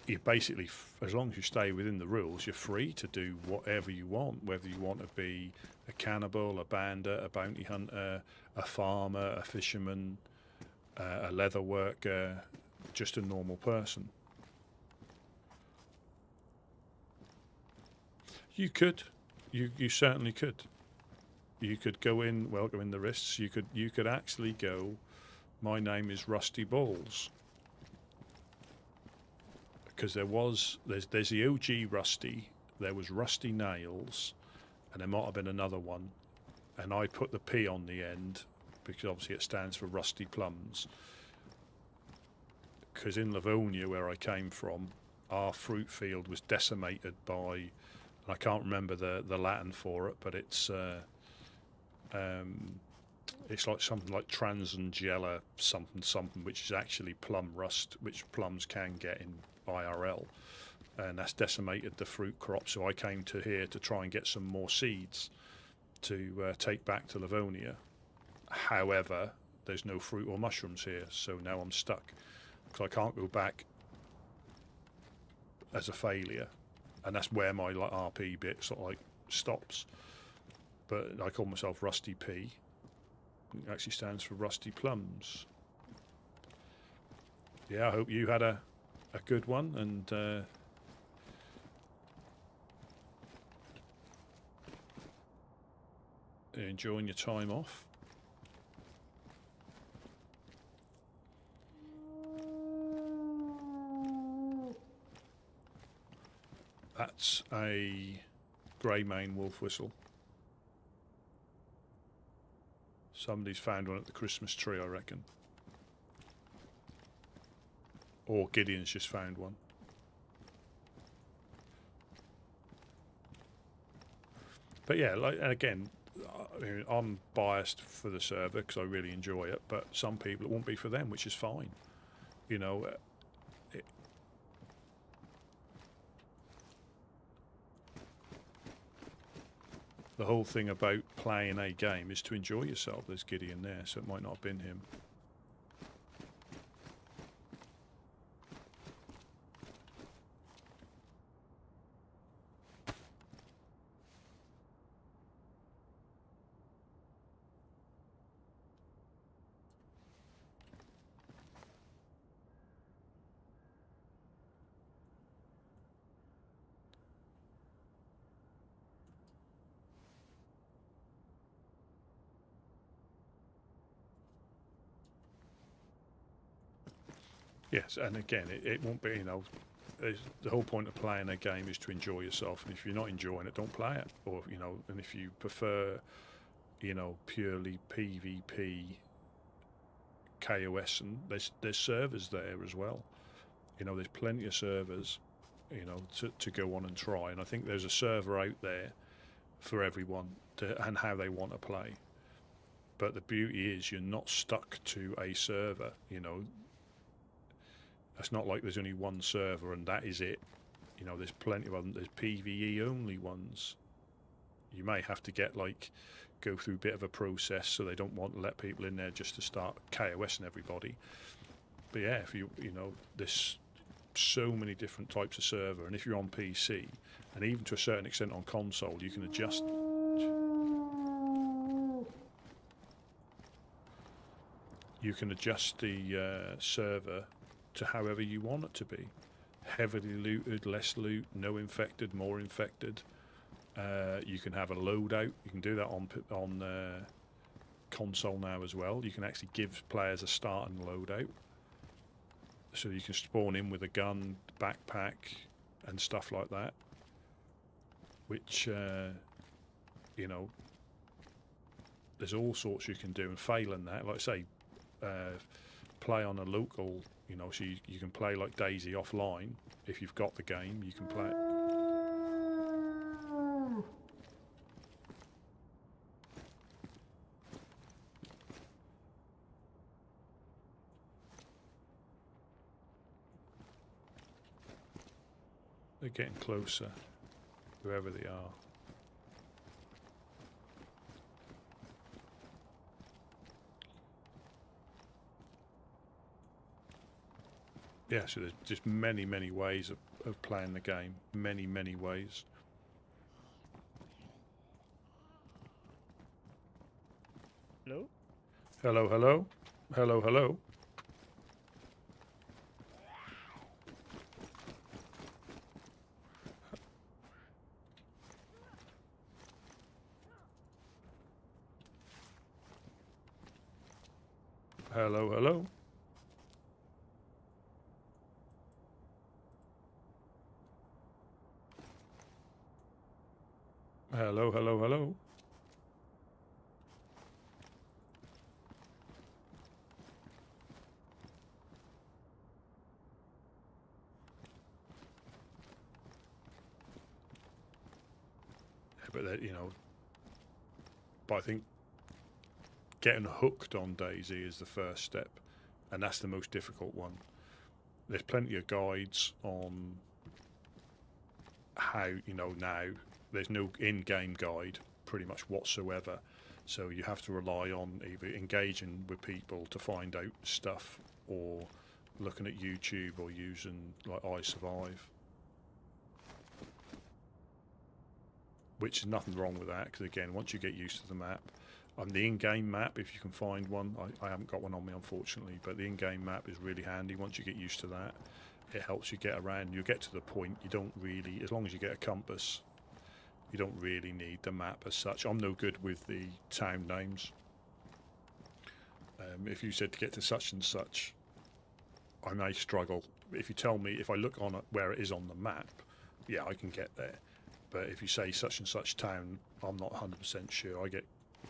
you basically, as long as you stay within the rules, you're free to do whatever you want. Whether you want to be a cannibal, a bandit, a bounty hunter, a farmer, a fisherman, a leather worker, just a normal person. You could, you certainly could. You could go in, welcome the wrists. You could actually go, my name is Rusty Balls. Because there's the OG Rusty, there was rusty nails, and there might have been another one, and I put the P on the end because obviously it stands for rusty plums. Because in Livonia, where I came from, our fruit field was decimated by, and I can't remember the Latin for it, but it's like something like transangela something, which is actually plum rust, which plums can get in IRL, and that's decimated the fruit crop. So I came to here to try and get some more seeds to take back to Livonia. However, there's no fruit or mushrooms here, so now I'm stuck because I can't go back as a failure, and that's where my like RP bit sort of like stops. But I call myself Rusty P. It actually stands for Rusty Plums. Yeah, I hope you had a good one, and enjoying your time off. That's a grey mane wolf whistle. Somebody's found one at the Christmas tree, I reckon. Or Gideon's just found one. But yeah, like, and again, I mean, I'm biased for the server because I really enjoy it, but some people it won't be for them, which is fine. You know, the whole thing about playing a game is to enjoy yourself. There's Gideon there, so it might not have been him. Yes, and again, it won't be, you know, the whole point of playing a game is to enjoy yourself, and if you're not enjoying it, don't play it. Or, you know, and if you prefer, you know, purely PvP, KOS, and there's servers there as well. You know, there's plenty of servers, you know, to go on and try, and I think there's a server out there for everyone and how they want to play. But the beauty is you're not stuck to a server, you know. It's not like there's only one server and that is it. You know, there's plenty of them. There's PvE only ones. You may have to get like go through a bit of a process, so they don't want to let people in there just to start KOSing everybody. But yeah, if you know, there's so many different types of server, and if you're on PC and even to a certain extent on console, you can adjust. You can adjust the server to however you want it to be. Heavily looted, less loot, no infected, more infected. You can have a loadout. You can do that on console now as well. You can actually give players a starting loadout, so you can spawn in with a gun, backpack, and stuff like that. Which you know, there's all sorts you can do. And failing that, like I say, play on a local. You know, so you can play like DayZ offline. If you've got the game, you can play it. They're getting closer, whoever they are. Yeah, so there's just many, many ways of playing the game. Many, many ways. Hello? Hello, hello. Hello, hello. Hello, hello. Hello, hello, hello. But you know, but I think getting hooked on DayZ is the first step, and that's the most difficult one. There's plenty of guides on how, you know, now there's no in-game guide pretty much whatsoever, so you have to rely on either engaging with people to find out stuff or looking at YouTube or using like iSurvive, which is nothing wrong with that, because again, once you get used to the map, the in-game map, if you can find one, I haven't got one on me unfortunately, but the in-game map is really handy. Once you get used to that, it helps you get around. You get to the point you don't really, as long as you get a compass, you don't really need the map as such. I'm no good with the town names. If you said to get to such and such, I may struggle. If you tell me, if I look on it where it is on the map, yeah, I can get there. But if you say such and such town, I'm not 100% sure. I get,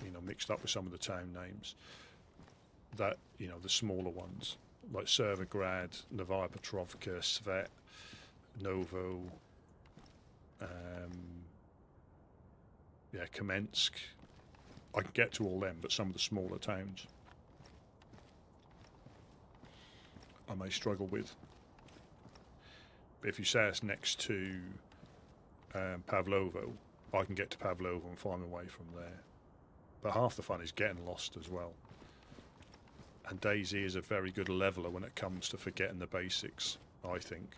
you know, mixed up with some of the town names. That, you know, the smaller ones like Servograd, Novaya Petrovka, Svet, Novo, yeah, Kamensk. I can get to all them, but some of the smaller towns I may struggle with. But if you say it's next to Pavlovo, I can get to Pavlovo and find my way from there. But half the fun is getting lost as well. And DayZ is a very good leveler when it comes to forgetting the basics, I think.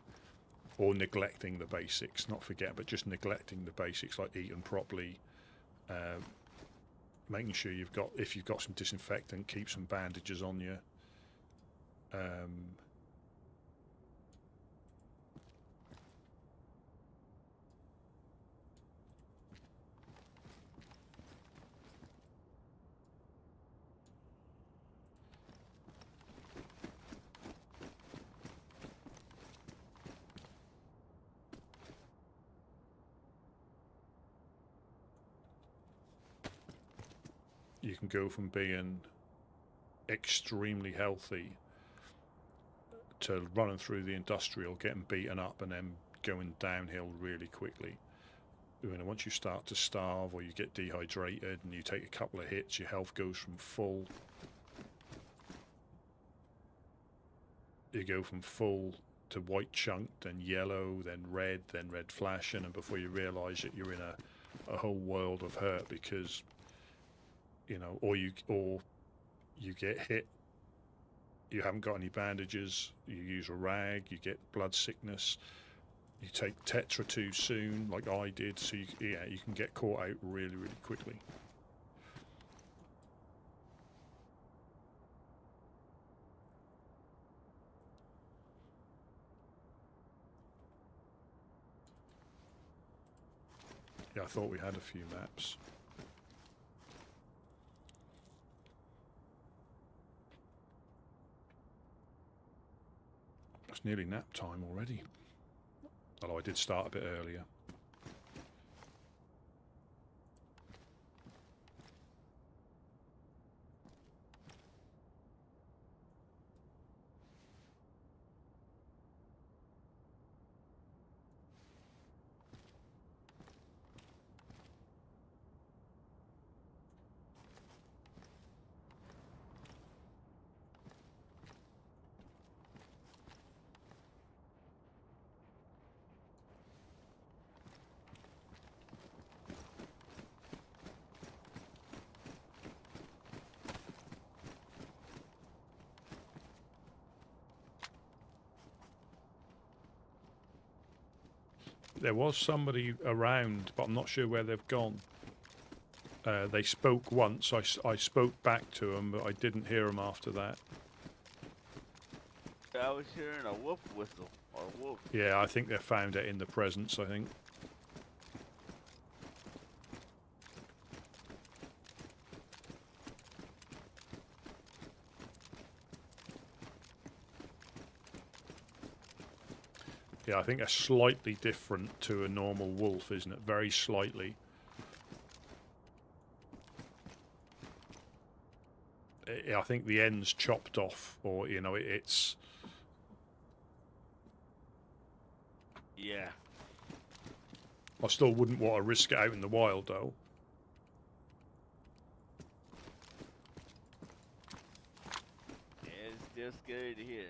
Or neglecting the basics, not forget, but just neglecting the basics, like eating properly, making sure you've got, if you've got some disinfectant, keep some bandages on you. You can go from being extremely healthy to running through the industrial, getting beaten up, and then going downhill really quickly. You know, once you start to starve or you get dehydrated and you take a couple of hits, your health goes from full. You go from full to white chunked, then yellow, then red flashing, and before you realise it, you're in a whole world of hurt because, you know, or you get hit, you haven't got any bandages, you use a rag, you get blood sickness, you take Tetra too soon, like I did, so you can get caught out really, really quickly. Yeah, I thought we had a few maps. It's nearly nap time already. Although I did start a bit earlier. There was somebody around, but I'm not sure where they've gone. They spoke once. I spoke back to them, but I didn't hear them after that. I was hearing a wolf whistle, or a wolf. Yeah, I think they found it in the presence, I think. Yeah, I think they're slightly different to a normal wolf, isn't it? Very slightly. I think the end's chopped off, or you know, it's. Yeah. I still wouldn't want to risk it out in the wild, though. Yeah, it's still scary to hear.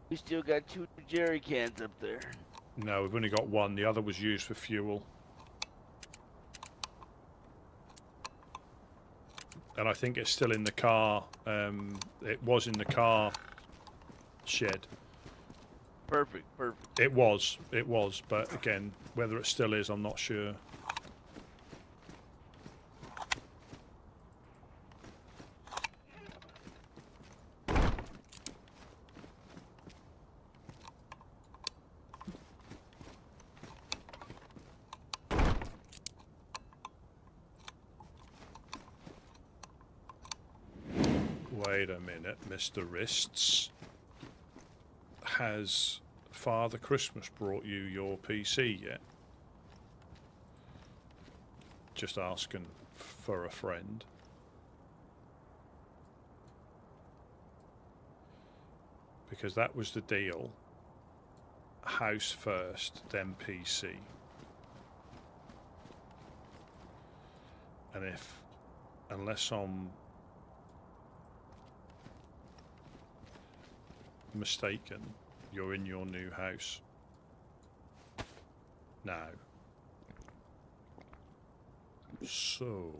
We still got 2 jerry cans up there. No, we've only got one. The other was used for fuel. And I think it's still in the car. It was in the car shed. Perfect, perfect. It was. But again, whether it still is, I'm not sure. Wait a minute, Mr. Wrists. Has Father Christmas brought you your PC yet? Just asking for a friend. Because that was the deal. House first, then PC. And unless I'm mistaken, you're in your new house now. So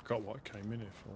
forgot what I came in here for.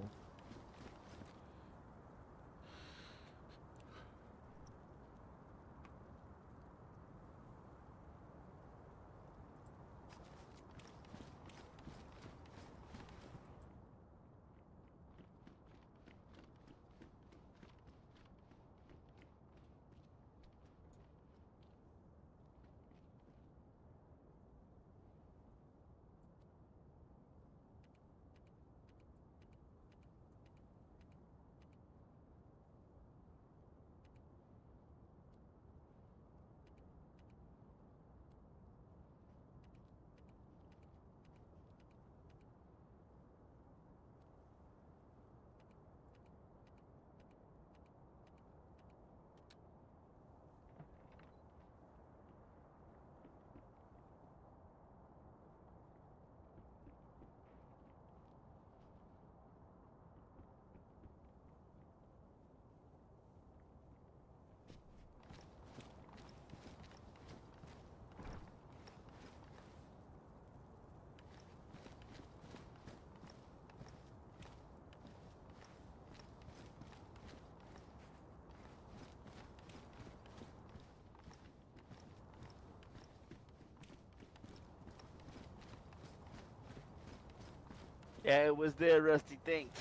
Yeah, it was there, Rusty. Thanks.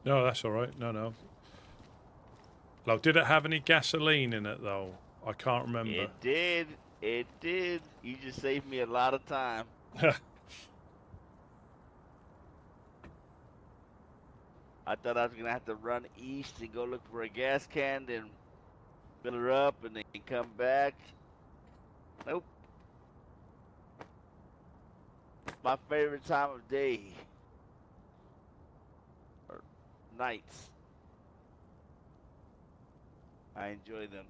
No, that's all right. No, no. Like, did it have any gasoline in it though? I can't remember. It did. It did. You just saved me a lot of time. I thought I was gonna have to run east and go look for a gas can, then fill her up, and then come back. Nope. My favorite time of day. Or nights. I enjoy them.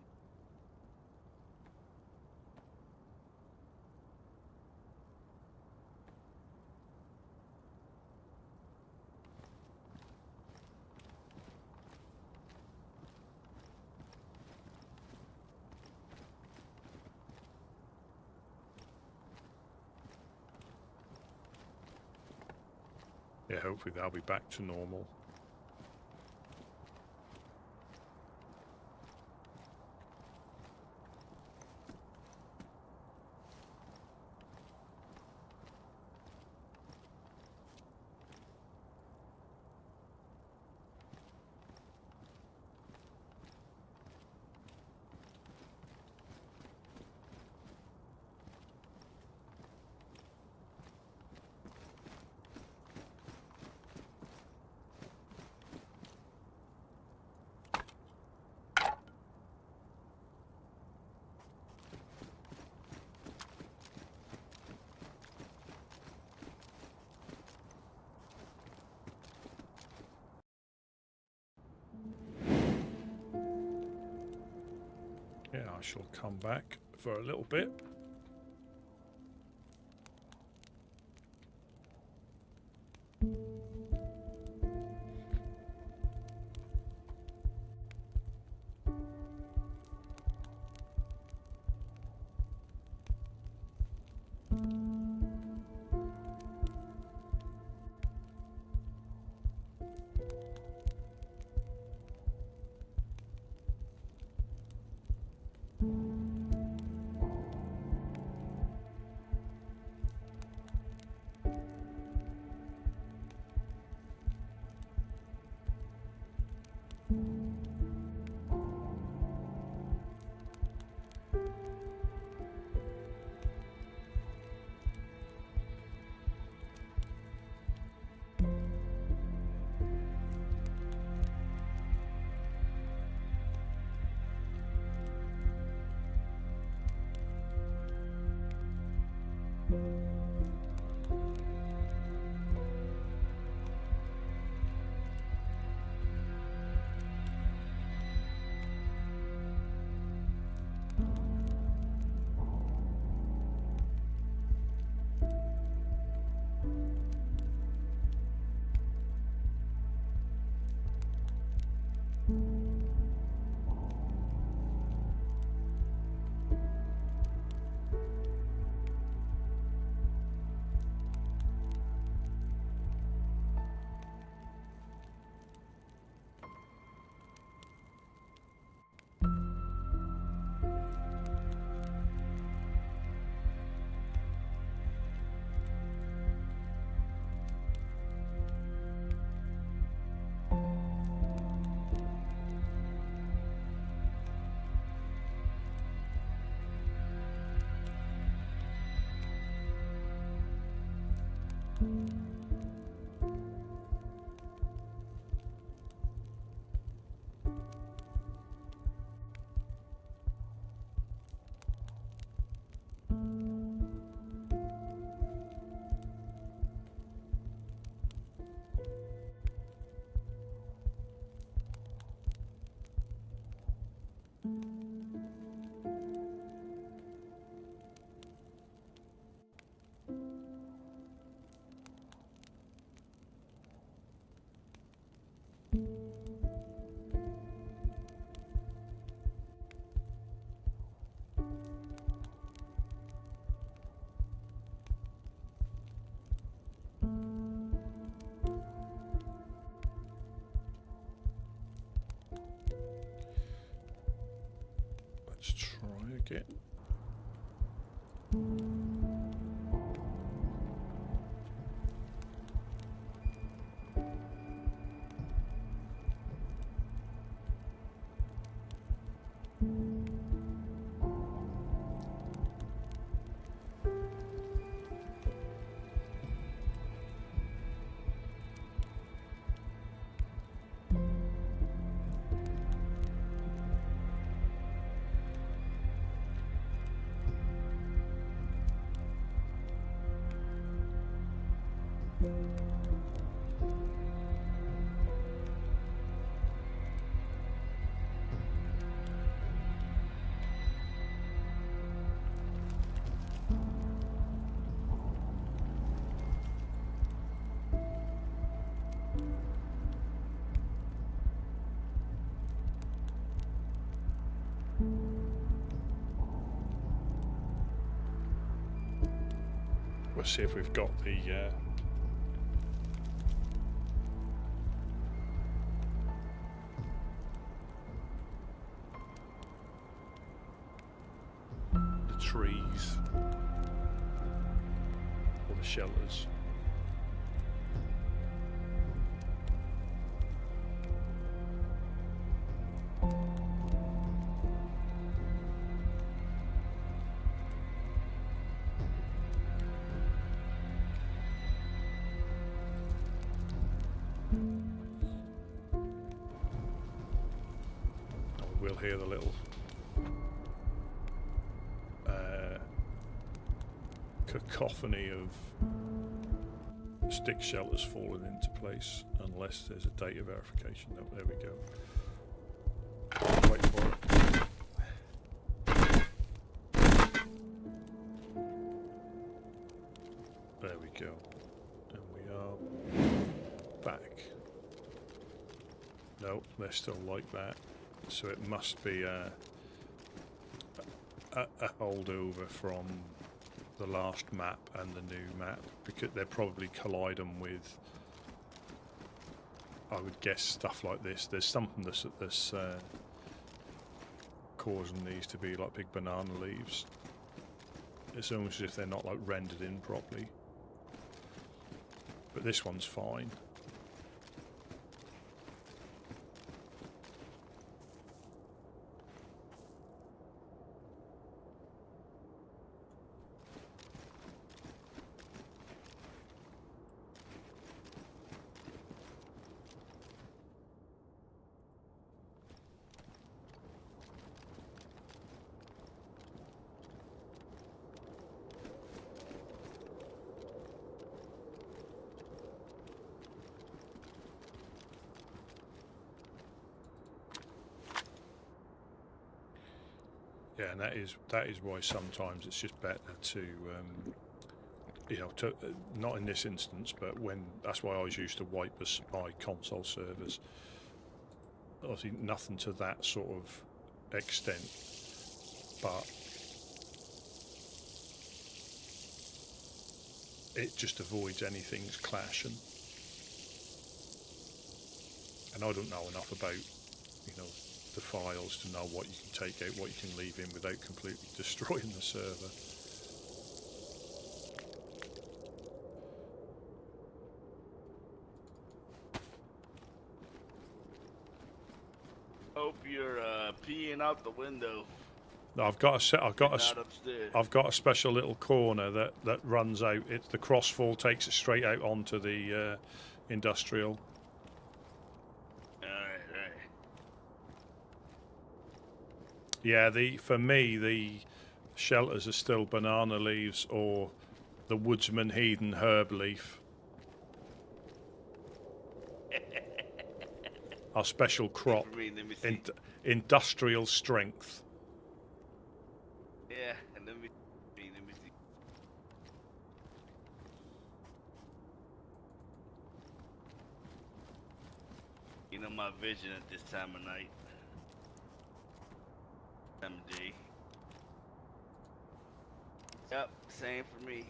Yeah, hopefully they'll be back to normal. Yeah, I shall come back for a little bit. Let's try again. We'll see if we've got the trees or the shelters. We'll hear the little cacophony of stick shelters falling into place, unless there's a data verification. Oh, there we go. Wait for it. There we go. And we are back. No, they're still like that. So it must be a holdover from the last map and the new map, because they're probably colliding with, I would guess, stuff like this. There's something that's causing these to be like big banana leaves. It's almost as if they're not like rendered in properly. But this one's fine. Yeah, and that is why sometimes it's just better to, you know, not in this instance, but that's why I always used to wipe my console servers. Obviously, nothing to that sort of extent, but it just avoids anything's clashing. And I don't know enough about, you know, the files to know what you can take out, what you can leave in without completely destroying the server. Hope you're peeing out the window. I've got a set. Not upstairs. I've got a special little corner that runs out. It's the crossfall takes it straight out onto the industrial. Alright. Yeah, for me the shelters are still banana leaves or the Woodsman Heathen herb leaf. Our special crop, For me, let me see. industrial strength. Yeah, and let me see. You know my vision at this time of night. Time of day. Yep, same for me.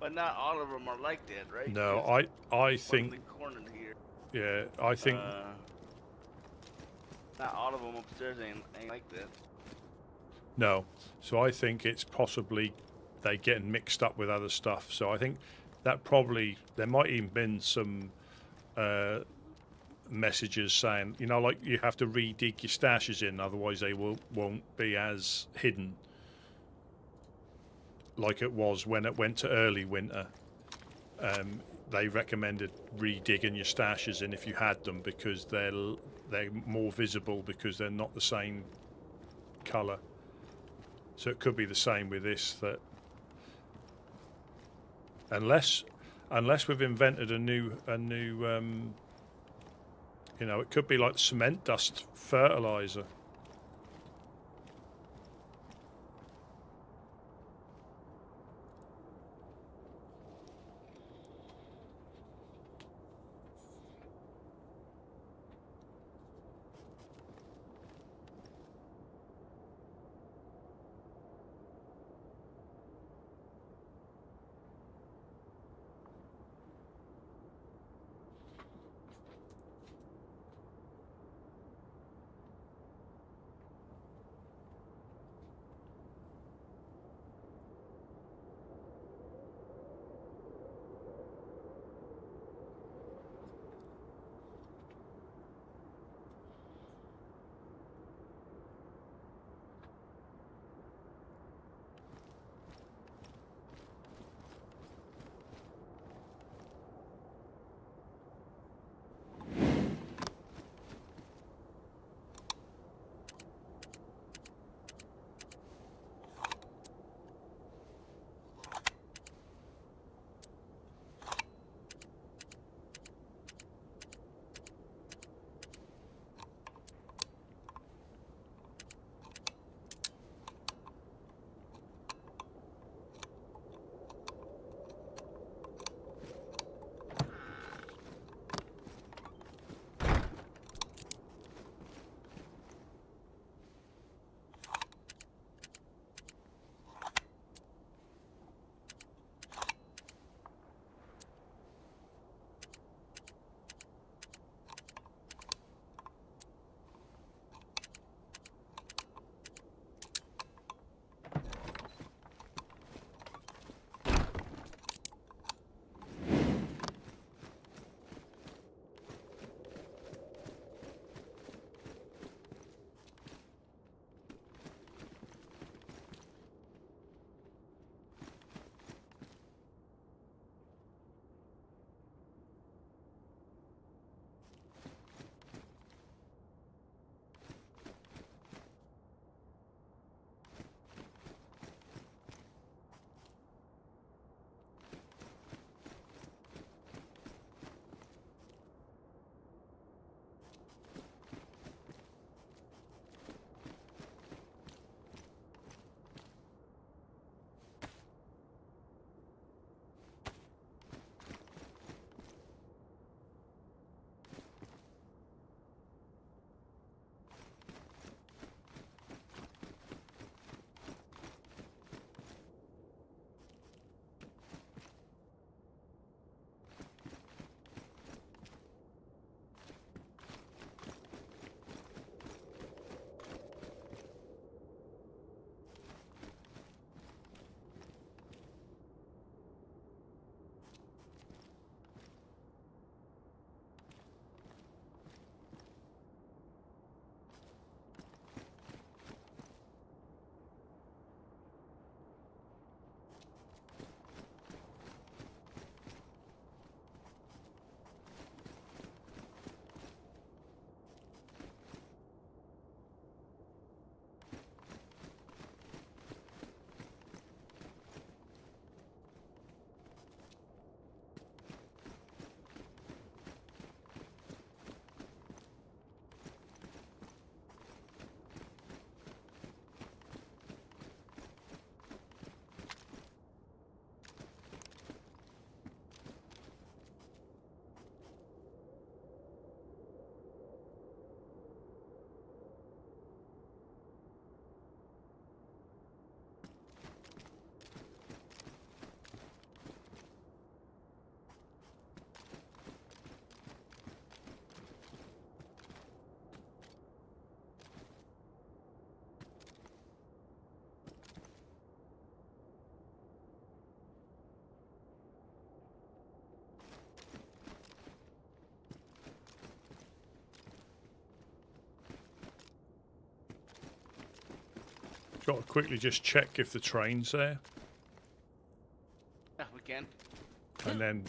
But not all of them are like that, right? No, There's I think one in the corner here. yeah, I think Not all of them upstairs ain't like that. no. So I think it's possibly they getting mixed up with other stuff. So I think that probably there might even been some messages saying, you know, like you have to re-dig your stashes in, otherwise they won't be as hidden like it was when it went to early winter. They recommended re-digging your stashes in if you had them because they're more visible because they're not the same colour. So it could be the same with this, that unless we've invented a new you know, it could be like cement dust fertilizer. Got to quickly just check if the train's there, Yeah, we can. and then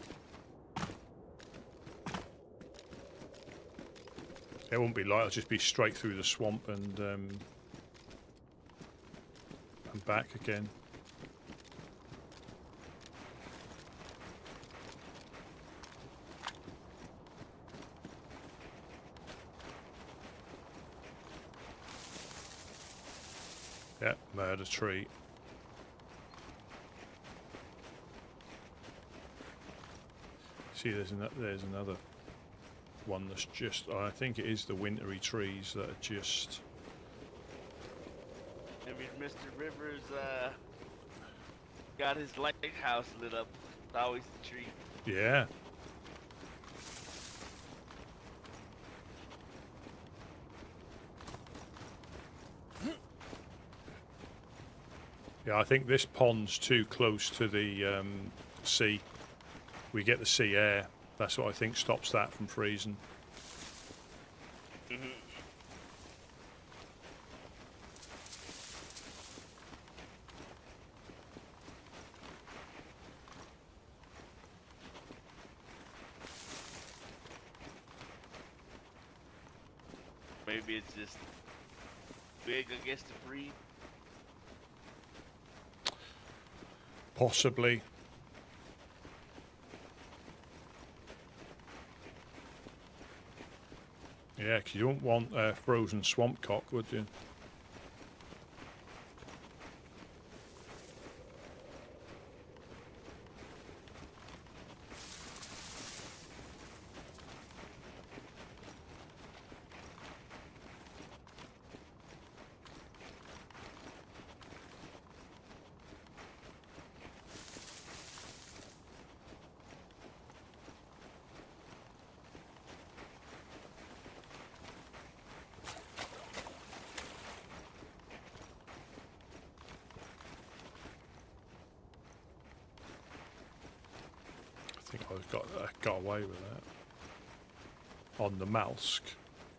it won't be light. It'll just be straight through the swamp and back again. Yeah, murder tree. See, there's another one that's just. I think it is the wintry trees that are just. Maybe Mr. Rivers got his lighthouse lit up. It's always the tree. Yeah. Yeah, I think this pond's too close to the sea. We get the sea air. That's what I think stops that from freezing. Mm-hmm. Maybe it's just big against the breed. Possibly. Yeah, 'cause you don't want a frozen swamp cock, would you? I think I got away with that on the Malsk,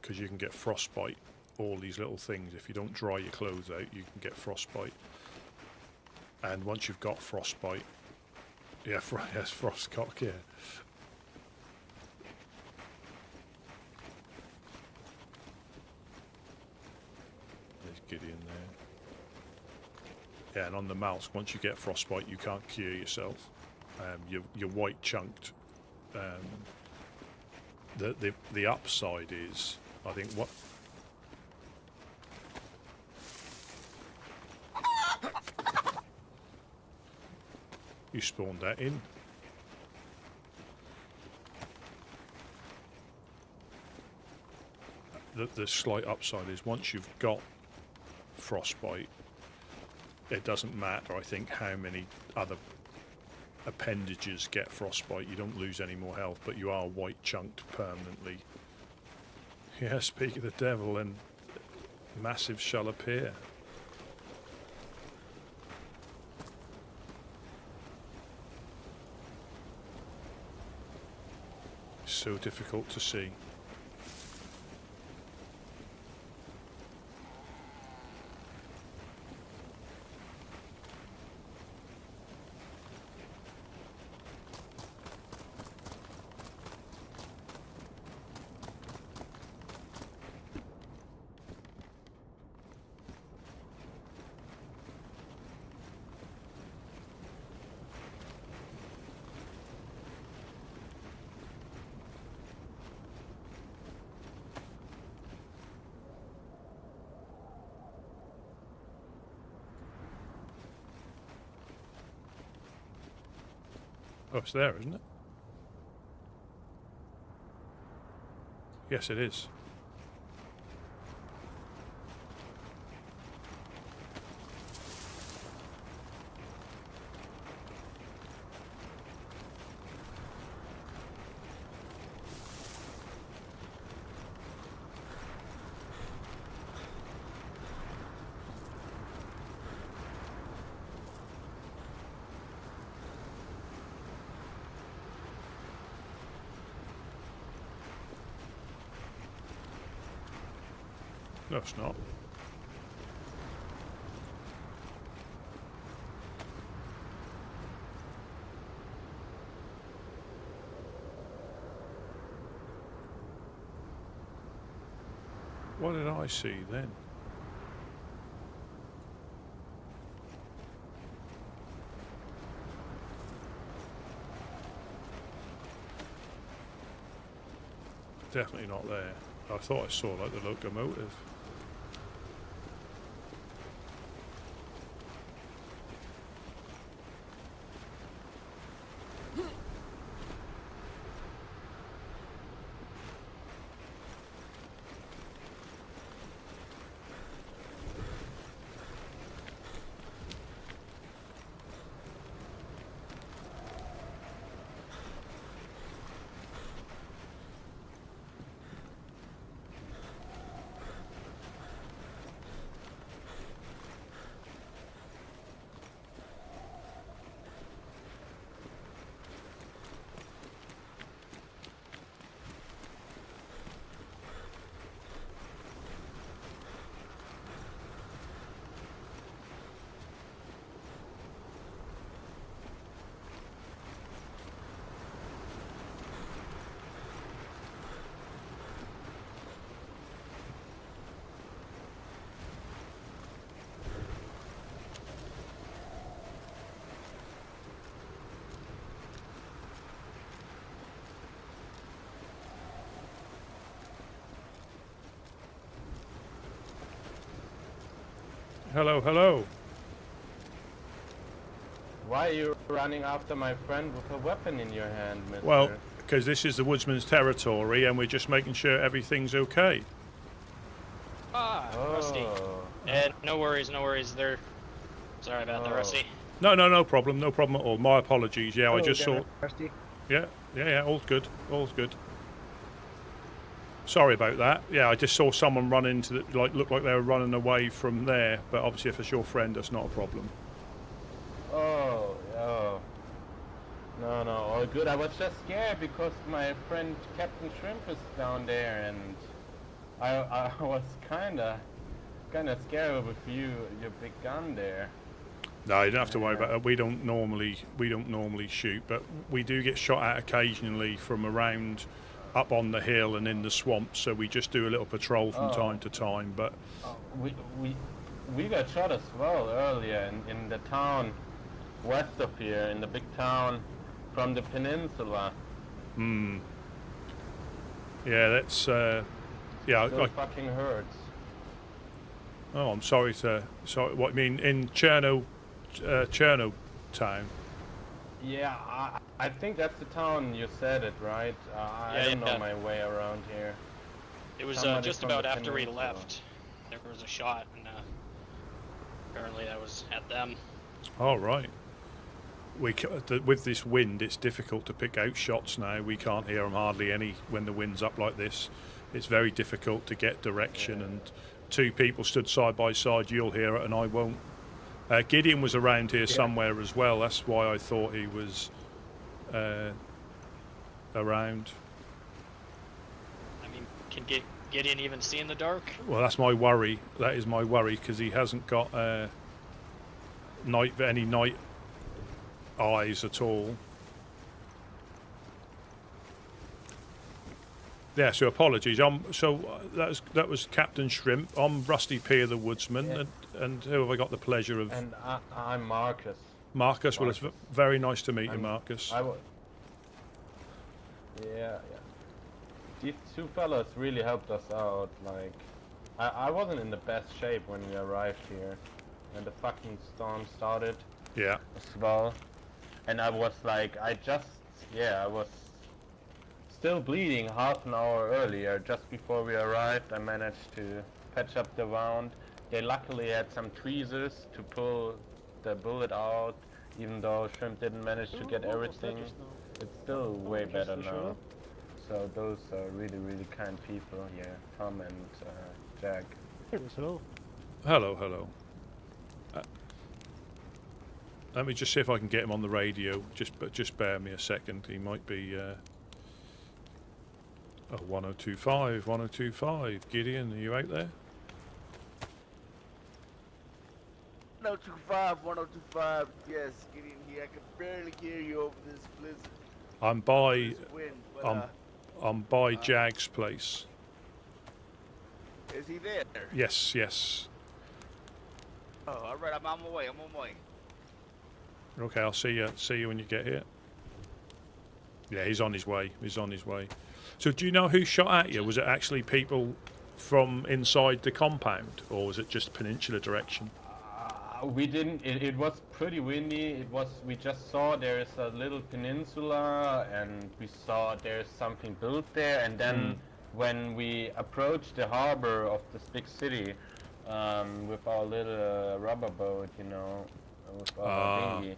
because you can get frostbite. All these little things. If you don't dry your clothes out, you can get frostbite. And once you've got frostbite, yeah, yes, frostcock, yeah. There's Gideon there. Yeah, and on the Malsk, once you get frostbite, you can't cure yourself. You're white chunked. The upside is, I think, what. You spawned that in. The slight upside is once you've got frostbite, it doesn't matter, I think, how many other appendages get frostbite. You don't lose any more health, but you are white chunked permanently. Yeah, speak of the devil, and massive shall appear. So difficult to see. Oh, it's there, isn't it? Yes, it is. No, it's not. What did I see then? Definitely not there. I thought I saw like the locomotive. Hello, hello. Why are you running after my friend with a weapon in your hand, mister? Well, because this is the Woodsman's territory and we're just making sure everything's okay. Ah, Rusty. No worries, no worries. They're sorry about that, Rusty. No problem. No problem at all. My apologies. Yeah, Hello I just there, saw... Rusty. Yeah, all's good. All's good. Sorry about that. Yeah, I just saw someone run into the... looked like they were running away from there, but obviously if it's your friend, that's not a problem. Oh. No, all good. I was just scared because my friend Captain Shrimp is down there, and I was kinda scared with your big gun there. No, you don't have to worry about it. We don't normally shoot, but we do get shot at occasionally from around up on the hill and in the swamps, so we just do a little patrol from time to time. But we got shot as well earlier in the town west of here, in the big town from the peninsula. Yeah, that's yeah. Still fucking hurts. Oh, I'm sorry. What I mean in Cherno town. Yeah, I think that's the town you said it, right? I don't know my way around here. It was just about after we left. There was a shot, and apparently that was at them. All right. With this wind, it's difficult to pick out shots now. We can't hear them hardly any when the wind's up like this. It's very difficult to get direction, and two people stood side by side, you'll hear it and I won't. Gideon was around here somewhere as well. That's why I thought he was around. I mean, can Gideon even see in the dark? Well, that's my worry. That is my worry, because he hasn't got any night eyes at all. Yeah, so apologies. That was Captain Shrimp. I'm Rusty Peer, the Woodsman, and who have I got the pleasure of? And I'm Marcus. Marcus. Well, it's very nice to meet you, Marcus. Yeah. These two fellas really helped us out. Like, I wasn't in the best shape when we arrived here, when the fucking storm started. Yeah. As well, and I was like, I was still bleeding half an hour earlier. Just before we arrived, I managed to patch up the wound. They luckily had some tweezers to pull the bullet out, even though Shrimp didn't manage to get everything. It's still way better now. So those are really, really kind people. Yeah, Tom and Jack. Hello. Hello. Let me just see if I can get him on the radio. Just bear me a second. He might be. 1025. Gideon, are you out there? 1025. Yes, Gideon here. I can barely hear you over this blizzard. I'm by. This wind, but, I'm by Jag's place. Is he there? Yes, yes. Oh, all right. I'm on my way. I'm on my way. Okay, I'll see you when you get here. Yeah, he's on his way. He's on his way. So do you know who shot at you? Was it actually people from inside the compound, or was it just peninsula direction? We didn't. It was pretty windy. We just saw there is a little peninsula, and we saw there's something built there. And then when we approached the harbor of this big city, with our little rubber boat, you know, with our dinghy,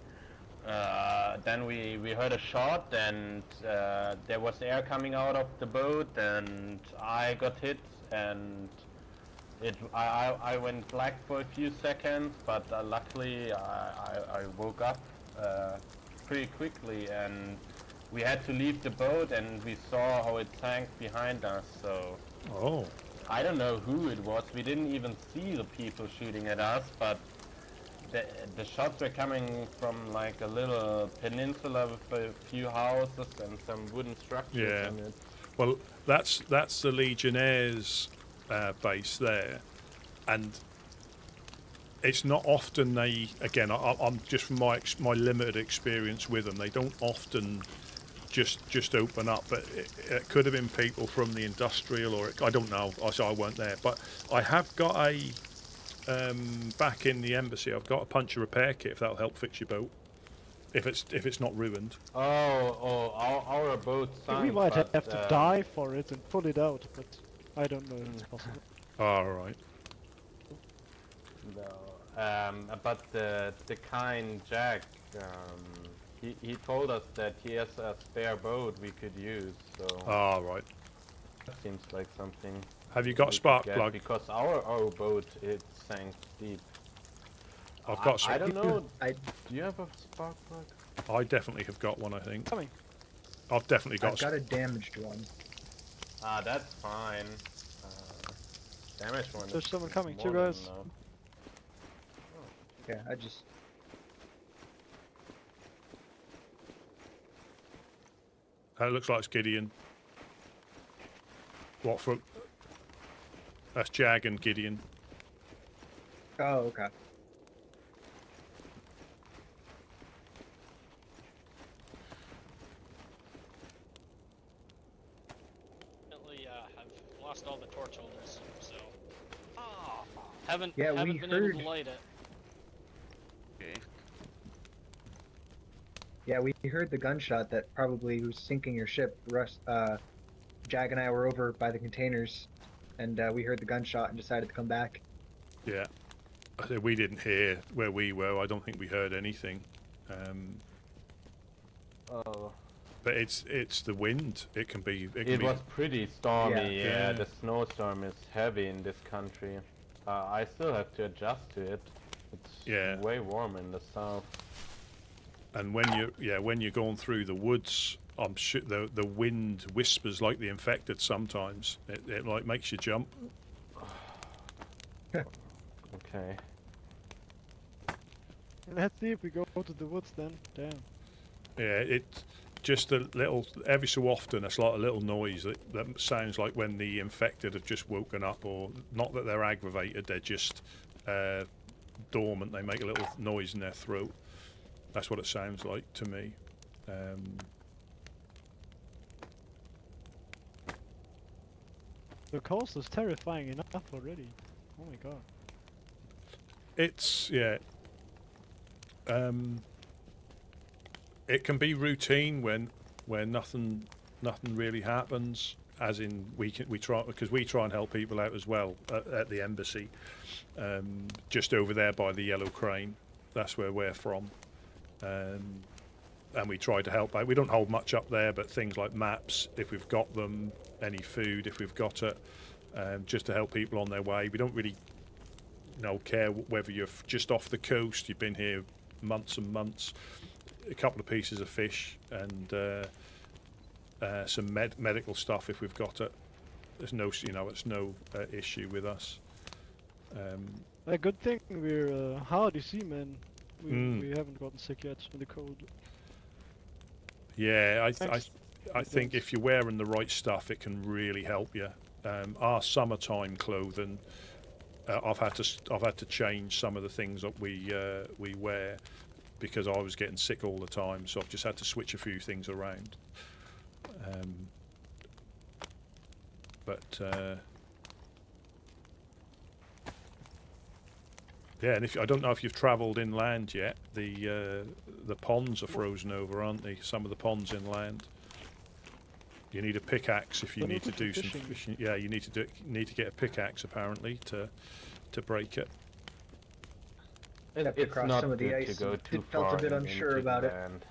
then we heard a shot, and there was air coming out of the boat, and I got hit, and I went black for a few seconds, but luckily I woke up pretty quickly, and we had to leave the boat, and we saw how it sank behind us. So I don't know who it was. We didn't even see the people shooting at us, but the shots were coming from like a little peninsula with a few houses and some wooden structures in it. Well, that's the Legionnaires' base there, and it's not often they. Again, I'm just from my limited experience with them. They don't often just open up, but it could have been people from the industrial, or I don't know. I weren't there, but I have got a. Back in the embassy, I've got a puncture repair kit if that'll help fix your boat. If it's not ruined. Our boat sank. We might have to die for it and pull it out, but I don't know if it's possible. All right. No, but the kind Jack, he told us that he has a spare boat we could use. So. All right. That seems like something. Have you got a spark plug? Because our boat, it sank deep. I've got. I don't know. Do you have a spark plug? I definitely have got one. I think. Coming. I've definitely got. I've got a damaged one. That's fine. Damaged one. There's someone coming. Two more guys. than enough. Yeah, I just. It looks like it's Gideon. What for? That's Jag and Gideon. Oh, okay. I've lost all the torch holders, so haven't Yeah, been we able heard. to light it. Okay. Yeah, we heard the gunshot that probably was sinking your ship. Russ, Jag and I were over by the containers, and we heard the gunshot and decided to come back. Yeah. I said we didn't hear where we were. I don't think we heard anything. But it's the wind. It can be. It was pretty stormy. Yeah. The snowstorm is heavy in this country. I still have to adjust to it. It's way warmer in the south. And when you're going through the woods, I'm sure the wind whispers like the infected sometimes. It like makes you jump. Okay. Let's see if we go to the woods then. Damn. Yeah, it just a little. Every so often, it's like a little noise that sounds like when the infected have just woken up, or not that they're aggravated. They're just dormant. They make a little noise in their throat. That's what it sounds like to me. The coast is terrifying enough already. Oh my god. It's it can be routine when nothing really happens. As in we try, because we try and help people out as well at the embassy, just over there by the Yellow Crane. That's where we're from, and we try to help out. We don't hold much up there, but things like maps, if we've got them, any food, if we've got it, just to help people on their way. We don't really care whether you're just off the coast, you've been here months and months. A couple of pieces of fish and some medical stuff if we've got it. There's no, it's no issue with us. A good thing we're hardy seamen. We haven't gotten sick yet in the cold. Yeah, I think if you're wearing the right stuff, it can really help you. our summertime clothing, I've had to change some of the things that we wear because I was getting sick all the time. So I've just had to switch a few things around. Yeah, and I don't know if you've travelled inland yet. The ponds are frozen over, aren't they? Some of the ponds inland. You need a pickaxe if you need to do some fishing. Yeah, you need to get a pickaxe apparently to break it. It's across not some of the good ice to go and too felt a far bit unsure into about it. land.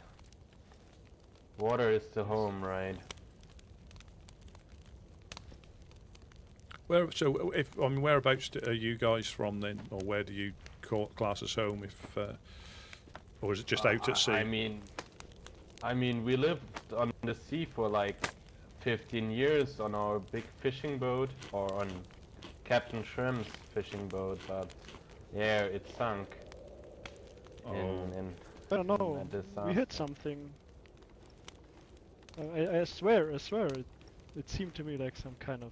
Water is the home, right? Whereabouts are you guys from then, or where do you class as home? Or is it just out at sea? I mean, we lived on the sea for like 15 years on our big fishing boat, or on Captain Shrimp's fishing boat, but yeah, it sunk. In I don't know. a disaster. We hit something. I swear, it seemed to me like some kind of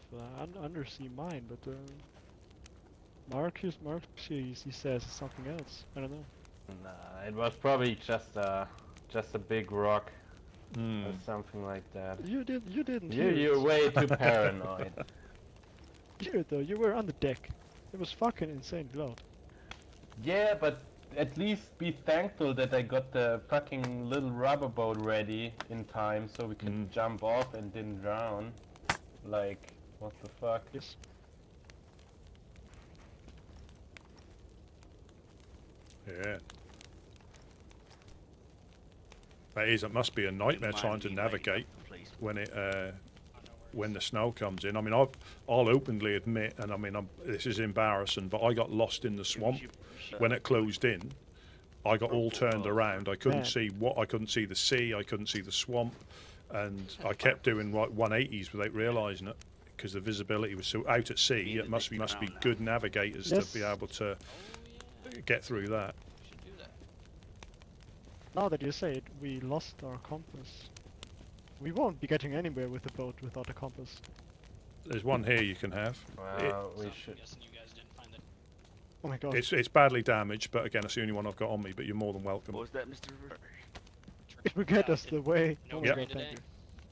undersea mine, but Marcus, he says it's something else. I don't know. Nah, it was probably just a big rock or something like that. You didn't hear You're it. way too paranoid. You hear it though. You were on the deck. It was fucking insane loud. Yeah, but at least be thankful that I got the fucking little rubber boat ready in time so we could jump off and didn't drown. Like, what the fuck? Yes. Yeah. It must be a nightmare trying to navigate when the snow comes in. I mean, I'll openly admit, and I mean, this is embarrassing, but I got lost in the swamp when it closed in. I got all turned around. I couldn't see the sea. I couldn't see the swamp, and I kept doing like 180s without realising it because the visibility was so out at sea. It must be good navigators to be able to get through that. Now that you say it, we lost our compass. We won't be getting anywhere with the boat without a compass. There's one here you can have. Well, we should. Oh my god. It's badly damaged, but again, it's the only one I've got on me. But you're more than welcome. What was that, Mr. It will get us the way. No, Yep. thank Thank you.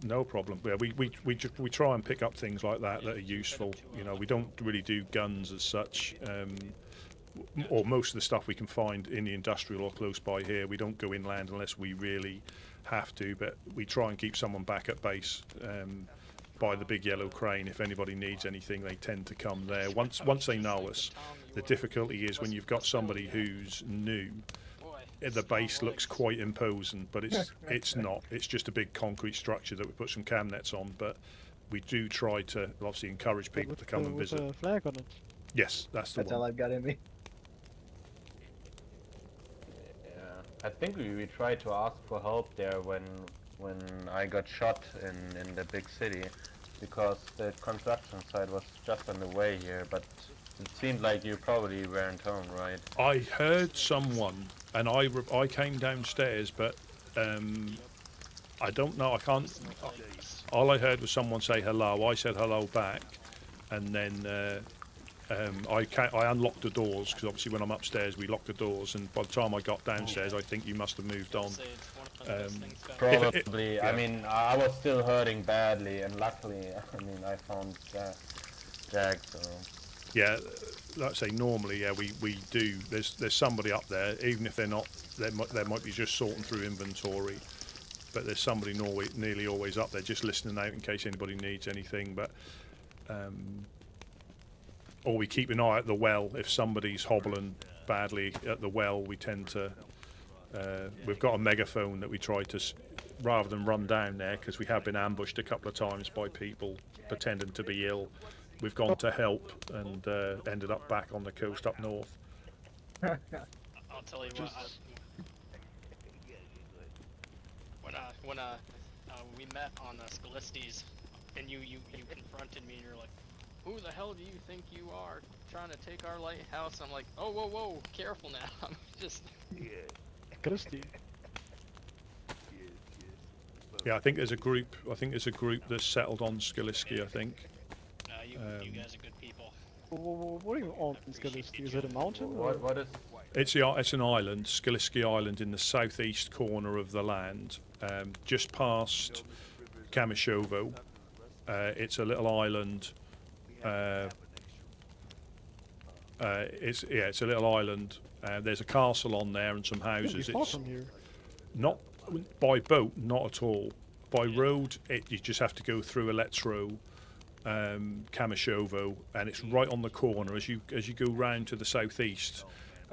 No problem. Yeah, we try and pick up things like that are useful. You know, we don't really do guns as such, or most of the stuff we can find in the industrial or close by here. We don't go inland unless we really have to, but we try and keep someone back at base by the big yellow crane. If anybody needs anything, they tend to come there. Once they know us, the difficulty is when you've got somebody who's new. The base looks quite imposing, but it's not. It's just a big concrete structure that we put some cam nets on. But we do try to obviously encourage people to come and visit. With a flag on it. Yes, that's the That's one. all I've got in me. Yeah, I think we tried to ask for help there when I got shot in the big city, because the construction site was just on the way here, but it seemed like you probably weren't home, right? I heard someone, and I came downstairs, but I don't know. I can't. All I heard was someone say hello. I said hello back, and then I unlocked the doors because obviously when I'm upstairs we lock the doors. And by the time I got downstairs, I think you must have moved on. Probably. Yeah. I mean, I was still hurting badly, and luckily, I mean, I found Jag, so. Yeah, like I say, normally, yeah, we do. There's somebody up there, even if they're not. They might be just sorting through inventory, but there's somebody nearly always up there, just listening out in case anybody needs anything. But or we keep an eye at the well. If somebody's hobbling badly at the well, we tend to. We've got a megaphone that we try to, rather than run down there, because we have been ambushed a couple of times by people pretending to be ill. We've gone to help and ended up back on the coast up north. I'll tell you what. When we met on Scalistes, and you confronted me, and you're like, "Who the hell do you think you are, trying to take our lighthouse?" I'm like, "Oh, whoa, careful now." I'm just. Christy. Yeah, I think there's a group. That's settled on Skaliski. I think. You guys are good people. What do you own in Skaliski? Is it a mountain? Or? What is? It's an island, Skaliski Island, in the southeast corner of the land, just past Kamishovo. It's a little island. It's a little island. There's a castle on there and some houses. Far It's from here. not by boat, not at all. By road, you just have to go through Eletro, Kamishovo, and it's right on the corner. As you go round to the southeast,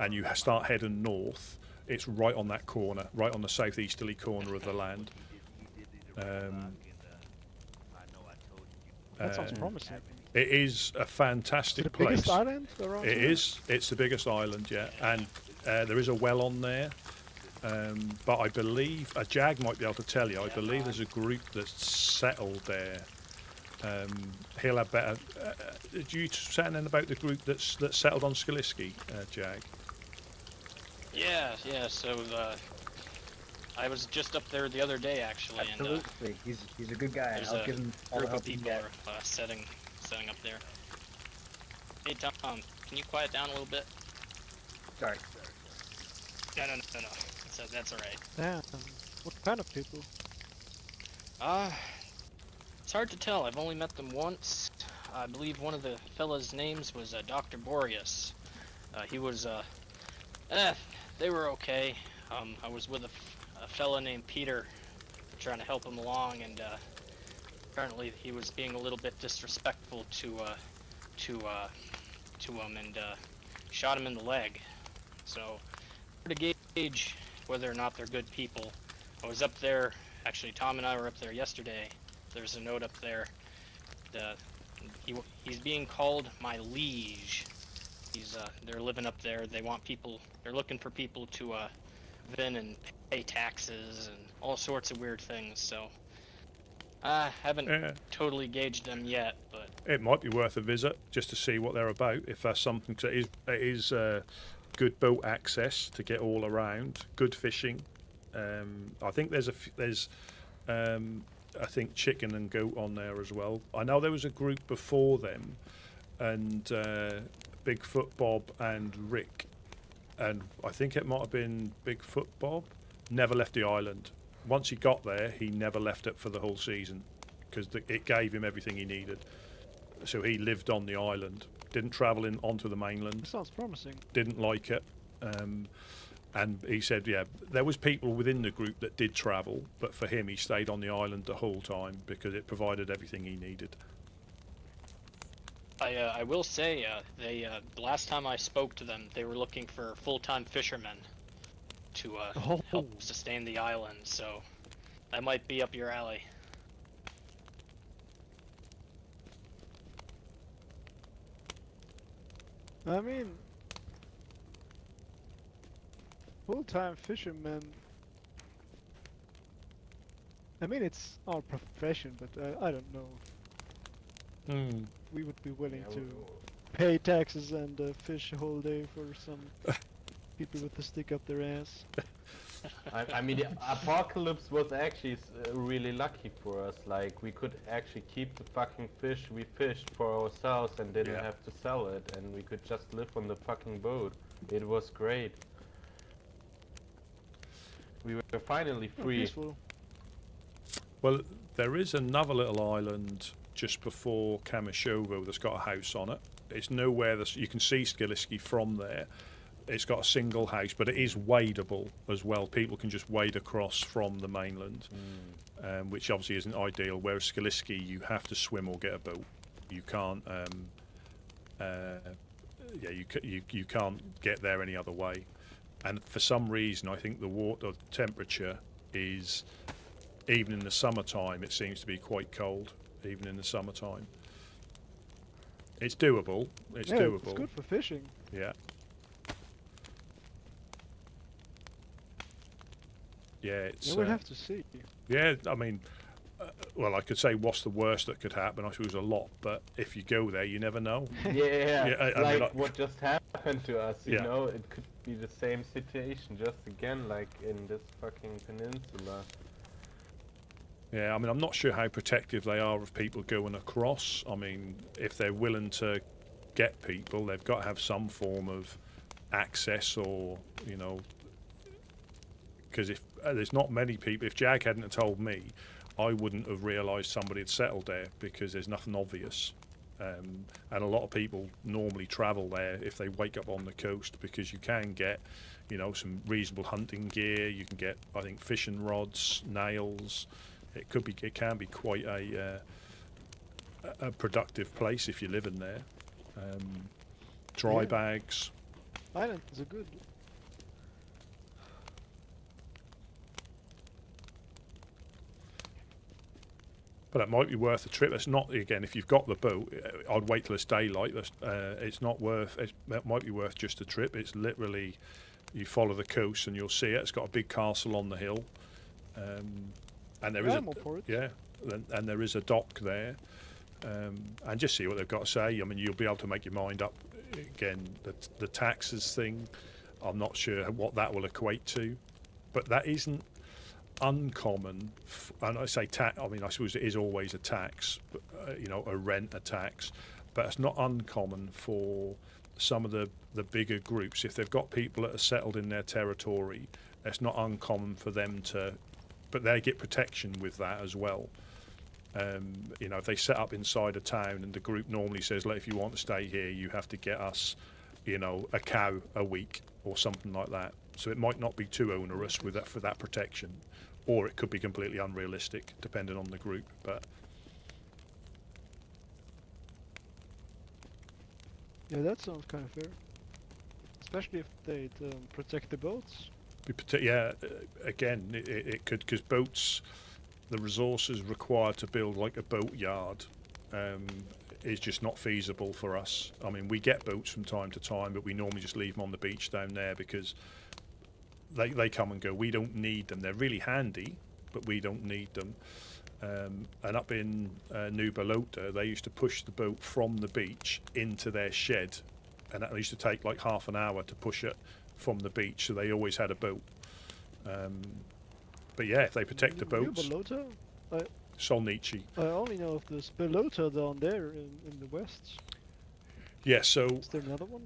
and you start heading north, it's right on that corner, right on the southeasterly corner of the land. That sounds promising. It is a fantastic Is it the place. biggest island around It here? is. It's the biggest island, yeah, and there is a well on there. But I believe Jag might be able to tell you. I believe there's a group that's settled there. He'll have better. Do you say anything about the group that's settled on Skaliski, Jag? Yeah. So I was just up there the other day actually, Absolutely. He's a good guy. there's I'll a give him all the group help of he can people get. are setting up there. Hey Tom, can you quiet down a little bit? Sorry. No. That's all right. Damn. What kind of people? It's hard to tell. I've only met them once. I believe one of the fellas' names was Dr. Boreas. He was, they were okay. I was with a fella named Peter, trying to help him along, and apparently he was being a little bit disrespectful to him, and shot him in the leg. So, to gauge whether or not they're good people, I was up there. Actually, Tom and I were up there yesterday. There's a note up there. He's being called my liege. They're living up there. They want people. They're looking for people to live in and pay taxes and all sorts of weird things. So I haven't totally gauged them yet, but It might be worth a visit just to see what they're about. If there's something, it is good boat access to get all around. Good fishing. I think there's I think chicken and goat on there as well. I know there was a group before them, and Bigfoot Bob and Rick, and I think it might have been Bigfoot Bob, never left the island. Once he got there, he never left it for the whole season because it gave him everything he needed. So he lived on the island, didn't travel onto the mainland. Sounds promising. Didn't like it. And he said, yeah, there was people within the group that did travel, but for him, he stayed on the island the whole time because it provided everything he needed. I will say, the last time I spoke to them, they were looking for full-time fishermen to help sustain the island, so that might be up your alley. I mean, full-time fishermen. I mean, it's our profession, but I don't know. We would be willing to pay taxes and fish a whole day for some people with a stick up their ass. I mean, the apocalypse was actually really lucky for us. Like, we could actually keep the fucking fish we fished for ourselves and didn't have to sell it, and we could just live on the fucking boat. It was great. We were finally free. Peaceful. Well, there is another little island just before Kamishovo that's got a house on it. It's nowhere you can see Skaliski from there. It's got a single house, but it is wadeable as well. People can just wade across from the mainland, which obviously isn't ideal. Whereas Skaliski, you have to swim or get a boat. You can't. You can't get there any other way. And for some reason, I think the water temperature is, even in the summertime, it seems to be quite cold. Even in the summertime, it's doable. It's doable. It's good for fishing. Yeah. Yeah, it's. We'll have to see. Yeah, I mean, well, I could say what's the worst that could happen. I suppose a lot, but if you go there, you never know. Yeah, I like mean, what just happened to us, you Yeah. know? It could be the same situation just again, like in this fucking peninsula. Yeah, I mean, I'm not sure how protective they are of people going across. I mean, if they're willing to get people, they've got to have some form of access, or, you know, because if there's not many people, if Jag hadn't have told me, I wouldn't have realised somebody had settled there, because there's nothing obvious. And a lot of people normally travel there if they wake up on the coast, because you can get, you know, some reasonable hunting gear. You can get, I think, fishing rods, nails. It can be quite a productive place if you're living there. Dry bags. Islands are good. But it might be worth a trip. It's not, again, if you've got the boat, I'd wait till it's daylight. It's not worth, it might be worth just a trip. It's literally, you follow the coast and you'll see it. It's got a big castle on the hill. And there is and there is a dock there. And just see what they've got to say. I mean, you'll be able to make your mind up. Again, the taxes thing, I'm not sure what that will equate to. But that isn't uncommon, and I say tax, I mean, I suppose it is always a tax, you know, a rent, a tax, but it's not uncommon for some of the bigger groups, if they've got people that are settled in their territory, it's not uncommon for them to, but they get protection with that as well. You know, if they set up inside a town and the group normally says, look, if you want to stay here, you have to get us, you know, a cow a week or something like that. So it might not be too onerous with that, for that protection, or it could be completely unrealistic depending on the group. But yeah, that sounds kind of fair, especially if they protect the boats. yeah, again, it could, because boats, the resources required to build like a boat yard is just not feasible for us. I mean, we get boats from time to time, but we normally just leave them on the beach down there, because they come and go. We don't need them. They're really handy, but we don't need them. And up in New Balota, they used to push the boat from the beach into their shed, and that used to take like half an hour to push it from the beach, so they always had a boat. But yeah, if they protect the boats. New Balota? Solnici. I only know of this Balota down there in the west. Yeah, so... Is there another one?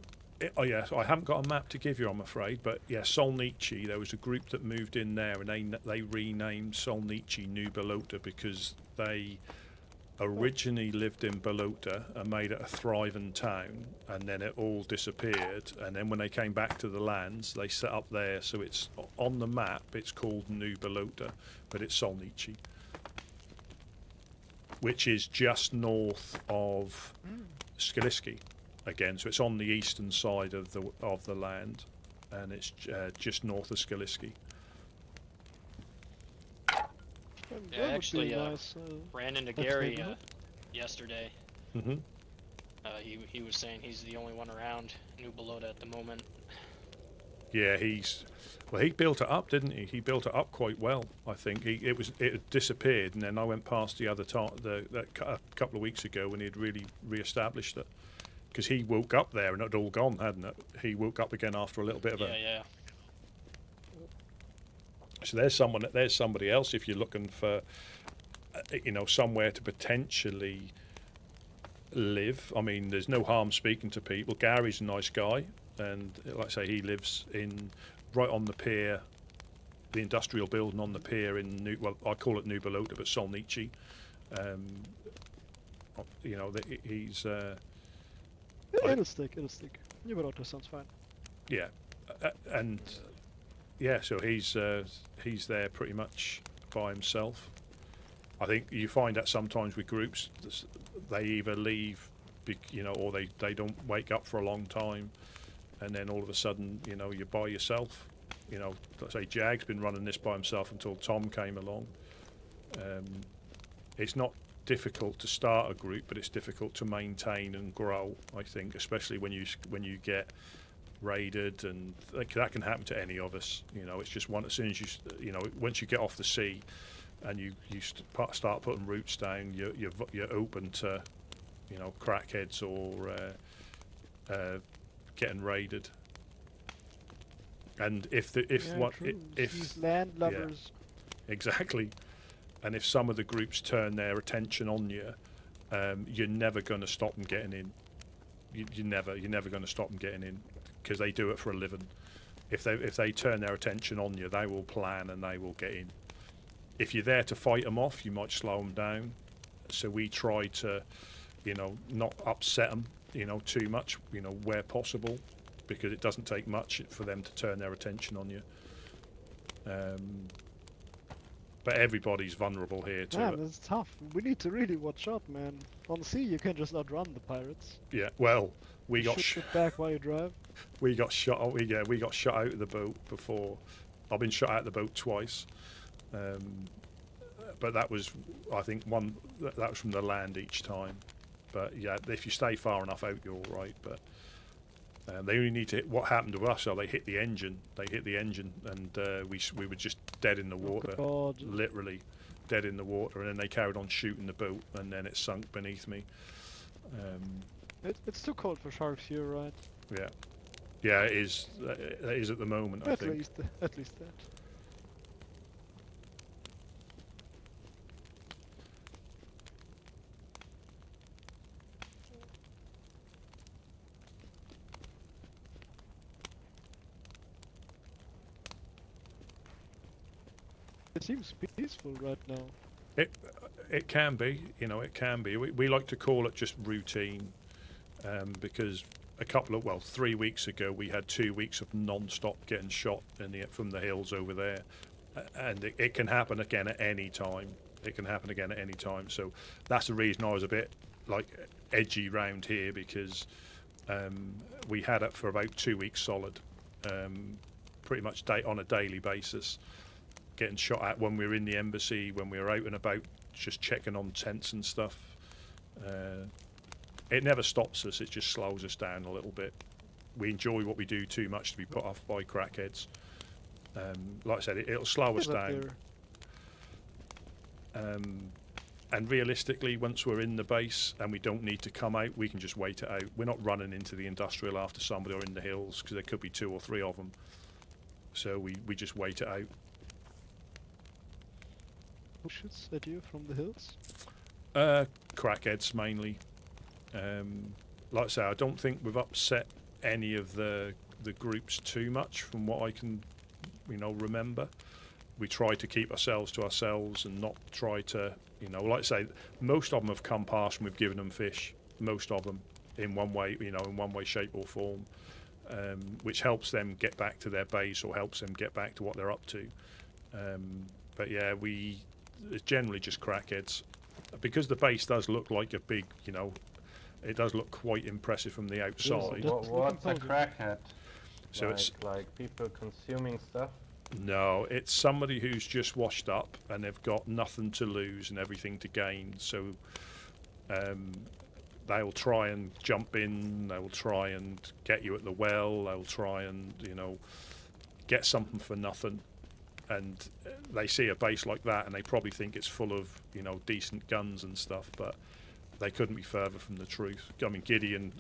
Oh yeah, I haven't got a map to give you, I'm afraid, but yeah, Solnici, there was a group that moved in there, and they renamed Solnici New Balota, because they originally lived in Balota and made it a thriving town, and then it all disappeared, and then when they came back to the lands, they set up there, so it's on the map, it's called New Balota, but it's Solnici, which is just north of Skaliski. Again, so it's on the eastern side of the land, and it's just north of Skaliski. Yeah, I actually nice, ran into Gary yesterday. Mm-hmm. He was saying he's the only one around New Balota at the moment. Yeah, he built it up, didn't he? He built it up quite well, I think. It had disappeared, and then I went past the other a couple of weeks ago when he'd really re-established it. Because he woke up there and it had all gone, hadn't it? He woke up again after a little bit of yeah. So there's somebody else if you're looking for, you know, somewhere to potentially live. I mean, there's no harm speaking to people. Gary's a nice guy, and like I say, he lives right on the pier, the industrial building on the pier in I call it New Balota, but Solnici. You know, he's. It'll stick. New Balota sounds fine. Yeah, and yeah, so he's there pretty much by himself. I think you find that sometimes with groups, they either leave, you know, or they don't wake up for a long time, and then all of a sudden, you know, you're by yourself. You know, let's say Jag's been running this by himself until Tom came along. It's not difficult to start a group, but it's difficult to maintain and grow, I think, especially when you get raided, and that can happen to any of us. You know, it's just as soon as you know, once you get off the sea and you start putting roots down, you're open to, you know, crackheads or getting raided. And if these land lubbers. Yeah, exactly. and if some of the groups turn their attention on you, you're never going to stop them getting in. You're never going to stop them getting in, because they do it for a living. If they turn their attention on you, they will plan and they will get in. If you're there to fight them off, you might slow them down. So we try to, not upset them, too much, where possible, because it doesn't take much for them to turn their attention on you. But everybody's vulnerable here to Man, it. it's tough. We need to really watch out, man. On sea, you can just outrun the pirates. Yeah, well, we got shoot back while you drive. we got shot. We got shot out of the boat before. I've been shot out of the boat twice, but that was, I think, that was from the land each time. But yeah, if you stay far enough out, you're all right. But they only need to hit. What happened to us? They hit the engine. They hit the engine, and we were just dead in the water, God. literally dead in the water. And then they carried on shooting the boat, and then it sunk beneath me. It's too cold for sharks here, right? Yeah, it is. It is at the moment. I think. At least that. It seems peaceful right now. It can be, it can be. We like to call it just routine, because 3 weeks ago we had 2 weeks of non-stop getting shot from the hills over there, and it can happen again at any time. It can happen again at any time. So that's the reason I was a bit edgy round here, because we had it for about 2 weeks solid, pretty much on a daily basis. Getting shot at when we were in the embassy, when we were out and about, just checking on tents and stuff. It never stops us, it just slows us down a little bit. We enjoy what we do too much to be put off by crackheads. Like I said, it'll slow us down. And realistically, once we're in the base and we don't need to come out, we can just wait it out. We're not running into the industrial after somebody or in the hills, because there could be 2 or 3 of them. So we just wait it out. Who shoots at you from the hills? Crackheads mainly. Like I say, I don't think we've upset any of the groups too much from what I can remember. We try to keep ourselves to ourselves and not try to, like I say, most of them have come past and we've given them fish, most of them, in one way, in one way, shape or form, which helps them get back to their base or helps them get back to what they're up to. But yeah, it's generally just crackheads, because the base does look like a big, it does look quite impressive from the outside. What's a crackhead? So it's like people consuming stuff? No, it's somebody who's just washed up and they've got nothing to lose and everything to gain. So they'll try and jump in, they'll try and get you at the well, they'll try and, get something for nothing. And they see a base like that and they probably think it's full of, decent guns and stuff, but they couldn't be further from the truth. I mean, Gideon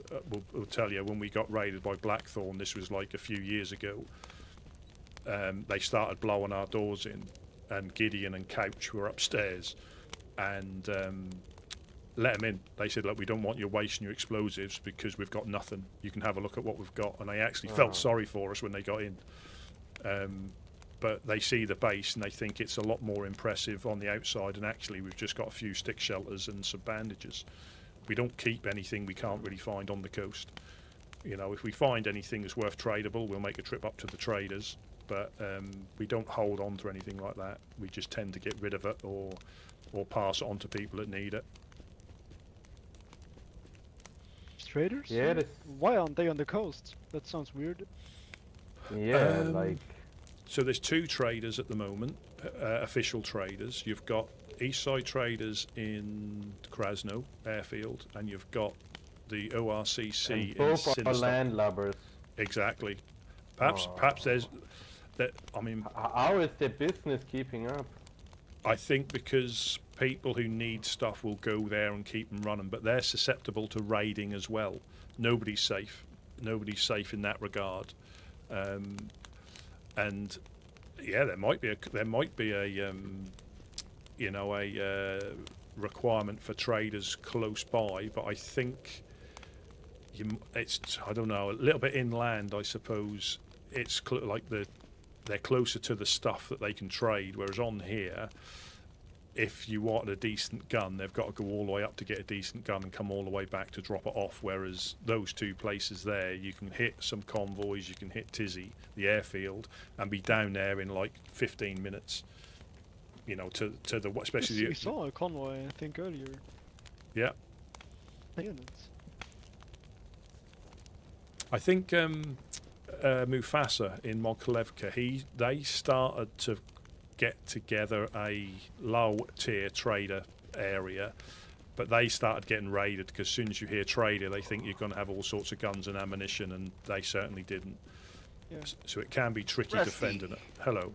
will tell you, when we got raided by Blackthorn, this was like a few years ago, they started blowing our doors in, and Gideon and Couch were upstairs, and let them in. They said, look, we don't want you wasting your explosives because we've got nothing. You can have a look at what we've got. And they actually felt sorry for us when they got in. But they see the base and they think it's a lot more impressive on the outside, and actually we've just got a few stick shelters and some bandages. We don't keep anything we can't really find on the coast. If we find anything that's worth tradable, we'll make a trip up to the traders, but we don't hold on to anything like that. We just tend to get rid of it or pass it on to people that need it. Traders? Yeah. Why aren't they on the coast? That sounds weird. Yeah, like... So there's 2 traders at the moment, official traders. You've got Eastside traders in Krasno Airfield, and you've got the ORCC and in both are Sinistop. landlubbers. Exactly. Perhaps there's that. I mean, how is the business keeping up? I think because people who need stuff will go there and keep them running, but they're susceptible to raiding as well. Nobody's safe. Nobody's safe in that regard. And yeah, there might be a you know, a requirement for traders close by, but I think it's, I don't know, a little bit inland, I suppose. It's like they're closer to the stuff that they can trade, whereas on here, if you want a decent gun, they've got to go all the way up to get a decent gun and come all the way back to drop it off, whereas those two places there, you can hit some convoys, you can hit Tizzy, the airfield, and be down there in like 15 minutes. You know, to the, especially We saw a convoy, I think, earlier. Yeah. Units. I think Mufasa in Mokolevka, they started to get together a low tier trader area, but they started getting raided because as soon as you hear trader, they think you're going to have all sorts of guns and ammunition, and they certainly didn't. Yeah. So it can be tricky Rusty. defending it. Hello.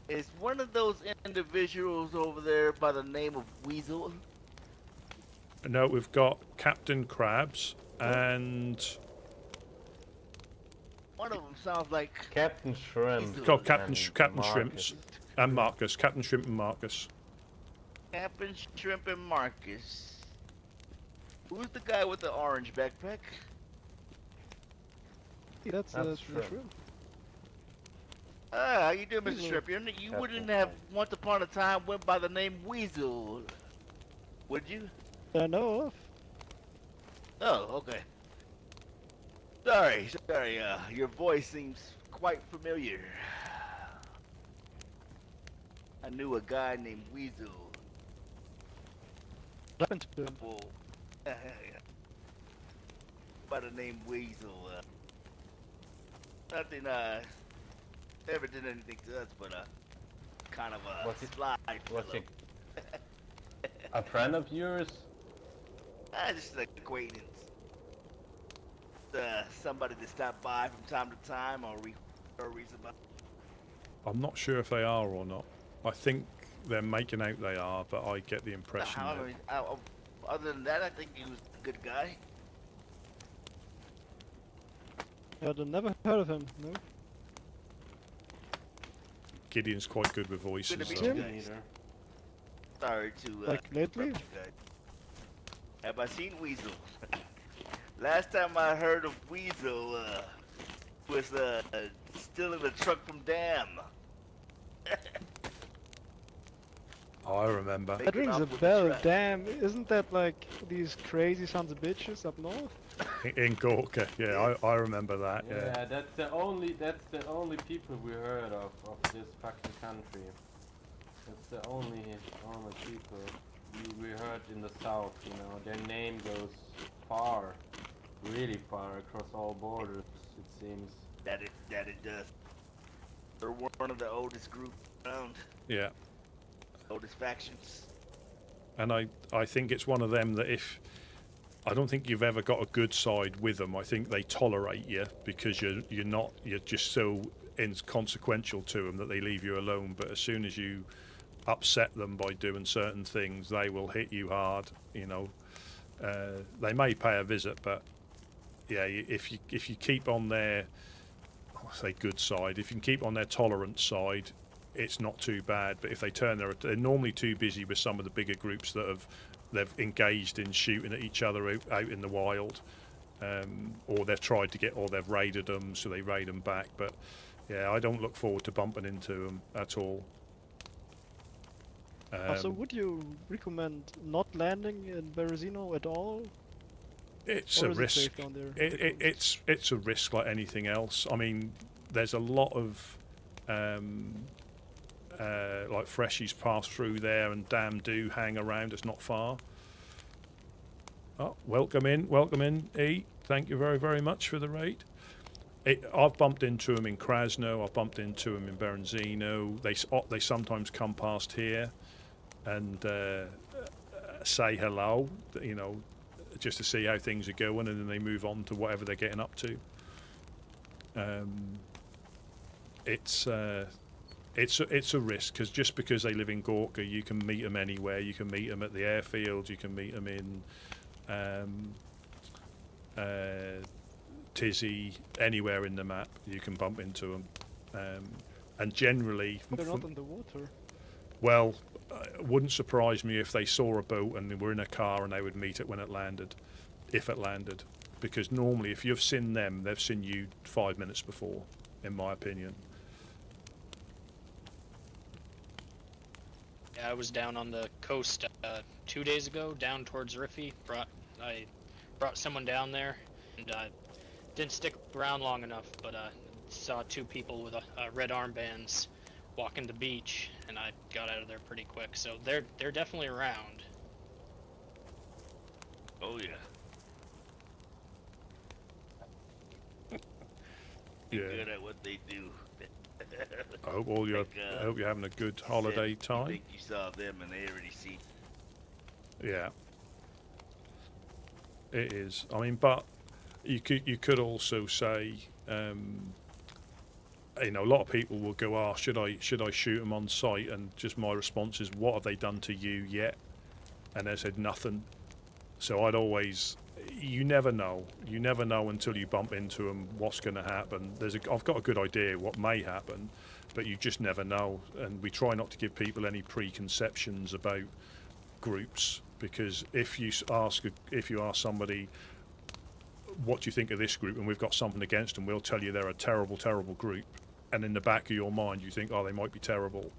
Is one of those individuals over there by the name of Weasel? No, we've got Captain Krabs and One of them sounds like Captain Shrimp. We've got Captain and Captain Marcus. Shrimps and Marcus. Captain Shrimp and Marcus. Captain Shrimp and Marcus. Who's the guy with the orange backpack? Yeah, that's That's Shrimp. Shrimp. Ah, how you doing, Mr. Weasel. Shrimp? You Captain wouldn't have Shrimp. once upon a time went by the name Weasel, would you? I know of. Oh, okay. Sorry, your voice seems quite familiar. I knew a guy named Weasel. What happened to him? Well, by the name Weasel. Nothing, never did anything to us, but, kind of a Was it- sly Was fellow. it a friend of yours? Just an acquaintance. Somebody that stopped by from time to time, or reason about. I'm not sure if they are or not. I think they're making out they are, but I get the impression that However, other than that, I think he was a good guy. I'd never heard of him, no? Gideon's quite good with voices. Good to meet though. you guys. Sorry to Like lately? interrupt you guys. Have I seen Weasel? Last time I heard of Weasel was still in the truck from Dam. Oh, I remember. That rings off a with the bell. track. Damn, isn't that like these crazy sons of bitches up north? In Gorka, yeah, I remember that. Yeah. Yeah, that's the only people we heard of this fucking country. That's the only people we heard in the south. You know, their name goes far, really far across all borders. It seems. That it does. They're one of the oldest groups around, Yeah. oldest factions. And I think it's one of them that if I don't think you've ever got a good side with them. I think they tolerate you because you're just so inconsequential to them that they leave you alone. But as soon as you upset them by doing certain things, they will hit you hard. You know, they may pay a visit, but yeah, if you keep on their, I say good side, if you can keep on their tolerance side, it's not too bad. But if they turn they're normally too busy with some of the bigger groups that they've engaged in shooting at each other out in the wild, or they've tried to get, or they've raided them, so they raid them back. But yeah, I don't look forward to bumping into them at all. So would you recommend not landing in Berezino at all? It's Or a is it risk. safe down there? It's a risk like anything else. I mean, there's a lot of like freshies pass through there, and Dam do hang around. It's not far. Oh, welcome in, E. Thank you very, very much for the raid. I've bumped into them in Krasno. I've bumped into them in Berenzino. They sometimes come past here and say hello. You know, just to see how things are going, and then they move on to whatever they're getting up to. It's a risk, because just because they live in Gorka, you can meet them anywhere. You can meet them at the airfield. You can meet them in Tizzy, anywhere in the map. You can bump into them, and generally, They're not in the water. Well, it wouldn't surprise me if they saw a boat and they were in a car and they would meet it when it landed, if it landed. Because normally, if you've seen them, they've seen you 5 minutes before, in my opinion. Yeah, I was down on the coast 2 days ago, down towards Riffy. I brought someone down there, and didn't stick around long enough, but saw 2 people with red armbands walking the beach, and I got out of there pretty quick. So they're definitely around. Oh yeah. Yeah. Good at what they do. I hope I hope you're having a good holiday You time. think you saw them and they already see. Yeah. It is. I mean, but you could also say, you know, a lot of people will go, "Ah, should I shoot them on sight?" And just my response is, "What have they done to you yet?" And they said nothing. So I'd always, you never know. You never know until you bump into them what's going to happen. I've got a good idea what may happen, but you just never know. And we try not to give people any preconceptions about groups, because if you ask somebody, what do you think of this group, and we've got something against them, we'll tell you they're a terrible, terrible group, and in the back of your mind you think, oh, they might be terrible,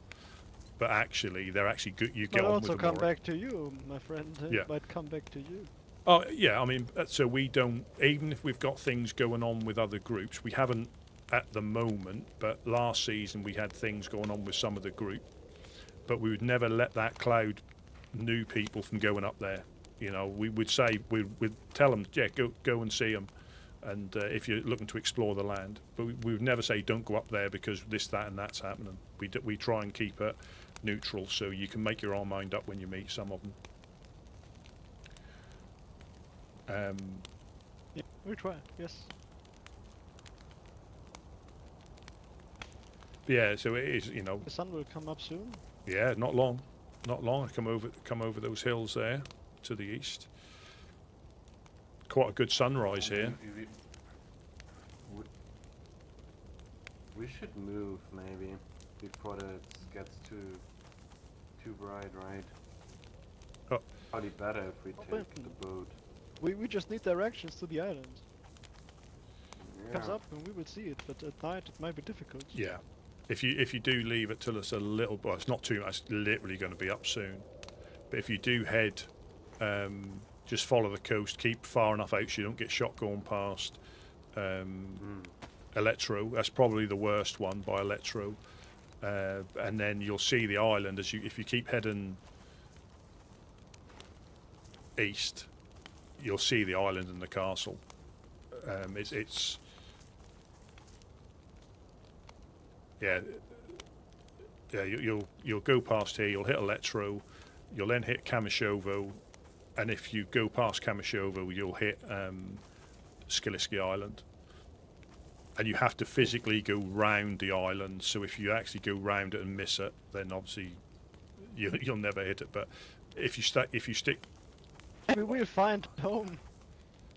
but actually they're actually good. You get But on also with them. come back to you, my friend. Yeah. It might come back to you. Oh yeah, I mean, so we don't, even if we've got things going on with other groups, we haven't at the moment, but last season we had things going on with some of the group, but we would never let that cloud new people from going up there. You know, we would say, we'd tell them, yeah, go and see them, and if you're looking to explore the land, but we would never say don't go up there because this, that and that's happening. We try and keep it neutral, so you can make your own mind up when you meet some of them. Yeah, we try. Yes. Yeah, so it is, you know. The sun will come up soon. Yeah, not long. Not long. I come over those hills there to the east. Quite a good sunrise here. We should move maybe before it gets too bright, right? Oh. Probably better if we take the boat. We just need directions to the island. It comes Yeah. up and we will see it, but at night it might be difficult. Yeah. If you do leave it till it's a little, well, it's not too much. It's literally going to be up soon. But if you do head, just follow the coast. Keep far enough out so you don't get shot going past. Electro. That's probably the worst one by Electro. And then you'll see the island if you keep heading east. You'll see the island and the castle. It's yeah. You'll go past here. You'll hit Electro. You'll then hit Kamishovo, and if you go past Kamishovo, you'll hit Skiliski Island. And you have to physically go round the island. So if you actually go round it and miss it, then obviously you'll never hit it. But if you stick, We will find home.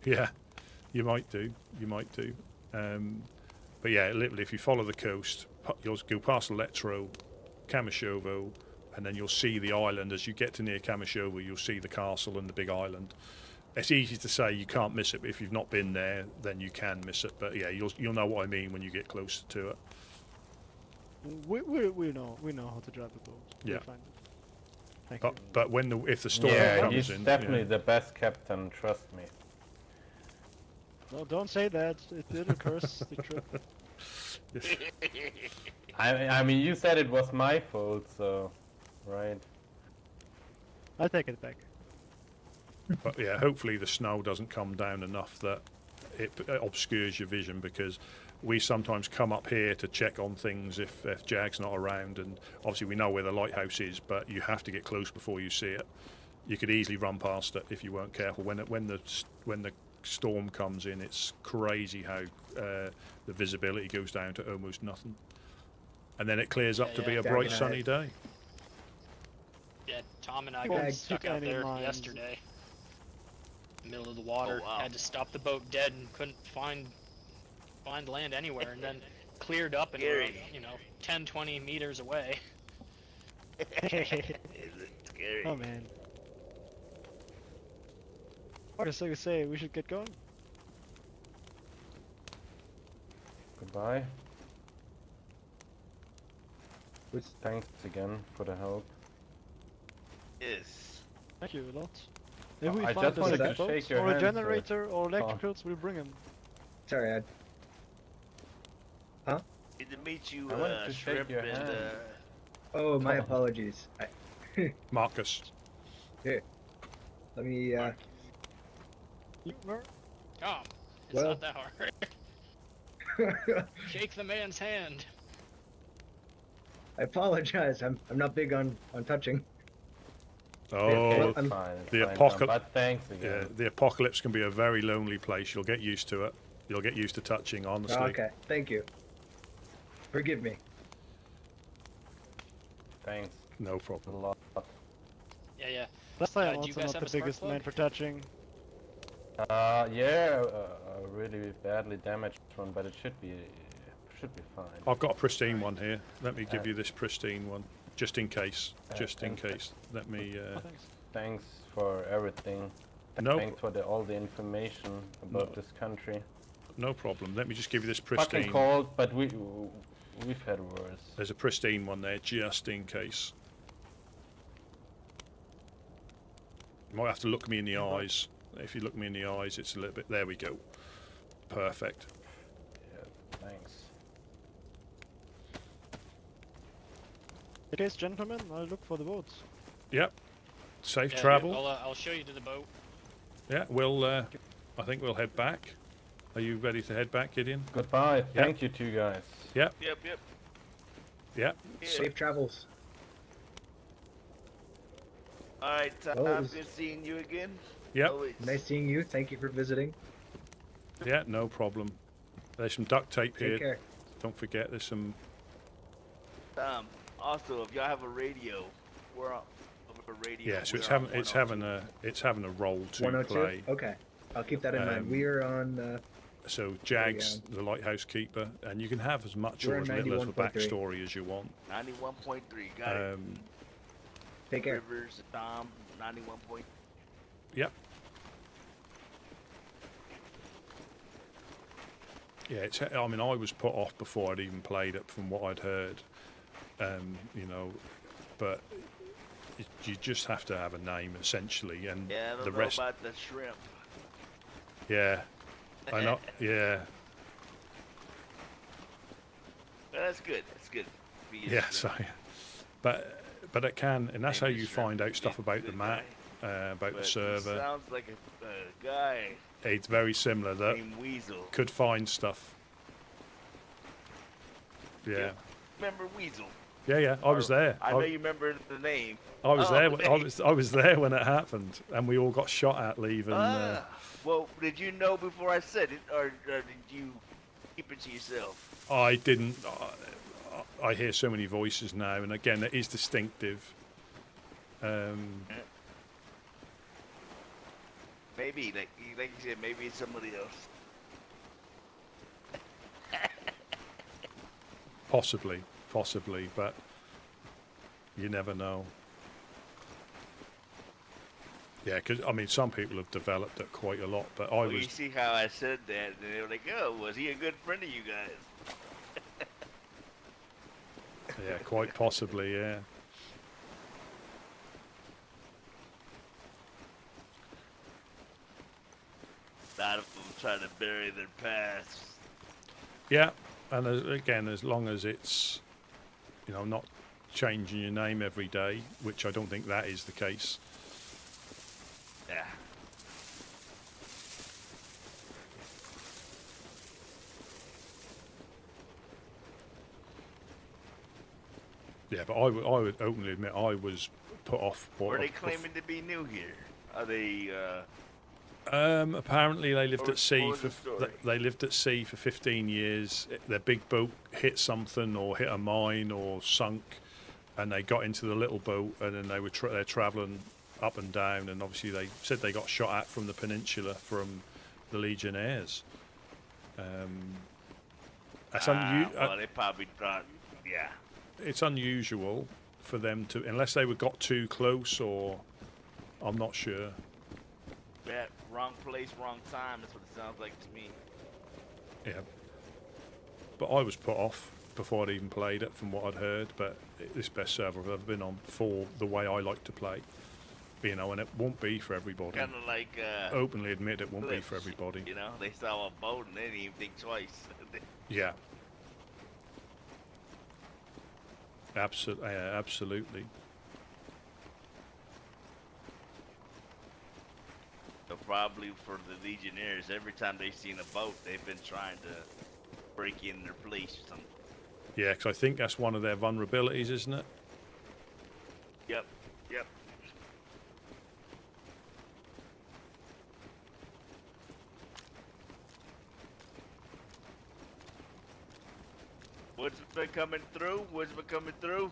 yeah, you might do. But yeah, literally, if you follow the coast, you'll go past Electro, Kamishovo, and then you'll see the island. As you get to near Kamishovo, you'll see the castle and the big island. It's easy to say you can't miss it, but if you've not been there, then you can miss it. But yeah, you'll know what I mean when you get closer to it. We know how to drive the boat. Yeah. We'll find it. Thank you. But if the storm Yeah, comes he's in, definitely the best captain, trust me. No, don't say that. It'll curse the trip. I mean, you said it was my fault, so, right? I take it back. But yeah, hopefully the snow doesn't come down enough that it obscures your vision, because we sometimes come up here to check on things if Jag's not around, and obviously we know where the lighthouse is, but you have to get close before you see it. You could easily run past it if you weren't careful. When the storm comes in, it's crazy how the visibility goes down to almost nothing, and then it clears up to be a bright sunny day. Yeah, Tom and I Well, got stuck keep out that in there mind. yesterday. Middle of the water. Oh, wow. Had to stop the boat dead and couldn't find land anywhere, and then cleared up and we were, Scary. 10, 20 meters away. Is it scary? Oh man. Alright, so you say we should get going? Goodbye. Thanks again for the help. Yes. Thank you a lot. If we I find just a wanted second to boat shake your or a hand generator or electricals, we'll bring them. Sorry, Good to meet you, I wanted to shake Shrimp your and hand. oh, my apologies. Marcus. Let me, You were? Oh, it's Well- not that hard. Shake the man's hand. I apologize. I'm not big on touching. Oh, well, It's fine, it's the fine, apocal- Tom, but thanks again. yeah, the apocalypse can be a very lonely place. You'll get used to it. You'll get used to touching, honestly. Okay, thank you. Forgive me. Thanks No a problem. lot. Yeah. Last time I'm do you also guys not have the a spark biggest man plug? for touching. Yeah, a really badly damaged one, but it should be fine. I've got a pristine one here. Let me give you this pristine one, just in case. Just in thanks. case. Let me. Oh, thanks. Thanks for everything. No, Thanks for all the information about this country. no problem. Let me just give you this Fucking pristine. cold, but we've had worse. There's a pristine one there, just in case. You might have to look me in the eyes. If you look me in the eyes, it's a little bit. There we go. Perfect. Yeah, thanks. In case, gentlemen, I'll look for the boats. Yep. Safe Yeah, travel. I'll show you to the boat. Yeah, we'll. I think we'll head back. Are you ready to head back, Gideon? Goodbye. Thank you two guys. Yep. Yep. Yep. Safe travels. Alright, Well, it Tom, was- good seeing you again. Yep. Always. Nice seeing you. Thank you for visiting. Yeah, no problem. There's some duct tape Take here. care. Don't forget, there's some. Also, if y'all have a radio, we're on a radio. Yeah, so we're it's on having 102. it's having a role to 102? play. Okay. I'll keep that in mind. We are on, So Jags, the lighthouse keeper, and you can have as much We're or on as little of a 91.3. backstory as you want. 91.3. Got it. take care. Rivers, Tom, 91 point. Yep. Yeah, it's. I mean, I was put off before I'd even played it from what I'd heard. You know, but you just have to have a name essentially, and Yeah, I don't the know rest. about the shrimp. Yeah, I know. Yeah, But that's good. That's good. Be a yeah. shrimp. So, but it can, and that's how Maybe you shrimp find would out be stuff a about the good map, guy. about But the he server. sounds like a guy It's very similar that named Weasel. could find stuff. Yeah. Yeah. Remember Weasel? Yeah, I was there. I know you remember the name. I was Oh, there. okay. I was there when it happened, and we all got shot at leaving. Well, did you know before I said it, or did you keep it to yourself? I didn't. I hear so many voices now, and again, it is distinctive. Maybe, like you said, maybe it's somebody else. Possibly, but you never know. Yeah, because I mean, some people have developed it quite a lot, but I Well, was. you see how I said that, and they were like, "Oh, was he a good friend of you guys?" Yeah, quite possibly. Yeah. A lot of them trying to bury their past. Yeah, and again, as long as it's, you know, not changing your name every day, which I don't think that is the case. Yeah. Yeah, but I would openly admit I was put off. Were they claiming to be new here? Are they? Apparently they lived Or- at sea or the for story? they lived at sea for 15 years. Their big boat hit something or hit a mine or sunk, and they got into the little boat, and then they were they're travelling up and down, and obviously they said they got shot at from the peninsula from the Legionnaires. That's Well, they probably thought, yeah. it's unusual for them to, unless they got too close, or I'm not sure. Yeah, wrong place, wrong time. That's what it sounds like to me. Yeah. But I was put off before I'd even played it from what I'd heard, but it's best server I've ever been on for the way I like to play. You know, and it won't be for everybody. Kind of like Openly admit it won't be Glitch, for everybody. You know, they saw a boat and they didn't even think twice. Yeah. Absolutely. So probably for the Legionnaires, every time they've seen a boat, they've been trying to break in their place or something. Yeah, because I think that's one of their vulnerabilities, isn't it? Yep, yep. Woodsmen coming through, Woodsmen coming through.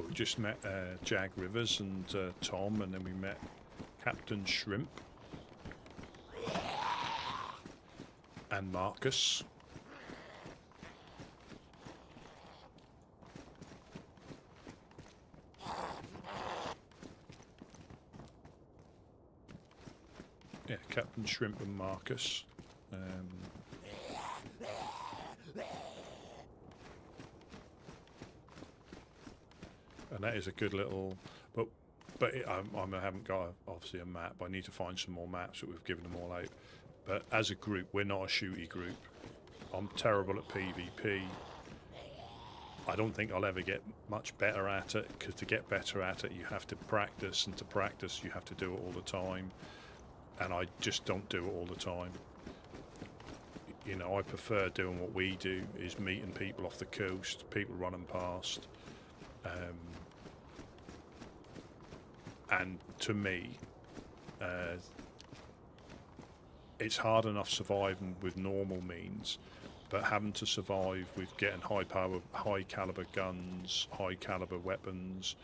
We just met Jag Rivers and Tom, and then we met Captain Shrimp and Marcus. Yeah, Captain Shrimp and Marcus. And that is a good little, but I haven't got obviously a map. I need to find some more maps that we've given them all out. But as a group, we're not a shooty group. I'm terrible at PvP. I don't think I'll ever get much better at it, because to get better at it, you have to practice, and to practice, you have to do it all the time. And I just don't do it all the time. You know, I prefer doing what we do, is meeting people off the coast, people running past. And to me, it's hard enough surviving with normal means, but having to survive with getting high caliber guns, high caliber weapons,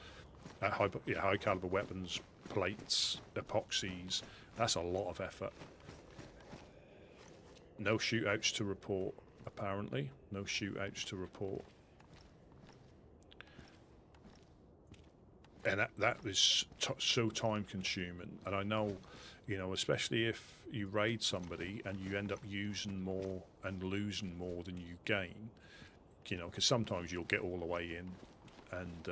high caliber weapons, plates, epoxies, that's a lot of effort. No shootouts to report, apparently. No shootouts to report. And that is so time consuming. And I know, you know, especially if you raid somebody and you end up using more and losing more than you gain, you know, because sometimes you'll get all the way in and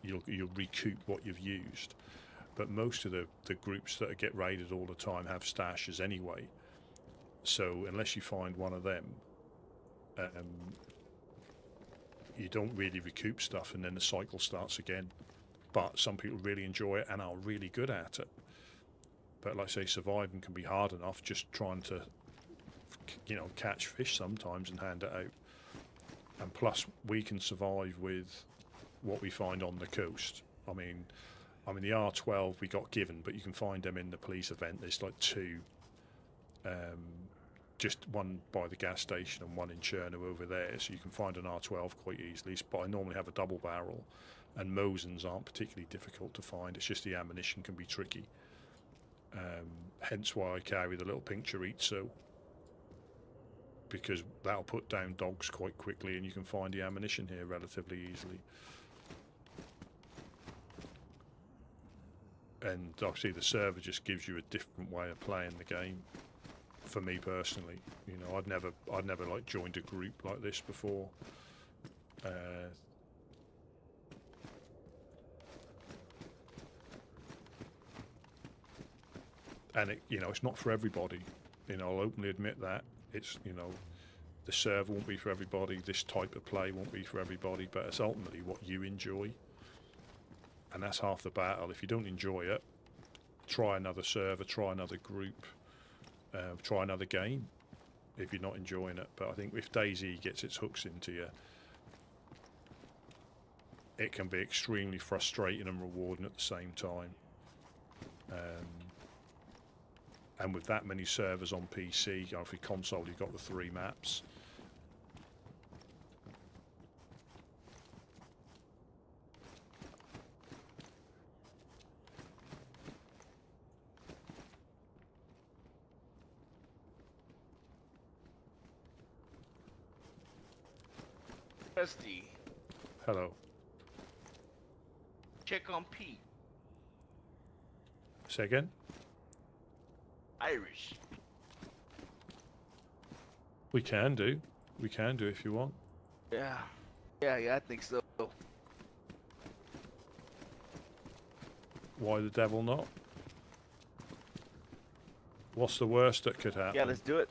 you'll recoup what you've used. But most of the groups that get raided all the time have stashes anyway. So unless you find one of them, you don't really recoup stuff, and then the cycle starts again. But some people really enjoy it and are really good at it. But like I say, surviving can be hard enough, just trying to, you know, catch fish sometimes and hand it out. And plus, we can survive with what we find on the coast. I mean the R12 we got given, but you can find them in the police event. There's like two, just one by the gas station and one in Chernarus over there. So you can find an R12 quite easily. But I normally have a double barrel. And Mosins aren't particularly difficult to find. It's just the ammunition can be tricky. Hence why I carry the little pink chorizo, because that'll put down dogs quite quickly, and you can find the ammunition here relatively easily. And obviously the server just gives you a different way of playing the game. for me personally. You know, I'd never like joined a group like this before. And it, you know, it's not for everybody. You know, I'll openly admit that. It's, you know, the server won't be for everybody. This type of play won't be for everybody. But it's ultimately what you enjoy, and that's half the battle. If you don't enjoy it, try another server, try another group, try another game. If you're not enjoying it, but I think if DayZ gets its hooks into you, it can be extremely frustrating and rewarding at the same time. And with that many servers on PC, obviously console, you've got the 3 maps. Rusty, Hello. check on Pete. Say again? Irish. We can do. We can do if you want. Yeah. Yeah, I think so. Why the devil not? What's the worst that could happen? Yeah, let's do it.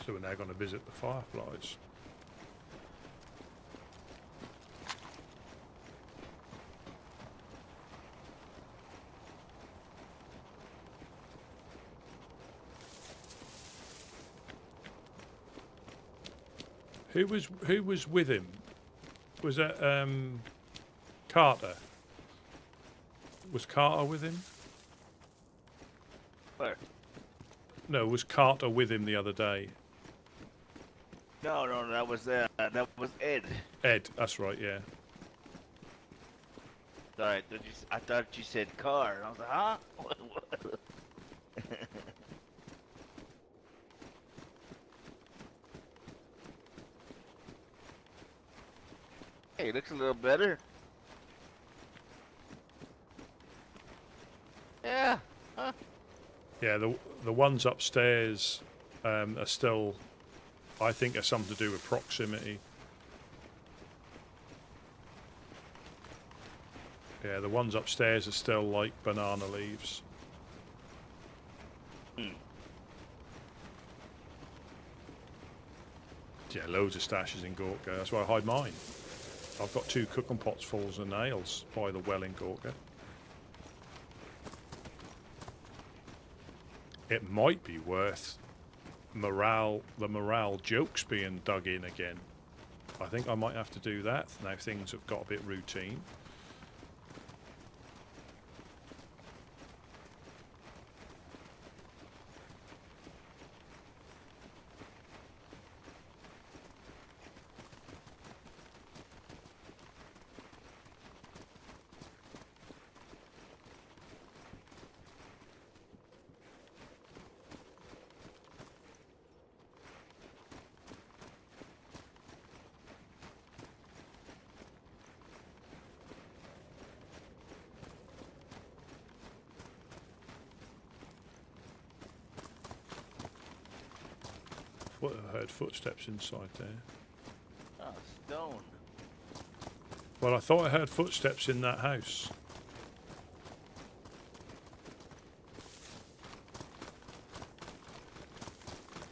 So we're now going to visit the fireflies. Who was with him? Was that Carter? Was Carter with him? Where? No, was Carter with him the other day? No, that was Ed. Ed, that's right, yeah. Sorry, I thought you said car. I was like, huh? What? Hey, it looks a little better. Yeah. Huh? Yeah, the ones upstairs are still, I think, are something to do with proximity. Yeah, the ones upstairs are still like banana leaves. Yeah, loads of stashes in Gorka. That's where I hide mine. I've got 2 cooking pots full of nails by the well in Gorka. It might be worth the morale jokes being dug in again. I think I might have to do that now things have got a bit routine. I heard footsteps inside there. Oh, stone. Well, I thought I heard footsteps in that house.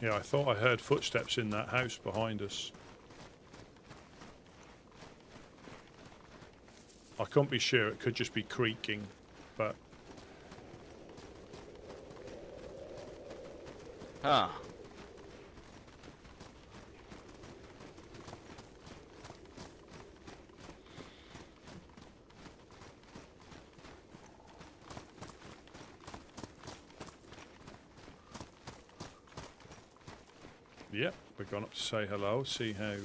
Yeah, I thought I heard footsteps in that house behind us. I couldn't be sure, it could just be creaking, but... Huh. Yep, we've gone up to say hello, see how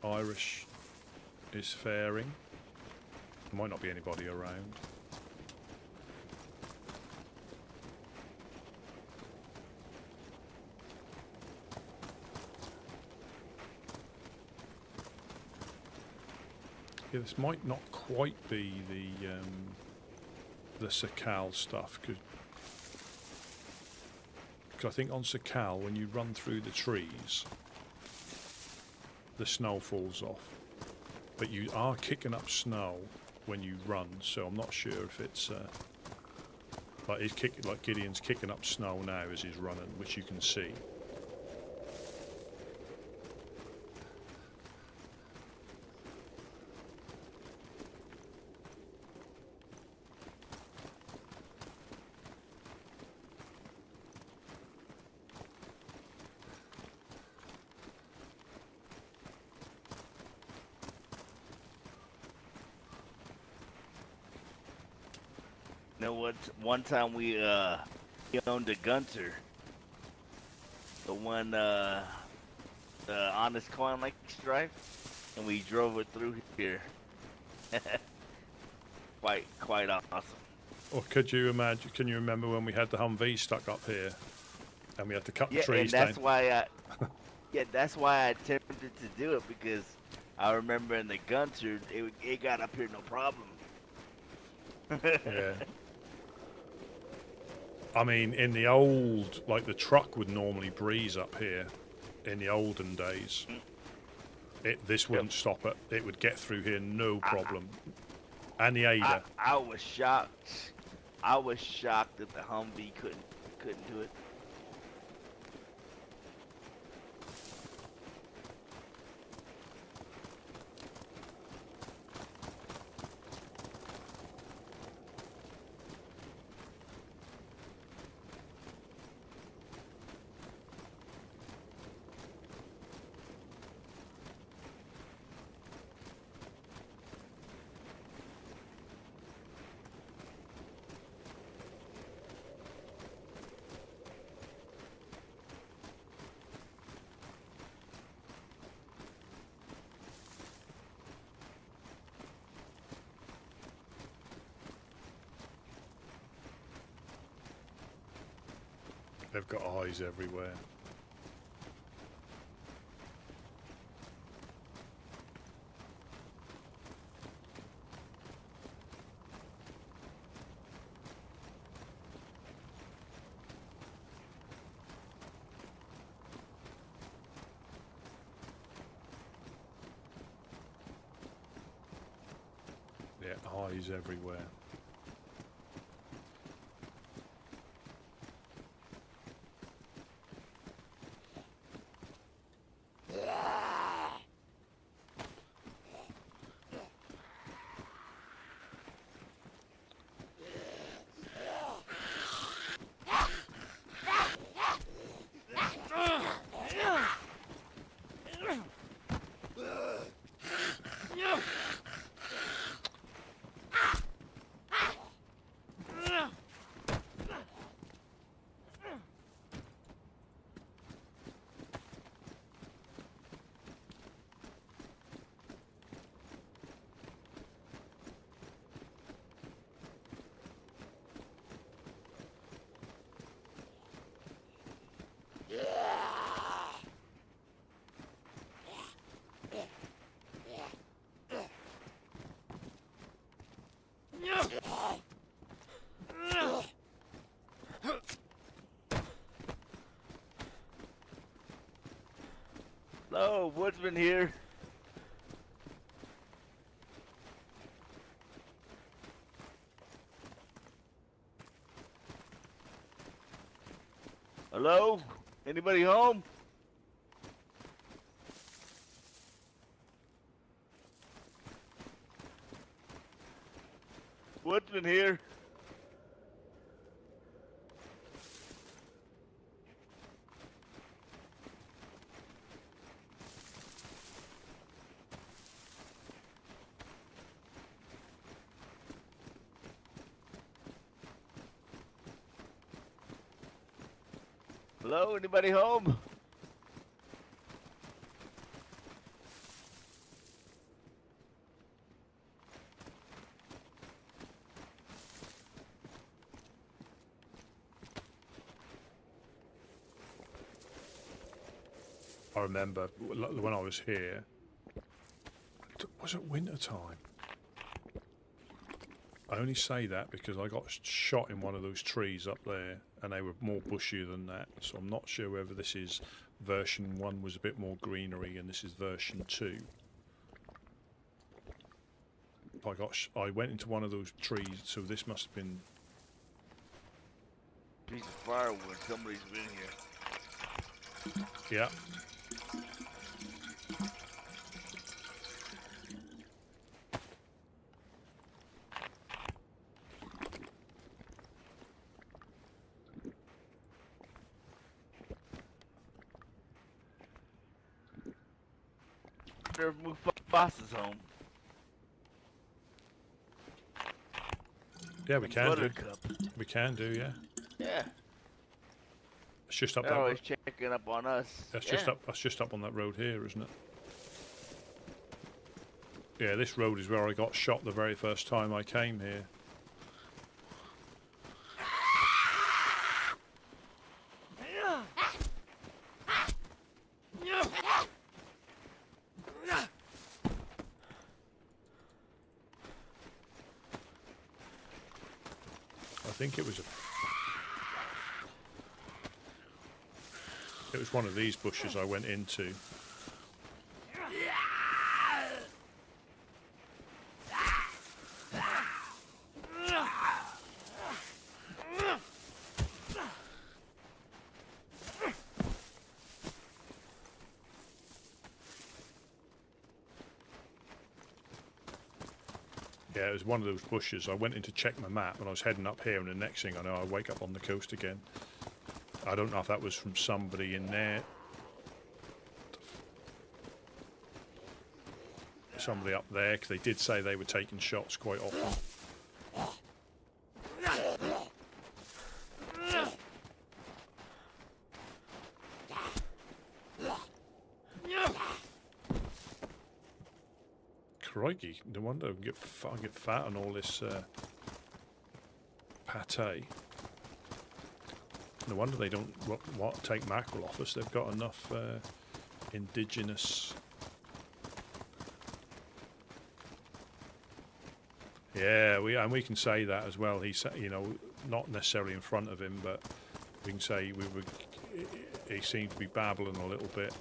Irish is faring. There might not be anybody around. Yeah, this might not quite be the Sakal stuff, because I think on Sakal, when you run through the trees, the snow falls off. But you are kicking up snow when you run, so I'm not sure if it's like Gideon's kicking up snow now as he's running, which you can see. You know what? One time we owned a Gunter, the one the Honest Coin like stripe, and we drove it through here. quite awesome. Or could you imagine? Can you remember when we had the Humvee stuck up here, and we had to cut the trees and that's down? why that's why I attempted to do it, because I remember in the Gunter it got up here no problem. Yeah. I mean, in the old, like the truck would normally breeze up here in the olden days. This wouldn't stop it. It would get through here no problem. And the Ada. I was shocked. I was shocked that the Humvee couldn't do it. They've got eyes everywhere. Yeah, eyes everywhere. Hello, Woodsman here. Hello? Anybody home? Woodsman here. Hello, anybody home? I remember when I was here. Was it winter time? I only say that because I got shot in one of those trees up there, and they were more bushy than that. So I'm not sure whether this is version 1 was a bit more greenery, and this is version 2. I went into one of those trees, so this must have been. Piece of firewood. Somebody's been here. Yeah. Never move Boss's home. Yeah, we can do. Buttercup. We can do, yeah. Yeah. It's just up They're that always road. checking up on us. That's Yeah. just up. That's just up on that road here, isn't it? Yeah, this road is where I got shot the very first time I came here. I think it was one of these bushes I went into. Yeah, it was one of those bushes. I went in to check my map and I was heading up here, and the next thing I know, I wake up on the coast again. I don't know if that was from somebody in there. Somebody up there, because they did say they were taking shots quite often. Crikey, no wonder I get fat on all this pate. No wonder they don't take mackerel off us. They've got enough indigenous. Yeah, we can say that as well. He said, you know, not necessarily in front of him, but we can say he seemed to be babbling a little bit.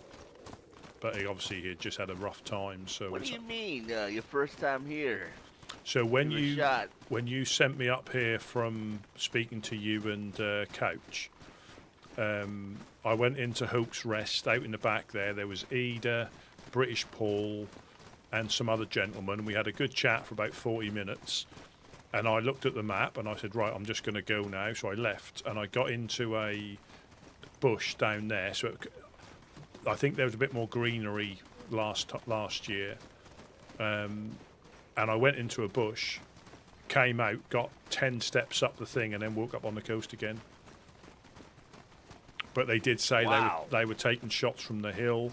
But he had just had a rough time. So what do you mean? Your first time here? So when you sent me up here from speaking to you and Couch, I went into Hope's Rest out in the back there. There was Ida, British Paul, and some other gentlemen. We had a good chat for about 40 minutes. And I looked at the map and I said, right, I'm just going to go now. So I left and I got into a bush down there. So I think there was a bit more greenery last year. And I went into a bush, came out, got 10 steps up the thing, and then woke up on the coast again. But they did say they were taking shots from the hill.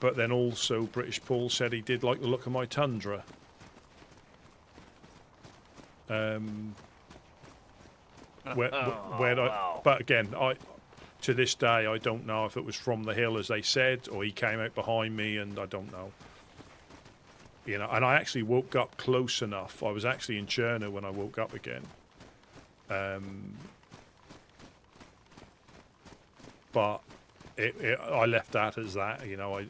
But then also British Paul said he did like the look of my Tundra. But again, to this day, I don't know if it was from the hill, as they said, or he came out behind me, and I don't know. You know, and I actually woke up close enough. I was actually in Chernarus when I woke up again. But I left that as that. You know,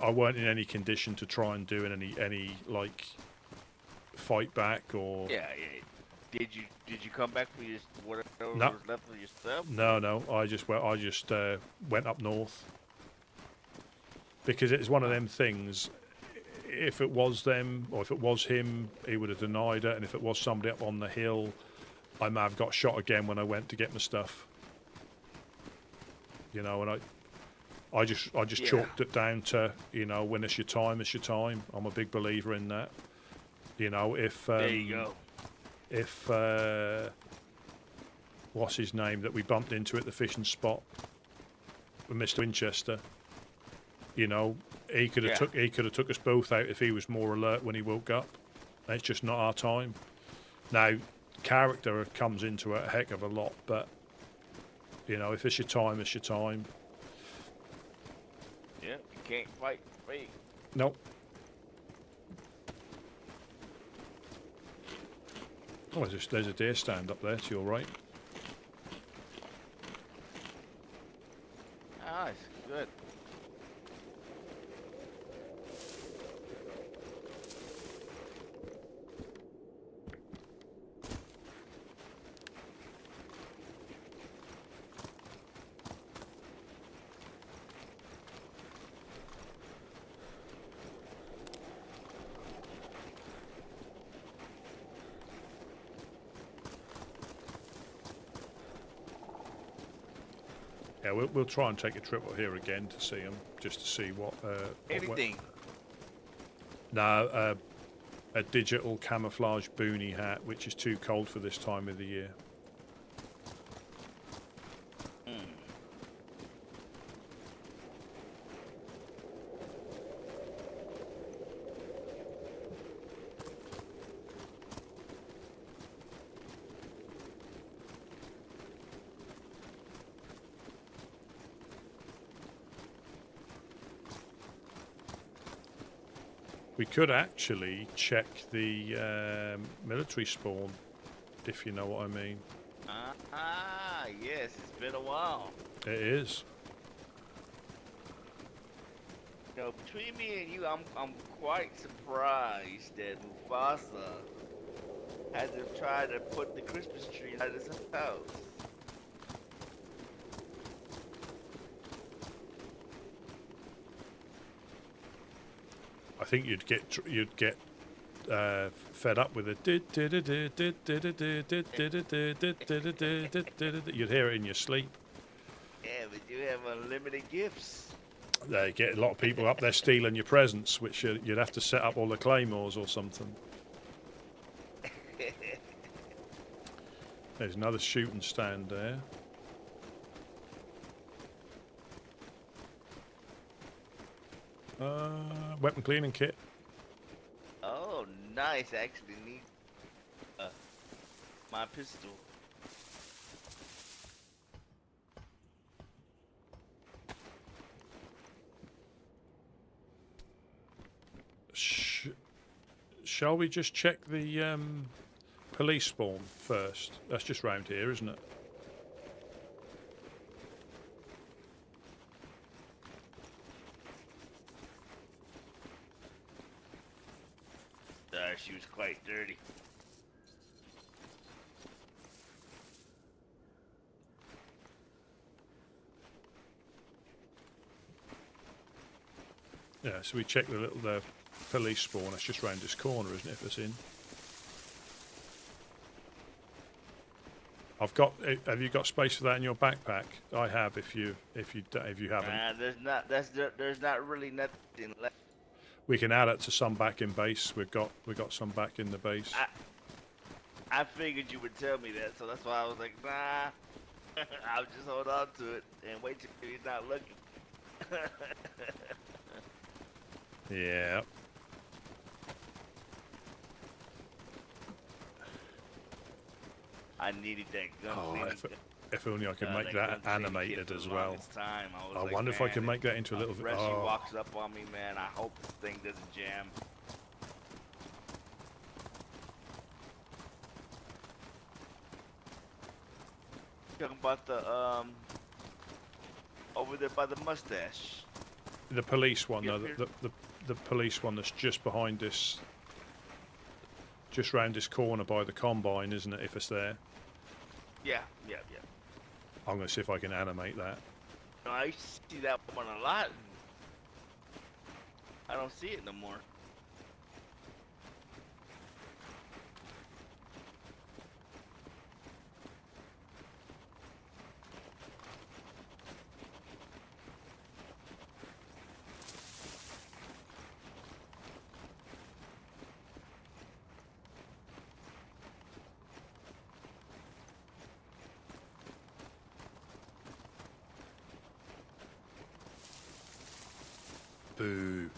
I weren't in any condition to try and do any like fight back or. Yeah. Did you come back for your whatever No. was left of your stuff? No. I just went up north because it's one of them things. If it was them or if it was him, he would have denied it, and if it was somebody up on the hill, I may have got shot again when I went to get my stuff. You know, and I just chalked it down to, you know, when it's your time, it's your time. I'm a big believer in that. You know, if there you go. If what's his name that we bumped into at the fishing spot with Mr. Winchester, you know, he could have took us both out if he was more alert when he woke up. It's just not our time. Now, character comes into it a heck of a lot, but you know, if it's your time, it's your time. can't fight. Wait. Nope. Oh, there's a deer stand up there to your right. Nice. Good. Yeah, we'll try and take a trip up here again to see them, just to see what. Anything. No, a digital camouflage boonie hat, which is too cold for this time of the year. We could actually check the military spawn, if you know what I mean. Yes, it's been a while. It is. You know, between me and you, I'm quite surprised that Mufasa hasn't tried to put the Christmas tree inside his house. I think you'd get fed up with it. You'd hear it in your sleep. Yeah, but you have unlimited gifts. They get a lot of people up there stealing your presents, which you'd have to set up all the claymores or something. There's another shooting stand there. Weapon cleaning kit. Oh, nice. I actually need my pistol. Shall we just check the police spawn first? That's just round here, isn't it? She was quite dirty. Yeah, so we check the police spawn. That's just round this corner, isn't it? If it's in. I've got. Have you got space for that in your backpack? I have. If you haven't. There's not really nothing left. We can add it to some back in base. We've got some back in the base. I figured you would tell me that, so that's why I was like, nah. I'll just hold on to it and wait till he's not looking. Yeah. I needed that gun. Oh, if only I could make that animated as well. I like, wonder if I can make that into a little. She walks up on me, man. I hope this thing doesn't jam. Talking about the over there by the mustache. The police one, though. The police one that's just behind this, just round this corner by the combine, isn't it? If it's there. Yeah. I'm going to see if I can animate that. I used to see that one a lot. I don't see it no more. Boo.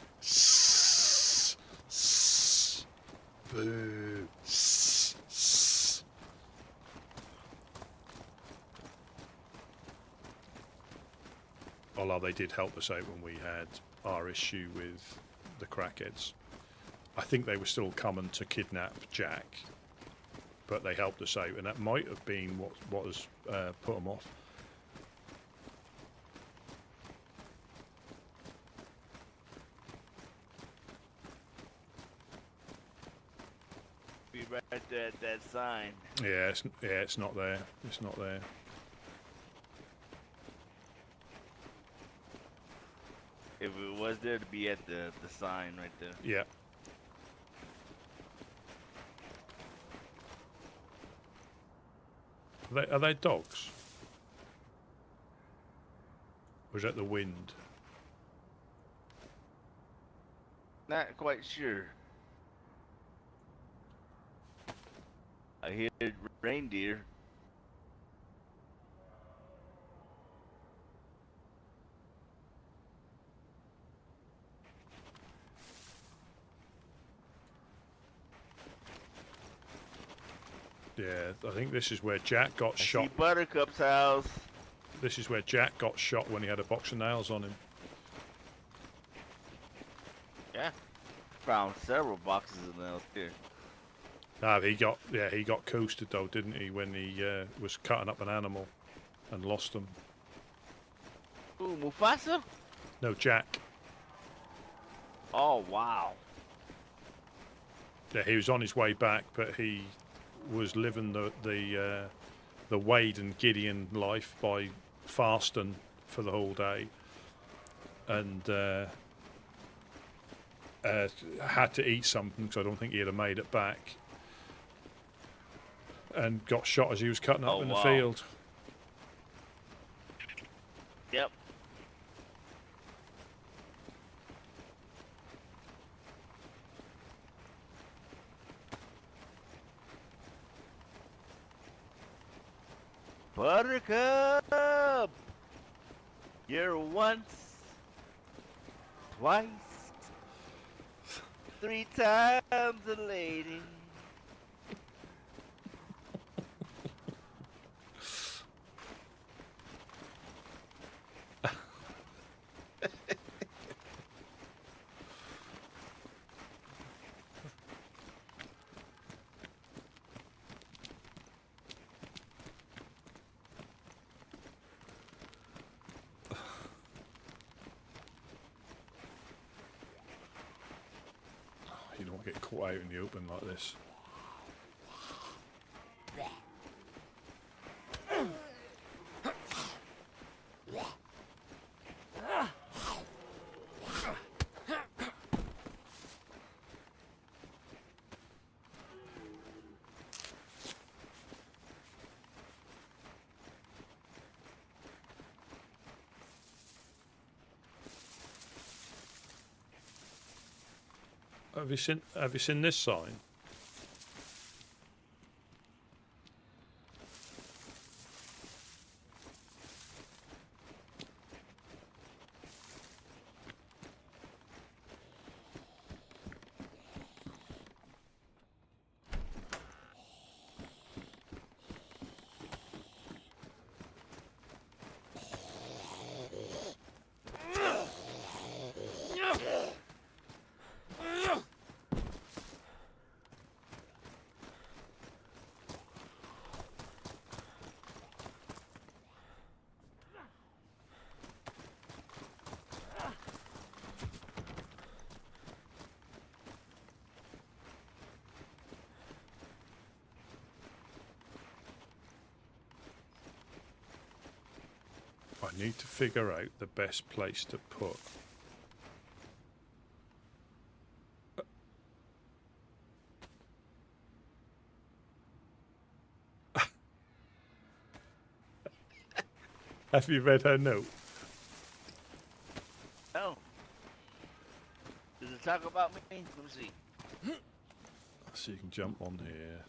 Boo. although they did help us out when we had our issue with the crackheads. I think they were still coming to kidnap Jack, but they helped us out, and that might have been what has put them off. Be right there at that sign. Yeah, it's not there. It's not there. If it was there, to be at the sign right there. Yeah. Are they dogs? Or is that the wind? Not quite sure. I hear reindeer. Yeah, I think this is where Jack got I shot. see Buttercup's house. This is where Jack got shot when he had a box of nails on him. Yeah. Found several boxes of nails here. Ah, he got coasted though, didn't he, when he was cutting up an animal and lost them. Ooh, Mufasa? No, Jack. Oh, wow. Yeah, he was on his way back, but he was living the Wade and Gideon life by fasting for the whole day, and had to eat something because I don't think he'd have made it back, and got shot as he was cutting up in the field. Yep. Buttercup! You're once, twice, 3 times a lady. You don't want to get caught out in the open like this. Have you seen this sign? I need to figure out the best place to put. Have you read her note? No. Does it talk about me? Let me see. So you can jump on here.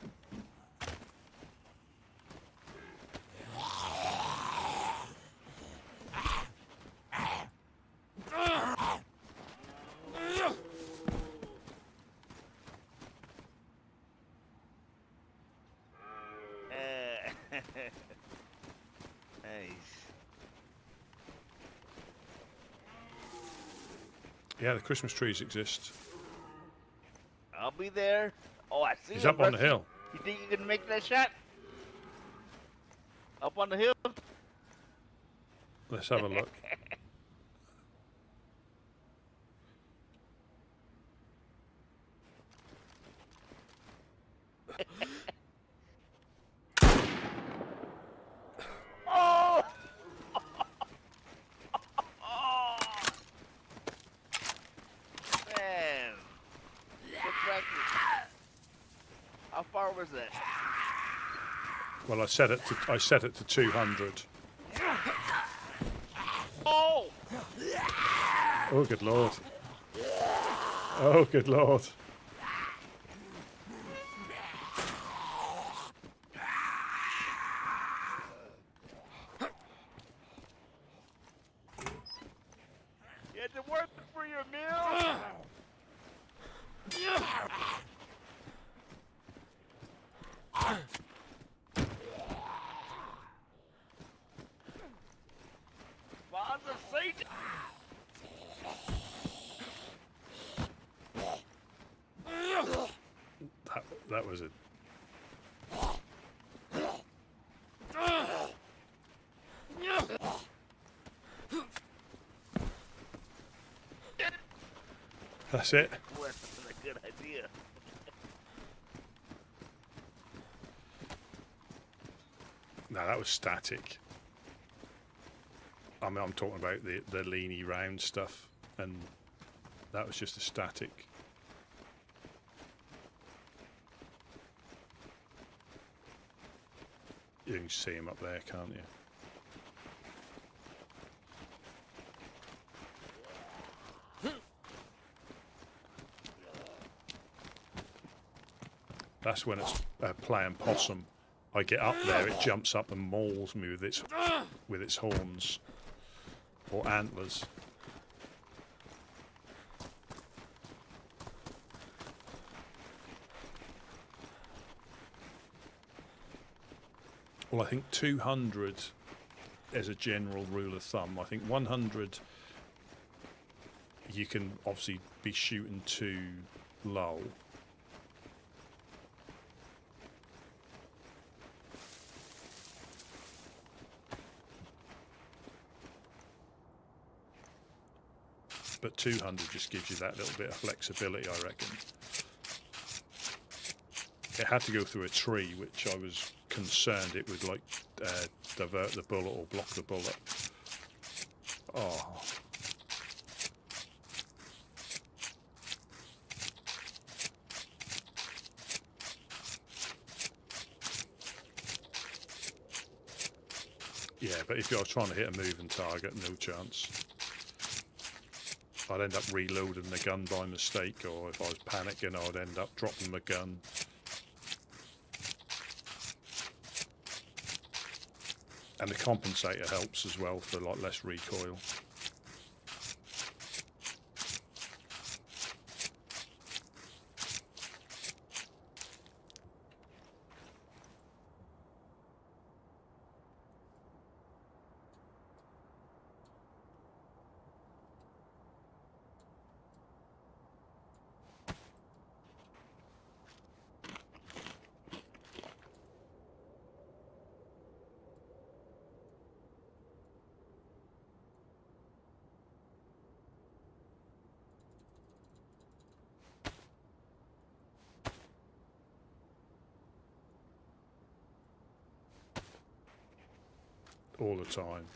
Nice. Yeah, the Christmas trees exist. I'll be there. Oh, I see He's him, up on the Rusty. hill. You think you can make that shot? Up on the hill? Let's have a look. Oh! Man. Good practice. How far was that? Well, I set it to 200. Oh! Oh, good lord. Oh, good lord. You had to work for your meal? Bonds of Satan! That was it. That's it. Boy, that's a good idea. No, that was static. I mean, I'm talking about the leany round stuff, and that was just a static. You can see him up there, can't you? That's when it's playing possum. I get up there, it jumps up and mauls me with its horns or antlers. Well, I think 200 as a general rule of thumb. I think 100 you can obviously be shooting too low. But 200 just gives you that little bit of flexibility, I reckon. It had to go through a tree, which I was concerned it would like divert the bullet or block the bullet. Oh. Yeah, but if I was trying to hit a moving target, no chance. I'd end up reloading the gun by mistake, or if I was panicking, I'd end up dropping my gun. And the compensator helps as well for like less recoil. All the time.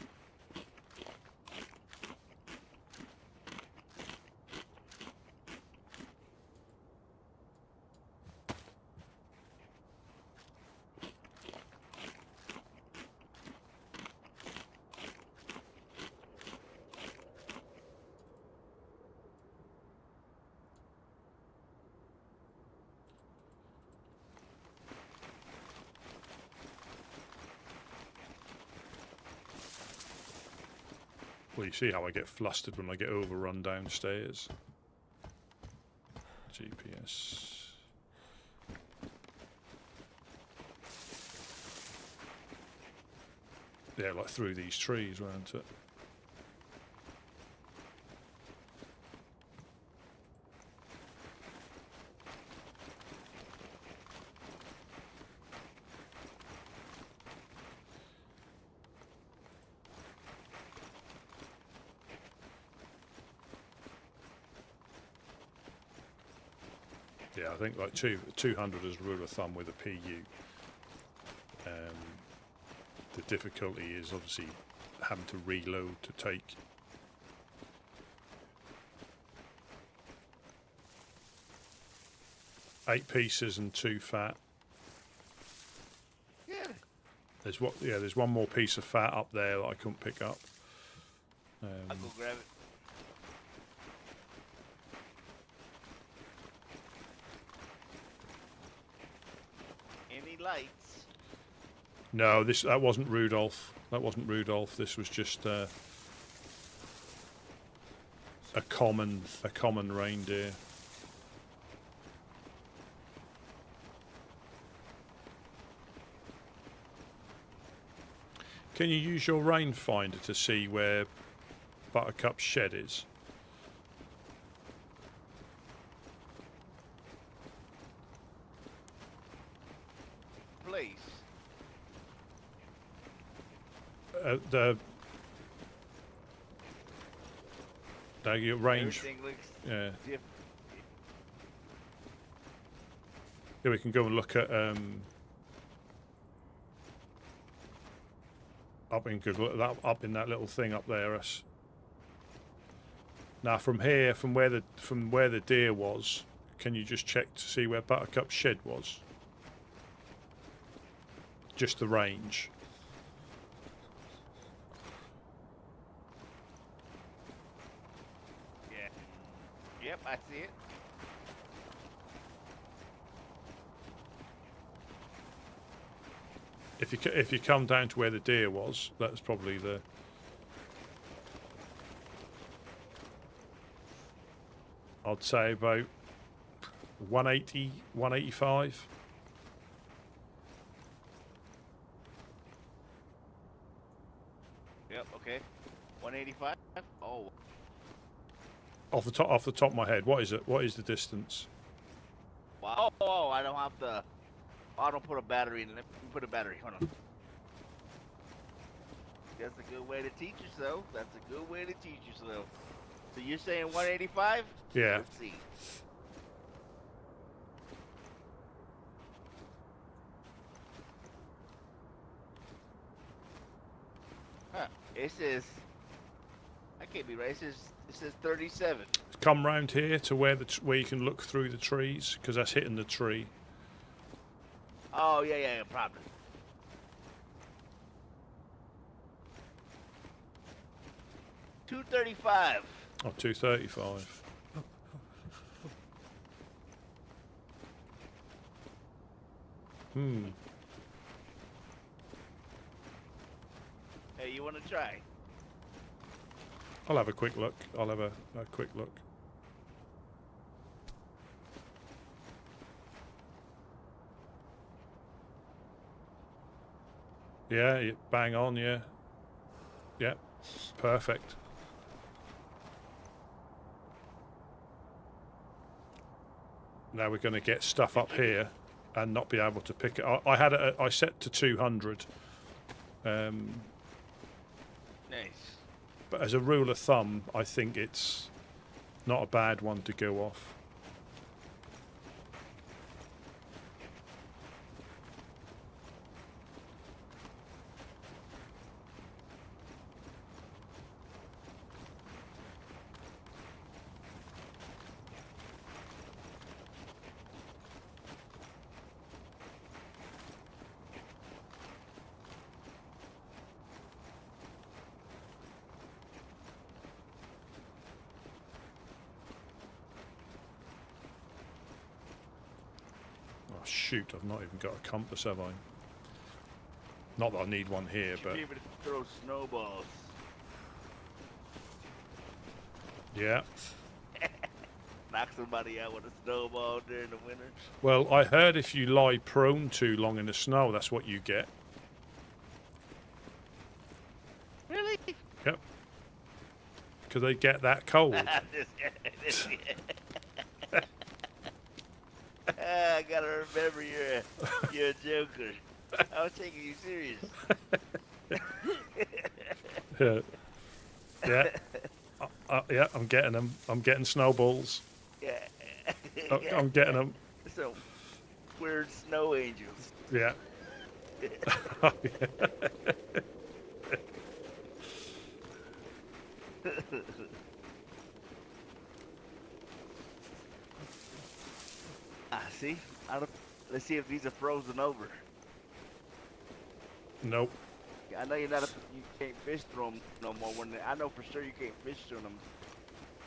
Well, you see how I get flustered when I get overrun downstairs. GPS. Yeah, like through these trees, weren't it? Yeah, I think like 200 as a rule of thumb with a PU. The difficulty is obviously having to reload to take. Eight pieces and 2 fat. Yeah. There's one more piece of fat up there that I couldn't pick up. I'll go grab it. Any lights? No, that wasn't Rudolph. That wasn't Rudolph. This was just a common reindeer. Can you use your rangefinder to see where Buttercup's shed is? Place. Your range. Everything looks Yeah. different. Yeah, we can go and look at up in that little thing up there. Us. Now from here, from where the deer was, can you just check to see where Buttercup's shed was? Just the range. Yeah. Yep, I see it. If you come down to where the deer was, that's probably the. I'd say about 180, 185. Yep, okay. 185? Oh. Off the top of my head, what is it? What is the distance? Wow. Oh, I don't have to. I don't put a battery in it. Let me put a battery. Hold on. That's a good way to teach yourself. That's a good way to teach yourself. So you're saying 185? Yeah. Let's see. Huh. It says. I can't be right. It says 37. Come round here to where you can look through the trees, because that's hitting the tree. Oh yeah, problem. $235. Oh, 235. Hey, you want to try? I'll have a quick look. I'll have a quick look. Yeah, bang on, yeah. Yeah, perfect. Now we're going to get stuff up here and not be able to pick it. I set to 200. Nice. But as a rule of thumb, I think it's not a bad one to go off. Oh shoot, I've not even got a compass, have I? Not that I need one here, but... Be able to throw snowballs. Yeah. Knock somebody out with a snowball during the winter. Well, I heard if you lie prone too long in the snow, that's what you get. Really? Yep. Because they get that cold. I gotta remember you're a joker. I was taking you serious. Yeah. Yeah. Yeah, I'm getting them. I'm getting snowballs. Yeah. I'm getting them. So weird snow angels. Yeah. See? Let's see if these are frozen over. Nope. I know you can't fish through them no more. I know for sure you can't fish through them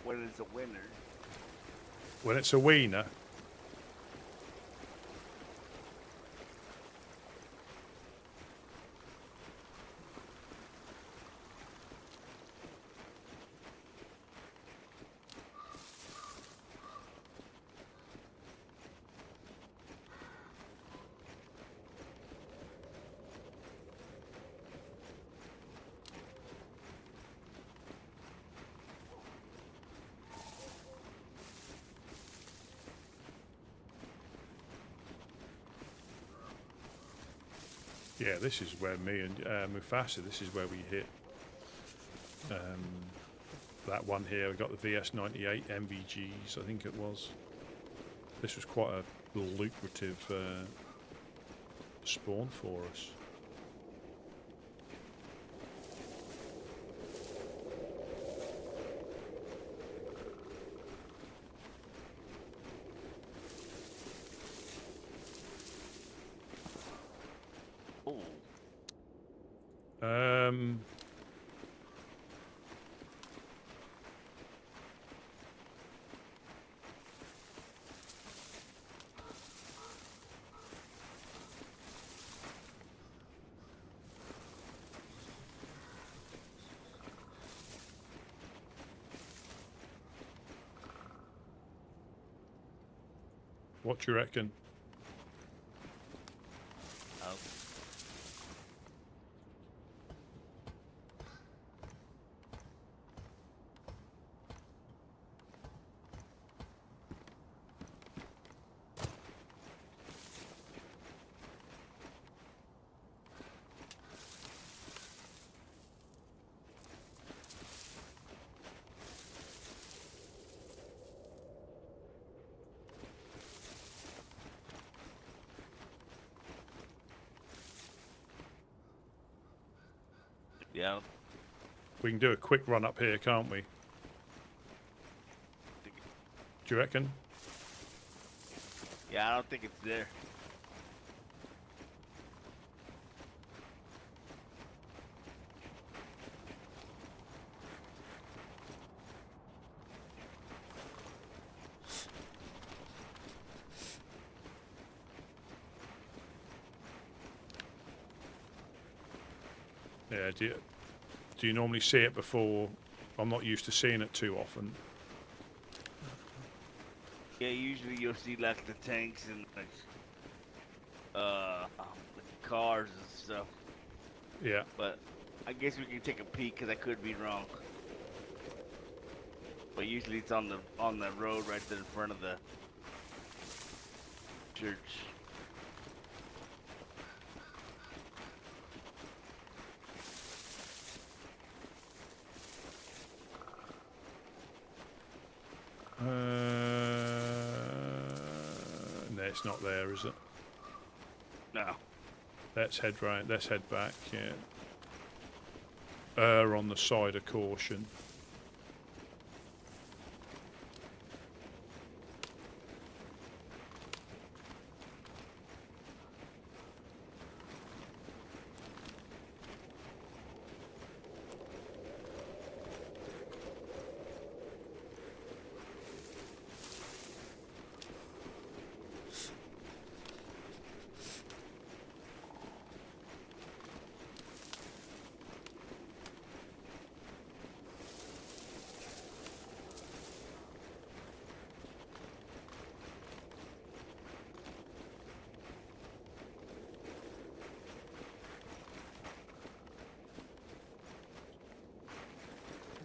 when it's a winter. When it's a wiener. Yeah, this is where me and Mufasa, this is where we hit that one here. We got the VS98 MVGs, I think it was. This was quite a lucrative spawn for us. What do you reckon? Oh. Yeah. We can do a quick run up here, can't we? Do you reckon? Yeah, I don't think it's there. Yeah, do you normally see it before? I'm not used to seeing it too often. Yeah, usually you'll see like the tanks and like the cars and stuff. Yeah. But I guess we can take a peek because I could be wrong. But usually it's on the road right there in front of the church. No, it's not there, is it? No. Let's head right. Let's head back. Yeah. On the side of caution.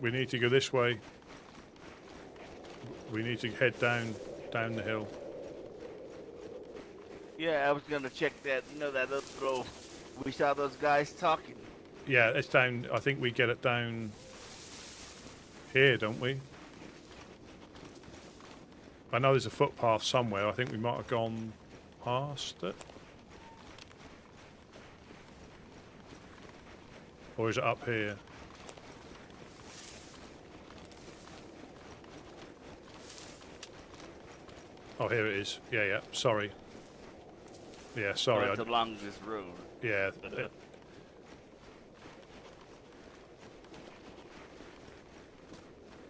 We need to go this way. We need to head down the hill. Yeah, I was gonna check that. You know that little. We saw those guys talking. Yeah, it's down. I think we get it down here, don't we? I know there's a footpath somewhere. I think we might have gone past it. Or is it up here? Oh, here it is. Yeah, yeah. Sorry. Yeah, sorry. Right along this road. Yeah.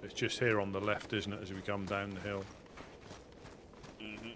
It's just here on the left, isn't it, as we come down the hill? Mm-hmm.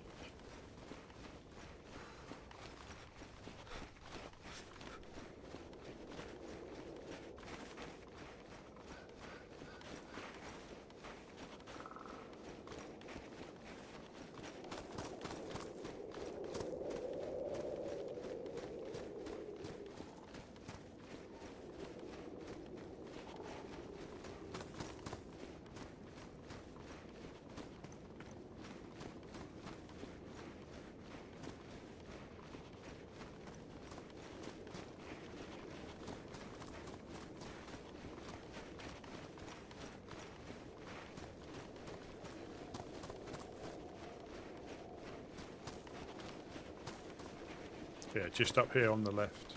Yeah, just up here on the left.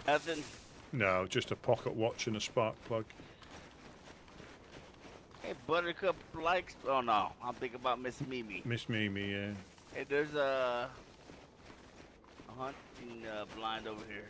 Nothing. No, just a pocket watch and a spark plug. Hey, Buttercup likes. Oh no, I'm thinking about Miss Mimi. Miss Mimi, yeah. Hey, there's a hunting blind over here.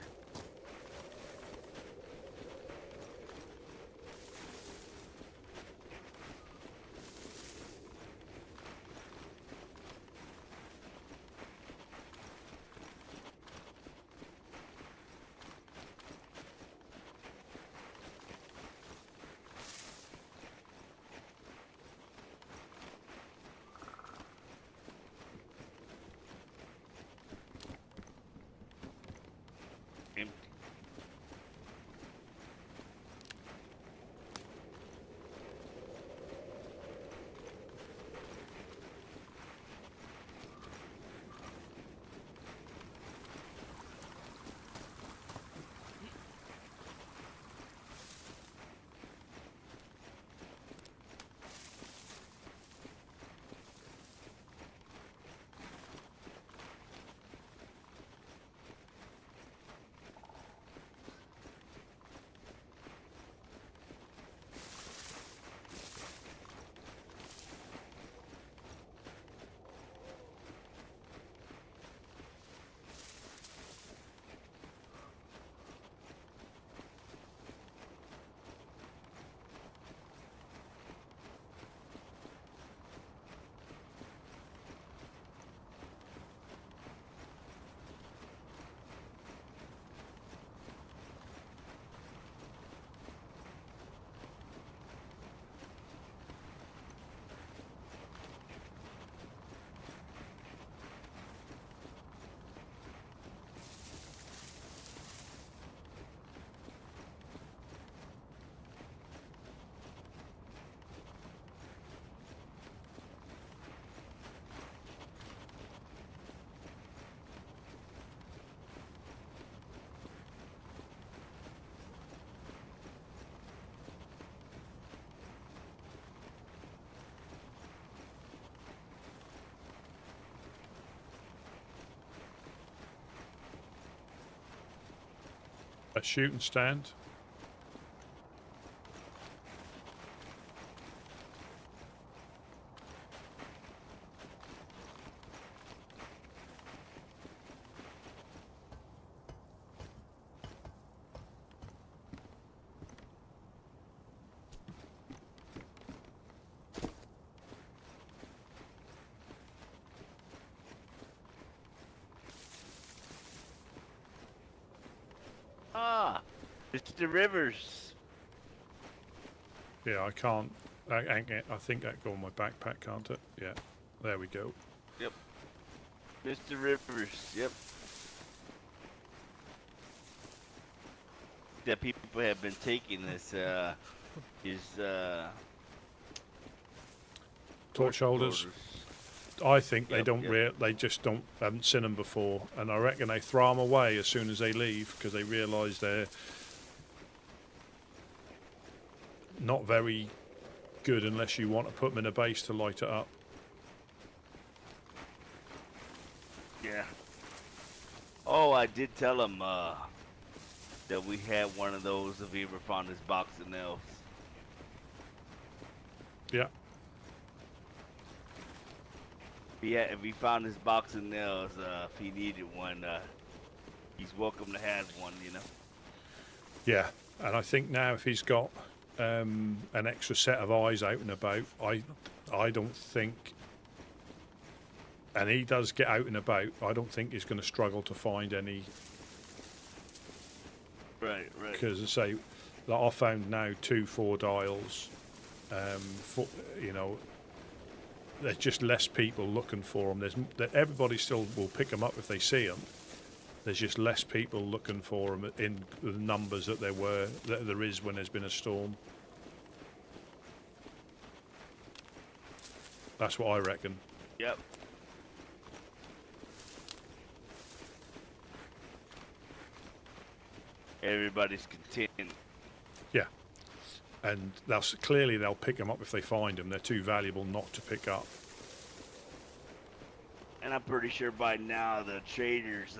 A shooting stand. Mr. Rivers. Yeah, I can't. I think that go on my backpack, can't it? Yeah. There we go. Yep. Mr. Rivers. Yep. That people have been taking this Torch holders. I think they Yep, don't. yep. They just don't. Haven't seen them before, and I reckon they throw them away as soon as they leave because they realise they're not very good unless you want to put them in a base to light it up. Yeah. Oh, I did tell him that we had one of those if he ever found his box of nails. Yeah. Yeah, if he found his box of nails, if he needed one, he's welcome to have one, you know. Yeah, and I think now if he's got an extra set of eyes out and about, I don't think, and he does get out and about, I don't think he's going to struggle to find any. Right, right. Because I say, like I found now 2 4 dials. You know, there's just less people looking for them. Everybody still will pick them up if they see them. There's just less people looking for them in the numbers that there is when there's been a storm. That's what I reckon. Yep. Everybody's content. Yeah. And clearly they'll pick them up if they find them. They're too valuable not to pick up. And I'm pretty sure by now the traders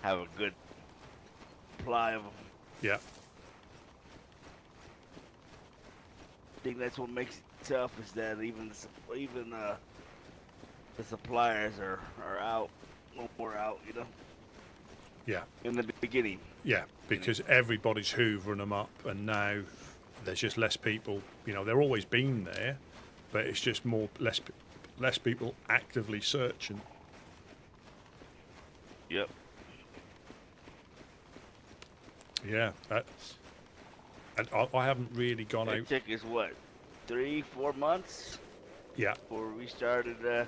have a good supply of them. Yeah. I think that's what makes it tough is that even the suppliers are out, more out, you know. Yeah. In the beginning. Yeah, because everybody's hoovering them up, and now there's just less people. You know, they're always been there, but it's just less people actively searching. Yep. Yeah, and I haven't really gone out. It took us what, 3-4 months? Yeah. Before we started.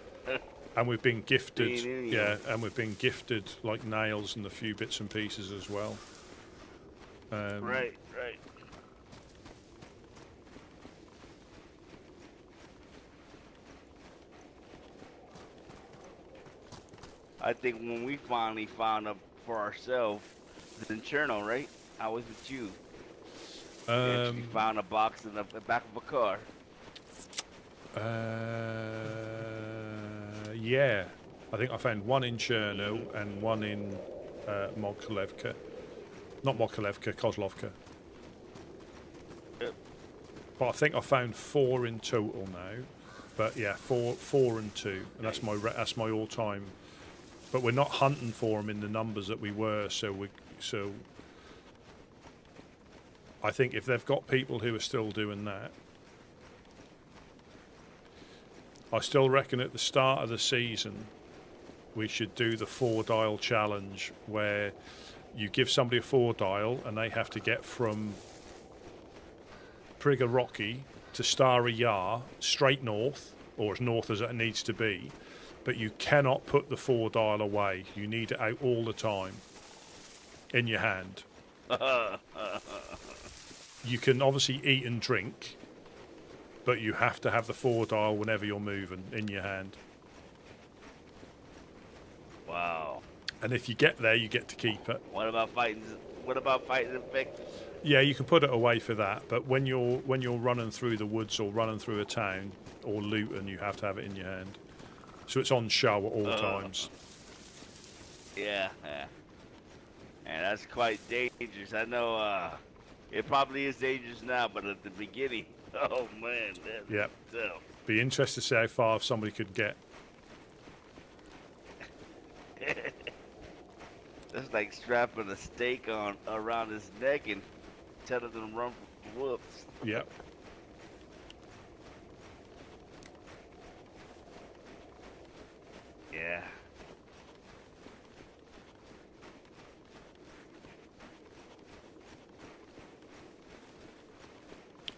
And we've been gifted. Being in, Yeah, and we've been gifted like nails and a few bits and pieces as well. Right, right. I think when we finally found up for ourselves, it was in Chernarus, right? I was with you. We found a box in the back of a car. Yeah, I think I found one in Chernarus and one in Mokolevka. Not Mokolevka, Kozlovka. Yep. But I think I found 4 in total now. But yeah, 4 and 2, and that's my all-time. But we're not hunting for them in the numbers that we were, so I think if they've got people who are still doing that, I still reckon at the start of the season we should do the 4-dial challenge where you give somebody a 4-dial and they have to get from Prigga Rocky to Stara Yar straight north, or as north as it needs to be, but you cannot put the 4-dial away. You need it out all the time in your hand. You can obviously eat and drink, but you have to have the 4-dial whenever you're moving in your hand. Wow. And if you get there, you get to keep it. What about fighting infected? Yeah, you can put it away for that, but when you're running through the woods or running through a town or looting, you have to have it in your hand. So it's on show at all times. Yeah, yeah. And that's quite dangerous. I know it probably is dangerous now, but at the beginning, oh man, that's Yep. tough. Be interested to see how far somebody could get. That's like strapping a stake around his neck and telling them to run for whoops. Yep. Yeah.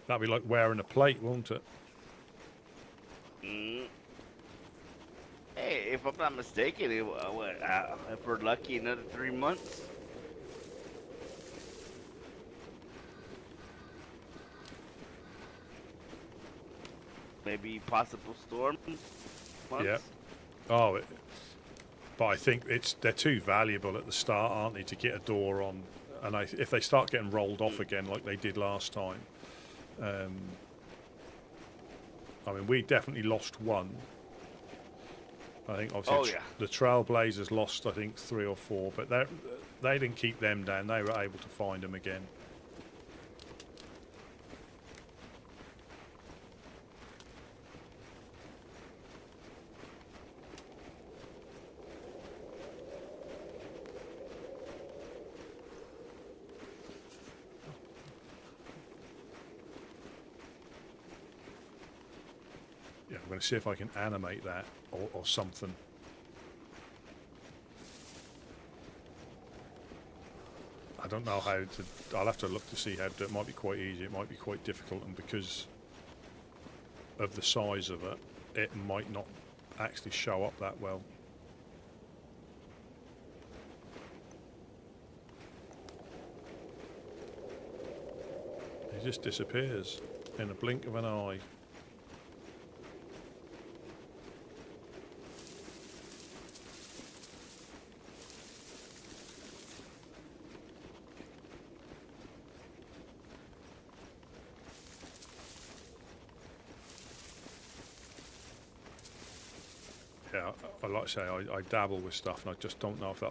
That'd be like wearing a plate, won't it? Mm. Hey, if I'm not mistaken, if we're lucky, another 3 months. Maybe possible storms. Months. Yeah. Oh, but I think they're too valuable at the start, aren't they, to get a door on? And if they start getting rolled off again like they did last time, I mean, we definitely lost one. I think obviously the Trailblazers lost, I think, 3 or 4, but they didn't keep them down. They were able to find them again. Yeah, I'm going to see if I can animate that or something. I don't know how to. I'll have to look to see how to. It might be quite easy. It might be quite difficult, and because of the size of it, it might not actually show up that well. It just disappears in a blink of an eye. Yeah, like I say, I dabble with stuff, and I just don't know if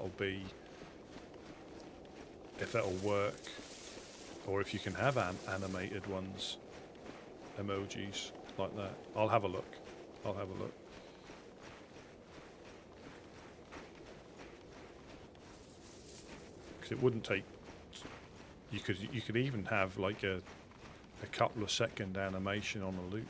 that'll work, or if you can have animated ones, emojis like that. I'll have a look. Because it wouldn't take. You could even have like a couple of second animation on a loop.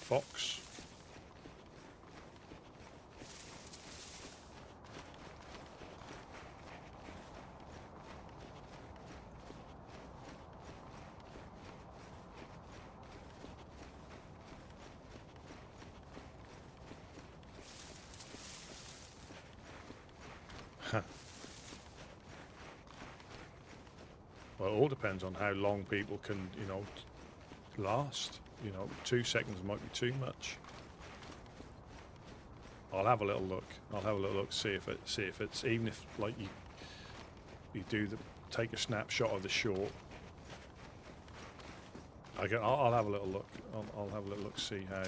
Fox. Well, it all depends on how long people can, last. 2 seconds might be too much. I'll have a little look. See if it's, even if like you take a snapshot of the short. I'll have a little look. I'll have a little look, see how.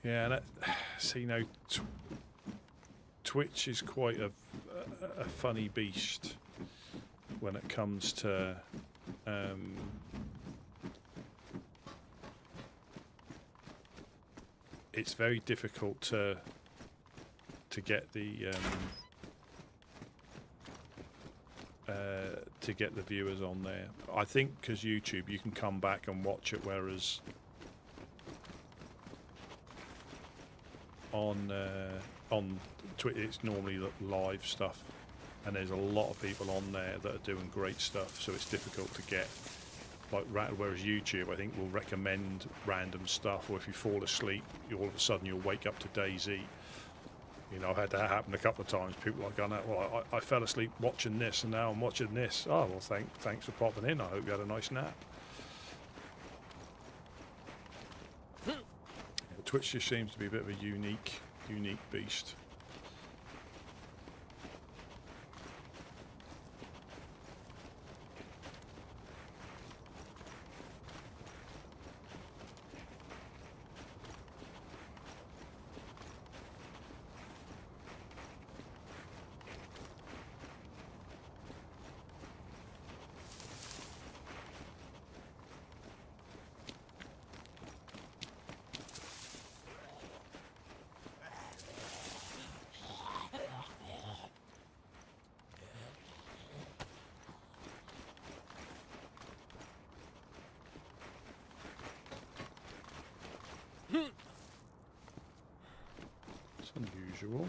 Yeah, and see now, Twitch is quite a funny beast when it comes to it's very difficult to get the viewers on there. I think because YouTube, you can come back and watch it, whereas on Twitter it's normally live stuff, and there's a lot of people on there that are doing great stuff, so it's difficult to get whereas YouTube, I think, will recommend random stuff, or if you fall asleep, all of a sudden you'll wake up to DayZ. I've had that happen a couple of times. People are going, well, I fell asleep watching this and now I'm watching this. Oh, well, thanks for popping in. I hope you had a nice nap. Twitch just seems to be a bit of a unique beast. usual.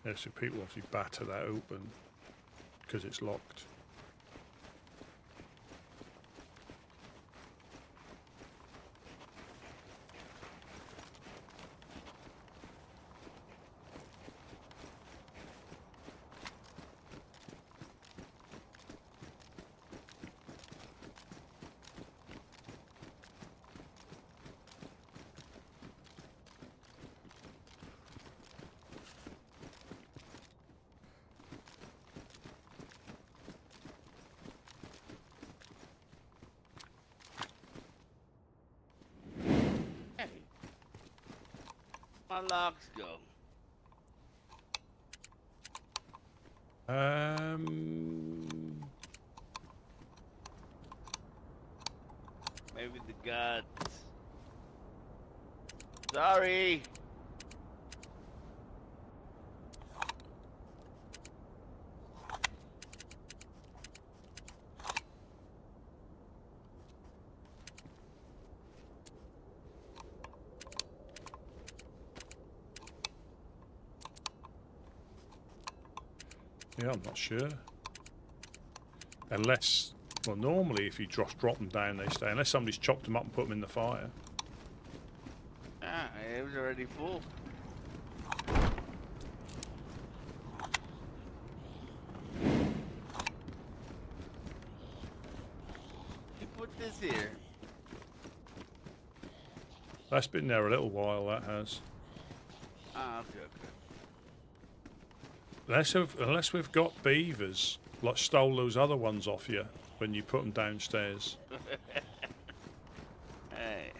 Yeah, so people obviously batter that open because it's locked. My locks go. Maybe the gods. Sorry. Yeah, I'm not sure. Unless, well, normally if you just drop them down, they stay. Unless somebody's chopped them up and put them in the fire. Ah, it was already full. You put this here. That's been there a little while, that has. Ah, okay. Unless we've got beavers, like stole those other ones off you when you put them downstairs. Hey.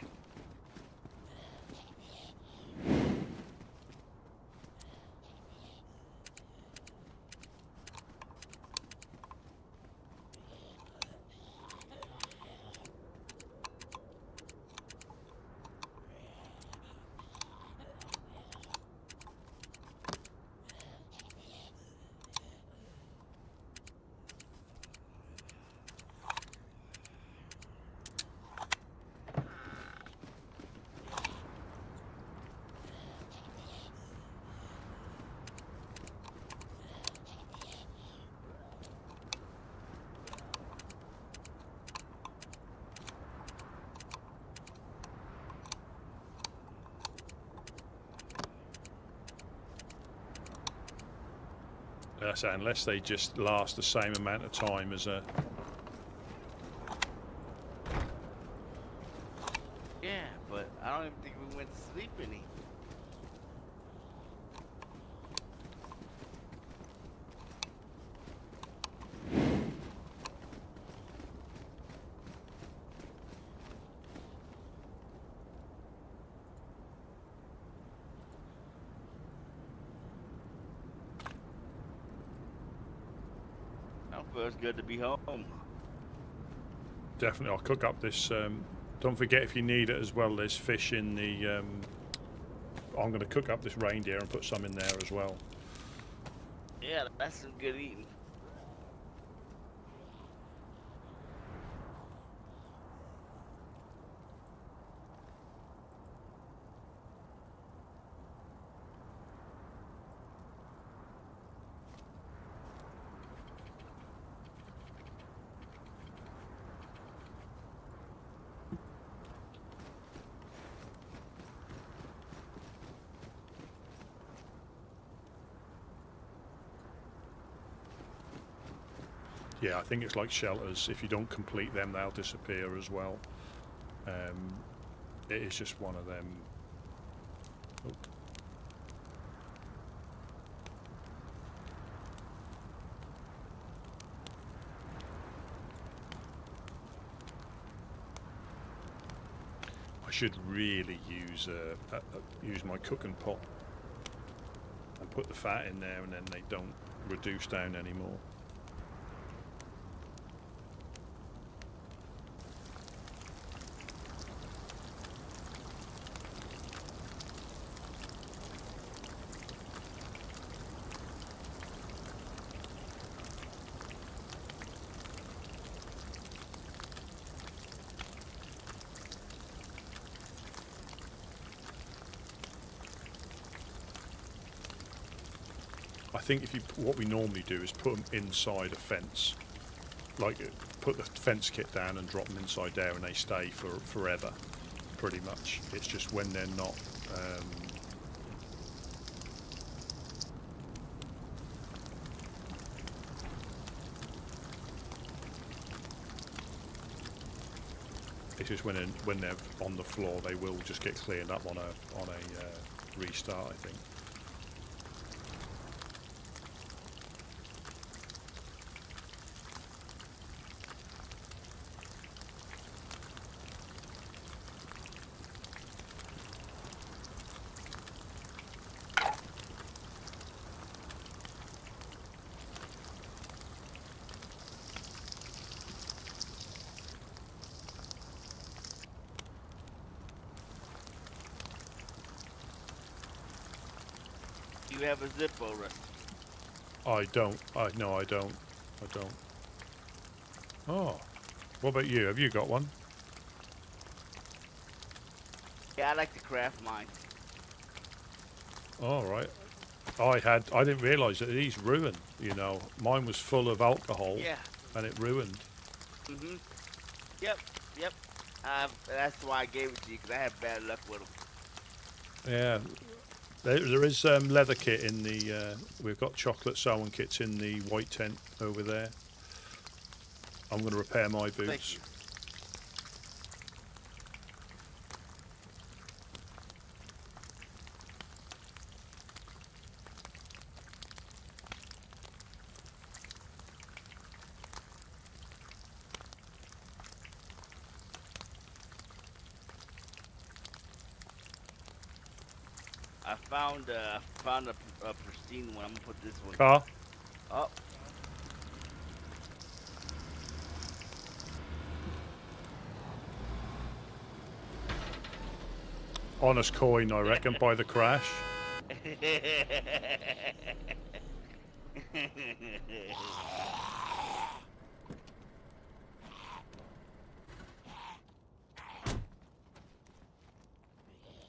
So unless they just last the same amount of time as a... Yeah, but I don't even think we went to sleep any. Feels good to be home. Definitely, I'll cook up this. Don't forget, if you need it as well, there's fish in the... I'm going to cook up this reindeer and put some in there as well. Yeah, that's some good eating. Yeah, I think it's like shelters. If you don't complete them, they'll disappear as well. It is just one of them. Oh. I should really use use my cooking pot and put the fat in there, and then they don't reduce down anymore. I think if you what we normally do is put them inside a fence, like put the fence kit down and drop them inside there, and they stay for forever, pretty much. It's just when they're not. It's just when they're on the floor, they will just get cleaned up on a restart, I think. You have a Zippo, Rusty? I don't. No, I don't. Oh, what about you? Have you got one? Yeah, I like to craft mine. All right. I didn't realise that these ruined. You know, mine was full of alcohol. Yeah. And it ruined. Mhm. Yep. That's why I gave it to you, because I had bad luck with them. Yeah. There is leather kit in the. We've got chocolate sewing kits in the white tent over there. I'm going to repair my boots. Thank you. I found a pristine one. I'm gonna put this one. Car. Oh. Honest coin, I reckon, by the crash.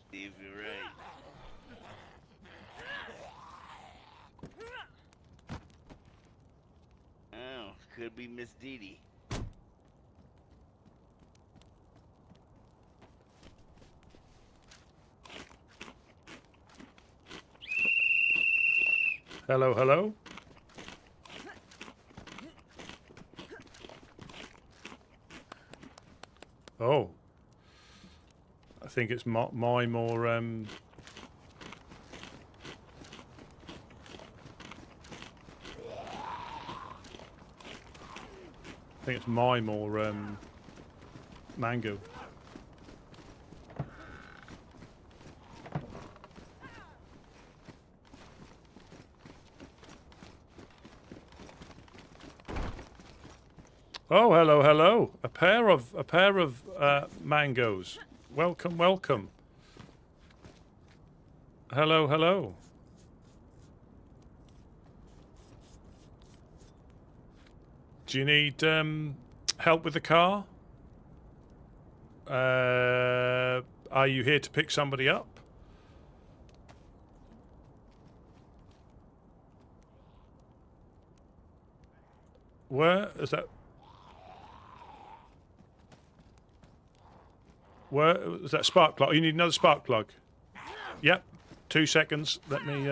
Steve, you're right. Oh, could be Miss Dee Dee. Hello, hello. Oh. I think it's my more I think it's my more mango. Oh, hello, hello. A pair of mangoes. Welcome, welcome. Hello, hello. Do you need help with the car? Are you here to pick somebody up? Where is that? Where is that spark plug? You need another spark plug. Yep. 2 seconds. Let me.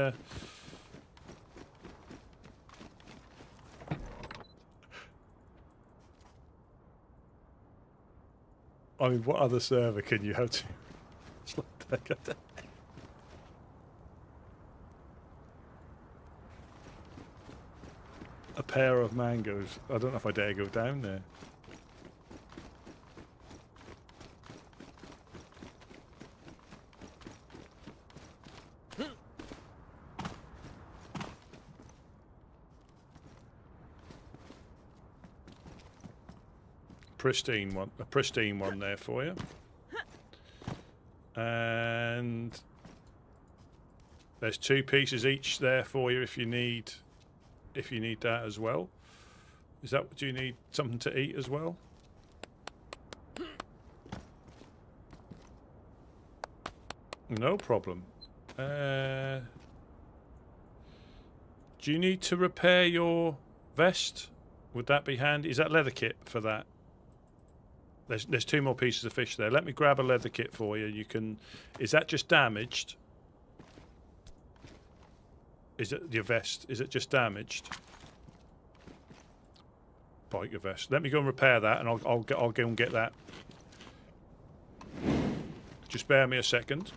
I mean, what other server can you have to? A pair of mangoes. I don't know if I dare go down there. A pristine one there for you. And there's 2 pieces each there for you if you need that as well. Do you need something to eat as well? No problem. Do Do you need to repair your vest? Would that be handy? Is that leather kit for that? There's 2 more pieces of fish there. Let me grab a leather kit for you. You can. Is that just damaged? Is it your vest? Is it just damaged? Biker vest. Let me go and repair that, and I'll go and get that. Just bear me a second.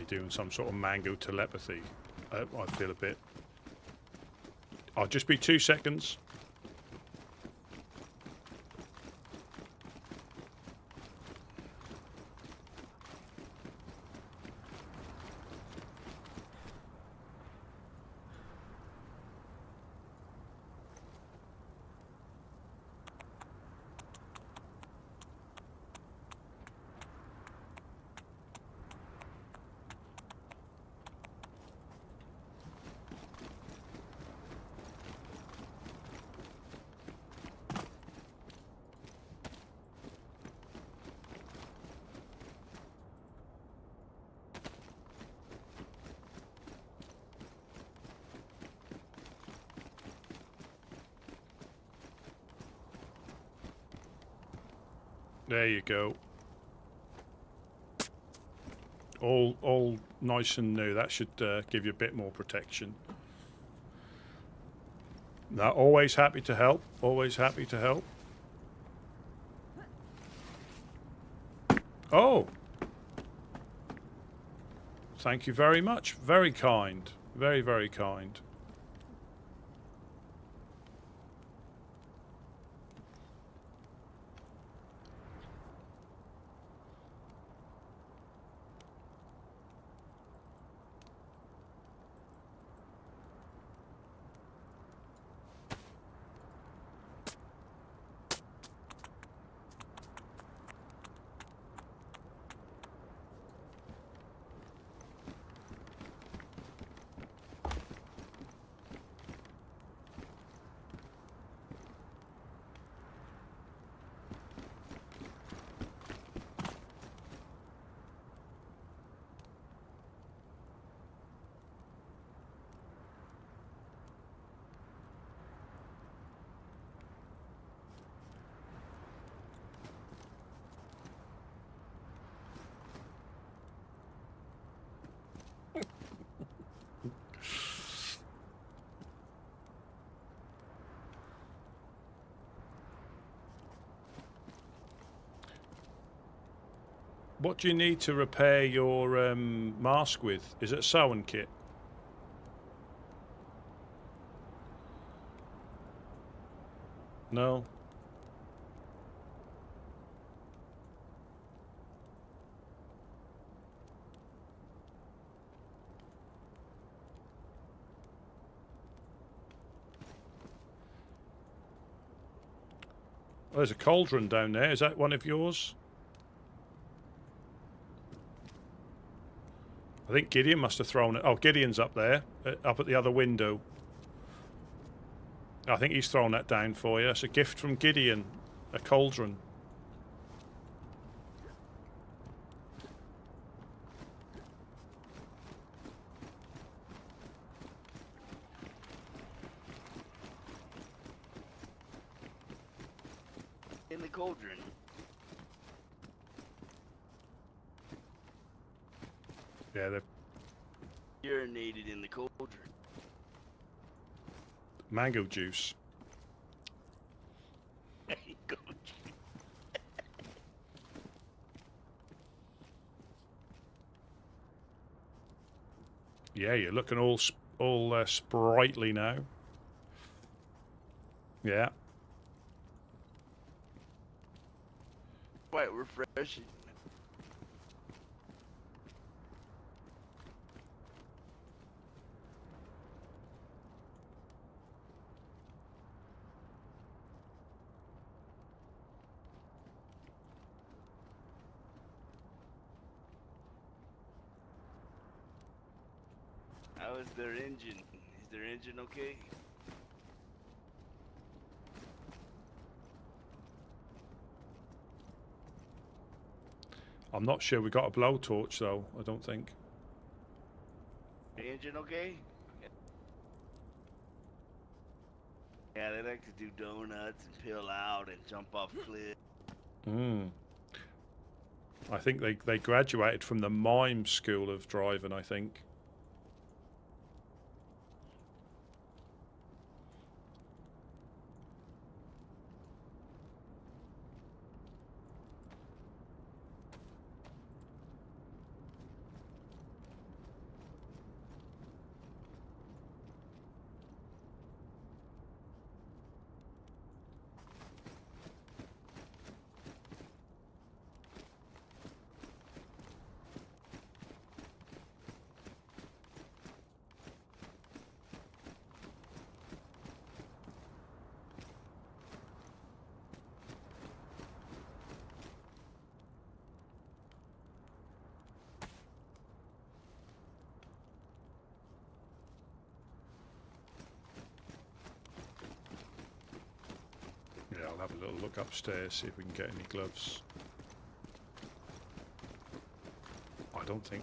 Doing some sort of mango telepathy. I feel a bit. I'll just be 2 seconds. There you go. All nice and new. That should give you a bit more protection. Now, always happy to help. Always happy to help. Oh! Thank you very much. Very kind. Very, very kind. What do you need to repair your mask with? Is it a sewing kit? No. Oh, there's a cauldron down there. Is that one of yours? I think Gideon must have thrown it. Oh, Gideon's up there, up at the other window. I think he's thrown that down for you. It's a gift from Gideon, a cauldron. In the cauldron. Yeah, they've Urinated in the cauldron. mango juice. Yeah, you're looking all all sprightly now. Yeah. Quite refreshing. How is their engine? Is their engine okay? I'm not sure we got a blowtorch though. I don't think. The engine okay? Yeah, they like to do donuts and peel out and jump off cliffs. I think they graduated from the mime school of driving, I think. Yeah, I'll have a little look upstairs, see if we can get any gloves. I don't think.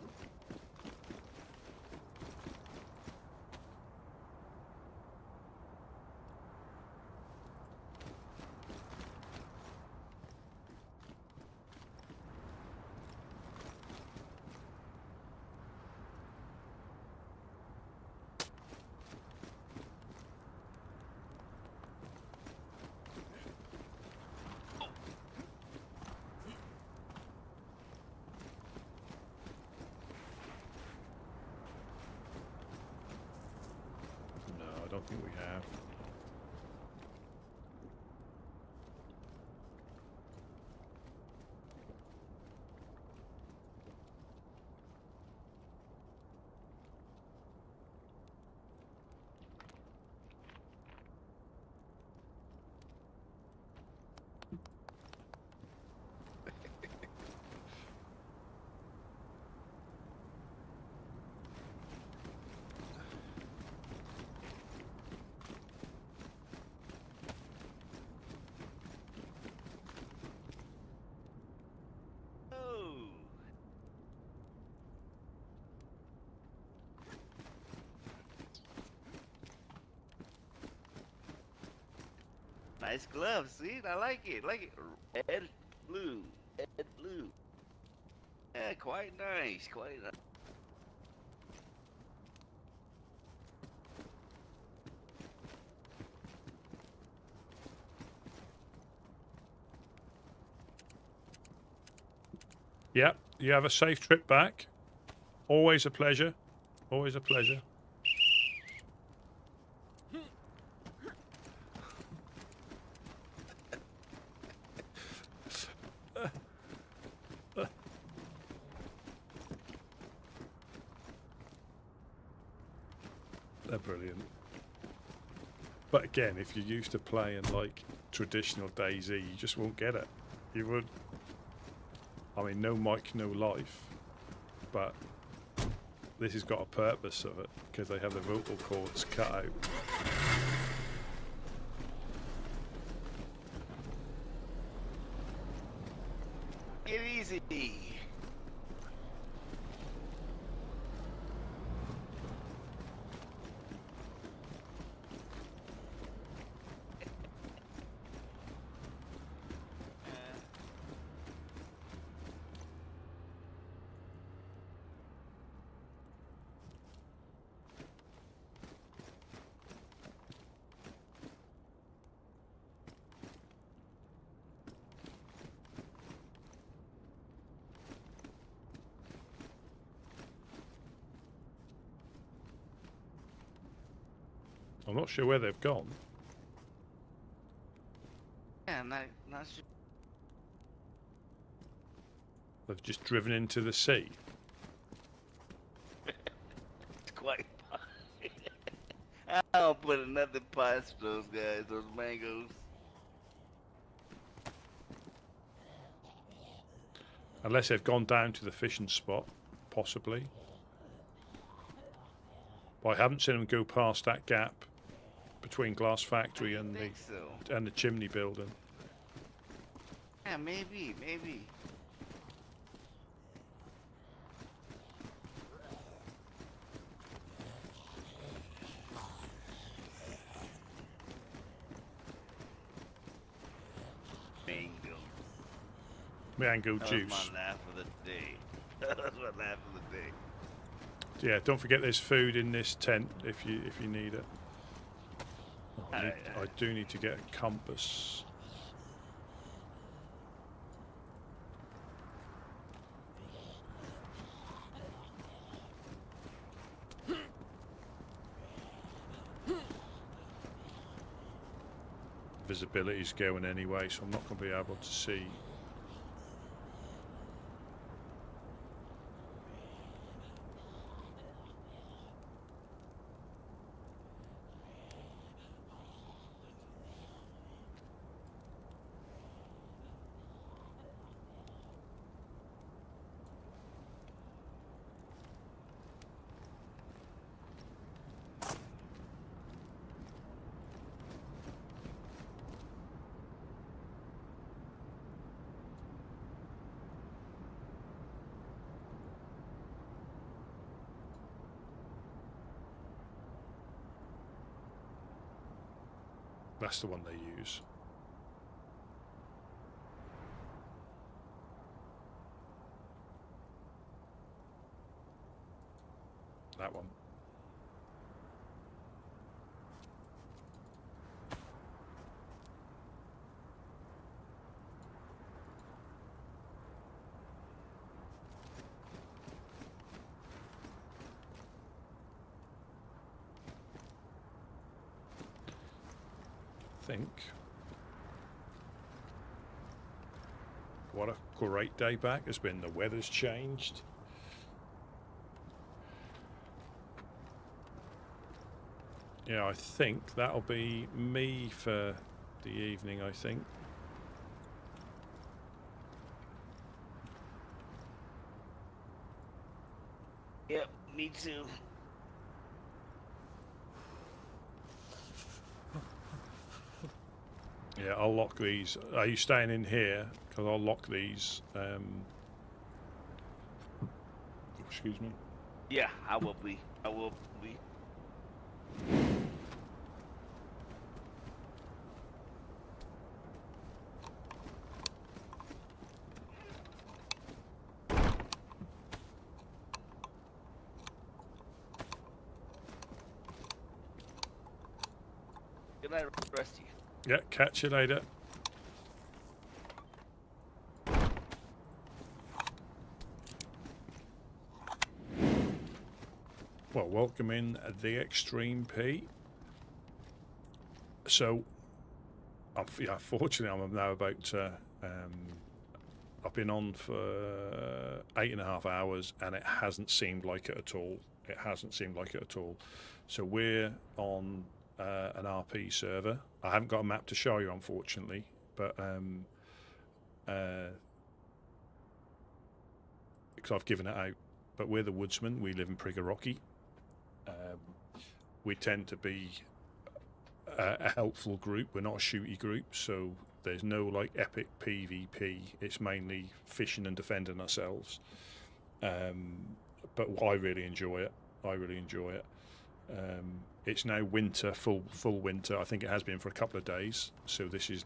No, I don't think we have. Oh, nice gloves. See, I like it. Like it. Red, blue, red, blue. Yeah, quite nice. Quite nice. Yeah, you have a safe trip back. Always a pleasure. Always a pleasure. They're brilliant. But again, if you're used to playing like traditional DayZ, you just won't get it. You would. I mean, no mic, no life. But this has got a purpose of it because they have the vocal cords cut out. Get easy. I'm not sure where they've gone. Yeah, not sure. They've just driven into the sea. It's quite fine. I'll put another past those guys, those mangoes. Unless they've gone down to the fishing spot, possibly. But I haven't seen them go past that gap between Glass Factory and the chimney building. Yeah, maybe. Mango That juice. was my laugh of the day. That was my laugh of the day. Yeah, don't forget there's food in this tent if you need it. I do need to get a compass. Visibility's going anyway, so I'm not going to be able to see. That's the one they use. That one. Think. What a great day back has been. The weather's changed. Yeah, I think that'll be me for the evening, I think. Yep, me too. Yeah, I'll lock these. Are you staying in here? Because I'll lock these. Excuse me. Yeah, I will be. I will be. Good night, Rusty. Yeah, catch you later. Well, welcome in the Extreme P. So, yeah, fortunately, I'm now about. I've been on for 8.5 hours, and it hasn't seemed like it at all. It hasn't seemed like it at all. So we're on an RP server. I haven't got a map to show you, unfortunately, but because I've given it out. But we're the Woodsmen. We live in Prigorochy. We tend to be a helpful group. We're not a shooty group, so there's no like epic PvP. It's mainly fishing and defending ourselves. But I really enjoy it. It's now winter, full winter. I think it has been for a couple of days. So this is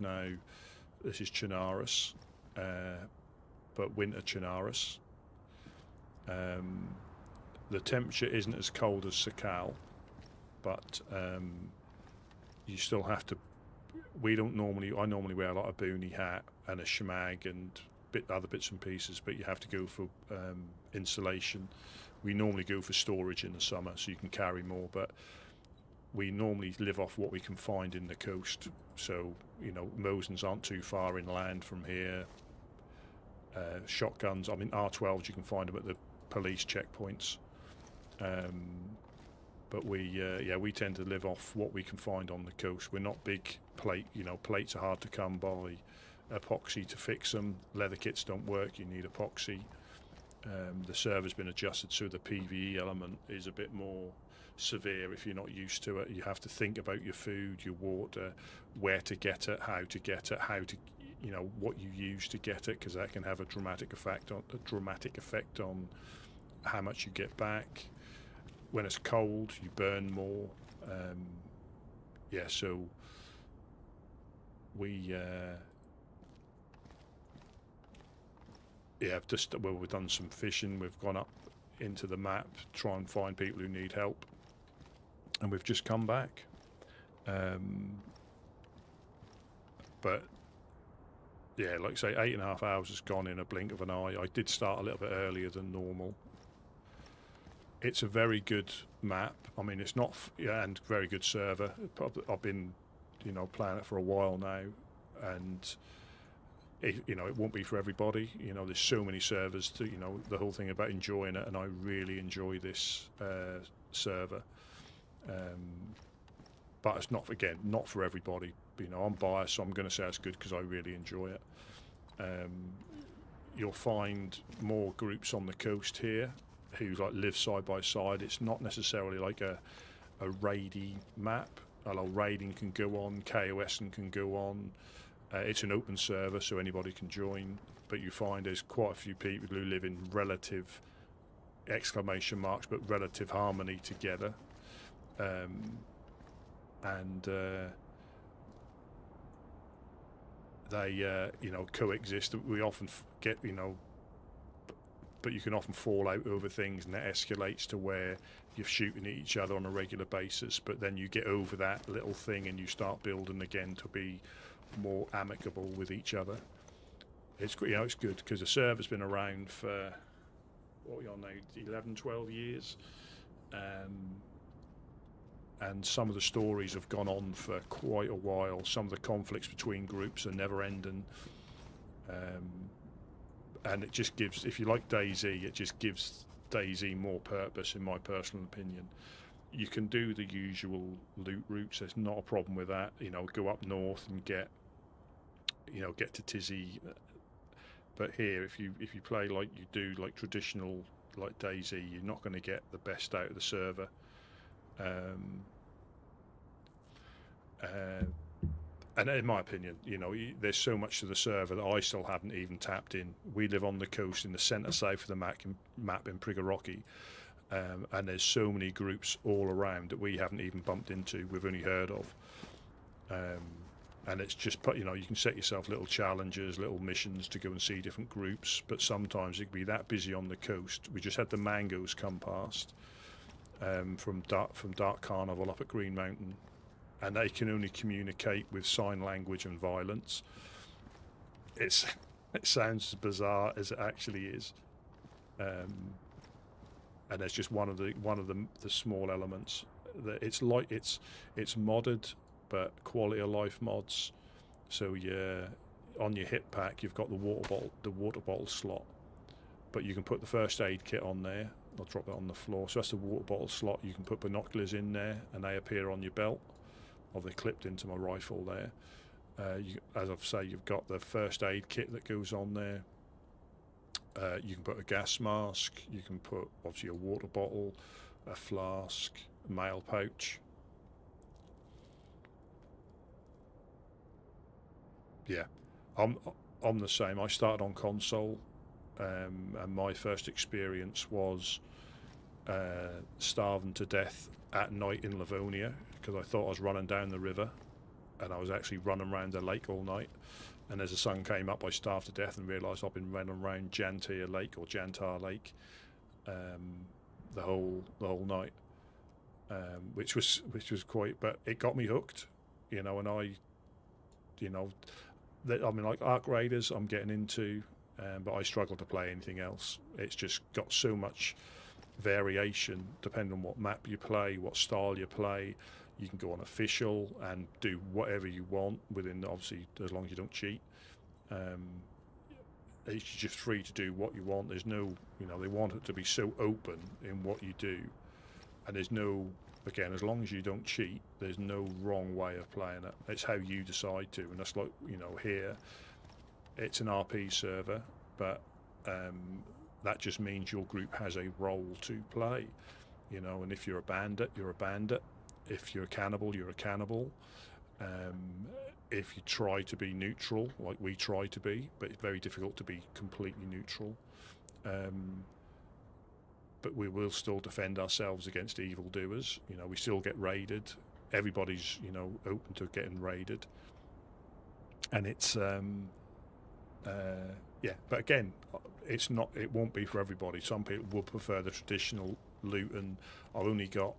Chernarus, but winter Chernarus. The temperature isn't as cold as Sakal, but you still have to. I normally wear like a boonie hat and a shemag and other bits and pieces, but you have to go for insulation. We normally go for storage in the summer, so you can carry more. But we normally live off what we can find in the coast. So, you know, Mosens aren't too far inland from here. Shotguns, I mean, R12s, you can find them at the police checkpoints. But we tend to live off what we can find on the coast. We're not big plate, you know, plates are hard to come by. Epoxy to fix them. Leather kits don't work, you need epoxy. The server's been adjusted so the PvE element is a bit more severe if you're not used to it. You have to think about your food, your water, where to get it, how to get it, you know, what you use to get it, because that can have a dramatic effect on how much you get back. When it's cold, you burn more. So we've done some fishing. We've gone up into the map, try and find people who need help, and we've just come back. But yeah, like I say, 8.5 hours has gone in a blink of an eye. I did start a little bit earlier than normal. It's a very good map. I mean, it's not, and very good server. I've been, you know, playing it for a while now, and it won't be for everybody. You know, there's so many servers to, you know, the whole thing about enjoying it, and I really enjoy this server. But it's not, again, not for everybody. You know, I'm biased, so I'm going to say it's good because I really enjoy it. You'll find more groups on the coast here who like live side by side. It's not necessarily like a raidy map. Although raiding can go on, KOSing can go on. It's an open server, so anybody can join. But you find there's quite a few people who live in relative exclamation marks, but relative harmony together. They you know, coexist. We often get, you know, but you can often fall out over things, and that escalates to where you're shooting at each other on a regular basis. But then you get over that little thing and you start building again to be more amicable with each other. It's, you know, it's good because the server's been around for, what are we on now, 11, 12 years. And some of the stories have gone on for quite a while. Some of the conflicts between groups are never ending. And it just gives, if you like DayZ, it just gives DayZ more purpose, in my personal opinion. You can do the usual loot routes, there's not a problem with that. You know, go up north and get to Tizzy. But here, if you play like you do, like traditional, like DayZ, you're not going to get the best out of the server. And in my opinion, you know, there's so much to the server that I still haven't even tapped in. We live on the coast in the centre south of the map in Prigorocki, and there's so many groups all around that we haven't even bumped into, we've only heard of. And it's just, you know, you can set yourself little challenges, little missions to go and see different groups, but sometimes it can be that busy on the coast. We just had the mangoes come past from Dark Carnival up at Green Mountain, and they can only communicate with sign language and violence. It sounds as bizarre as it actually is, and it's just one of the small elements that it's modded, but quality of life mods. So on your hip pack you've got the water bottle slot, but you can put the first aid kit on there. I'll drop it on the floor. So that's the water bottle slot. You can put binoculars in there and they appear on your belt, or they're clipped into my rifle there. As I've said, you've got the first aid kit that goes on there. You can put a gas mask, you can put obviously a water bottle, a flask, a mail pouch. Yeah, I'm the same. I started on console, and my first experience was starving to death at night in Livonia because I thought I was running down the river, and I was actually running around the lake all night. And as the sun came up, I starved to death and realised I've been running around Jantar Lake or Jantar Lake the whole night, which was quite. But it got me hooked, you know. And I mean, like Arc Raiders, I'm getting into, but I struggle to play anything else. It's just got so much variation depending on what map you play, what style you play. You can go on official and do whatever you want within, obviously, as long as you don't cheat. It's just free to do what you want. There's no, they want it to be so open in what you do, and there's no, again, as long as you don't cheat, there's no wrong way of playing it. It's how you decide to, and that's like, here, it's an RP server, but that just means your group has a role to play, and if you're a bandit, you're a bandit. If you're a cannibal, you're a cannibal. If you try to be neutral, like we try to be, but it's very difficult to be completely neutral. But we will still defend ourselves against evildoers. We still get raided. Everybody's, open to getting raided. And it's, yeah, but again, it won't be for everybody. Some people will prefer the traditional loot, and I've only got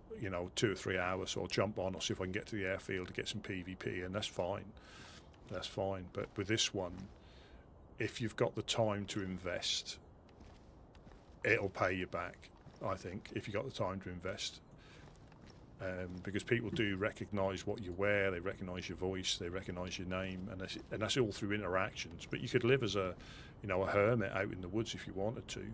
2 or 3 hours, so I'll jump on, I'll see if I can get to the airfield to get some PvP, and that's fine. But with this one, if you've got the time to invest, it'll pay you back, I think, if you've got the time to invest. Because people do recognise what you wear, they recognise your voice, they recognise your name, and that's all through interactions. But you could live as a hermit out in the woods if you wanted to.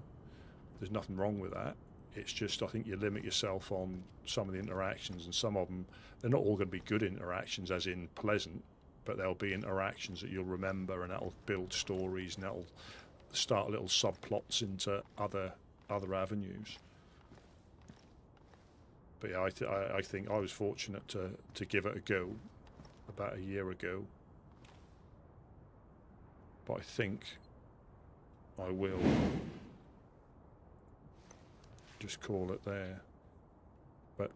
There's nothing wrong with that. It's just, I think you limit yourself on some of the interactions, and some of them, they're not all going to be good interactions as in pleasant, but there'll be interactions that you'll remember, and that'll build stories, and that'll start little subplots into other avenues. But yeah, I think I was fortunate to give it a go about a year ago. But I think I will just call it there. But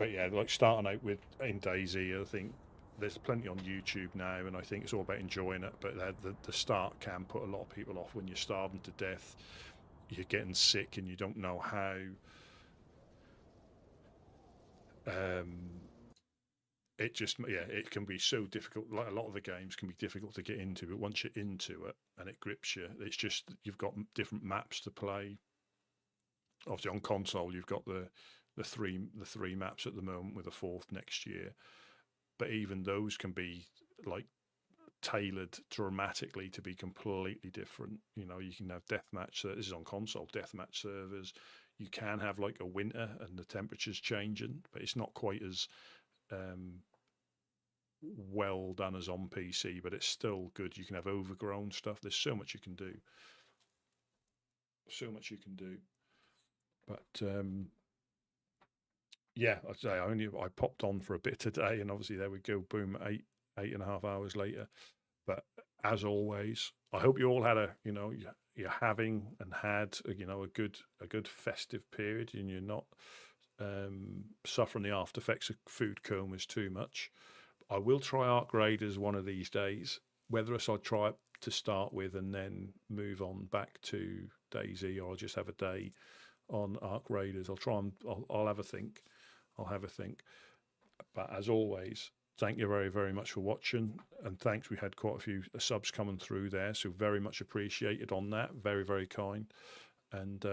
yeah, like starting out with in DayZ, I think there's plenty on YouTube now, and I think it's all about enjoying it. But the start can put a lot of people off when you're starving to death, you're getting sick, and you don't know how. It just, yeah, it can be so difficult. Like a lot of the games can be difficult to get into, but once you're into it and it grips you, it's just you've got different maps to play. Obviously on console you've got the three maps at the moment, with a fourth next year. But even those can be like tailored dramatically to be completely different. You can have deathmatch. This is on console, deathmatch servers. You can have like a winter and the temperature's changing, but it's not quite as well done as on PC, but it's still good. You can have overgrown stuff. There's so much you can do. But yeah, I'd say I popped on for a bit today, and obviously there we go, boom, 8.5 hours later. But as always, I hope you all had you're having and had a good festive period, and you're not suffering the after effects of food comas too much. I will try Arc Raiders one of these days. Whether I'll try it to start with and then move on back to DayZ, or I'll just have a day on Arc Raiders. I'll have a think. But as always, thank you very, very much for watching, and thanks. We had quite a few subs coming through there, so very much appreciated on that. Very, very kind. And